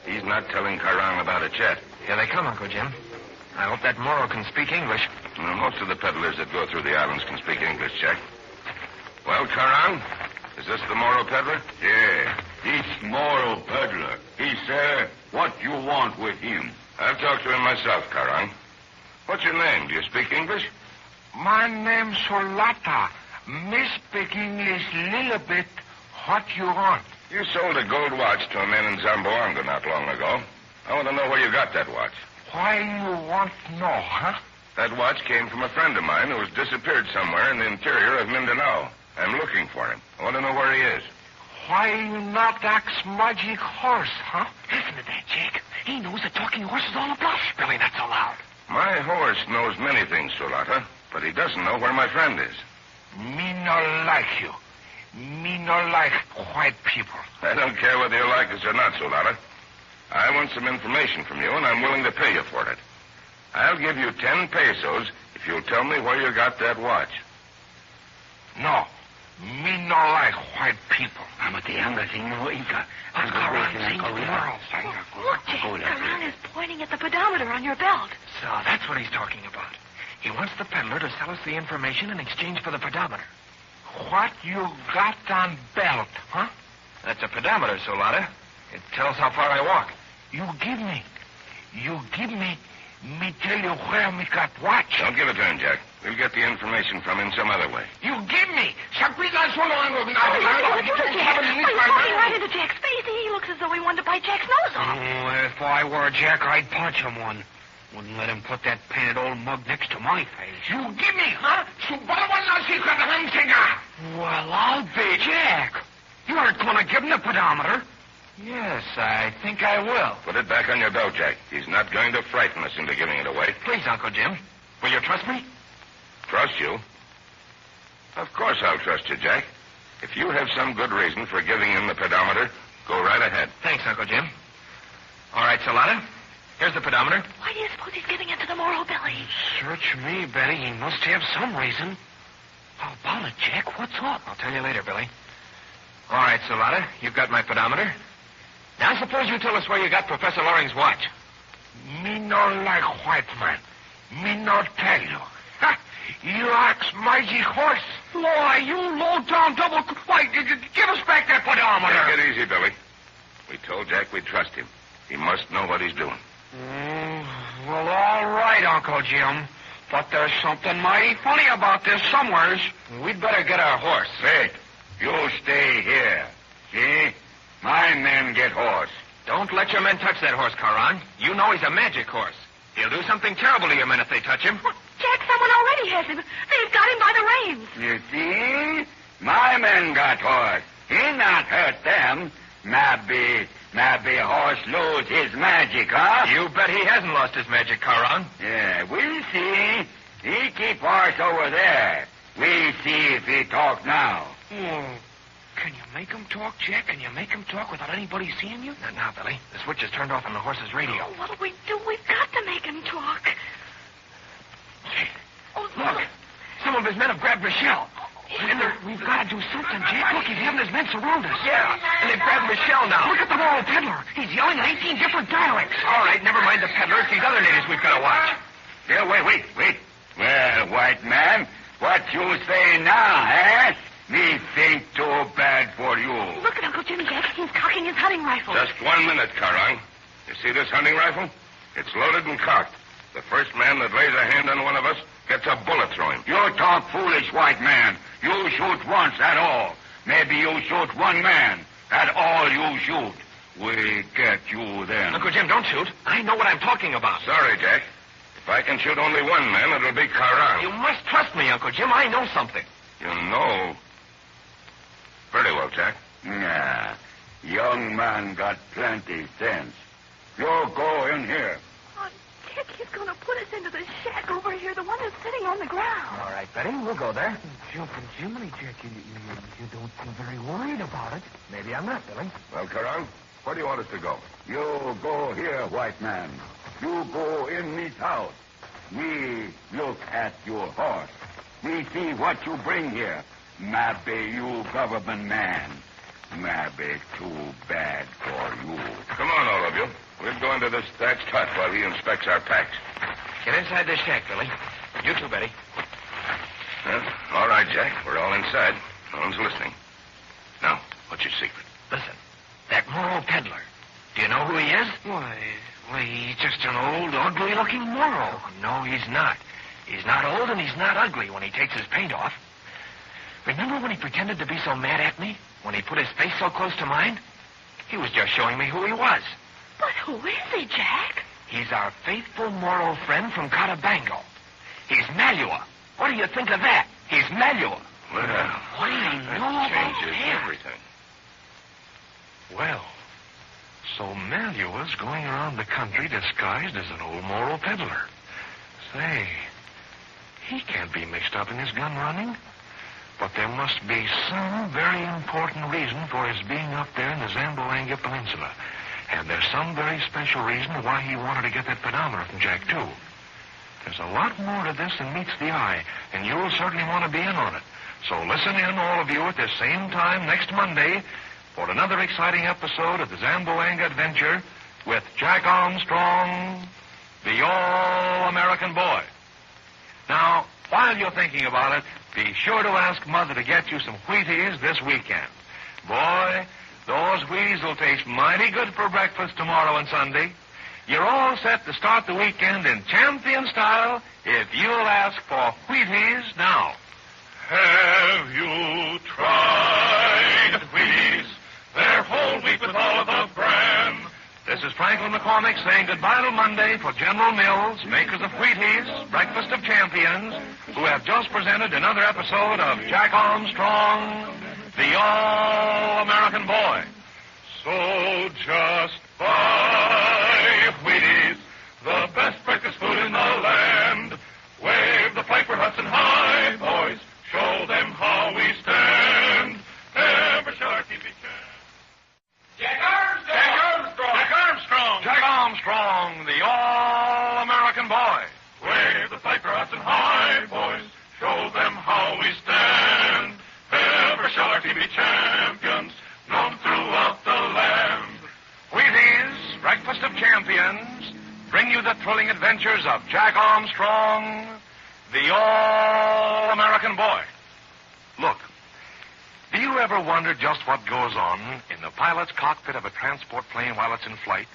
He's not telling Karang about it yet. Here they come, Uncle Jim. I hope that Moro can speak English. Well, most of the peddlers that go through the islands can speak English, Jack. Well, Karang, is this the Moro peddler? Yeah, this Moro peddler. He said, what you want with him? I'll talk to him myself, Karang. What's your name? Do you speak English? My name's Solata. Me speak English little bit. What you want? You sold a gold watch to a man in Zamboanga not long ago. I want to know where you got that watch. Why you want to know, huh? That watch came from a friend of mine who has disappeared somewhere in the interior of Mindanao. I'm looking for him. I want to know where he is. Why you not ask magic horse, huh? Listen to that, Jack. He knows the talking horse is all a bluff. Billy, not so loud. My horse knows many things, Solata, but he doesn't know where my friend is. Me no like you. Me no like white people. I don't care whether you like us or not, Solata. I want some information from you, and I'm willing to pay you for it. I'll give you 10 pesos if you'll tell me where you got that watch. No. Me no like white people. Look, Jack, Karang is pointing at the pedometer on your belt. So that's what he's talking about. He wants the peddler to sell us the information in exchange for the pedometer. What you got on belt, huh? That's a pedometer, Solata. It tells how far I walk. You give me. Me tell you where me got watch. Don't give it to him, Jack. We'll get the information from him some other way. You give me. He's looking right into Jack's face. He looks as though he wanted to bite Jack's nose off. Oh, if I were Jack, I'd punch him one. Wouldn't let him put that painted old mug next to my face. You give me, huh? Well, I'll be Jack. You aren't going to give him the pedometer. Yes, I think I will. Put it back on your belt, Jack. He's not going to frighten us into giving it away. Please, Uncle Jim. Will you trust me? Trust you? Of course I'll trust you, Jack. If you have some good reason for giving him the pedometer, go right ahead. Thanks, Uncle Jim. All right, Solata. Here's the pedometer. Why do you suppose he's giving it to the Moro, Billy? Search me, Betty. He must have some reason. How about it, Jack? What's up? I'll tell you later, Billy. All right, Solata. You've got my pedometer. Now, suppose you tell us where you got Professor Loring's watch. Me no like white man. Me no tell you. Ha! You ask mighty horse. Why, you low-down double... Why, give us back that pedometer. Take it easy, Billy. We told Jack we'd trust him. He must know what he's doing. Well, all right, Uncle Jim. But there's something mighty funny about this somewheres. We'd better get our horse. Wait. You stay here. See? My men get horse. Don't let your men touch that horse, Karang. You know he's a magic horse. He'll do something terrible to your men if they touch him. Well, Jack, someone already has him. They've got him by the reins. You see? My men got horse. He not hurt them. Maybe horse lose his magic, huh? You bet he hasn't lost his magic, Karang. Yeah, we'll see. He keep horse over there. We'll see if he talk now. Can you make him talk, Jack? Can you make him talk without anybody seeing you? Not now, Billy. The switch is turned off on the horse's radio. Oh, what'll we do? We've got to make him talk. Hey, look. Some of his men have grabbed Michelle. And we've got to do something, Jack. Look, he's having his men surround us. Yeah, and they've grabbed Michelle now. Look at the Moro peddler. He's yelling in 18 different dialects. All right, never mind the peddler. It's these other natives we've got to watch. Yeah, wait. Well, white man, what you say now, eh? Me think too bad for you. Look at Uncle Jim, Jack. He's cocking his hunting rifle. Just 1 minute, Karang. You see this hunting rifle? It's loaded and cocked. The first man that lays a hand on one of us gets a bullet through him. You talk foolish, white man. You shoot once, at all. Maybe you shoot one man. At all you shoot. We get you then. Uncle Jim, don't shoot. I know what I'm talking about. Sorry, Jack. If If I can shoot only one man, it'll be Carran. You must trust me, Uncle Jim. I know something. You know? Very well, Jack. Nah. Young man got plenty sense. You go in here. Oh, Dick, he's going to put us into the shack over here, the one that's sitting on the ground. All right, Betty, we'll go there. Jumping Jiminy, Jack, you don't seem very worried about it. Maybe I'm not, Billy. Well, Carran, where do you want us to go? You go here, white man. You go in this house. We look at your horse. We see what you bring here. Maybe you government man. Maybe too bad for you. Come on, all of you. We'll go into this thatched hut while he inspects our packs. Get inside this shack, Billy. You too, Betty. Well, all right, Jack. We're all inside. No one's listening. Now, what's your secret? Listen, that Moro peddler. Do you know who he is? Why, he's just an old, ugly-looking Moro. Oh, no, he's not. He's not old and he's not ugly when he takes his paint off. Remember when he pretended to be so mad at me? When he put his face so close to mine? He was just showing me who he was. But who is he, Jack? He's our faithful Moro friend from Cotabango. He's Malua. What do you think of that? He's Malua. Well, What do you know about changes him? everything. Well, so Malua's going around the country disguised as an old Moro peddler. Say, he can't be mixed up in his gun running. But there must be some very important reason for his being up there in the Zamboanga Peninsula. And there's some very special reason why he wanted to get that pedometer from Jack, too. There's a lot more to this than meets the eye, and you'll certainly want to be in on it. So listen in, all of you, at the same time next Monday for another exciting episode of the Zamboanga Adventure with Jack Armstrong, the All-American Boy. Now, while you're thinking about it, be sure to ask Mother to get you some Wheaties this weekend. Boy, those Wheaties will taste mighty good for breakfast tomorrow and Sunday. You're all set to start the weekend in champion style if you'll ask for Wheaties now. Have you tried Wheaties? They're whole wheat with all of the bran. This is Franklin McCormick saying goodbye till Monday for General Mills, makers of Wheaties, Breakfast of Champions, who have just presented another episode of Jack Armstrong, the All-American Boy. So just buy Wheaties, the best breakfast food in the land. Wave the flag for Hudson High, boys. Show them how we stand. Ever sharp TV chant. Jack Armstrong! Jack Armstrong! Jack Armstrong! Jack Armstrong, the All-American Boy. Wave the flag for Hudson High, boys. Show them how we stand. Ever shall our team be champions, known throughout the land. Wheaties, Breakfast of Champions, bring you the thrilling adventures of Jack Armstrong, the All-American Boy. Look, do you ever wonder just what goes on in the pilot's cockpit of a transport plane while it's in flight?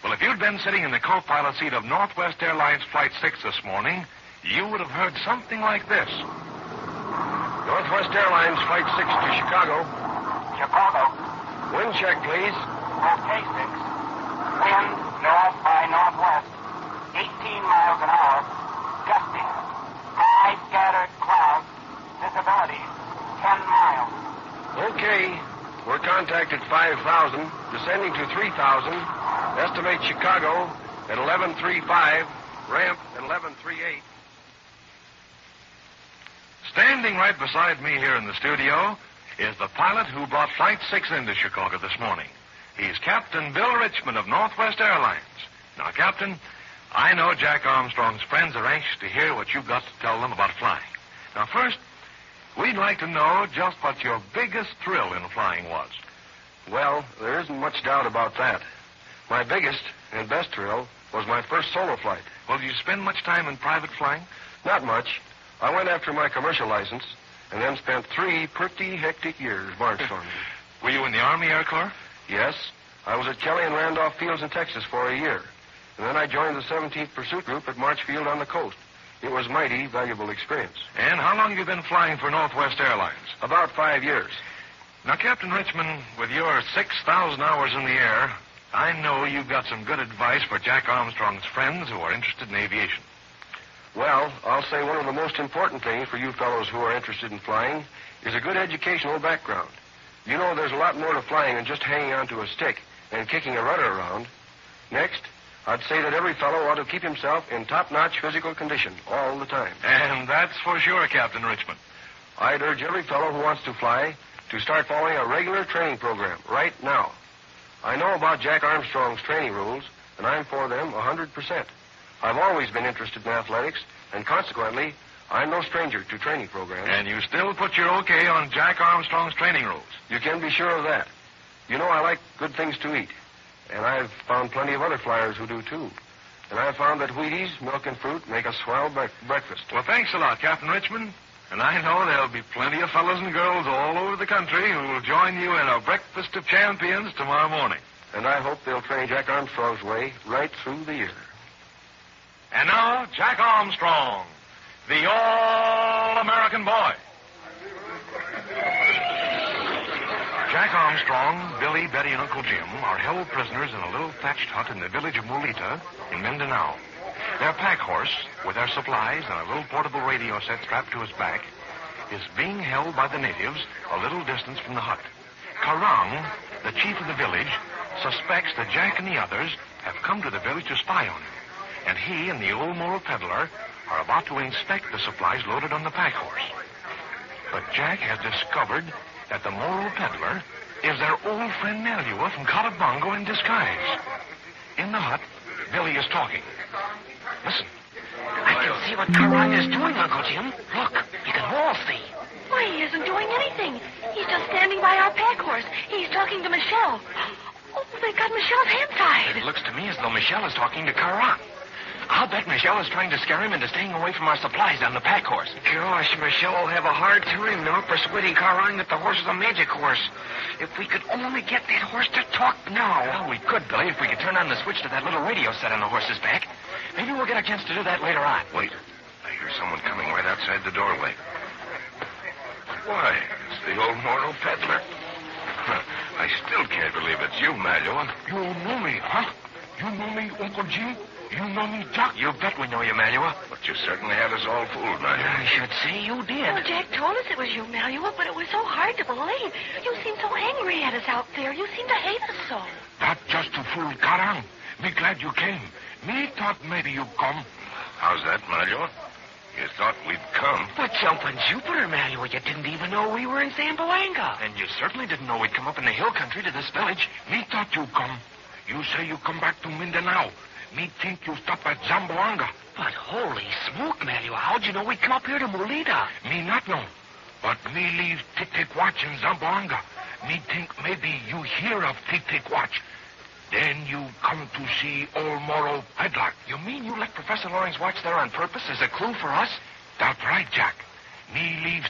Well, if you'd been sitting in the co-pilot seat of Northwest Airlines Flight 6 this morning, you would have heard something like this. Northwest Airlines Flight 6 to Chicago. Chicago. Wind check, please. Okay, 6. Wind north by northwest. 18 miles an hour. Gusting. High scattered clouds. Visibility 10 miles. Okay. We're contacted 5,000, descending to 3,000. Estimate Chicago at 11:35, ramp at 11:38. Standing right beside me here in the studio is the pilot who brought Flight 6 into Chicago this morning. He's Captain Bill Richmond of Northwest Airlines. Now, Captain, I know Jack Armstrong's friends are anxious to hear what you've got to tell them about flying. Now, first, we'd like to know just what your biggest thrill in flying was. Well, there isn't much doubt about that. My biggest and best thrill was my first solo flight. Well, did you spend much time in private flying? Not much. I went after my commercial license and then spent 3 pretty hectic years barnstorming. Were you in the Army Air Corps? Yes. I was at Kelly and Randolph Fields in Texas for a year. And then I joined the 17th Pursuit Group at Marchfield on the coast. It was mighty valuable experience. And how long have you been flying for Northwest Airlines? About 5 years. Now, Captain Richmond, with your 6,000 hours in the air, I know you've got some good advice for Jack Armstrong's friends who are interested in aviation. Well, I'll say one of the most important things for you fellows who are interested in flying is a good educational background. You know there's a lot more to flying than just hanging onto a stick and kicking a rudder around. Next, I'd say that every fellow ought to keep himself in top-notch physical condition all the time. And that's for sure, Captain Richmond. I'd urge every fellow who wants to fly to start following a regular training program right now. I know about Jack Armstrong's training rules, and I'm for them 100%. I've always been interested in athletics, and consequently, I'm no stranger to training programs. And you still put your okay on Jack Armstrong's training rules? You can be sure of that. You know I like good things to eat, and I've found plenty of other flyers who do, too. And I've found that Wheaties, milk, and fruit make a swell breakfast. Well, thanks a lot, Captain Richmond. And I know there'll be plenty of fellows and girls all over the country who will join you in a breakfast of champions tomorrow morning. And I hope they'll train Jack Armstrong's way right through the year. And now, Jack Armstrong, the All-American Boy. Jack Armstrong, Billy, Betty, and Uncle Jim are held prisoners in a little thatched hut in the village of Mulita in Mindanao. Their pack horse, with their supplies and a little portable radio set strapped to his back, is being held by the natives a little distance from the hut. Karang, the chief of the village, suspects that Jack and the others have come to the village to spy on him, and he and the old moral peddler are about to inspect the supplies loaded on the pack horse. But Jack has discovered that the moral peddler is their old friend Malua from Calabongo in disguise. In the hut, Billy is talking. Listen. I can see what Karang is doing, Uncle Jim. Look, you can all see. Why, he isn't doing anything. He's just standing by our pack horse. He's talking to Michelle. Oh, they got Michelle's hand tied. It looks to me as though Michelle is talking to Karang. I'll bet Michelle is trying to scare him into staying away from our supplies on the pack horse. Gosh, Michelle will have a hard time now persuading Karang that the horse is a magic horse. If we could only get that horse to talk now. Well, we could, Billy, if we could turn on the switch to that little radio set on the horse's back. Maybe we'll get a chance to do that later on. Wait. I hear someone coming right outside the doorway. Why, it's the old moral peddler. I still can't believe it's you, Malua. You know me, huh? You know me, Uncle Jim? You know me, Jack? You bet we know you, Malua. But you certainly had us all fooled, Malua. I should say you did. Well, Jack told us it was you, Malua, but it was so hard to believe. You seemed so angry at us out there. You seemed to hate us so. That just to fool Karang. Me glad you came. Me thought maybe you'd come. How's that, Malua? You thought we'd come? But jumping Jupiter, Malua, you didn't even know we were in Zamboanga. And you certainly didn't know we'd come up in the hill country to this village. Me thought you'd come. You say you come back to Mindanao. Me think you stop at Zamboanga. But holy smoke, Malua, how'd you know we'd come up here to Mulita? Me not know. But me leave Tick-Tick Watch in Zamboanga. Me think maybe you hear of Tick-Tick Watch. Then you come to see old moral peddler. You mean you left Professor Loring's watch there on purpose as a clue for us? That's right, Jack. Me leave